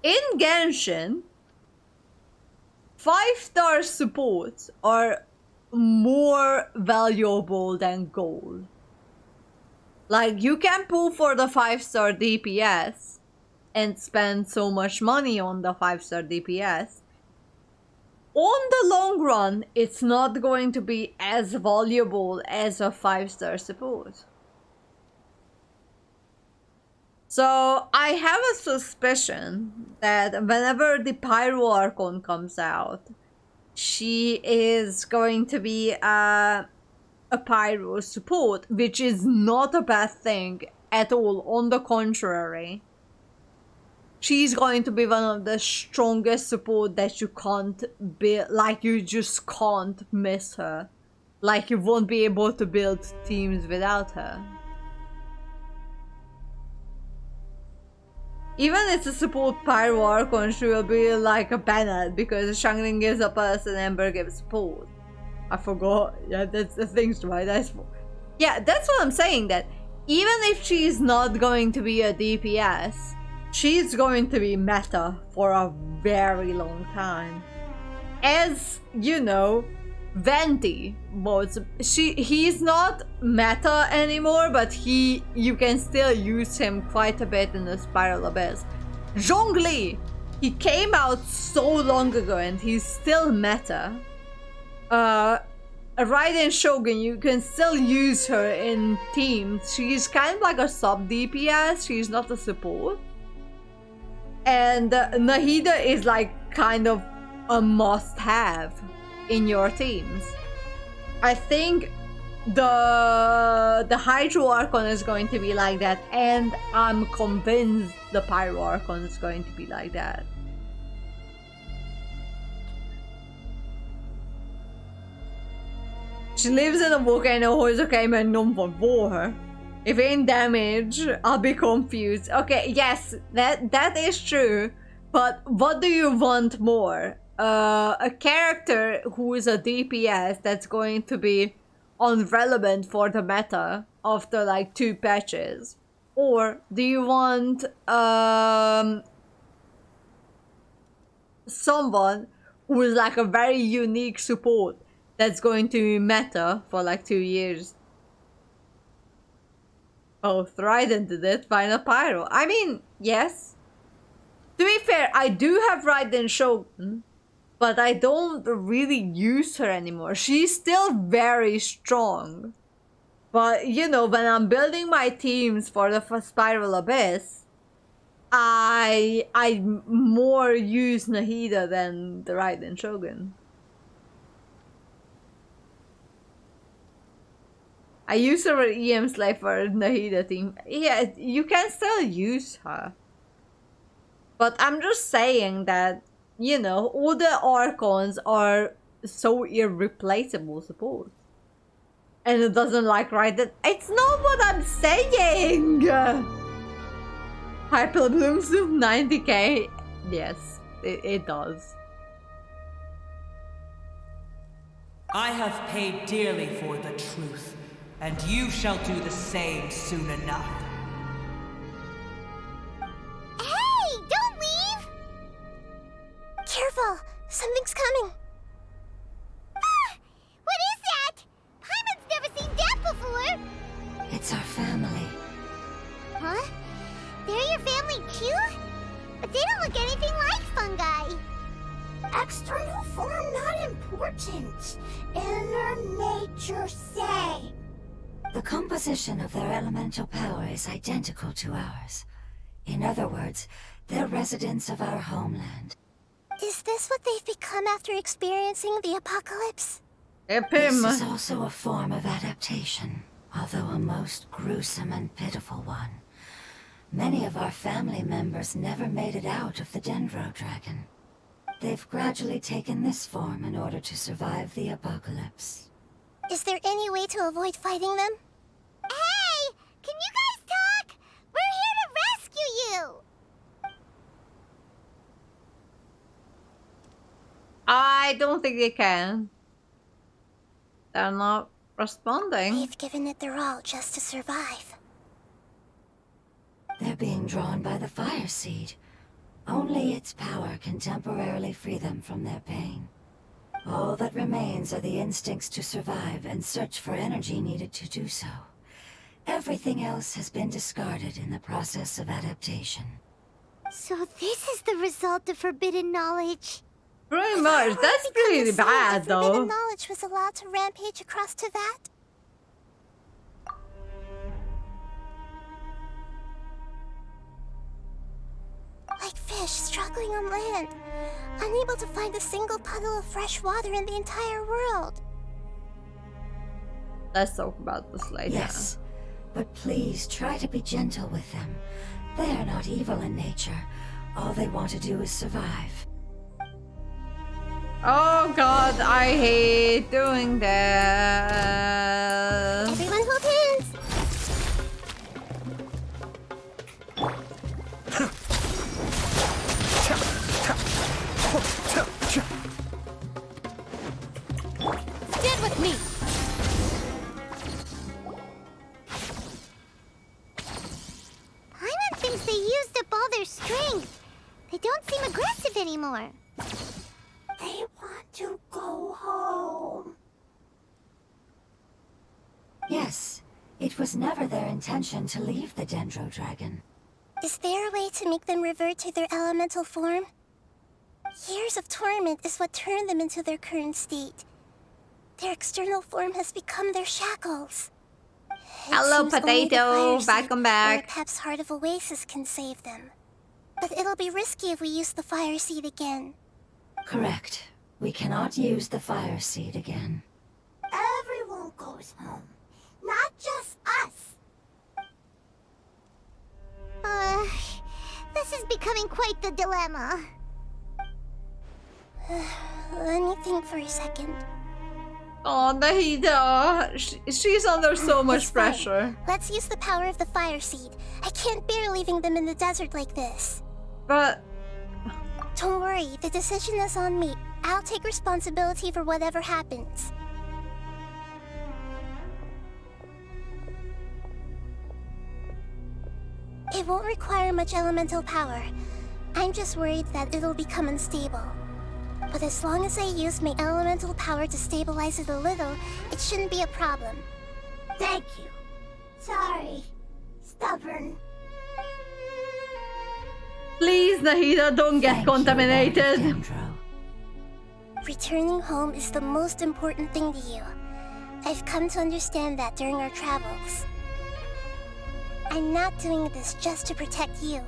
In Genshin, 5-star supports are more valuable than gold. Like, you can pull for the 5-star DPS and spend so much money on the 5-star DPS. On the long run, it's not going to be as valuable as a 5-star support. So I have a suspicion that whenever the Pyro Archon comes out, she is going to be a Pyro support, which is not a bad thing at all. On the contrary, she's going to be one of the strongest support that you can't build. Like, you just can't miss her. Like, you won't be able to build teams without her. Even if it's a support Pyro Archon, she will be like a Bennett, because Shangling gives a plus and Ember gives support. I forgot. Yeah, that's the things, right? Yeah, that's what I'm saying, that even if she's not going to be a DPS, she's going to be meta for a very long time. As you know, Venti was, he's not meta anymore, but you can still use him quite a bit in the Spiral Abyss. Zhongli, he came out so long ago and he's still meta. Raiden Shogun, you can still use her in teams. She's kind of like a sub DPS, she's not a support. And Nahida is like kind of a must-have in your teams. I think the Hydro Archon is going to be like that, and I'm convinced the Pyro Archon is going to be like that. She lives in a volcano, hogy okay, mert non van war. If ain't damage, I'll be confused. Okay, yes, that is true. But what do you want more? A character who is a DPS that's going to be irrelevant for the meta after like 2 patches? Or do you want someone who is like a very unique support that's going to be meta for like 2 years? Both Raiden did it, Final Pyro. I mean, yes. To be fair, I do have Raiden Shogun, but I don't really use her anymore. She's still very strong. But, you know, when I'm building my teams for the Spiral Abyss, I more use Nahida than the Raiden Shogun. I use her EM Slave for Nahida team. Yeah, you can still use her. But I'm just saying that, you know, all the Archons are so irreplaceable support. And it doesn't like Raiden. It's not what I'm saying! Hyper Blooms do 90k. Yes, it does.
I have paid dearly for the truth, and you shall do the same soon enough.
Hey, don't leave! Careful, something's coming. Ah! What is that? Paimon's never seen that before!
It's our family.
Huh? They're your family too? But they don't look anything like fungi.
External form not important. Inner nature same. The composition of their elemental power is identical to ours. In other words, they're residents of our homeland.
Is this what they've become after experiencing the apocalypse?
This is also a form of adaptation, although a most gruesome and pitiful one. Many of our family members never made it out of the Dendro Dragon. They've gradually taken this form in order to survive the apocalypse.
Is there any way to avoid fighting them?
Hey! Can you guys talk? We're here to rescue you!
I don't think they can. They're not responding.
They've given it their all just to survive.
They're being drawn by the fire seed. Only its power can temporarily free them from their pain. All that remains are the instincts to survive and search for energy needed to do so. Everything else has been discarded in the process of adaptation.
So this is the result of forbidden knowledge.
Pretty much. That's pretty bad, though.
Forbidden knowledge was allowed to rampage across Teyvat. Like fish struggling on land, unable to find a single puddle of fresh water in the entire world.
Let's talk about this later.
Yes, but please try to be gentle with them. They are not evil in nature. All they want to do is survive.
Oh god, I hate doing that.
Everyone hold hands.
Stand with me!
Paimon thinks they used up all their strength. They don't seem aggressive anymore.
They want to go home. Yes, it was never their intention to leave the Dendro Dragon.
Is there a way to make them revert to their elemental form? Years of torment is what turned them into their current state. Their external form has become their shackles.
Hello, Potato. Welcome back.
Or Pep's Heart of Oasis can save them. But it'll be risky if we use the fire seed again.
Correct. We cannot use the fire seed again.
Everyone goes home, not just us. This is becoming quite the dilemma.
Let me think for a second.
Oh, Nahida. She's under so much pressure.
Let's use the power of the fire seed. I can't bear leaving them in the desert like this.
But...
Don't worry, the decision is on me. I'll take responsibility for whatever happens. It won't require much elemental power. I'm just worried that it'll become unstable. But as long as I use my elemental power to stabilize it a little, it shouldn't be a problem.
Thank you. Sorry. Stubborn.
Please, Nahida, don't get contaminated.
Returning home is the most important thing to you. I've come to understand that during our travels. I'm not doing this just to protect you,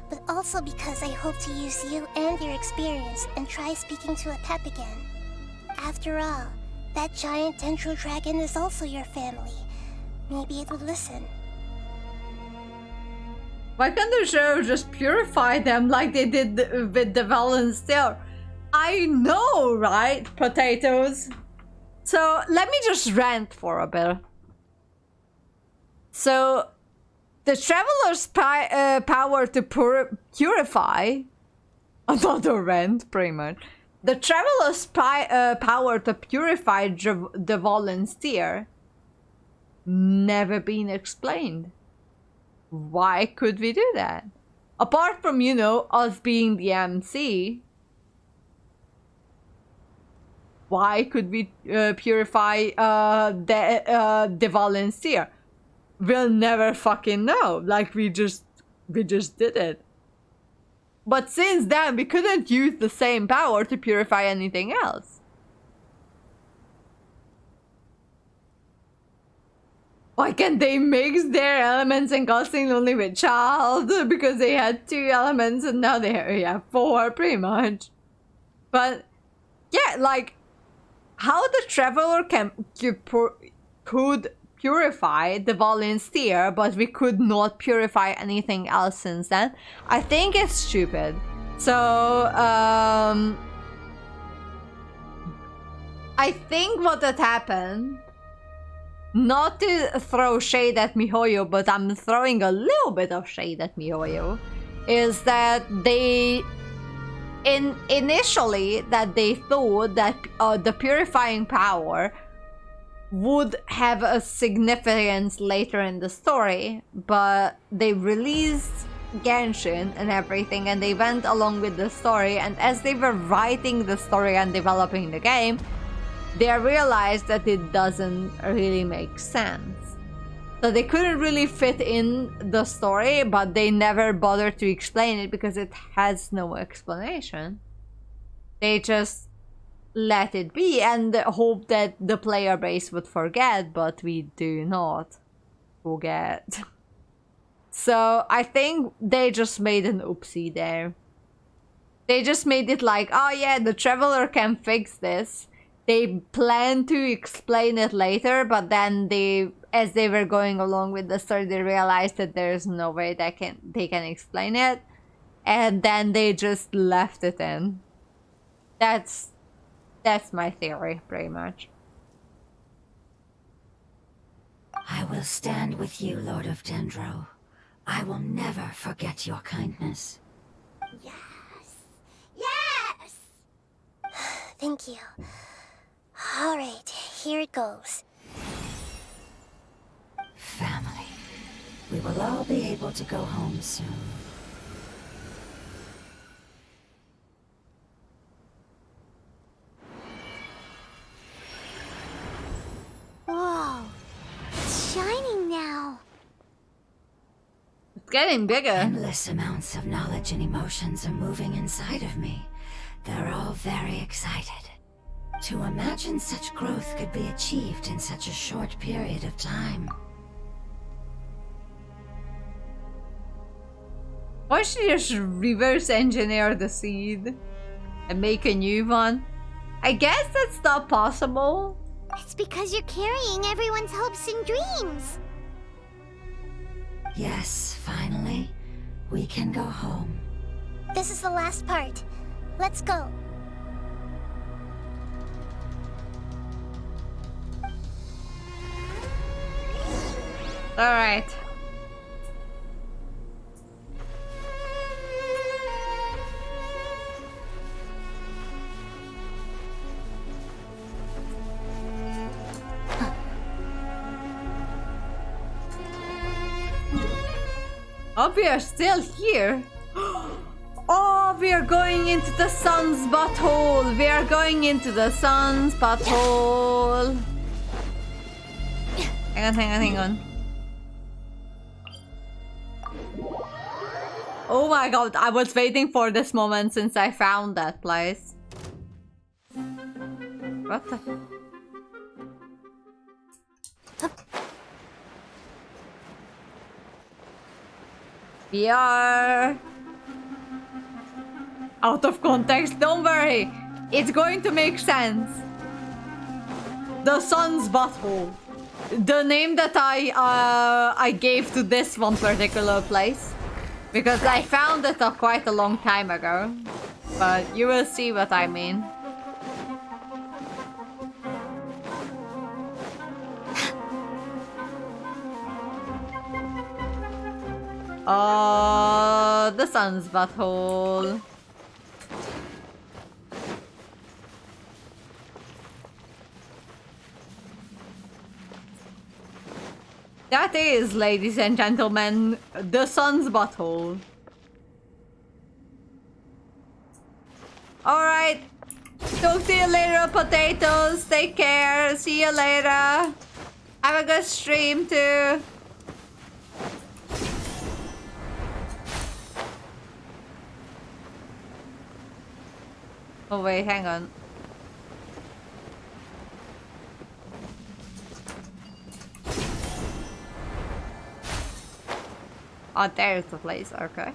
but also because I hope to use you and your experience and try speaking to a Pep again. After all, that giant dendro dragon is also your family. Maybe it would listen.
Why can't the show just purify them like they did with the Valence Steel? I know, right, Potatoes? So, let me just rant for a bit. So, the Traveler's power to purify... Another rant, pretty much. The Traveler's power to purify the volunteer never been explained. Why could we do that? Apart from, you know, us being the MC, why could we purify the volunteer? We'll never fucking know. Like, we just did it. But since then, we couldn't use the same power to purify anything else. Why can't they mix their elements and casting only with child? Because they had 2 elements and now they have 4, pretty much. But, yeah, like, how the Traveler could purify the volunteer, but we could not purify anything else since then, I think it's stupid. So, I think what had happened, not to throw shade at MiHoYo, but I'm throwing a little bit of shade at MiHoYo, is that they initially they thought that the purifying power would have a significance later in the story, but they released Genshin and everything and they went along with the story, and as they were writing the story and developing the game, they realized that it doesn't really make sense. So they couldn't really fit in the story, but they never bothered to explain it because it has no explanation. They just let it be and hope that the player base would forget, but we do not forget. So I think they just made an oopsie there. They just made it like, oh yeah, the Traveler can fix this. They plan to explain it later, but then as they were going along with the story, they realized that there's no way they can explain it, and then they just left it in. That's my theory, pretty much.
I will stand with you, Lord of Dendro. I will never forget your kindness.
Yes! Yes!
Thank you. Alright, here it goes.
Family. We will all be able to go home soon.
Whoa! It's shining now.
It's getting bigger.
Endless amounts of knowledge and emotions are moving inside of me. They're all very excited. To imagine such growth could be achieved in such a short period of time.
Why should you just reverse engineer the seed and make a new one? I guess that's not possible.
It's because you're carrying everyone's hopes and dreams.
Yes, finally, we can go home.
This is the last part. Let's go.
Alright. Oh, we are still here. Oh, we are going into the sun's butthole. We are going into the sun's butthole. Hang on. Oh my god, I was waiting for this moment since I found that place. What the... We are... out of context, don't worry. It's going to make sense. The sun's butthole. The name that I gave to this one particular place. Because I found it quite a long time ago. But you will see what I mean. The sun's butthole. That is, ladies and gentlemen, the sun's butthole. Alright. Talk to you later, potatoes. Take care. See you later. Have a good stream too. Oh wait, hang on. Oh, there's the place, okay.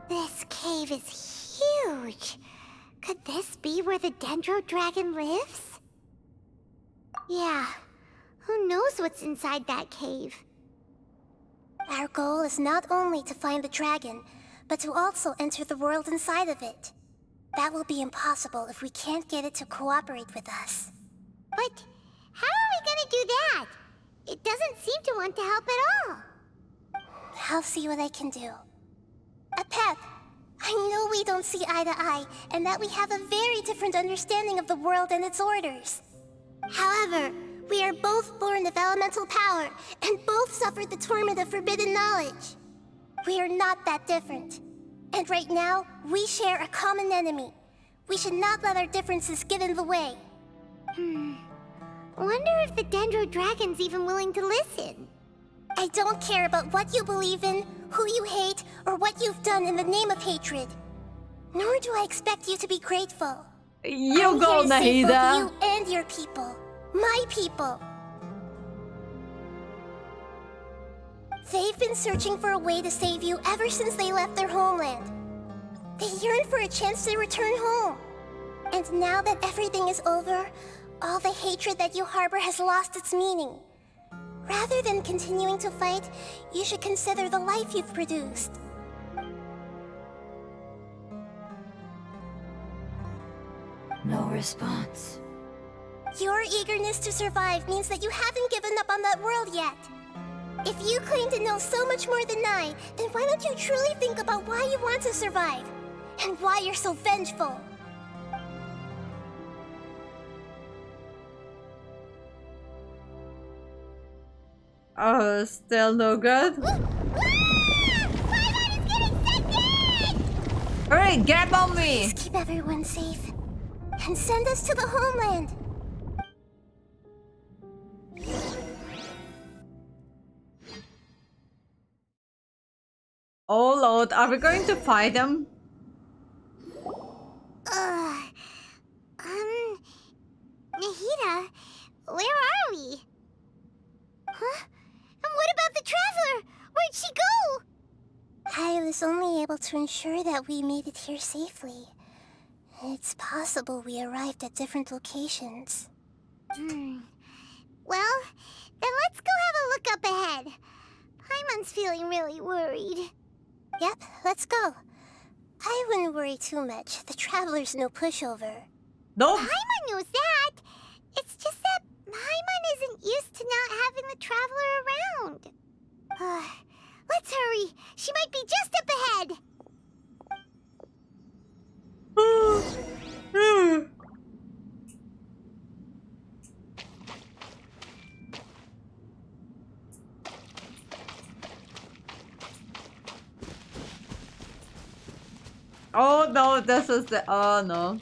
This cave is huge. Could this be where the Dendro Dragon lives? Yeah, who knows what's inside that cave?
Our goal is not only to find the dragon, but to also enter the world inside of it. That will be impossible if we can't get it to cooperate with us.
But how are we gonna do that? It doesn't seem to want to help at all.
I'll see what I can do. Pep, I know we don't see eye to eye, and that we have a very different understanding of the world and its orders. However, we are both born of elemental power, and both suffered the torment of forbidden knowledge. We are not that different. And right now, we share a common enemy. We should not let our differences get in the way.
Wonder if the Dendro Dragon's even willing to listen.
I don't care about what you believe in, who you hate, or what you've done in the name of hatred. Nor do I expect you to be grateful.
You go, Nahida.
You and your people. My people. They've been searching for a way to save you ever since they left their homeland. They yearn for a chance to return home. And now that everything is over, all the hatred that you harbor has lost its meaning. Rather than continuing to fight, you should consider the life you've produced.
No response.
Your eagerness to survive means that you haven't given up on that world yet. If you claim to know so much more than I, then why don't you truly think about why you want to survive? And why you're so vengeful?
Oh, still no good. Hurry, get on me!
Please keep everyone safe. And send us to the homeland.
Oh lord, are we going to fight them?
was only able to ensure that we made it here safely. It's possible we arrived at different locations.
Well, then let's go have a look up ahead. Paimon's feeling really worried.
Yep, let's go. I wouldn't worry too much. The Traveler's no pushover.
No.
Paimon knows that. It's just that Paimon isn't used to not having the Traveler around. Let's hurry. She might be just up ahead.
Oh no, this is the. Oh no.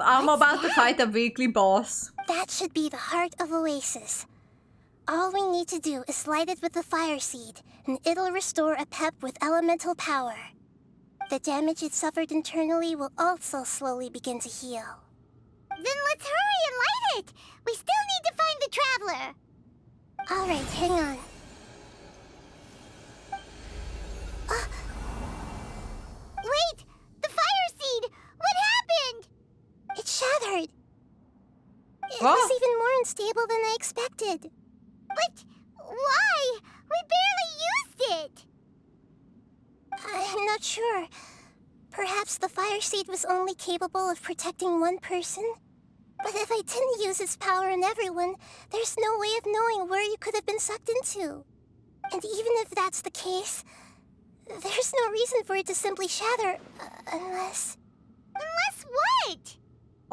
I'm about to fight a weekly boss.
That should be the heart of Oasis. All we need to do is light it with the fire seed, and it'll restore a pep with elemental power. The damage it suffered internally will also slowly begin to heal.
Then let's hurry and light it! We still need to find the Traveler!
Alright, hang on.
Wait! The fire seed! What happened?
It shattered! It
What?
was even more unstable than I expected.
But why? We barely used it!
I'm not sure. Perhaps the fire seed was only capable of protecting one person? But if I didn't use its power on everyone, there's no way of knowing where you could have been sucked into. And even if that's the case, there's no reason for it to simply shatter, unless...
Unless what?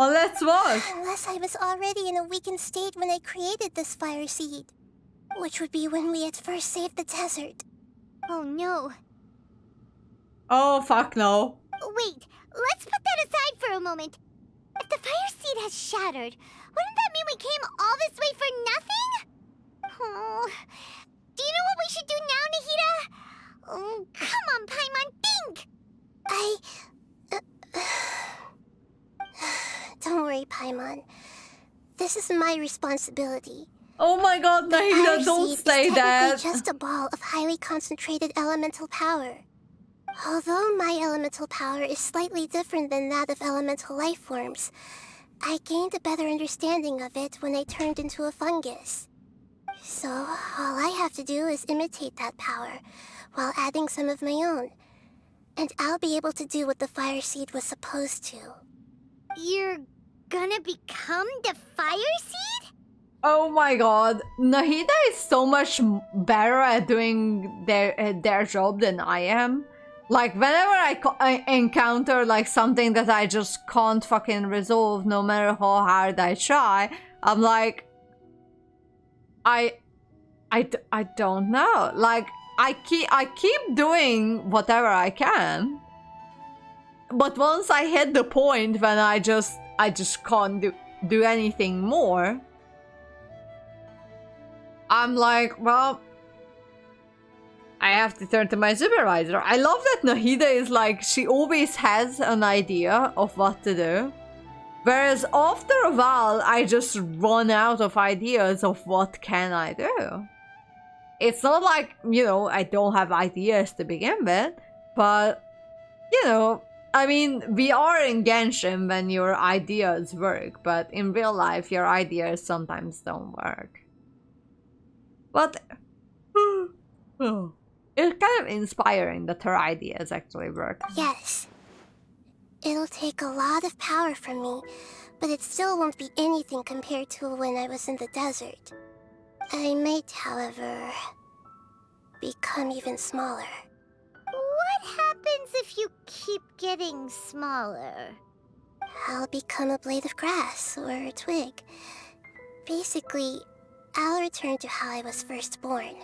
Unless what?
Unless I was already in a weakened state when I created this fire seed. Which would be when we had first saved the desert.
Oh no.
Oh fuck no.
Wait, let's put that aside for a moment. If the fire seed has shattered, wouldn't that mean we came all this way for nothing? Oh, do you know what we should do now, Nahida? Oh, come on, Paimon, think!
Don't worry, Paimon. This is my responsibility.
Oh my god, Nahida, don't say that.
It's just a ball of highly concentrated elemental power. Although my elemental power is slightly different than that of elemental life forms, I gained a better understanding of it when I turned into a fungus. So, all I have to do is imitate that power, while adding some of my own. And I'll be able to do what the fire seed was supposed to.
You're gonna become the fire seed?
Oh my god, Nahida is so much better at doing their job than I am. Like, whenever I encounter, like, something that I just can't fucking resolve, no matter how hard I try, I'm like... I don't know. Like, I keep doing whatever I can. But once I hit the point when I just can't do anything more, I'm like, well... I have to turn to my supervisor. I love that Nahida is like, she always has an idea of what to do. Whereas after a while, I just run out of ideas of what can I do. It's not like, you know, I don't have ideas to begin with. But, you know, I mean, we are in Genshin when your ideas work. But in real life, your ideas sometimes don't work. But... oh. It's kind of inspiring that her ideas actually work.
Yes. It'll take a lot of power from me, but it still won't be anything compared to when I was in the desert. I might, however, become even smaller.
What happens if you keep getting smaller?
I'll become a blade of grass or a twig. Basically, I'll return to how I was first born.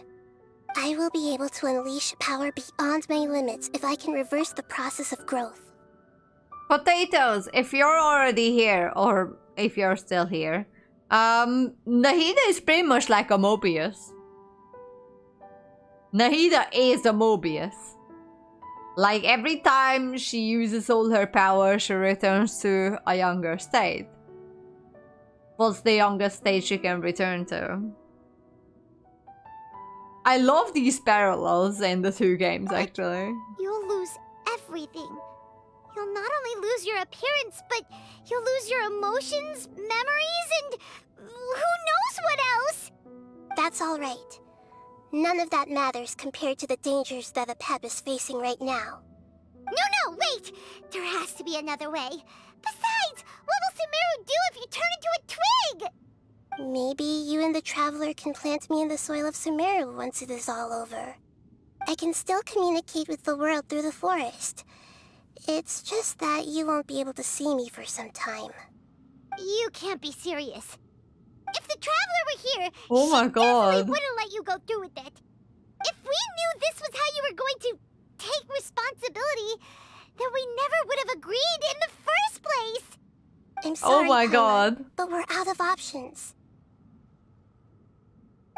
I will be able to unleash power beyond my limits if I can reverse the process of growth.
Potatoes, if you're already here, or if you're still here, Nahida is pretty much like a Mobius. Nahida is a Mobius. Like, every time she uses all her power, she returns to a younger state. What's the youngest stage you can return to? I love these parallels in the two games, actually.
You'll lose everything. You'll not only lose your appearance, but you'll lose your emotions, memories, and who knows what else?
That's all right. None of that matters compared to the dangers that a pep is facing right now.
No, wait! There has to be another way. Besides, what will Sumeru do if you turn into a twig?
Maybe you and the Traveler can plant me in the soil of Sumeru once it is all over. I can still communicate with the world through the forest. It's just that you won't be able to see me for some time.
You can't be serious. If the Traveler were here,
oh my God,
definitely wouldn't let you go through with it. If we knew this was how you were going to take responsibility, then we never would have agreed in the first place.
I'm sorry,
oh my
Paula,
God,
but we're out of options.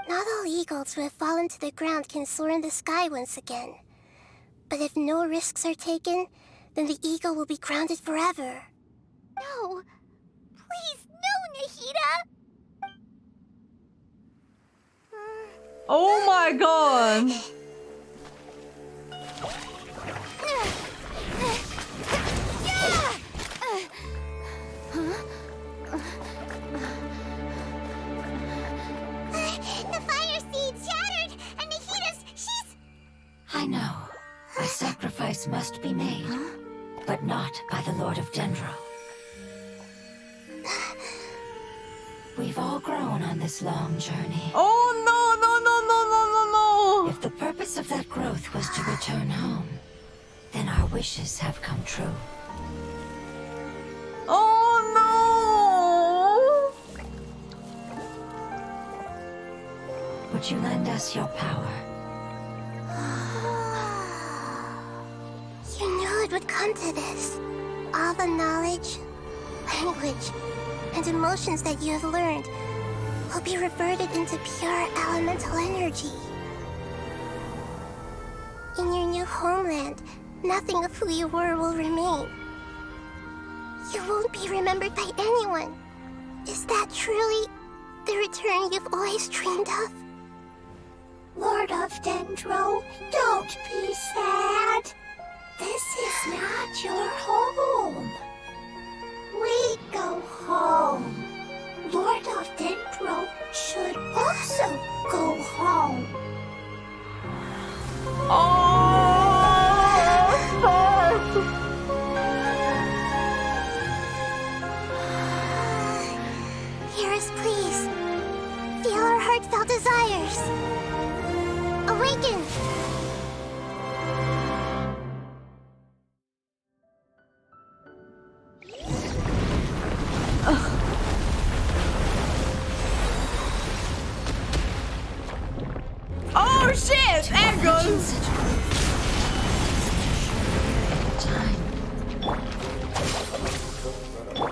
Not all eagles who have fallen to the ground can soar in the sky once again. But if no risks are taken, then the eagle will be grounded forever.
No. Please, no, Nahida!
oh my God.
The fire seed shattered, and Nahida's, she's...
I know. A sacrifice must be made, but not by the Lord of Dendro. We've all grown on this long journey.
Oh no.
If the purpose of that growth was to return home, then our wishes have come true.
Oh no!
Would you lend us your power?
You knew it would come to this. All the knowledge, language, and emotions that you have learned will be reverted into pure elemental energy. In your new homeland, nothing of who you were will remain. You won't be remembered by anyone. Is that truly the return you've always dreamed of?
Lord of Dendro, don't be sad. This is not your home. We go home. Lord of Dendro should also go home.
Hear us, please. Feel our heartfelt desires. Awaken!
Oh shit! Egon!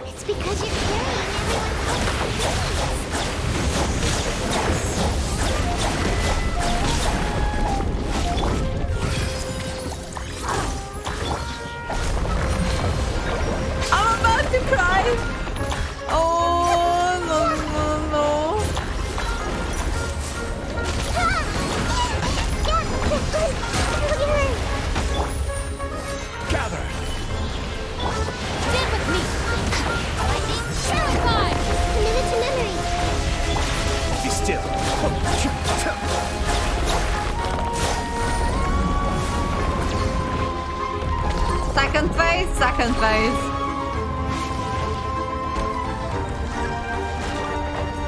It's because you're carrying
I'm about to cry! Oh no.
Gather!
Stand with me! Lightning, terrified!
Commit to memory!
Be still.
Second phase.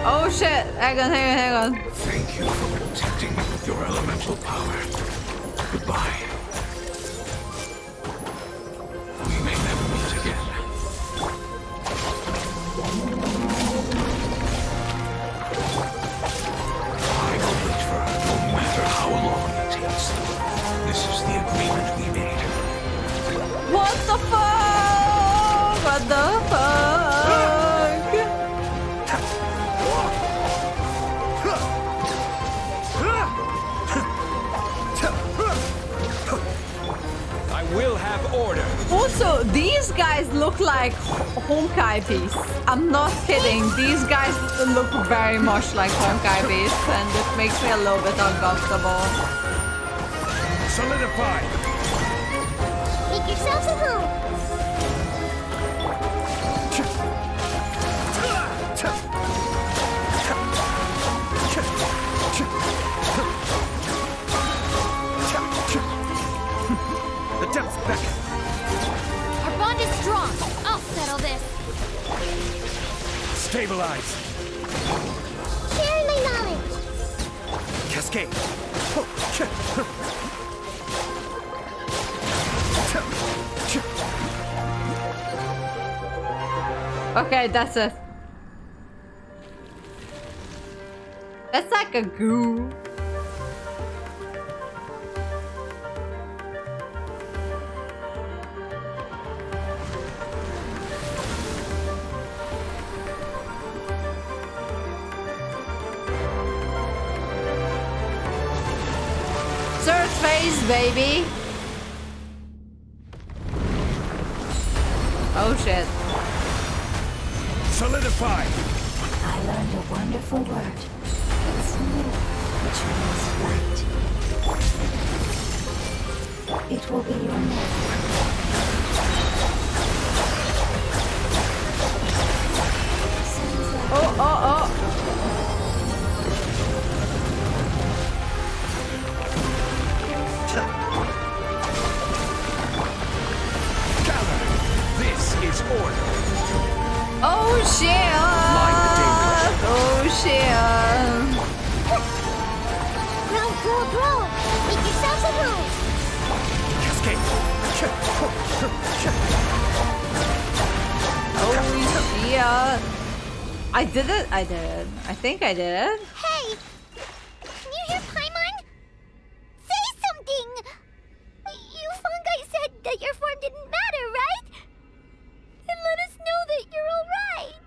Oh shit! Hang on.
Thank you for protecting me with your elemental power. Goodbye. We may never meet again. I will wait for her no matter how long it takes. This is the agreement we made.
What the fuck? What the fuck? Also, these guys look like Honkai beasts. I'm not kidding. These guys look very much like Honkai beasts, and it makes me a little bit uncomfortable.
Solidify!
Make yourselves at home.
The depths beckon.
Our bond is strong. I'll settle this.
Stabilize.
Share my knowledge.
Cascade.
Okay, that's it. That's like a goo. Third phase, baby. Oh shit.
Solidify!
I learned a wonderful word. It's new, which means light. It will be your name.
Oh.
Gather! This is order.
Oh shit! Oh shit!
Grow! Make yourselves at home.
Cascade!
Oh shit! I did it! I think I did it.
Hey! Can you hear Paimon? Say something! You fungi said that your form didn't matter, right? Then let us know that you're alright.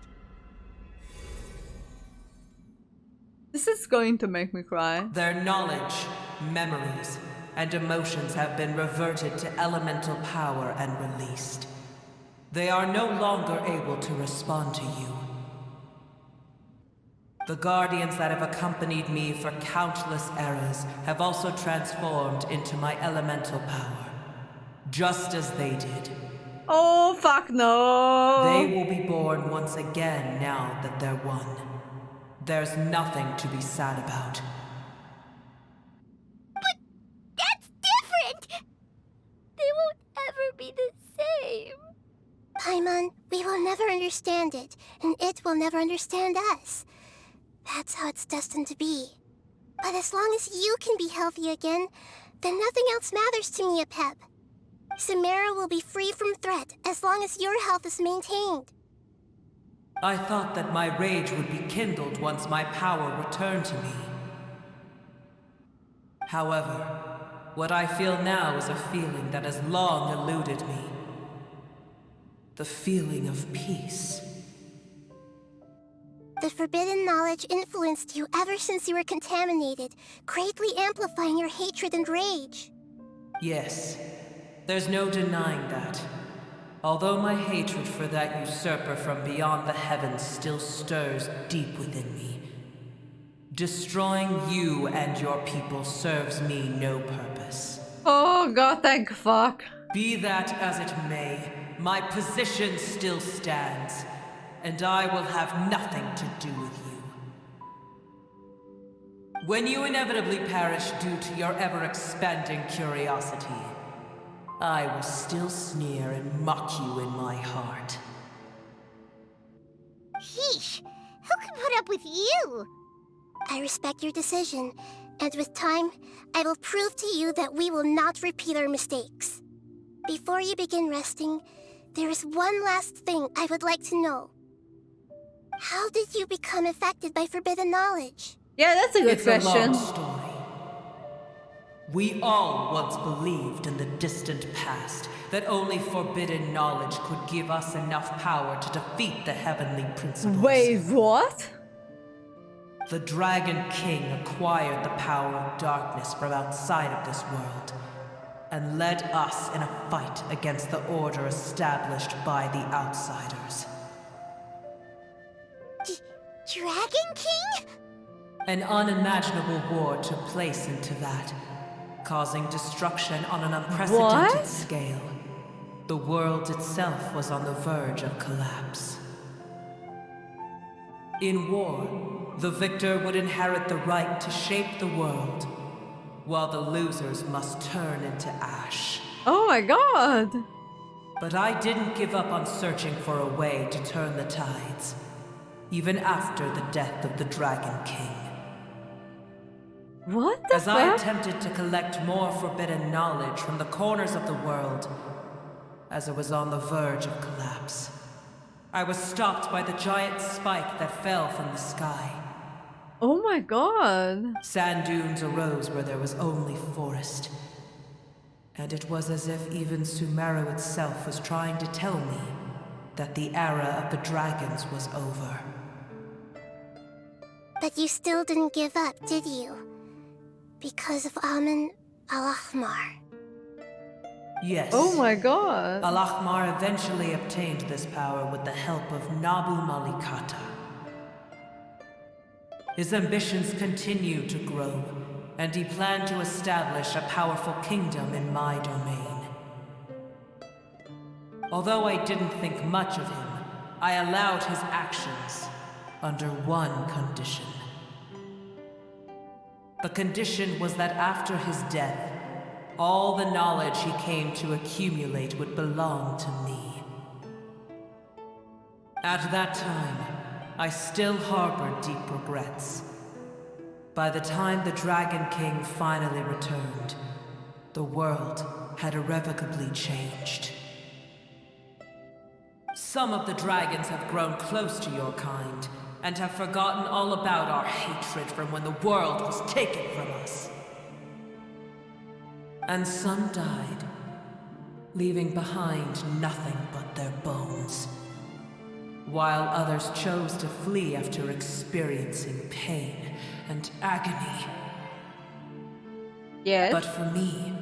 This is going to make me cry.
Their knowledge, memories, and emotions have been reverted to elemental power and released. They are no longer able to respond to you. The guardians that have accompanied me for countless eras have also transformed into my elemental power, just as they did.
Oh, fuck no!
They will be born once again now that they're one. There's nothing to be sad about.
But that's different! They won't ever be the same. Paimon, we will never understand it, and it will never understand us. That's how it's destined to be. But as long as you can be healthy again, then nothing else matters to me, Apep. Samara will be free from threat as long as your health is maintained.
I thought that my rage would be kindled once my power returned to me. However, what I feel now is a feeling that has long eluded me. The feeling of peace.
The forbidden knowledge influenced you ever since you were contaminated, greatly amplifying your hatred and rage.
Yes, there's no denying that. Although my hatred for that usurper from beyond the heavens still stirs deep within me, destroying you and your people serves me no purpose.
Oh god, thank fuck.
Be that as it may, my position still stands, and I will have nothing to do with you. When you inevitably perish due to your ever-expanding curiosity, I will still sneer and mock you in my heart.
Sheesh, who can put up with you? I respect your decision, and with time, I will prove to you that we will not repeat our mistakes. Before you begin resting, there is one last thing I would like to know. How did you become affected by forbidden knowledge?
Yeah, that's a good question.
It's a long story. We all once believed in the distant past that only forbidden knowledge could give us enough power to defeat the heavenly principles.
Wait, what?
The Dragon King acquired the power of darkness from outside of this world. and led us in a fight against the order established by the outsiders.
Dragon King?
An unimaginable war took place in Teyvat, causing destruction on an unprecedented scale. The world itself was on the verge of collapse. In war, the victor would inherit the right to shape the world, while the losers must turn into ash.
Oh my god!
But I didn't give up on searching for a way to turn the tides, even after the death of the Dragon King.
What the
As
fuck?
I attempted to collect more forbidden knowledge from the corners of the world, as it was on the verge of collapse, I was stopped by the giant spike that fell from the sky.
Oh my god.
Sand dunes arose where there was only forest. And it was as if even Sumeru itself was trying to tell me that the era of the dragons was over.
But you still didn't give up, did you? Because of Amun Al-Ahmar.
Yes.
Oh my god.
Al-Ahmar eventually obtained this power with the help of Nabu Malikata. His ambitions continued to grow, and he planned to establish a powerful kingdom in my domain. Although I didn't think much of him, I allowed his actions under one condition. The condition was that after his death, all the knowledge he came to accumulate would belong to me. At that time, I still harbored deep regrets. By the time the Dragon King finally returned, the world had irrevocably changed. Some of the dragons have grown close to your kind, and have forgotten all about our hatred from when the world was taken from us. And some died, leaving behind nothing but their bones, while others chose to flee after experiencing pain and agony.
Yes.
But for me,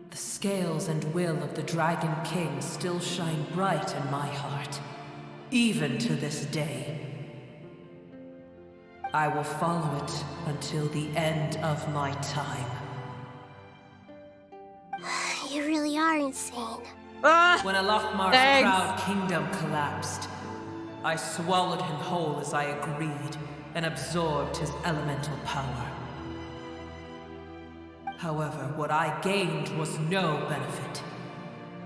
the scales and will of the Dragon King still shine bright in my heart, even to this day. I will follow it until the end of my time.
You really are insane.
When Al-Ahmar's proud kingdom collapsed, I swallowed him whole as I agreed and absorbed his elemental power. However, what I gained was no benefit.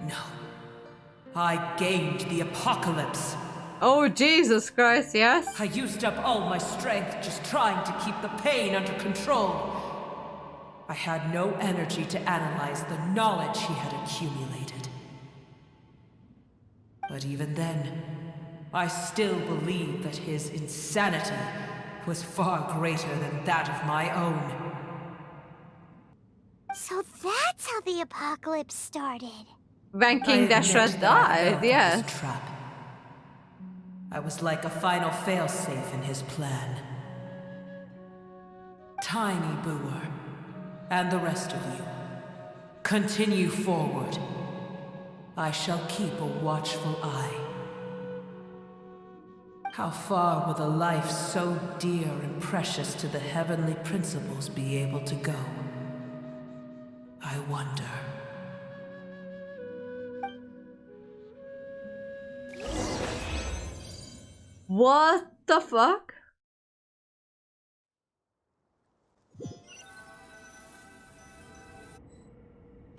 No. I gained the apocalypse.
Oh, Jesus Christ, yes?
I used up all my strength just trying to keep the pain under control. I had no energy to analyze the knowledge he had accumulated. But even then, I still believed that his insanity was far greater than that of my own.
So that's how the apocalypse started.
When King Dashret died, yes.
Trap. I was like a final failsafe in his plan. Tiny Booer, and the rest of you, continue forward. I shall keep a watchful eye. How far will a life so dear and precious to the heavenly principles be able to go? I wonder.
What the fuck?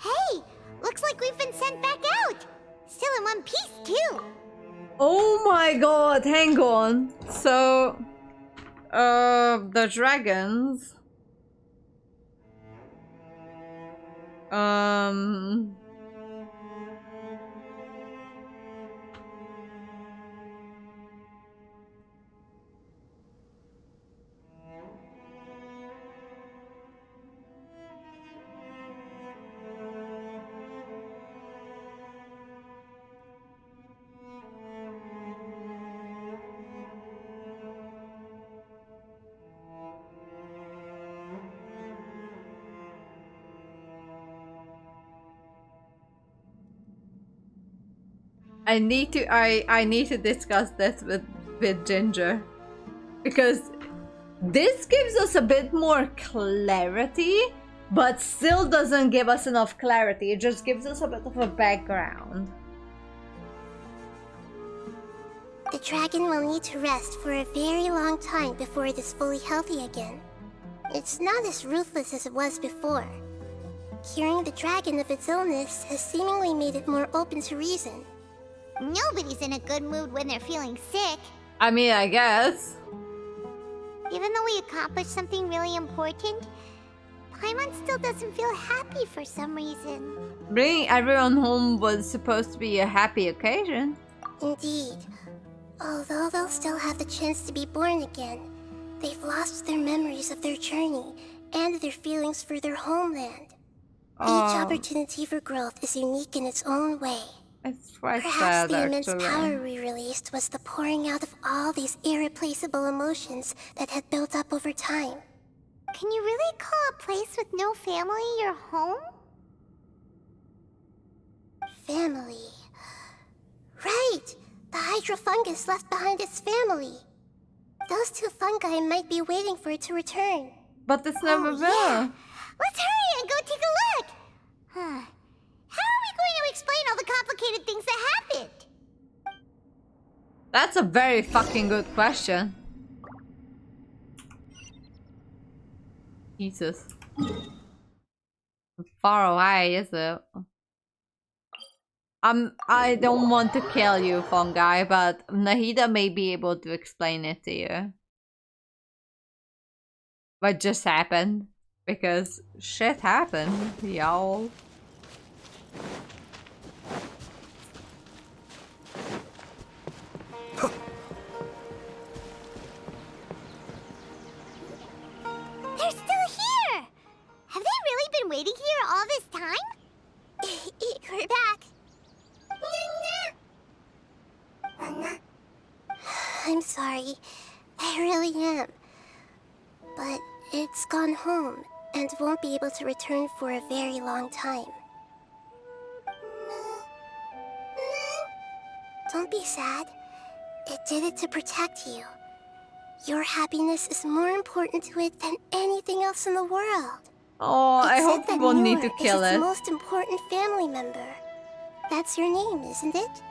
Hey! Looks like we've been sent back out! Still in one piece, too!
Oh my god, hang on. So, the dragons. I need to discuss this with Ginger, because this gives us a bit more clarity, but still doesn't give us enough clarity. It just gives us a bit of a background.
The dragon will need to rest for a very long time before it is fully healthy again. It's not as ruthless as it was before. Curing the dragon of its illness has seemingly made it more open to reason.
Nobody's in a good mood when they're feeling sick.
I mean, I guess.
Even though we accomplished something really important, Paimon still doesn't feel happy for some reason.
Bringing everyone home was supposed to be a happy occasion.
Indeed. Although they'll still have the chance to be born again, they've lost their memories of their journey and their feelings for their homeland. Each opportunity for growth is unique in its own way.
It's quite
Perhaps
sad,
the immense
actually.
power we released was the pouring out of all these irreplaceable emotions that had built up over time.
Can you really call a place with no family your home?
Family. Right! The Hydra fungus left behind its family. Those two fungi might be waiting for it to return.
But it's never will.
Yeah. Let's hurry and go take a look! How are we going to explain all the complicated things that happened?
That's a very fucking good question. Jesus. Far away, is it? I don't want to kill you, fungi, but Nahida may be able to explain it to you. What just happened? Because shit happened, y'all.
They're still here! Have they really been waiting here all this time?
We're back. I'm sorry. I really am. But it's gone home and won't be able to return for a very long time. Don't be sad. It did it to protect you. Your happiness is more important to it than anything else in the world.
Oh, I hope we won't need to kill
is its
it.
most important family member. That's your name, isn't it?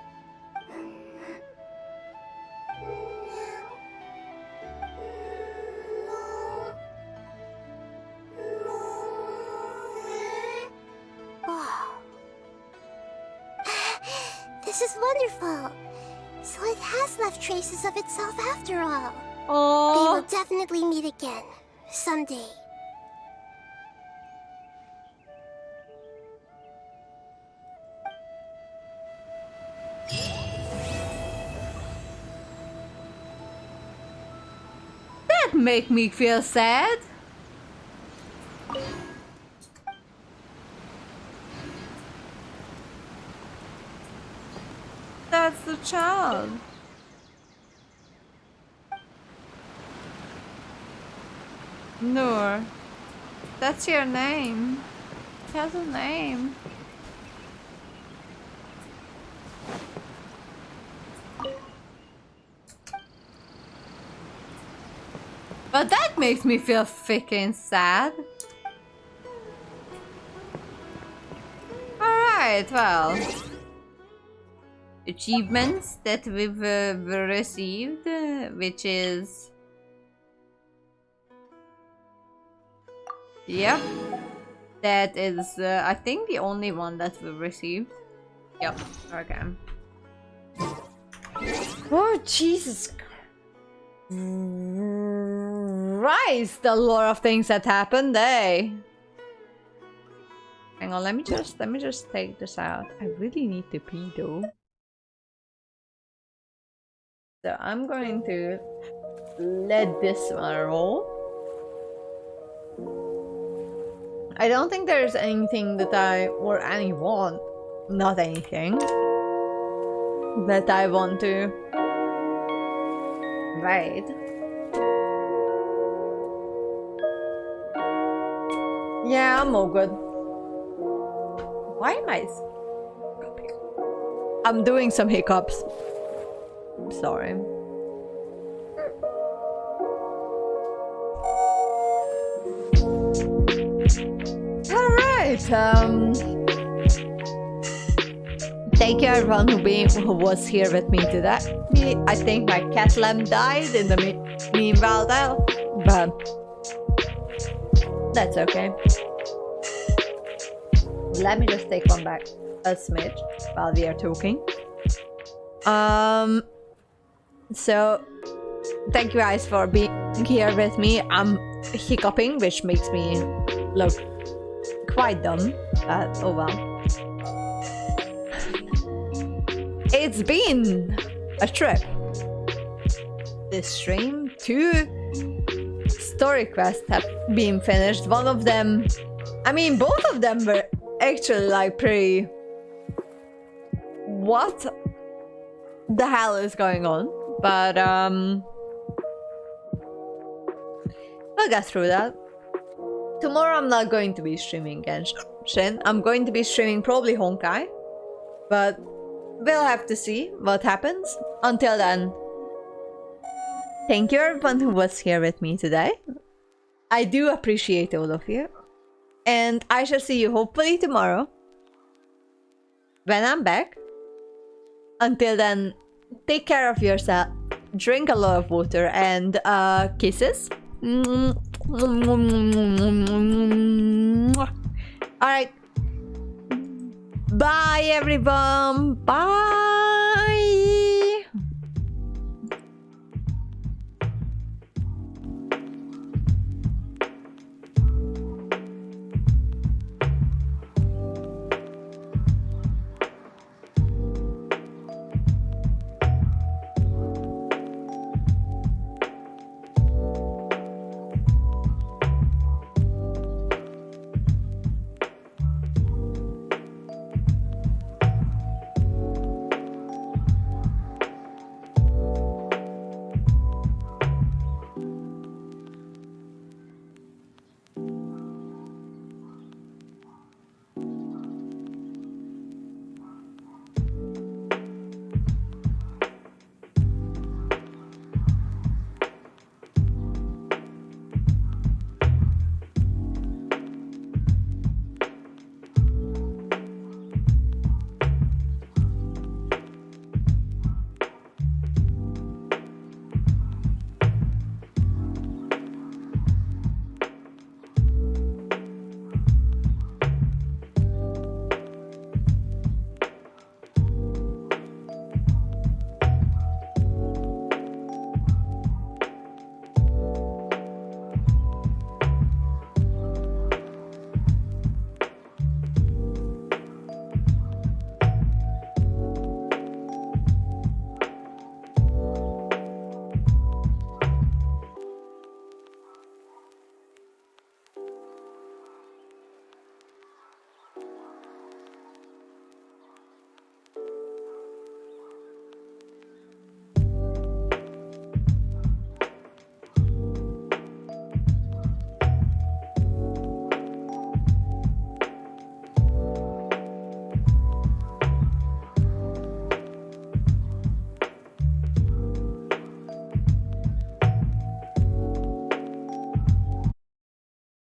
Oh. This is wonderful. So it has left traces of itself after all.
Oh.
They will definitely meet again, someday.
That make me feel sad. That's the child. Noor. That's your name. It has a name. But that makes me feel freaking sad. Alright, well. Achievements that we've received, which is... Yep. That is, I think, the only one that we've received. Yep, okay. Oh, Jesus Christ, a lot of things that happened, eh? Hang on, let me just take this out. I really need to pee though. So I'm going to let this one roll. I don't think there's anything that not anything that I want to raid. Yeah, I'm all good. Why am I... I'm doing some hiccups. Sorry. Alright, thank you everyone who was here with me today. I think my cat lamb died in the meanwhile though, but that's okay. Let me just take one back a smidge while we are talking. So thank you guys for being here with me. I'm hiccuping, which makes me look quite dumb, but oh well. It's been a trip. This stream, 2 story quests have been finished. One of them, I mean, both of them were actually like pretty... What the hell is going on? But we'll get through that. Tomorrow I'm not going to be streaming Genshin. I'm going to be streaming probably Honkai. But we'll have to see what happens. Until then, thank you everyone who was here with me today. I do appreciate all of you. And I shall see you hopefully tomorrow when I'm back. Until then, take care of yourself, drink a lot of water, and kisses. Alright. Bye everyone. Bye.